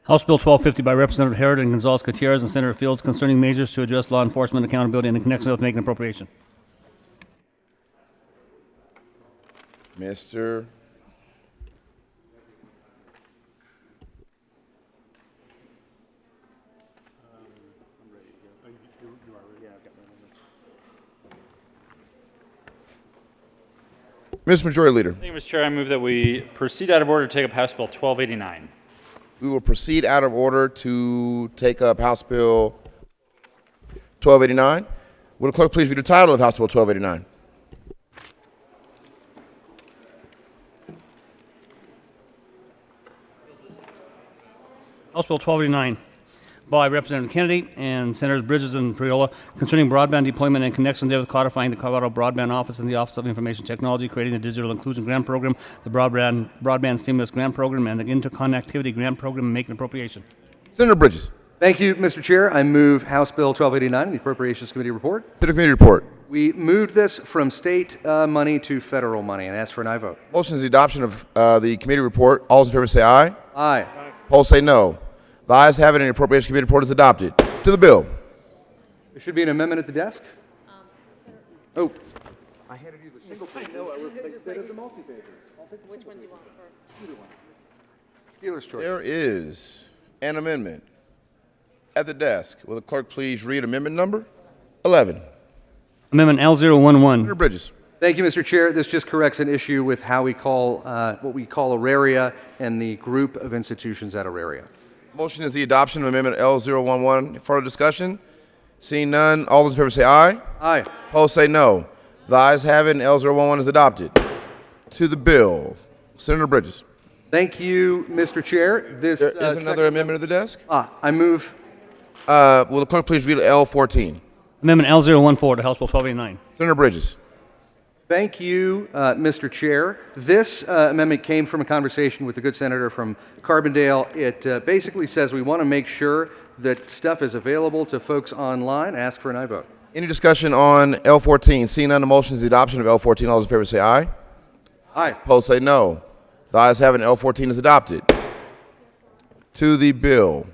House Bill 1250 by Representative Herod and Gonzalez Gutierrez and Senator Fields concerning measures to address law enforcement accountability in connection with making appropriation. Mr. Mr. Majority Leader. Thank you, Mr. Chair. I move that we proceed out of order to take up House Bill 1289. We will proceed out of order to take up House Bill 1289. Will the clerk please read the title of House Bill 1289? House Bill 1289 by Representative Kennedy and Senators Bridges and Priola concerning broadband deployment and connection with codifying the Colorado Broadband Office and the Office of Information Technology, creating the Digital Inclusion Grant Program, the Broadband Stimulus Grant Program, and the Interconnectivity Grant Program, and making appropriation. Senator Bridges. Thank you, Mr. Chair. I move House Bill 1289, the Appropriations Committee report. To the committee report. We moved this from state money to federal money and ask for an aye vote. Motion is the adoption of the committee report. All those in favor say aye. Aye. Opposed say no. The ayes have it, and the Appropriations Committee report is adopted. To the bill. There should be an amendment at the desk. Oh. I handed you the single page. No, I was instead of the multi-pages. Which one do you want first? Either one. Dealer's choice. There is an amendment at the desk. Will the clerk please read amendment number 11? Amendment L011. Senator Bridges. Thank you, Mr. Chair. This just corrects an issue with how we call what we call Auraria and the group of institutions at Auraria. Motion is the adoption of amendment L011. Further discussion? Seeing none, all those in favor say aye. Aye. Opposed say no. The ayes have it, and L011 is adopted. To the bill. Senator Bridges. Thank you, Mr. Chair. This There is another amendment at the desk. I move. Will the clerk please read L14? Amendment L014 to House Bill 1289. Senator Bridges. Thank you, Mr. Chair. This amendment came from a conversation with the good senator from Carbondale. It basically says we want to make sure that stuff is available to folks online. Ask for an aye vote. Any discussion on L14? Seeing none, the motion is the adoption of L14. All those in favor say aye. Aye. Opposed say no. The ayes have it, and L14 is adopted. To the bill.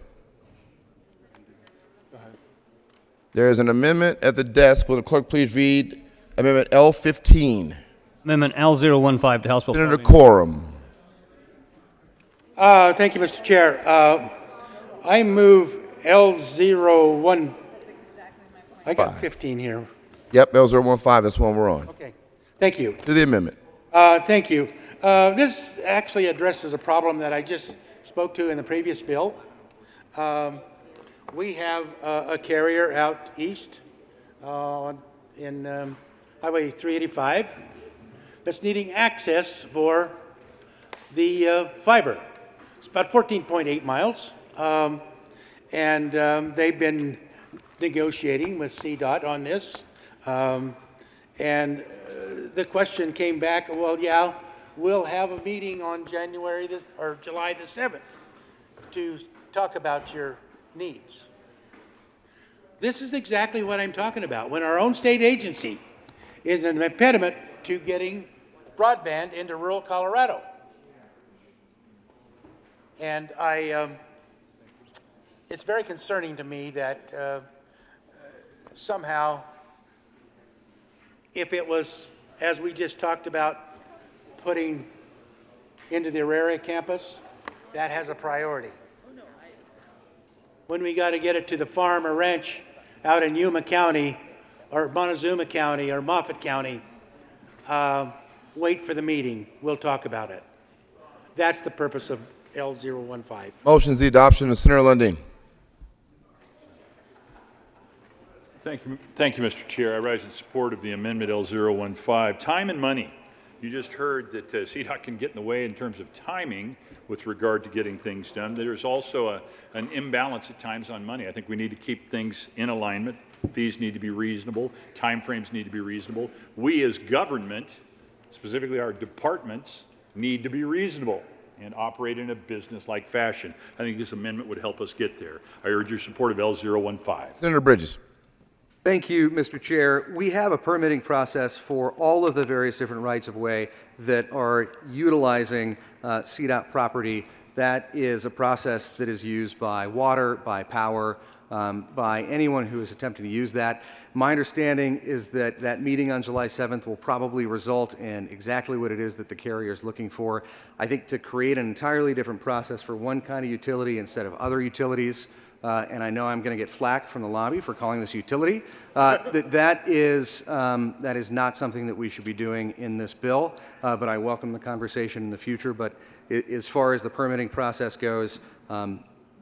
There is an amendment at the desk. Will the clerk please read Amendment L15. Amendment L015 to House Bill Senator 1289. Quorum. Thank you, Mr. Chair. I move L01. I got 15 here. Yep, L015, that's the one we're on. Okay. Thank you. To the amendment. Thank you. This actually addresses a problem that I just spoke to in the previous bill. We have a carrier out east in Highway 385 that's needing access for the fiber. It's about 14.8 miles, and they've been negotiating with CDOT on this. And the question came back, well, yeah, we'll have a meeting on July the 7th to talk about your needs. This is exactly what I'm talking about. When our own state agency is an impediment to getting broadband into rural Colorado. And it's very concerning to me that somehow, if it was, as we just talked about, putting into the Aurora campus, that has a priority. When we got to get it to the farm or ranch out in Yuma County, or Montezuma County, or Moffett County, wait for the meeting. We'll talk about it. That's the purpose of L015. Motion is the adoption of Senator Lundin. Thank you, Mr. Chair. I rise in support of the amendment L015. Time and money. You just heard that CDOT can get in the way in terms of timing with regard to getting things done. There's also an imbalance at times on money. I think we need to keep things in alignment. Fees need to be reasonable. Timeframes need to be reasonable. We as government, specifically our departments, need to be reasonable and operate in a business-like fashion. I think this amendment would help us get there. I urge your support of L015. Senator Bridges. Thank you, Mr. Chair. We have a permitting process for all of the various different rights-of-way that are utilizing CDOT property. That is a process that is used by water, by power, by anyone who is attempting to use that. My understanding is that that meeting on July 7th will probably result in exactly what it is that the carrier is looking for. I think to create an entirely different process for one kind of utility instead of other utilities, and I know I'm going to get flack from the lobby for calling this utility, that is not something that we should be doing in this bill, but I welcome the conversation in the future. But as far as the permitting process goes,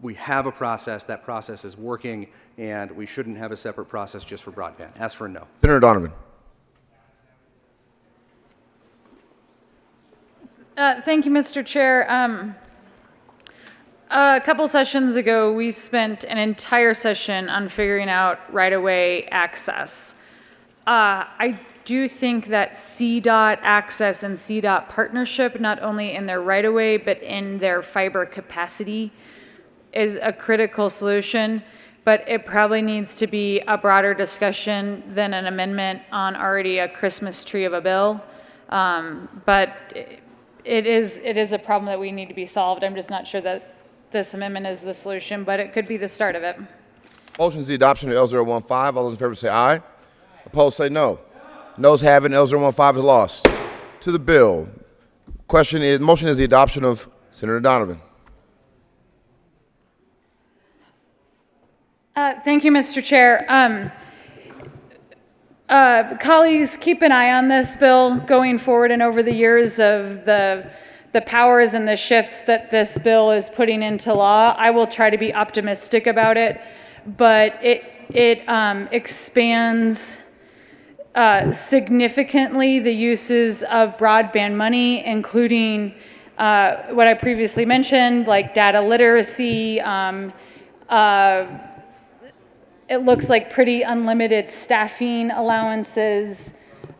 we have a process. That process is working, and we shouldn't have a separate process just for broadband. Ask for a no. Senator Donovan. Thank you, Mr. Chair. A couple sessions ago, we spent an entire session on figuring out right-of-way access. I do think that CDOT access and CDOT partnership, not only in their right-of-way, but in their fiber capacity, is a critical solution, but it probably needs to be a broader discussion than an amendment on already a Christmas tree of a bill. But it is a problem that we need to be solved. I'm just not sure that this amendment is the solution, but it could be the start of it. Motion is the adoption of L015. All those in favor say aye. Opposed say no. Noes have it. L015 is lost. To the bill. Motion is the adoption of Senator Donovan. Thank you, Mr. Chair. Colleagues, keep an eye on this bill going forward and over the years of the powers and the shifts that this bill is putting into law. I will try to be optimistic about it, but it expands significantly the uses of broadband money, including what I previously mentioned, like data literacy. It looks like pretty unlimited staffing allowances.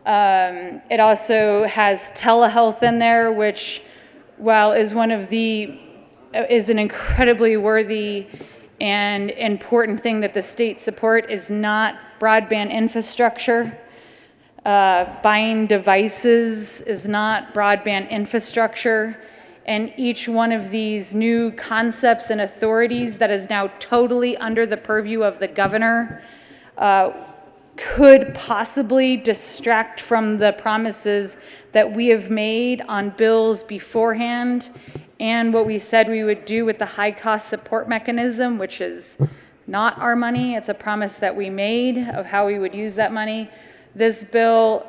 It also has telehealth in there, which, while is an incredibly worthy and important thing that the state support, is not broadband infrastructure. Buying devices is not broadband infrastructure. And each one of these new concepts and authorities that is now totally under the purview of the governor could possibly distract from the promises that we have made on bills beforehand and what we said we would do with the high cost support mechanism, which is not our money. It's a promise that we made of how we would use that money. This bill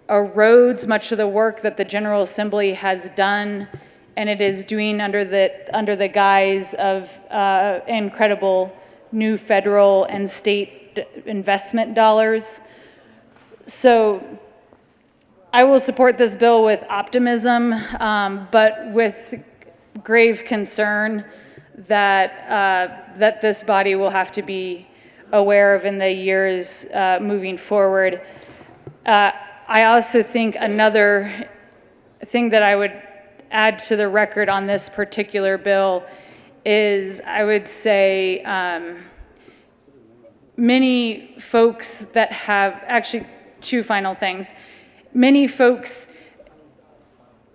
erodes much of the work that the General Assembly has done, and it is doing under the guise of incredible new federal and state investment dollars. So I will support this bill with optimism, but with grave concern that this body will have to be aware of in the years moving forward. I also think another thing that I would add to the record on this particular bill is, I would say, many folks that have, actually two final things, many folks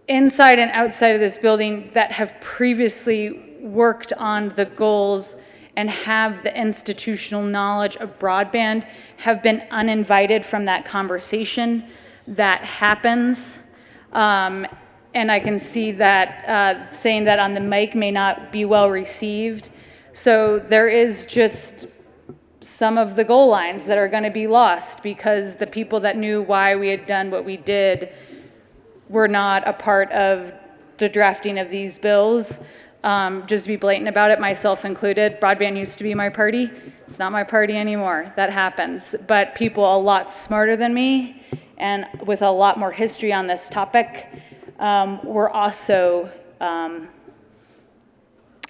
inside and outside of this building that have previously worked on the goals and have the institutional knowledge of broadband have been uninvited from that conversation that happens. And I can see that saying that on the mic may not be well received. So there is just some of the goal lines that are going to be lost because the people that knew why we had done what we did were not a part of the drafting of these bills. Just to be blatant about it, myself included. Broadband used to be my party. It's not my party anymore. That happens. But people a lot smarter than me and with a lot more history on this topic were also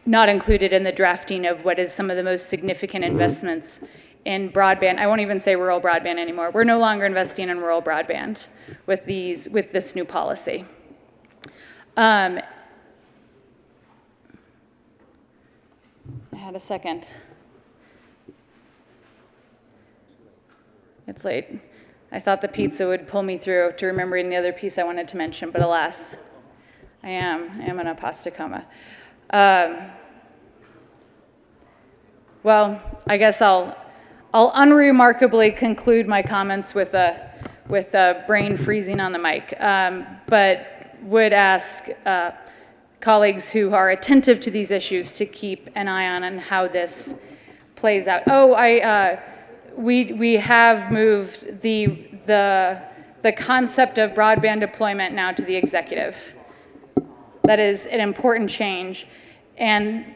not included in the drafting of what is some of the most significant investments in broadband. I won't even say rural broadband anymore. We're no longer investing in rural broadband with this new policy. I had a second. It's late. I thought the pizza would pull me through to remembering the other piece I wanted to mention, but alas, I am in a pasta coma. Well, I guess I'll unremarkably conclude my comments with a brain freezing on the mic, but would ask colleagues who are attentive to these issues to keep an eye on how this plays out. Oh, we have moved the concept of broadband deployment now to the executive. That is an important change, and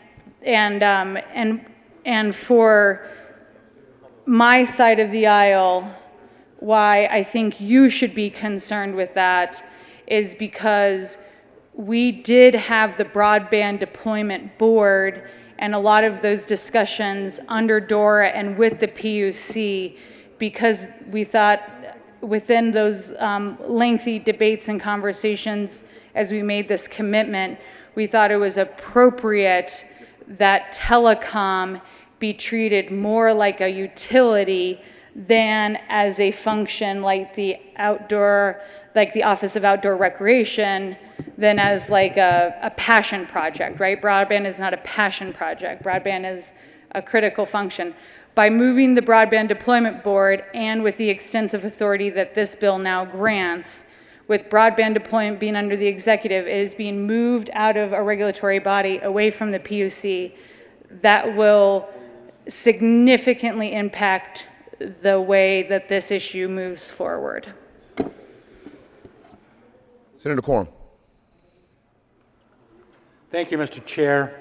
for my side of the aisle, why I think you should be concerned with that is because we did have the Broadband Deployment Board and a lot of those discussions under DORA and with the PUC, because we thought within those lengthy debates and conversations as we made this commitment, we thought it was appropriate that telecom be treated more like a utility than as a function like the Office of Outdoor Recreation, than as like a passion project, right? Broadband is not a passion project. Broadband is a critical function. By moving the Broadband Deployment Board and with the extensive authority that this bill now grants, with broadband deployment being under the executive, it is being moved out of a regulatory body away from the PUC. That will significantly impact the way that this issue moves forward. Senator Quorum. Thank you, Mr. Chair.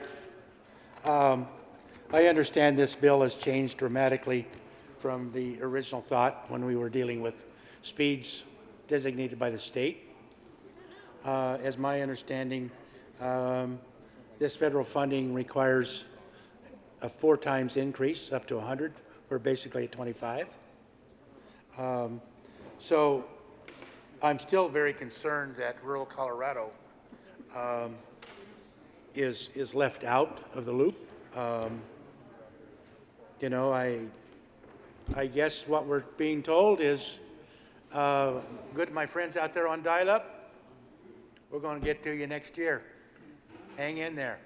I understand this bill has changed dramatically from the original thought when we were dealing with speeds designated by the state. As my understanding, this federal funding requires a 4 times increase up to 100. We're basically at 25. So I'm still very concerned that rural Colorado is left out of the loop. You know, I guess what we're being told is, good, my friends out there on dial-up, we're going to get to you next year. Hang in there.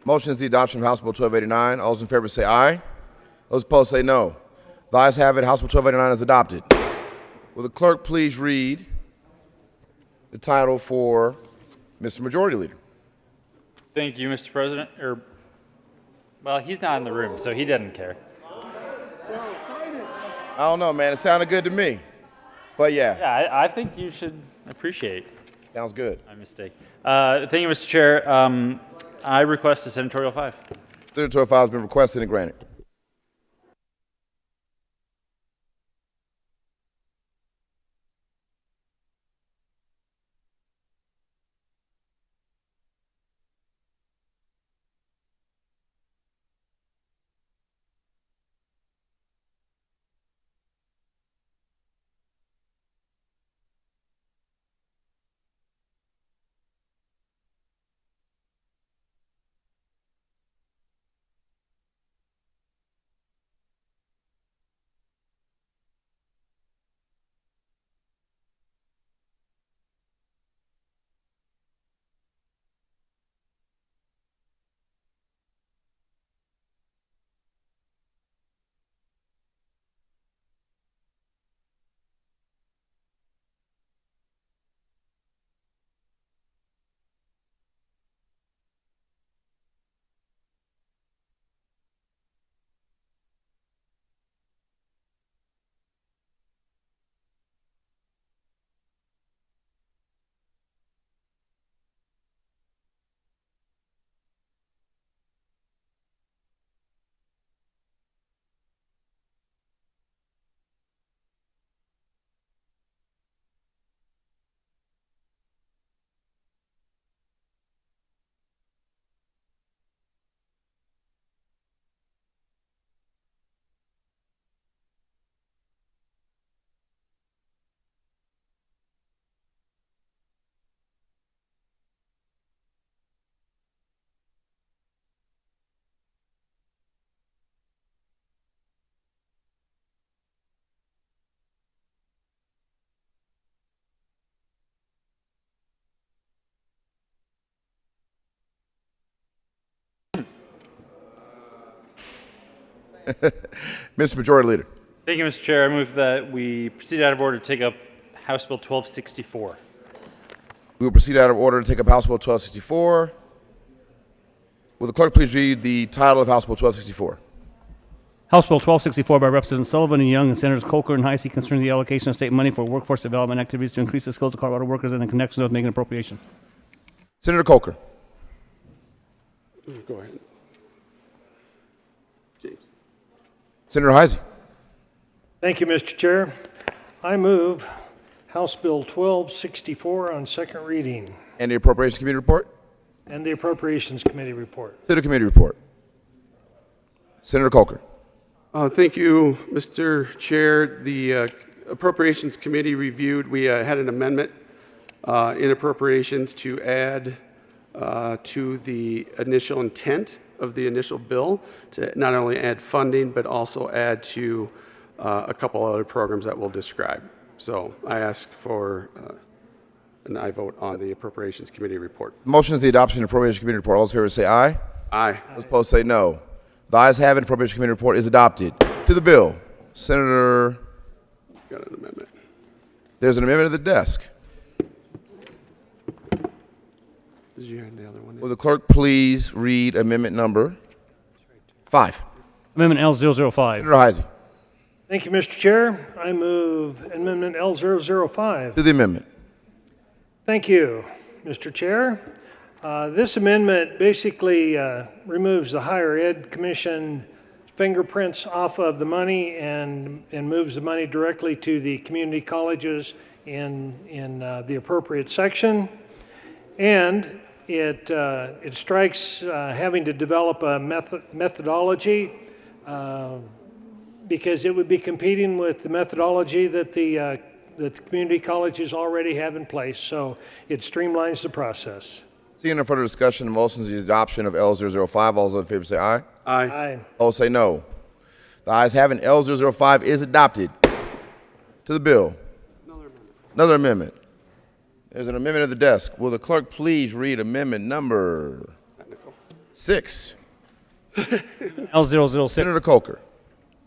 Motion is the adoption of House Bill 1289. All those in favor say aye. Those opposed say no. The ayes have it. House Bill 1289 is adopted. Will the clerk please read the title for Mr. Majority Leader? Thank you, Mr. President. Well, he's not in the room, so he doesn't care. I don't know, man. It sounded good to me. But yeah. Yeah, I think you should appreciate. Sounds good. My mistake. Thank you, Mr. Chair. I request a senatorial 5. Senatorial 5 has been requested and granted. Mr. Majority Leader. Thank you, Mr. Chair. I move that we proceed out of order to take up House Bill 1264. We will proceed out of order to take up House Bill 1264. Will the clerk please read the title of House Bill 1264? House Bill 1264 by Representatives Sullivan and Young and Senators Coker and Heisey concerning the allocation of state money for workforce development activities to increase the skills of Colorado workers and in connection with making appropriation. Senator Coker. Go ahead. James. Senator Heisey. Thank you, Mr. Chair. I move House Bill 1264 on second reading. And the Appropriations Committee report? And the Appropriations Committee report. To the committee report. Senator Coker. Thank you, Mr. Chair. The Appropriations Committee reviewed, we had an amendment in appropriations to add to the initial intent of the initial bill to not only add funding, but also add to a couple other programs that we'll describe. So I ask for an aye vote on the Appropriations Committee report. The motion is the adoption of the Appropriations Committee report. All those in favor say aye. Aye. Those opposed say no. The ayes have it. The Appropriations Committee report is adopted. To the bill, Senator. Got an amendment. There's an amendment at the desk. Did you have the other one? Will the clerk please read amendment number 5? Amendment L005. Senator Heisey. Thank you, Mr. Chair. I move Amendment L005. To the amendment. Thank you, Mr. Chair. This amendment basically removes the Higher Ed Commission fingerprints off of the money and moves the money directly to the community colleges in the appropriate section. And it strikes having to develop a methodology because it would be competing with the methodology that the community colleges already have in place. So it streamlines the process. Seeing no further discussion, the motion is the adoption of L005. All those in favor say aye. Aye. Aye. All say no. The ayes have it. L005 is adopted. To the bill. Another amendment. There's an amendment at the desk. Will the clerk please read amendment number 6? L006. Senator Coker.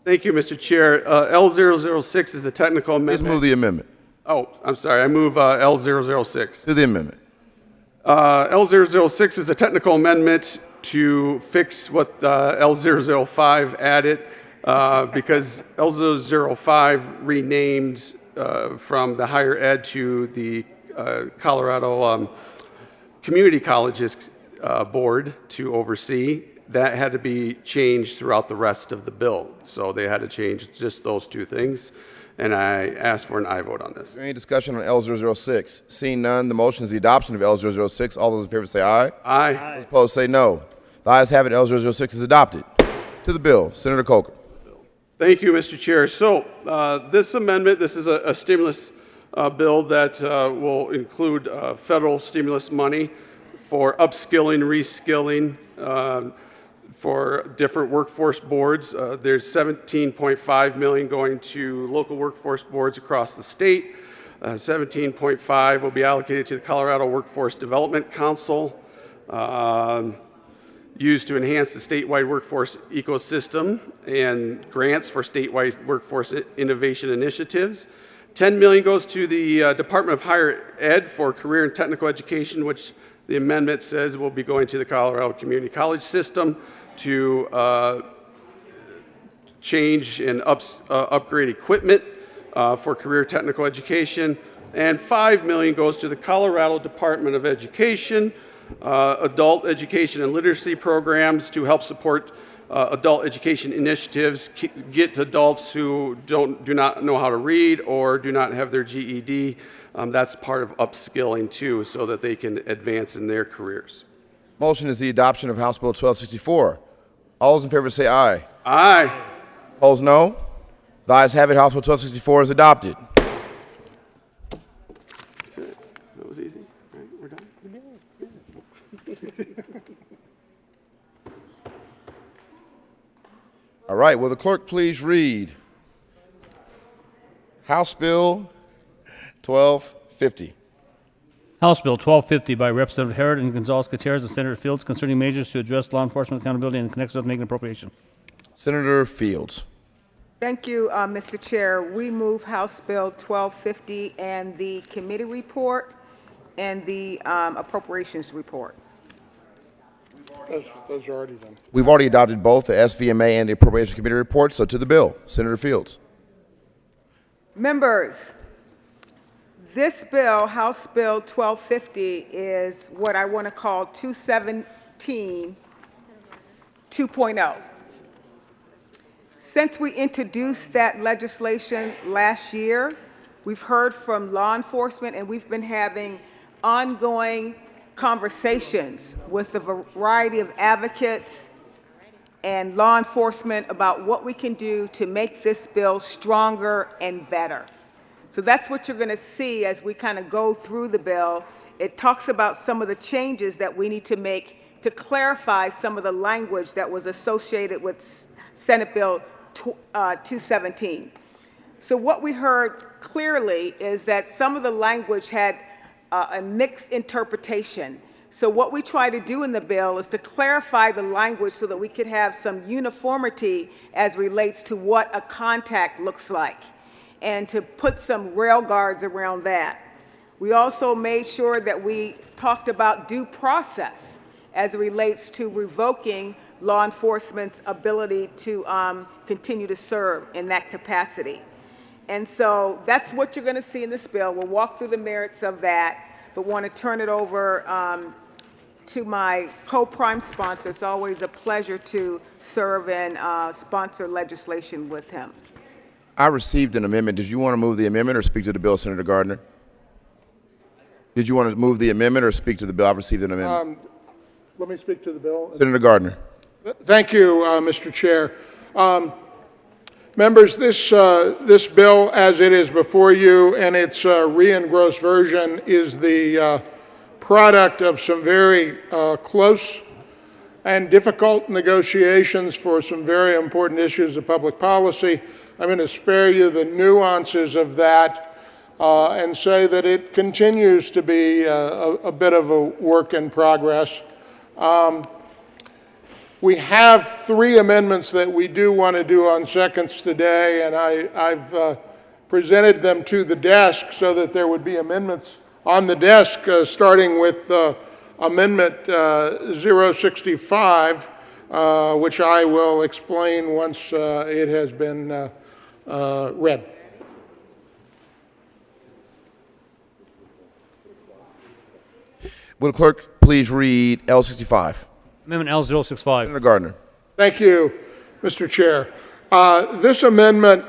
Thank you, Mr. Chair. L006 is a technical amendment. Please move the amendment. Oh, I'm sorry. I move L006. To the amendment. L006 is a technical amendment to fix what L005 added because L005 renamed from the higher ed to the Colorado Community Colleges Board to oversee. That had to be changed throughout the rest of the bill. So they had to change just those two things. And I ask for an aye vote on this. Is there any discussion on L006? Seeing none, the motion is the adoption of L006. All those in favor say aye. Aye. Those opposed say no. The ayes have it. L006 is adopted. To the bill, Senator Coker. Thank you, Mr. Chair. So this amendment, this is a stimulus bill that will include federal stimulus money for upskilling, reskilling, for different workforce boards. There's $17.5 million going to local workforce boards across the state. $17.5 will be allocated to the Colorado Workforce Development Council, used to enhance the statewide workforce ecosystem and grants for statewide workforce innovation initiatives. $10 million goes to the Department of Higher Ed for career and technical education, which the amendment says will be going to the Colorado Community College system to change and upgrade equipment for career technical education. And $5 million goes to the Colorado Department of Education, adult education and literacy programs to help support adult education initiatives, get to adults who do not know how to read or do not have their GED. That's part of upskilling too, so that they can advance in their careers. Motion is the adoption of House Bill 1264. All those in favor say aye. Aye. Opposed, no. The ayes have it. House Bill 1264 is adopted. That's it. That was easy. All right, we're done. All right, will the clerk please read House Bill 1250. House Bill 1250 by Representative Herod and Gonzalez Gutierrez and Senator Fields concerning measures to address law enforcement accountability in connection with making appropriation. Senator Fields. Thank you, Mr. Chair. We move House Bill 1250 and the committee report and the appropriations report. Those are already done. We've already adopted both the SVMA and the Appropriations Committee reports, so to the bill. Senator Fields. Members, this bill, House Bill 1250, is what I want to call 217 2.0. Since we introduced that legislation last year, we've heard from law enforcement and we've been having ongoing conversations with a variety of advocates and law enforcement about what we can do to make this bill stronger and better. So that's what you're going to see as we kind of go through the bill. It talks about some of the changes that we need to make to clarify some of the language that was associated with Senate Bill 217. So what we heard clearly is that some of the language had a mixed interpretation. So what we try to do in the bill is to clarify the language so that we could have some uniformity as relates to what a contact looks like, and to put some rail guards around that. We also made sure that we talked about due process as it relates to revoking law enforcement's ability to continue to serve in that capacity. And so that's what you're going to see in this bill. We'll walk through the merits of that, but want to turn it over to my co-prime sponsor. It's always a pleasure to serve and sponsor legislation with him. I received an amendment. Did you want to move the amendment or speak to the bill, Senator Gardner? Did you want to move the amendment or speak to the bill? I've received an amendment. Let me speak to the bill. Senator Gardner. Thank you, Mr. Chair. Members, this bill, as it is before you, and its re-engrossed version, is the product of some very close and difficult negotiations for some very important issues of public policy. I'm going to spare you the nuances of that and say that it continues to be a bit of a work in progress. We have 3 amendments that we do want to do on seconds today, and I've presented them to the desk so that there would be amendments on the desk, starting with Amendment 065, which I will explain once it has been read. Will the clerk please read L65? Amendment L065. Senator Gardner. Thank you, Mr. Chair. This amendment,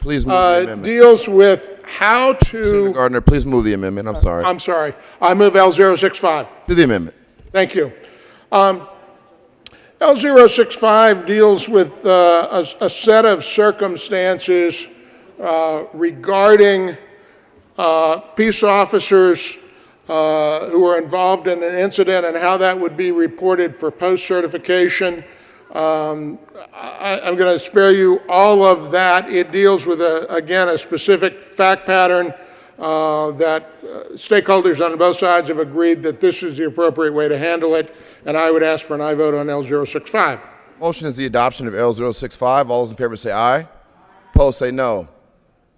Please move the amendment. deals with how to... Senator Gardner, please move the amendment. I'm sorry. I'm sorry. I move L065. To the amendment. Thank you. L065 deals with a set of circumstances regarding peace officers who are involved in an incident and how that would be reported for post-certification. I'm going to spare you all of that. It deals with, again, a specific fact pattern that stakeholders on both sides have agreed that this is the appropriate way to handle it, and I would ask for an aye vote on L065. Motion is the adoption of L065. All those in favor say aye. Opposed say no.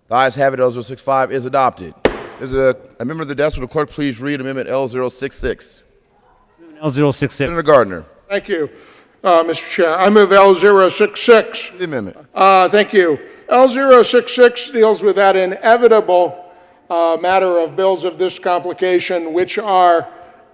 The ayes have it. L065 is adopted. There's a member of the desk. Will the clerk please read Amendment L066? L066. Senator Gardner. Thank you, Mr. Chair. I move L066. The amendment. Thank you. L066 deals with that inevitable matter of bills of this complication, which are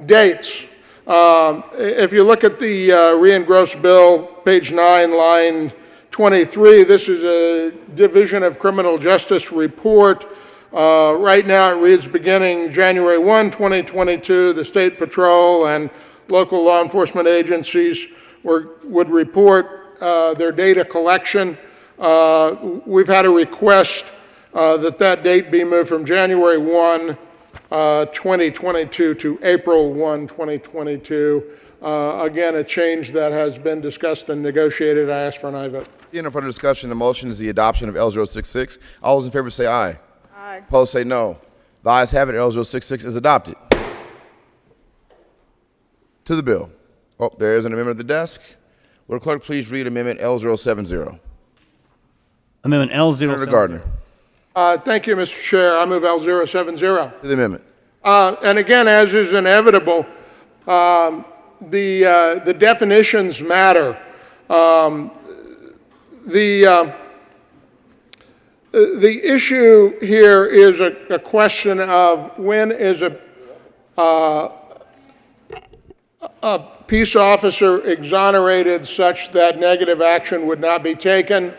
dates. If you look at the re-engrossed bill, page 9, line 23, this is a Division of Criminal Justice report. Right now it reads, beginning January 1, 2022, the State Patrol and local law enforcement agencies would report their data collection. We've had a request that date be moved from January 1, 2022 to April 1, 2022. Again, a change that has been discussed and negotiated. I ask for an aye vote. Seeing no further discussion, the motion is the adoption of L066. All those in favor say aye. Aye. Opposed say no. The ayes have it. L066 is adopted. To the bill. Oh, there is an amendment at the desk. Will the clerk please read Amendment L070? Amendment L070. Senator Gardner. Thank you, Mr. Chair. I move L070. To the amendment. And again, as is inevitable, the definitions matter. The issue here is a question of when is a peace officer exonerated such that negative action would not be taken.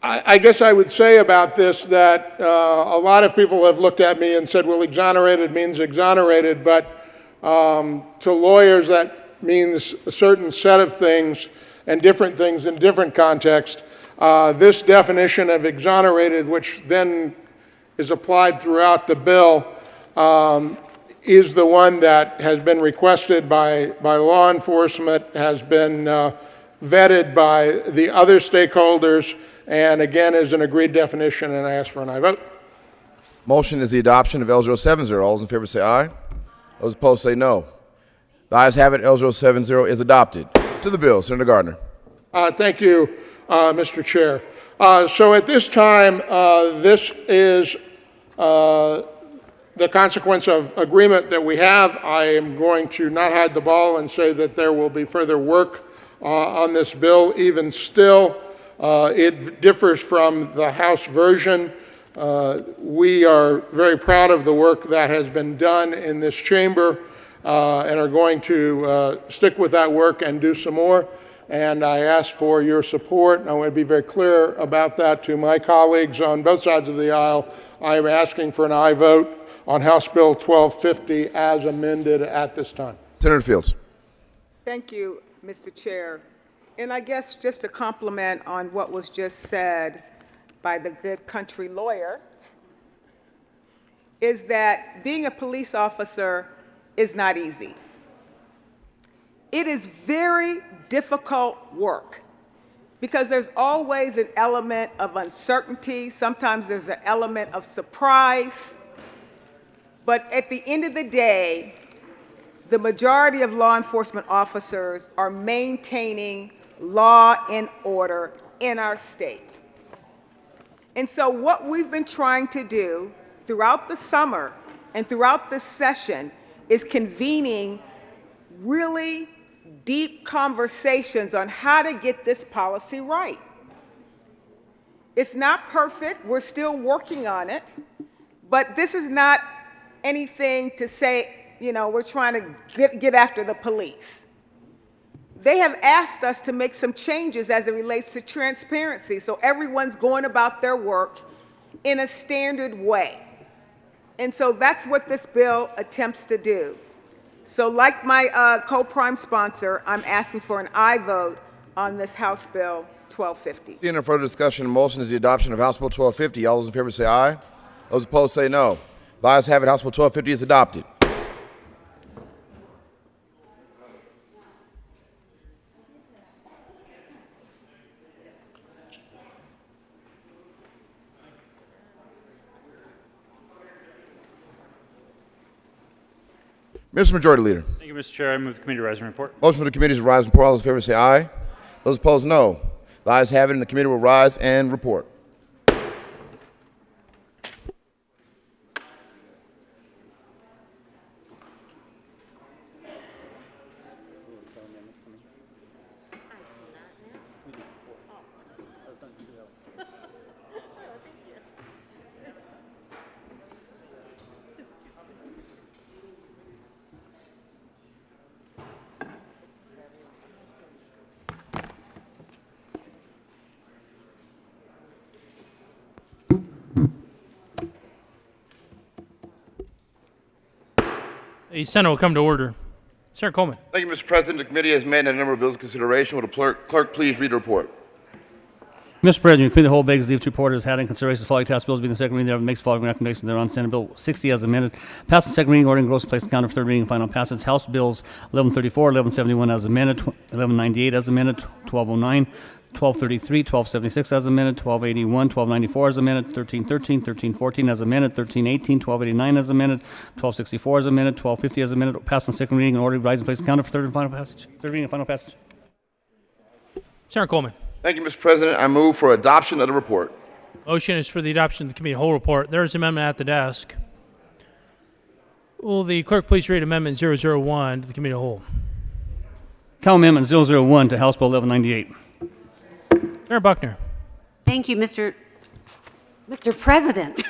I guess I would say about this that a lot of people have looked at me and said, well, exonerated means exonerated, but to lawyers that means a certain set of things and different things in different contexts. This definition of exonerated, which then is applied throughout the bill, is the one that has been requested by law enforcement, has been vetted by the other stakeholders, and again is an agreed definition, and I ask for an aye vote. Motion is the adoption of L070. All those in favor say aye. Those opposed say no. The ayes have it. L070 is adopted. To the bill, Senator Gardner. Thank you, Mr. Chair. So at this time, this is the consequence of agreement that we have. I am going to not hide the ball and say that there will be further work on this bill. Even still, it differs from the House version. We are very proud of the work that has been done in this chamber and are going to stick with that work and do some more. And I ask for your support. I want to be very clear about that to my colleagues on both sides of the aisle. I am asking for an aye vote on House Bill 1250 as amended at this time. Senator Fields. Thank you, Mr. Chair. And I guess just to comment on what was just said by the good country lawyer, is that being a police officer is not easy. It is very difficult work because there's always an element of uncertainty. Sometimes there's an element of surprise. But at the end of the day, the majority of law enforcement officers are maintaining law and order in our state. And so what we've been trying to do throughout the summer and throughout this session is convening really deep conversations on how to get this policy right. It's not perfect, we're still working on it, but this is not anything to say, you know, we're trying to get after the police. They have asked us to make some changes as it relates to transparency, so everyone's going about their work in a standard way. And so that's what this bill attempts to do. So like my co-prime sponsor, I'm asking for an aye vote on this House Bill 1250. Seeing no further discussion, the motion is the adoption of House Bill 1250. All those in favor say aye. Those opposed say no. The ayes have it. House Bill 1250 is adopted. Mr. Majority Leader. Thank you, Mr. Chair. I move the committee rise and report. Motion for the committee is rise and report. All those in favor say aye. Those opposed, no. The ayes have it, and the committee will rise and report. The Senate will come to order. Senator Coleman. Thank you, Mr. President. The committee has met a number of bills in consideration. Will the clerk please read the report? Mr. President, the committee of the whole begs leave to report as had in consideration the following task bills being the second reading thereof makes the following recommendations thereon. Senate Bill 60 as amended. Passed the second reading, ordering gross place counter for third reading and final passage. House Bills 1134, 1171 as amended, 1198 as amended, 1209, 1233, 1276 as amended, 1281, 1294 as amended, 1313, 1314 as amended, 1318, 1289 as amended, 1264 as amended, 1250 as amended. Passed on second reading and ordering rise and place counter for third and final passage. Third reading and final passage. Senator Coleman. Thank you, Mr. President. I move for adoption of the report. Motion is for the adoption of the committee of the whole report. There is an amendment at the desk. Will the clerk please read Amendment 001 to the committee of the whole? Cal Amendment 001 to House Bill 1198. Senator Buckner. Thank you, Mr. President.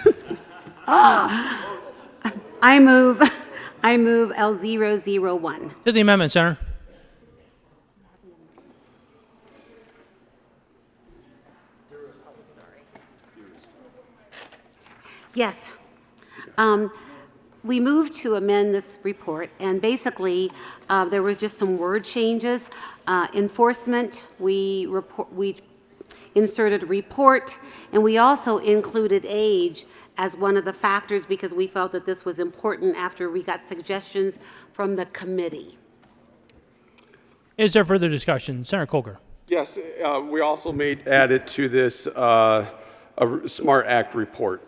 I move L001. To the amendment, Senator. Yes. We moved to amend this report, and basically there was just some word changes. Enforcement, we inserted report, and we also included age as one of the factors because we felt that this was important after we got suggestions from the committee. Is there further discussion? Senator Colker. Yes, we also added to this a Smart Act report.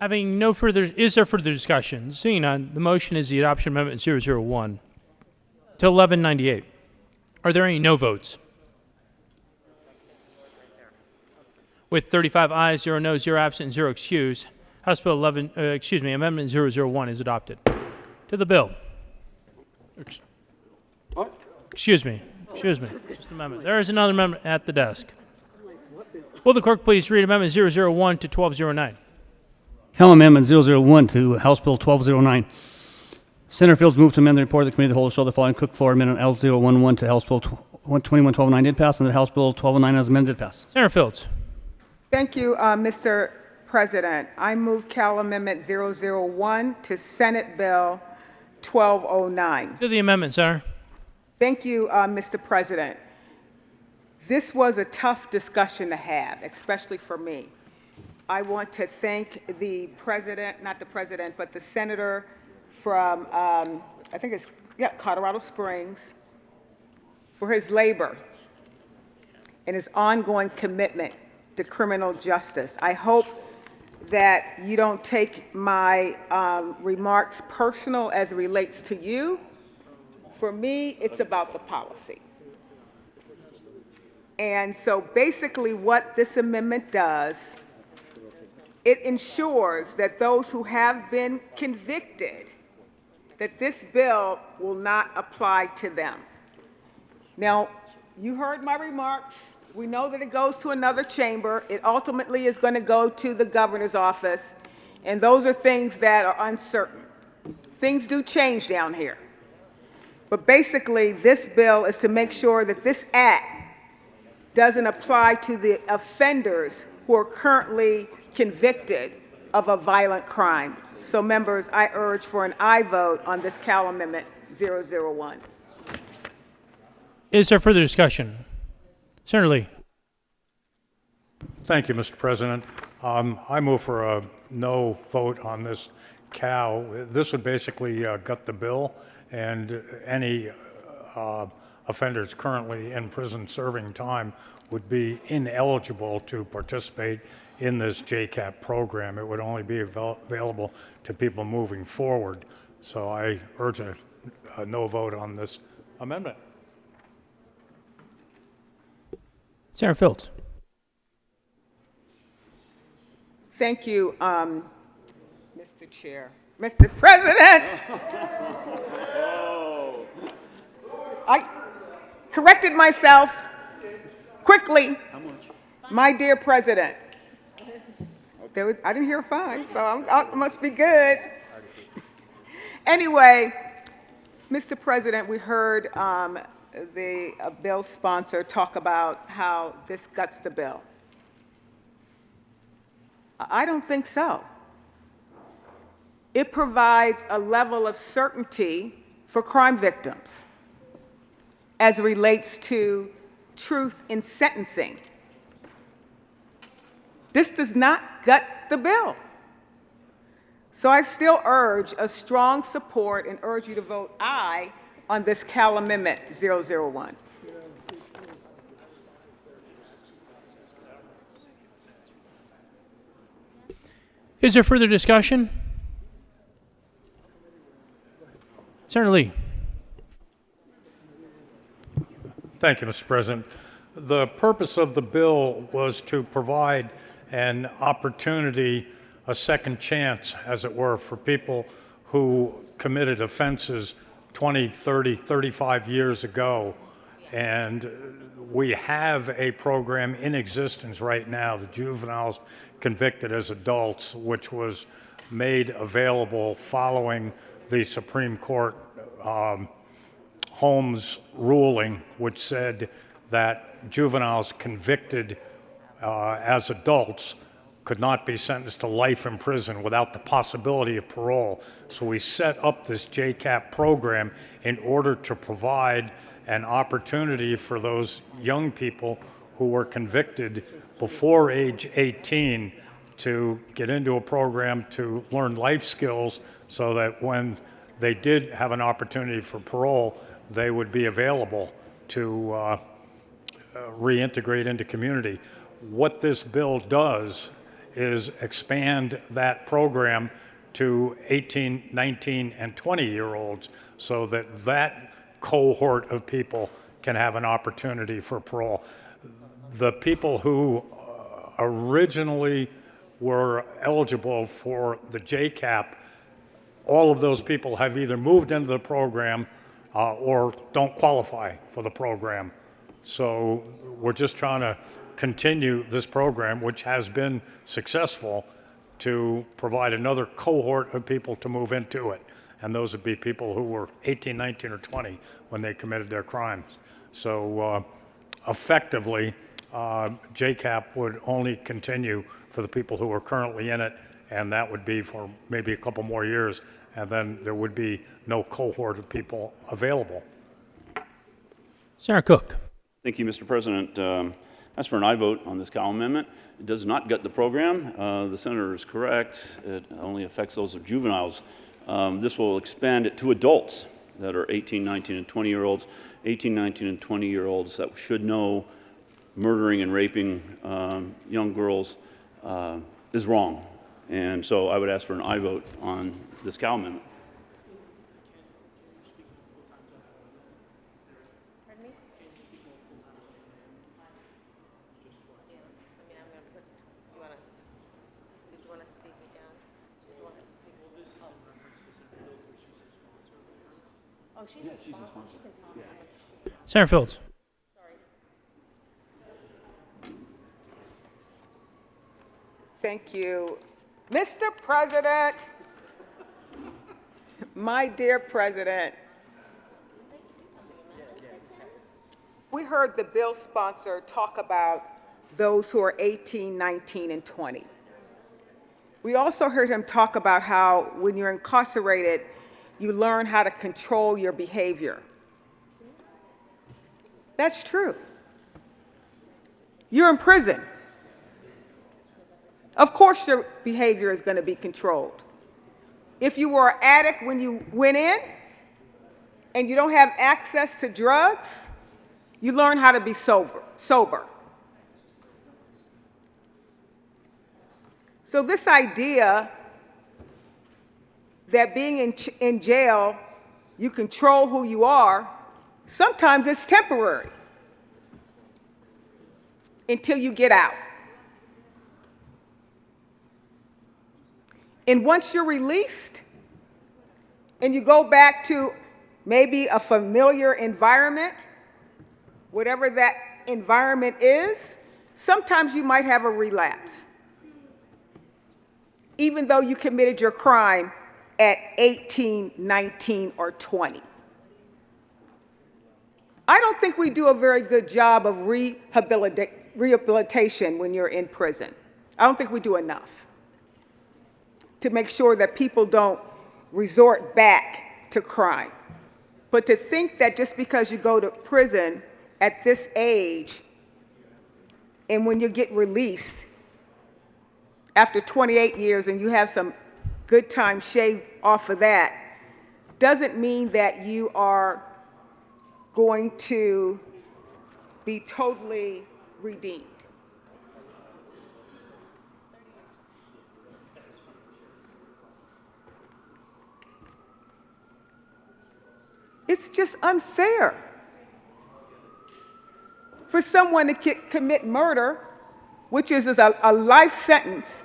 Having no further, is there further discussion? Seeing none, the motion is the adoption of Amendment 001 to 1198. Are there any no votes? With 35 ayes, 0 noes, 0 absent, and 0 excused, House Bill Amendment 001 is adopted. To the bill. What? Excuse me. Just an amendment. There is another amendment at the desk. Will the clerk please read Amendment 001 to 1209? Cal Amendment 001 to House Bill 1209. Senator Fields moved to amend the report of the committee of the whole to show the following Cook Floor Amendment L011 to House Bill 211209 did pass, and that House Bill 1209 as amended did pass. Senator Fields. Thank you, Mr. President. I move Cal Amendment 001 to Senate Bill 1209. To the amendment, Senator. Thank you, Mr. President. This was a tough discussion to have, especially for me. I want to thank the president, not the president, but the senator from, I think it's, Colorado Springs, for his labor and his ongoing commitment to criminal justice. I hope that you don't take my remarks personal as it relates to you. For me, it's about the policy. And so basically what this amendment does, it ensures that those who have been convicted, that this bill will not apply to them. Now, you heard my remarks. We know that it goes to another chamber. It ultimately is going to go to the governor's office. And those are things that are uncertain. Things do change down here. But basically, this bill is to make sure that this act doesn't apply to the offenders who are currently convicted of a violent crime. So members, I urge for an aye vote on this Cal Amendment 001. Is there further discussion? Senator Lee. Thank you, Mr. President. I move for a no vote on this Cal. This would basically gut the bill, and any offenders currently in prison serving time would be ineligible to participate in this JCAP program. It would only be available to people moving forward. So I urge a no vote on this amendment. Senator Fields. Thank you, Mr. Chair. Mr. President! I corrected myself quickly. My dear President. I didn't hear fine, so I must be good. Anyway, Mr. President, we heard the bill sponsor talk about how this guts the bill. I don't think so. It provides a level of certainty for crime victims as it relates to truth in sentencing. This does not gut the bill. So I still urge a strong support and urge you to vote aye on this Cal Amendment 001. Is there further discussion? Senator Lee. Thank you, Mr. President. The purpose of the bill was to provide an opportunity, a second chance, as it were, for people who committed offenses 20, 30, 35 years ago. And we have a program in existence right now, the Juveniles Convicted as Adults, which was made available following the Supreme Court Holmes ruling, which said that juveniles convicted as adults could not be sentenced to life in prison without the possibility of parole. So we set up this JCAP program in order to provide an opportunity for those young people who were convicted before age 18 to get into a program to learn life skills so that when they did have an opportunity for parole, they would be available to reintegrate into community. What this bill does is expand that program to 18, 19, and 20-year-olds so that that cohort of people can have an opportunity for parole. The people who originally were eligible for the JCAP, all of those people have either moved into the program or don't qualify for the program. So we're just trying to continue this program, which has been successful, to provide another cohort of people to move into it. And those would be people who were 18, 19, or 20 when they committed their crimes. So effectively, JCAP would only continue for the people who are currently in it, and that would be for maybe a couple more years, and then there would be no cohort of people available. Senator Cook. Thank you, Mr. President. As for an aye vote on this Cal amendment, it does not gut the program. The senator is correct. It only affects those of juveniles. This will expand it to adults that are 18, 19, and 20-year-olds. 18, 19, and 20-year-olds that should know murdering and raping young girls is wrong. And so I would ask for an aye vote on this Cal amendment. Senator Fields. Thank you. Mr. President, my dear President, we heard the bill sponsor talk about those who are 18, 19, and 20. We also heard him talk about how when you're incarcerated, you learn how to control your behavior. That's true. You're in prison. Of course your behavior is going to be controlled. If you were an addict when you went in and you don't have access to drugs, you learn how to be sober. So this idea that being in jail, you control who you are, sometimes it's temporary until you get out. And once you're released and you go back to maybe a familiar environment, whatever that environment is, sometimes you might have a relapse, even though you committed your crime at 18, 19, or 20. I don't think we do a very good job of rehabilitation when you're in prison. I don't think we do enough to make sure that people don't resort back to crime. But to think that just because you go to prison at this age and when you get released after 28 years and you have some good time shaved off of that, doesn't mean that you are going to be totally redeemed. It's just unfair for someone to commit murder, which is a life sentence,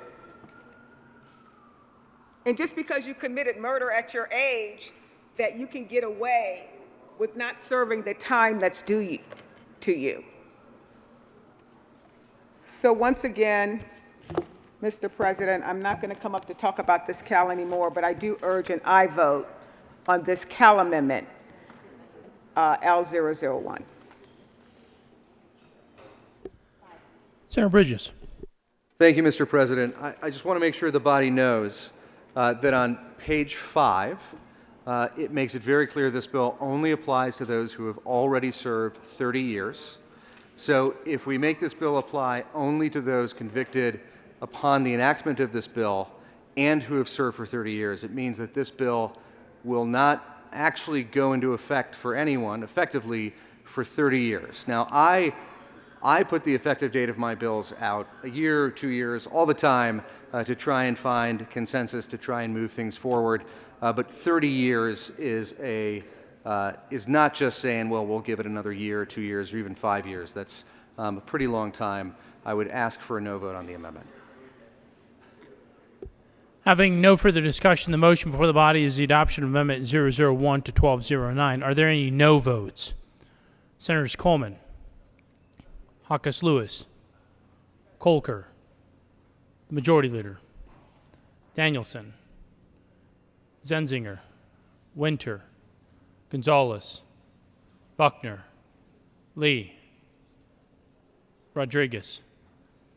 and just because you committed murder at your age, that you can get away with not serving the time that's due to you. So once again, Mr. President, I'm not going to come up to talk about this Cal anymore, but I do urge an aye vote on this Cal amendment, L001. Senator Bridges. Thank you, Mr. President. I just want to make sure the body knows that on page 5, it makes it very clear this bill only applies to those who have already served 30 years. So if we make this bill apply only to those convicted upon the enactment of this bill and who have served for 30 years, it means that this bill will not actually go into effect for anyone effectively for 30 years. Now, I put the effective date of my bills out a year, 2 years, all the time to try and find consensus, to try and move things forward. But 30 years is not just saying, well, we'll give it another year, 2 years, or even 5 years. That's a pretty long time. I would ask for a no vote on the amendment. Having no further discussion, the motion before the body is the adoption of Amendment 001 to 1209. Are there any no votes? Senators Coleman, Hawkes Lewis, Kolker, the Majority Leader, Danielson, Zenzinger, Winter, Gonzalez, Buckner, Lee, Rodriguez,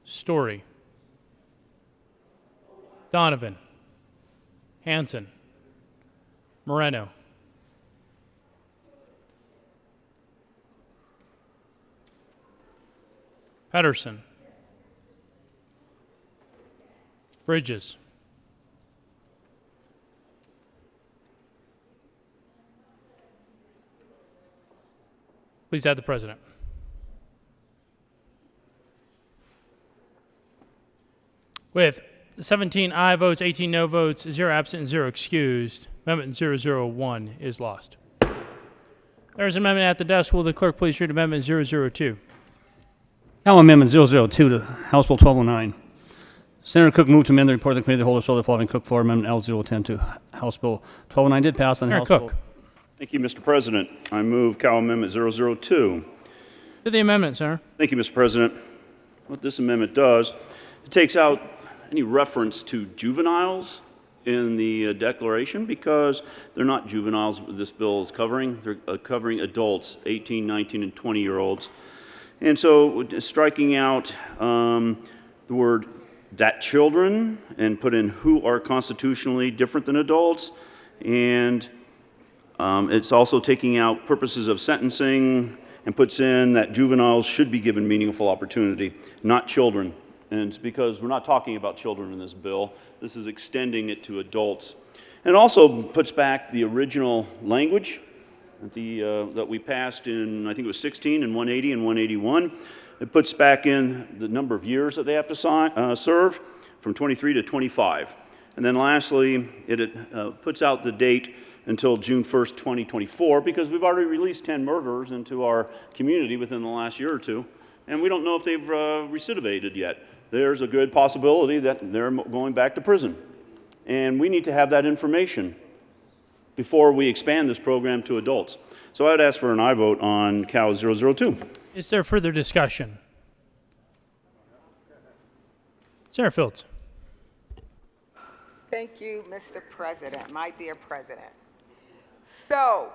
Story, Donovan, Hanson, Moreno, Pedersen, Bridges, please add the president. With 17 aye votes, 18 no votes, 0 absent, and 0 excused. Amendment 001 is lost. There's an amendment at the desk. Will the clerk please read Amendment 002? Cal Amendment 002 to House Bill 1209. Senator Cook moved to amend the report of the committee of the whole to show the following Cook Floor Amendment L010 to House Bill 1209 did pass on Senator House Cook. Bill. Thank you, Mr. President. I move Cal Amendment 002. To the amendment, sir. Thank you, Mr. President. What this amendment does, it takes out any reference to juveniles in the declaration because they're not juveniles this bill is covering. They're covering adults, 18, 19, and 20-year-olds. And so striking out the word that children and put in who are constitutionally different than adults. And it's also taking out purposes of sentencing and puts in that juveniles should be given meaningful opportunity, not children. And it's because we're not talking about children in this bill. This is extending it to adults. And it also puts back the original language that we passed in, I think it was 16 and 180 and 181. It puts back in the number of years that they have to serve from 23 to 25. And then lastly, it puts out the date until June 1st, 2024, because we've already released 10 murderers into our community within the last year or two, and we don't know if they've recidivated yet. There's a good possibility that they're going back to prison. And we need to have that information before we expand this program to adults. So I'd ask for an aye vote on Cal 002. Is there further discussion? Senator Fields. Thank you, Mr. President, my dear President. So,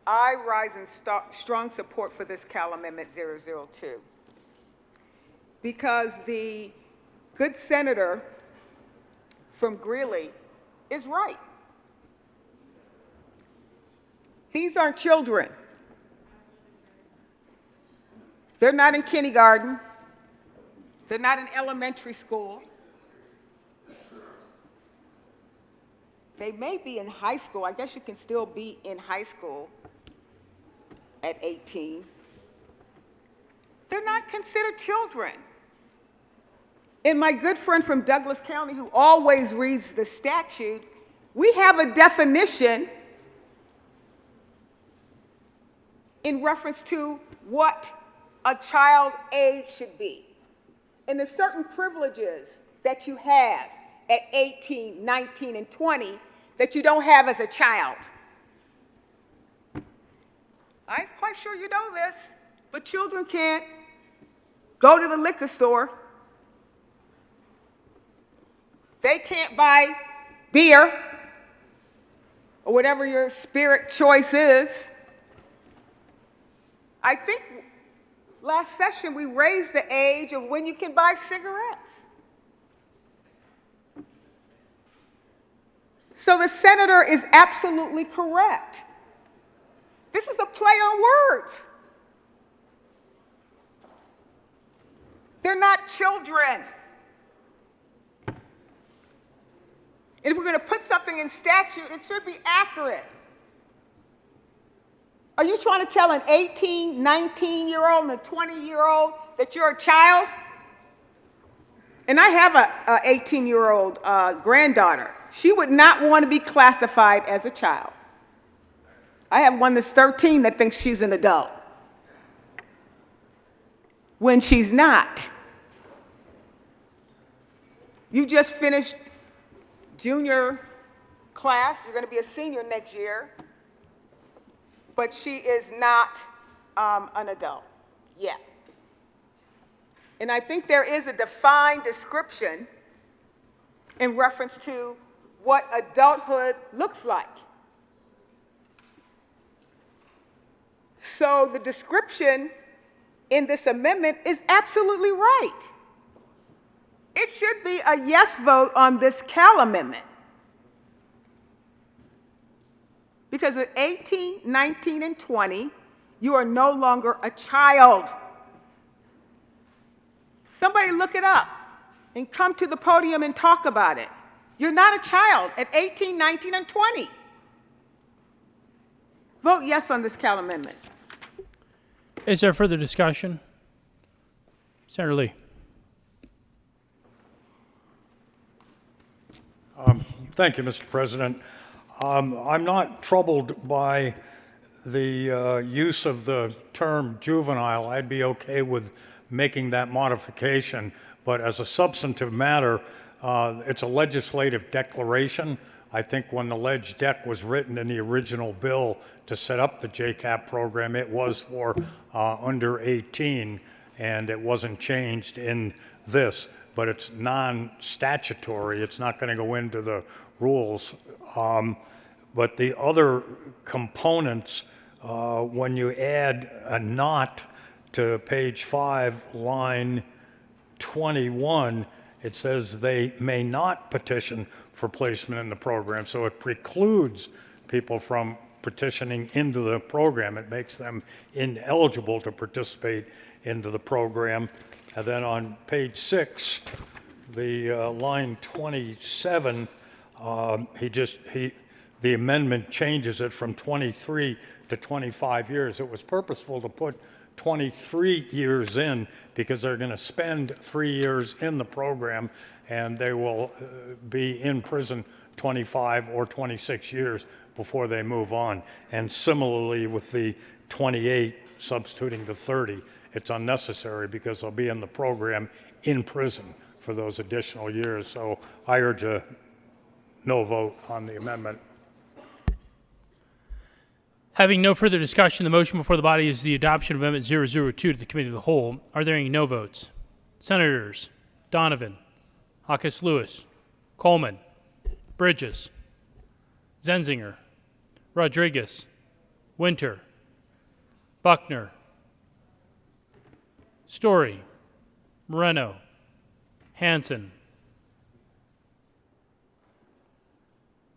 I rise in strong support for this Cal Amendment 002 because the good senator from Greeley is right. These aren't children. They're not in kindergarten. They're not in elementary school. They may be in high school. I guess you can still be in high school at 18. They're not considered children. And my good friend from Douglas County, who always reads the statute, we have a definition in reference to what a child age should be. And there's certain privileges that you have at 18, 19, and 20 that you don't have as a child. I'm quite sure you know this, but children can't go to the liquor store. They can't buy beer or whatever your spirit choice is. I think last session we raised the age of when you can buy cigarettes. So the senator is absolutely correct. This is a play on words. They're not children. And if we're going to put something in statute, it should be accurate. Are you trying to tell an 18, 19-year-old and a 20-year-old that you're a child? And I have a 18-year-old granddaughter. She would not want to be classified as a child. I have one that's 13 that thinks she's an adult, when she's not. You just finished junior class. You're going to be a senior next year. But she is not an adult yet. And I think there is a defined description in reference to what adulthood looks like. So the description in this amendment is absolutely right. It should be a yes vote on this Cal amendment. Because at 18, 19, and 20, you are no longer a child. Somebody look it up and come to the podium and talk about it. You're not a child at 18, 19, and 20. Vote yes on this Cal amendment. Is there further discussion? Senator Lee. Thank you, Mr. President. I'm not troubled by the use of the term juvenile. I'd be okay with making that modification, but as a substantive matter, it's a legislative declaration. I think when the ledge deck was written in the original bill to set up the JCAP program, it was for under 18, and it wasn't changed in this, but it's non-statutory. It's not going to go into the rules. But the other components, when you add a not to page 5, line 21, it says they may not petition for placement in the program. So it precludes people from petitioning into the program. It makes them ineligible to participate into the program. And then on page 6, the line 27, the amendment changes it from 23 to 25 years. It was purposeful to put 23 years in because they're going to spend 3 years in the program and they will be in prison 25 or 26 years before they move on. And similarly with the 28 substituting the 30, it's unnecessary because they'll be in the program in prison for those additional years. So I urge a no vote on the amendment. Having no further discussion, the motion before the body is the adoption of Amendment 002 to the Committee of the Whole. Are there any no votes? Senators Donovan, Hawkes Lewis, Coleman, Bridges, Zenzinger, Rodriguez, Winter, Buckner, Story, Moreno, Hanson.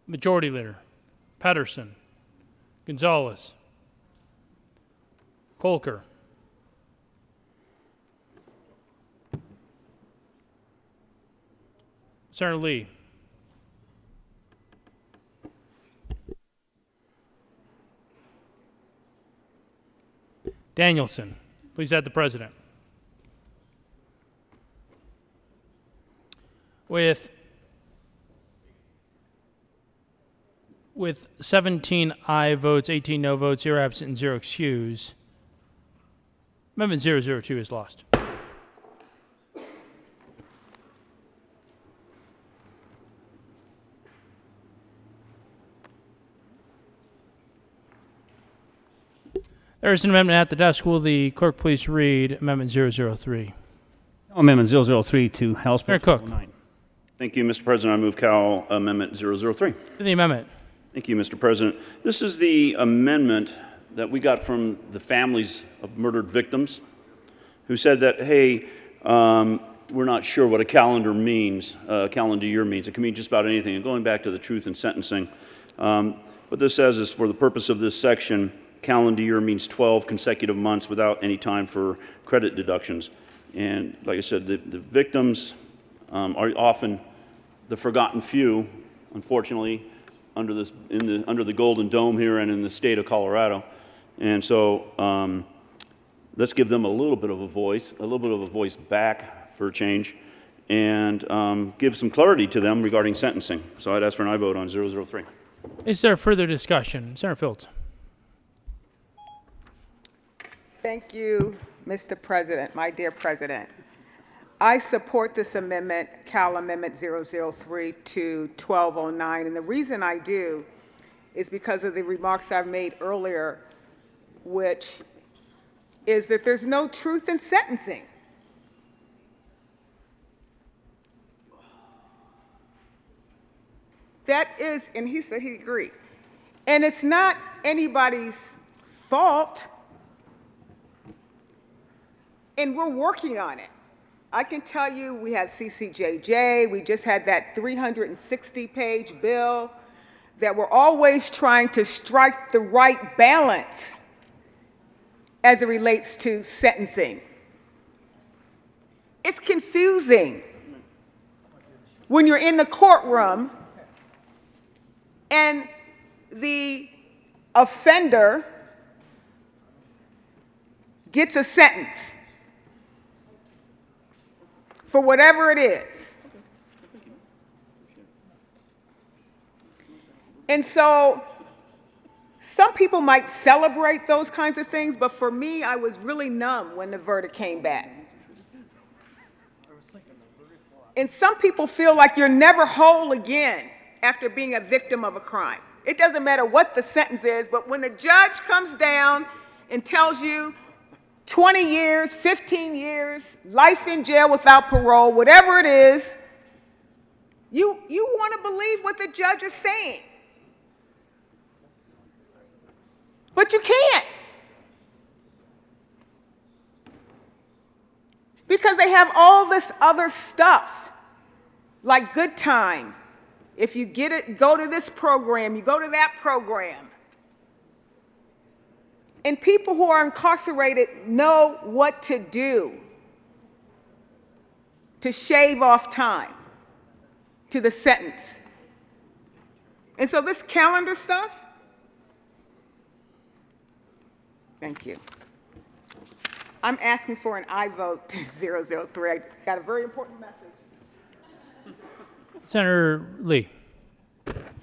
Majority Leader Pedersen, Gonzalez, Kolker, Senator Lee, Danielson. Please add the President. With 17 aye votes, 18 no votes, 0 absent, and 0 excuse, Amendment 002 is lost. There is an amendment at the desk. Will the clerk please read Amendment 003? Amendment 003 to House Bill Mayor Cook. 209. Thank you, Mr. President. I move Cal Amendment 003. To the amendment. Thank you, Mr. President. This is the amendment that we got from the families of murdered victims who said that, hey, we're not sure what a calendar means, calendar year means. It can mean just about anything. And going back to the truth in sentencing, what this says is for the purpose of this section, calendar year means 12 consecutive months without any time for credit deductions. And like I said, the victims are often the forgotten few, unfortunately, under the Golden Dome here and in the state of Colorado. And so let's give them a little bit of a voice back for a change, and give some clarity to them regarding sentencing. So I'd ask for an aye vote on 003. Is there further discussion? Senator Fields. Thank you, Mr. President, my dear President. I support this amendment, Cal Amendment 003 to 1209, and the reason I do is because of the remarks I've made earlier, which is that there's no truth in sentencing. That is, and he said he agreed. And it's not anybody's fault, and we're working on it. I can tell you we have CCJJ, we just had that 360-page bill that we're always trying to strike the right balance as it relates to sentencing. It's confusing when you're in the courtroom and the offender gets a sentence for whatever it is. And so some people might celebrate those kinds of things, but for me, I was really numb when the verdict came back. And some people feel like you're never whole again after being a victim of a crime. It doesn't matter what the sentence is, but when the judge comes down and tells you 20 years, 15 years, life in jail without parole, whatever it is, you want to believe what the judge is saying. But you can't. Because they have all this other stuff, like good time. If you get it, go to this program, you go to that program. And people who are incarcerated know what to do to shave off time to the sentence. And so this calendar stuff, thank you. I'm asking for an aye vote to 003. I got a very important message. Senator Lee.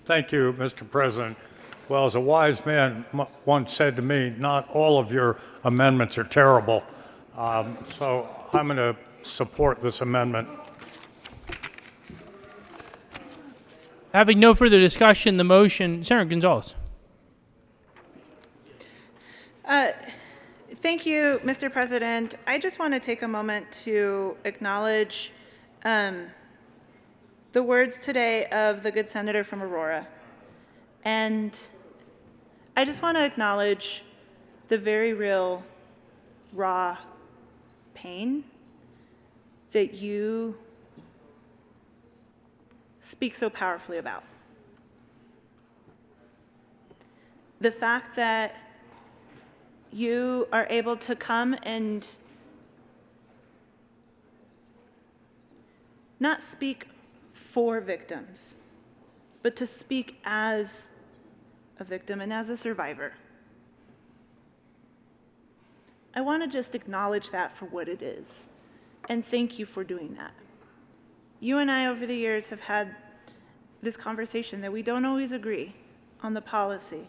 Thank you, Mr. President. Well, as a wise man once said to me, not all of your amendments are terrible. So I'm going to support this amendment. Having no further discussion, the motion, Senator Gonzalez. Thank you, Mr. President. I just want to take a moment to acknowledge the words today of the good senator from Aurora. And I just want to acknowledge the very real, raw pain that you speak so powerfully about. The fact that you are able to come and not speak for victims, but to speak as a victim and as a survivor. I want to just acknowledge that for what it is, and thank you for doing that. You and I over the years have had this conversation that we don't always agree on the policy,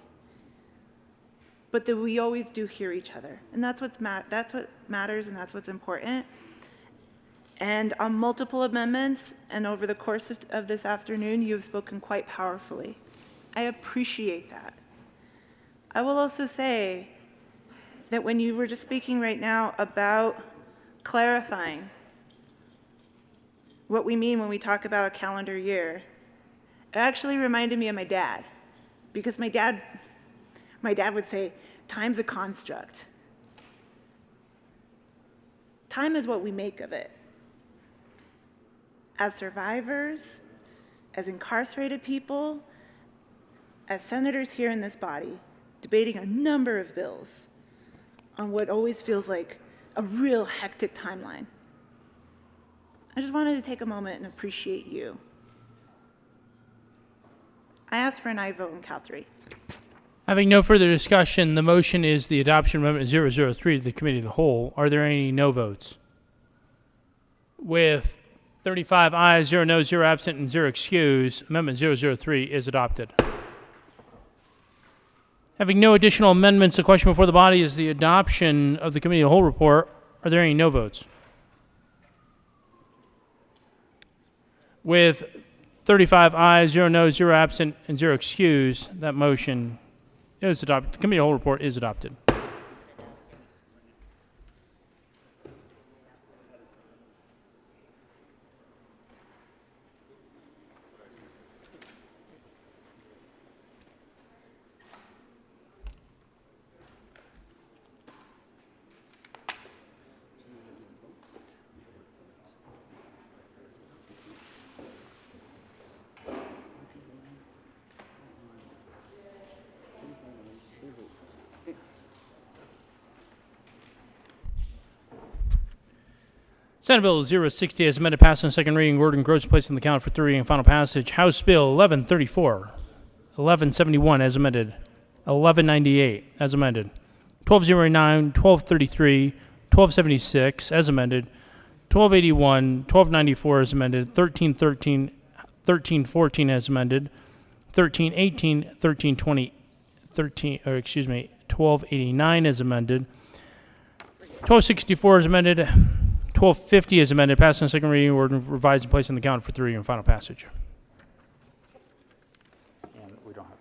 but that we always do hear each other. And that's what matters, and that's what's important. And on multiple amendments, and over the course of this afternoon, you have spoken quite powerfully. I appreciate that. I will also say that when you were just speaking right now about clarifying what we mean when we talk about a calendar year, it actually reminded me of my dad, because my dad would say, time's a construct. Time is what we make of it. As survivors, as incarcerated people, as senators here in this body, debating a number of bills on what always feels like a real hectic timeline. I just wanted to take a moment and appreciate you. I ask for an aye vote in Cal 3. Having no further discussion, the motion is the adoption of Amendment 003 to the Committee of the Whole. Are there any no votes? With 35 ayes, 0 noes, 0 absent, and 0 excused, Amendment 003 is adopted. Having no additional amendments, the question before the body is the adoption of the Committee of the Whole report. Are there any no votes? With 35 ayes, 0 noes, 0 absent, and 0 excused, that motion is adopted. The Committee of the Whole report is adopted. Senate Bill 060 as amended, passed on second reading, word and gross placed on the calendar for third reading and final passage. House Bill 1134, 1171 as amended, 1198 as amended, 1209, 1233, 1276 as amended, 1281, 1294 as amended, 1313, 1314 as amended, 1318, 1320, 1289 is amended. 1264 is amended. 1250 is amended. Passed on second reading, order revised and placed on the calendar for third reading and final passage. And we don't have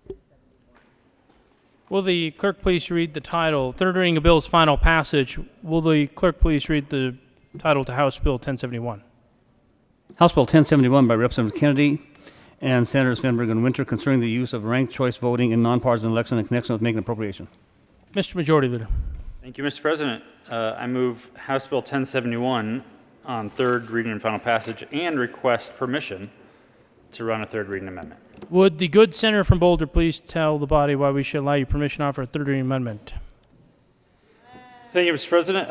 to. Will the clerk please read the title? Third reading of bill's final passage. Will the clerk please read the title to House Bill 1071? House Bill 1071 by Representative Kennedy and Senators Fenberg and Winter concerning the use of ranked choice voting in nonpartisan elections in connection with making appropriation. Mr. Majority Leader. Thank you, Mr. President. I move House Bill 1071 on third reading and final passage and request permission to run a third reading amendment. Would the good senator from Boulder please tell the body why we should allow you permission to offer a third reading amendment? Thank you, Mr. President.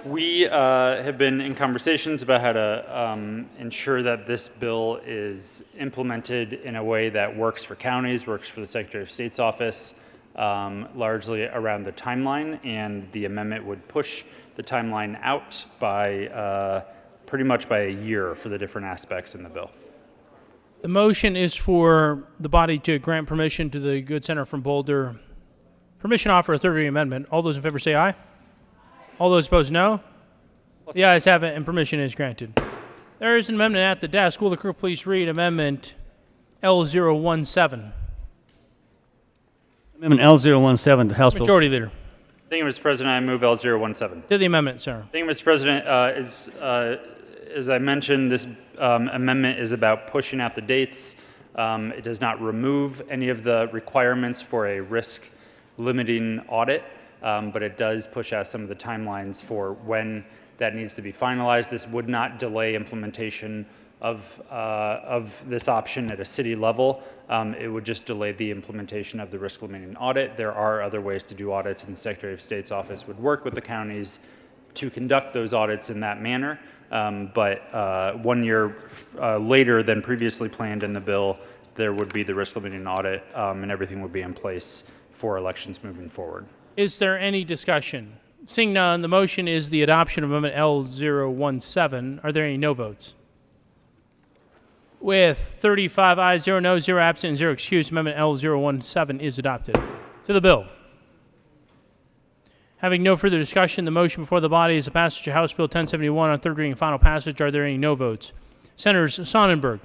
We have been in conversations about how to ensure that this bill is implemented in a way that works for counties, works for the Secretary of State's office, largely around the timeline, and the amendment would push the timeline out by pretty much by a year for the different aspects in the bill. The motion is for the body to grant permission to the good senator from Boulder. Permission to offer a third reading amendment. All those in favor say aye. All those opposed, no. The ayes have it, and permission is granted. There is an amendment at the desk. Will the clerk please read Amendment L017? Amendment L017 to House Bill. Majority Leader. Thank you, Mr. President. I move L017. To the amendment, sir. Thank you, Mr. President. As I mentioned, this amendment is about pushing out the dates. It does not remove any of the requirements for a risk limiting audit. But it does push out some of the timelines for when that needs to be finalized. This would not delay implementation of this option at a city level. It would just delay the implementation of the risk limiting audit. There are other ways to do audits, and the Secretary of State's office would work with the counties to conduct those audits in that manner. But 1 year later than previously planned in the bill, there would be the risk limiting audit, and everything would be in place for elections moving forward. Is there any discussion? Seeing none, the motion is the adoption of Amendment L017. Are there any no votes? With 35 ayes, 0 noes, 0 absent, and 0 excused, Amendment L017 is adopted. To the bill. Having no further discussion, the motion before the body is the passage of House Bill 1071 on third reading and final passage. Are there any no votes? Senators Sonnenberg,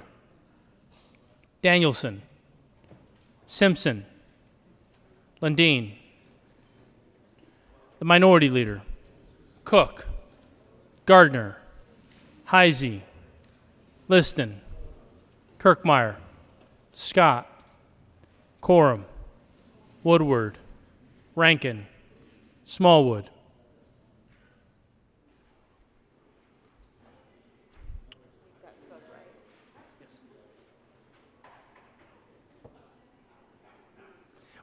Danielson, Simpson, Lundeen, the Minority Leader, Cook, Gardner, Heisey, Liston, Kirkmeyer, Scott, Coram, Woodward, Rankin, Smallwood.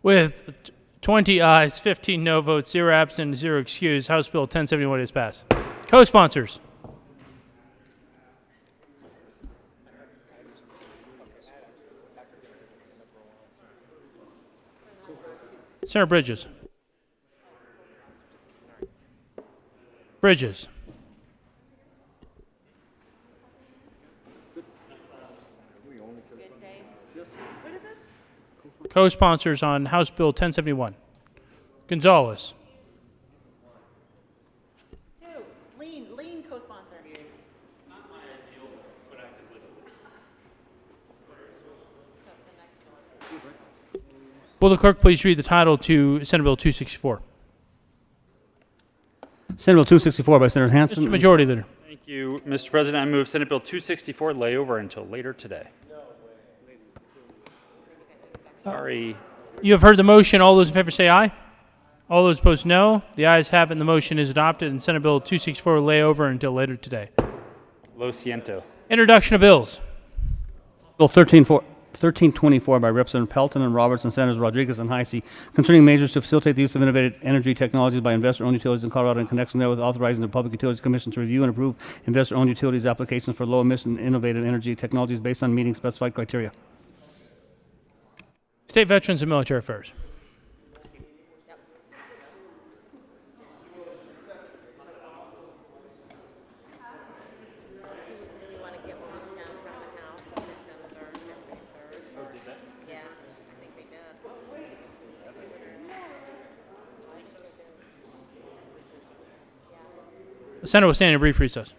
With 20 ayes, 15 no votes, 0 absent, 0 excused, House Bill 1071 is passed. Co-sponsors. Senator Bridges. Bridges. Co-sponsors on House Bill 1071. Gonzalez. Lean co-sponsor. Will the clerk please read the title to Senate Bill 264? Senate Bill 264 by Senator Hansen. Mr. Majority Leader. Thank you, Mr. President. I move Senate Bill 264 lay over until later today. Sorry. You have heard the motion. All those in favor say aye. All those opposed, no. The ayes have it, and the motion is adopted, and Senate Bill 264 will lay over until later today. Lo siento. Introduction of bills. Bill 1324 by Representative Pelton and Roberts and Senators Rodriguez and Heisey concerning measures to facilitate the use of innovative energy technologies by investor-owned utilities in Colorado in connection therewith authorizing the Public Utilities Commission to review and approve investor-owned utilities applications for low-emission innovative energy technologies based on meeting specified criteria. State Veterans and Military Affairs. The Senate will stand in a brief recess.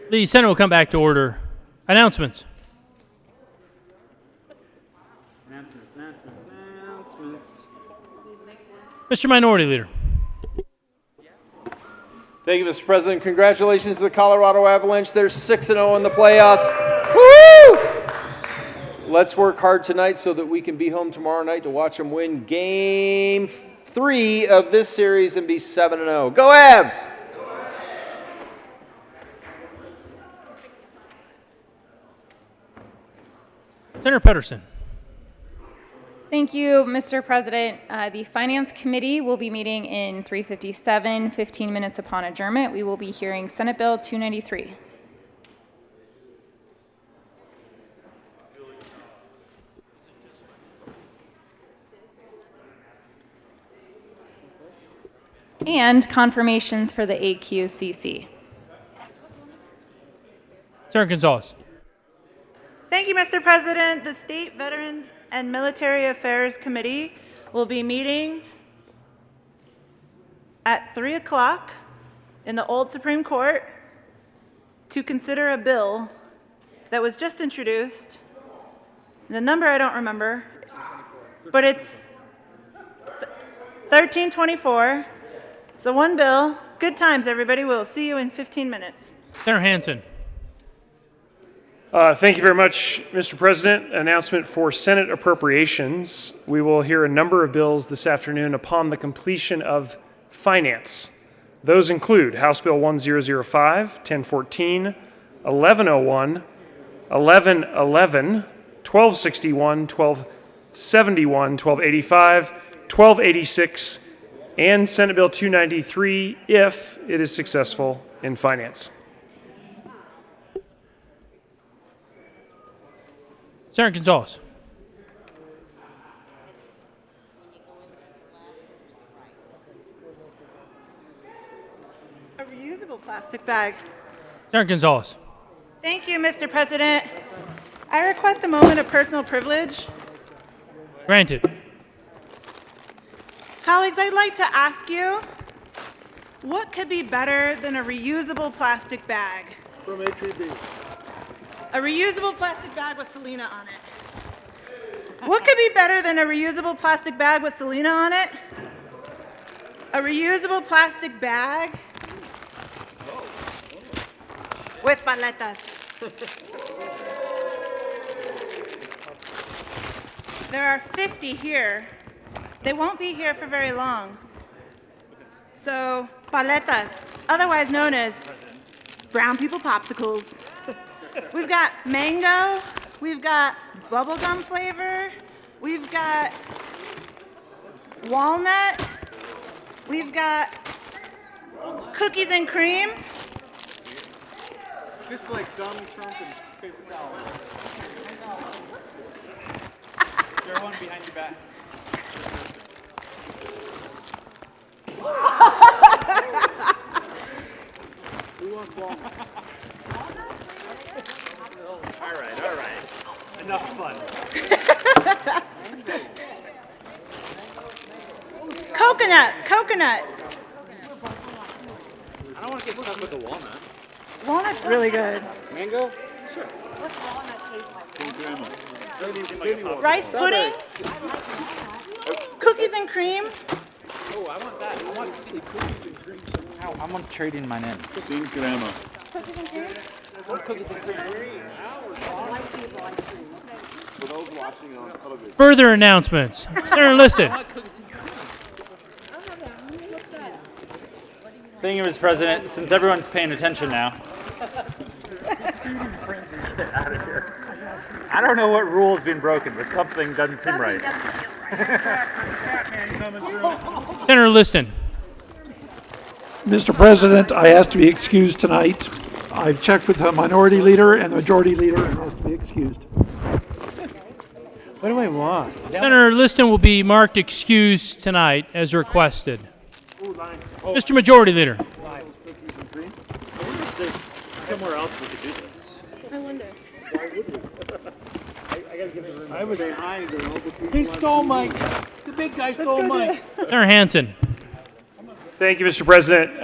The Senate will come back to order. Announcements. Mr. Minority Leader. Thank you, Mr. President. Congratulations to the Colorado Avalanche. They're 6-0 in the playoffs. Woo! Let's work hard tonight so that we can be home tomorrow night to watch them win Game 3 of this series and be 7-0. Go Avs! Senator Pedersen. Thank you, Mr. President. The Finance Committee will be meeting in 3:57, 15 minutes upon adjournment. We will be hearing Senate Bill 293. And confirmations for the AQCC. Senator Gonzalez. Thank you, Mr. President. The State Veterans and Military Affairs Committee will be meeting at 3 o'clock in the old Supreme Court to consider a bill that was just introduced. The number I don't remember, but it's 1324. It's the one bill. Good times, everybody. We'll see you in 15 minutes. Senator Hansen. Thank you very much, Mr. President. Announcement for Senate appropriations. We will hear a number of bills this afternoon upon the completion of finance. Those include House Bill 1005, 1014, 1101, 1111, 1261, 1271, 1285, 1286, and Senate Bill 293 if it is successful in finance. Senator Gonzalez. A reusable plastic bag. Senator Gonzalez. Thank you, Mr. President. I request a moment of personal privilege. Granted. Colleagues, I'd like to ask you, what could be better than a reusable plastic bag? From HEB. A reusable plastic bag with Selena on it. What could be better than a reusable plastic bag with Selena on it? A reusable plastic bag with paletas. There are 50 here. They won't be here for very long. So, paletas, otherwise known as brown people popsicles. We've got mango, we've got bubblegum flavor, we've got walnut, we've got cookies and cream. Just like Donald Trump and Face Salad. There's one behind your back. We want walnut. All right. Enough fun. Coconut. I don't want to get stuck with the walnut. Walnut's really good. Mango? Sure. What's walnut taste Grandma. Rice pudding? Cookies and cream? Oh, I want that. I want cookies and cream somehow. I'm trading mine in. Sin grandma. Cookies and cream? Cookies and cream. For those watching on television. Further announcements. Senator Liston. Thank you, Mr. President. Since everyone's paying attention now. Get out of here. I don't know what rule's been broken, but something doesn't seem right. Senator Liston. Mr. President, I ask to be excused tonight. I've checked with the minority leader and the majority leader and asked to be excused. What do I want? Senator Liston will be marked excused tonight as requested. Mr. Majority Leader. There's somewhere else we could do this. I wonder. I would say hi to all the people. He stole my, the big guy stole my. Senator Hansen. Thank you, Mr. President.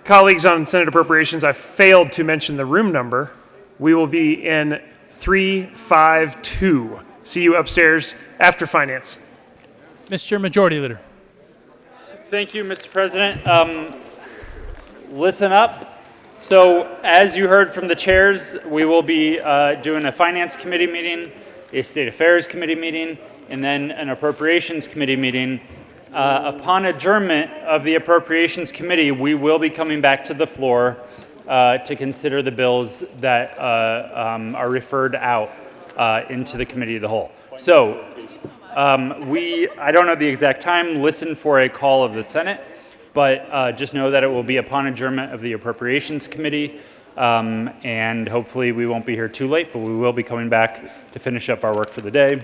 Colleagues on Senate Appropriations, I failed to mention the room number. We will be in 352. See you upstairs after finance. Mr. Majority Leader. Thank you, Mr. President. Listen up. So, as you heard from the chairs, we will be doing a Finance Committee meeting, a State Affairs Committee meeting, and then an Appropriations Committee meeting. Upon adjournment of the Appropriations Committee, we will be coming back to the floor to consider the bills that are referred out into the Committee of the Whole. So, I don't know the exact time, listen for a call of the Senate, but just know that it will be upon adjournment of the Appropriations Committee, and hopefully we won't be here too late, but we will be coming back to finish up our work for the day,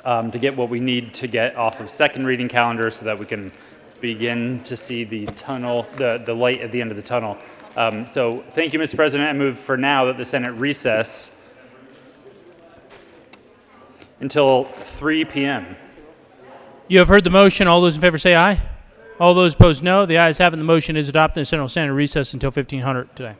to get what we need to get off of second reading calendar so that we can begin to see the tunnel, the light at the end of the tunnel. So thank you, Mr. President. I move for now that the Senate recess until 3 p.m. You have heard the motion. All those in favor say aye. All those opposed no. The ayes have it. The motion is adopted. The Senate will stand in recess until 1500 today.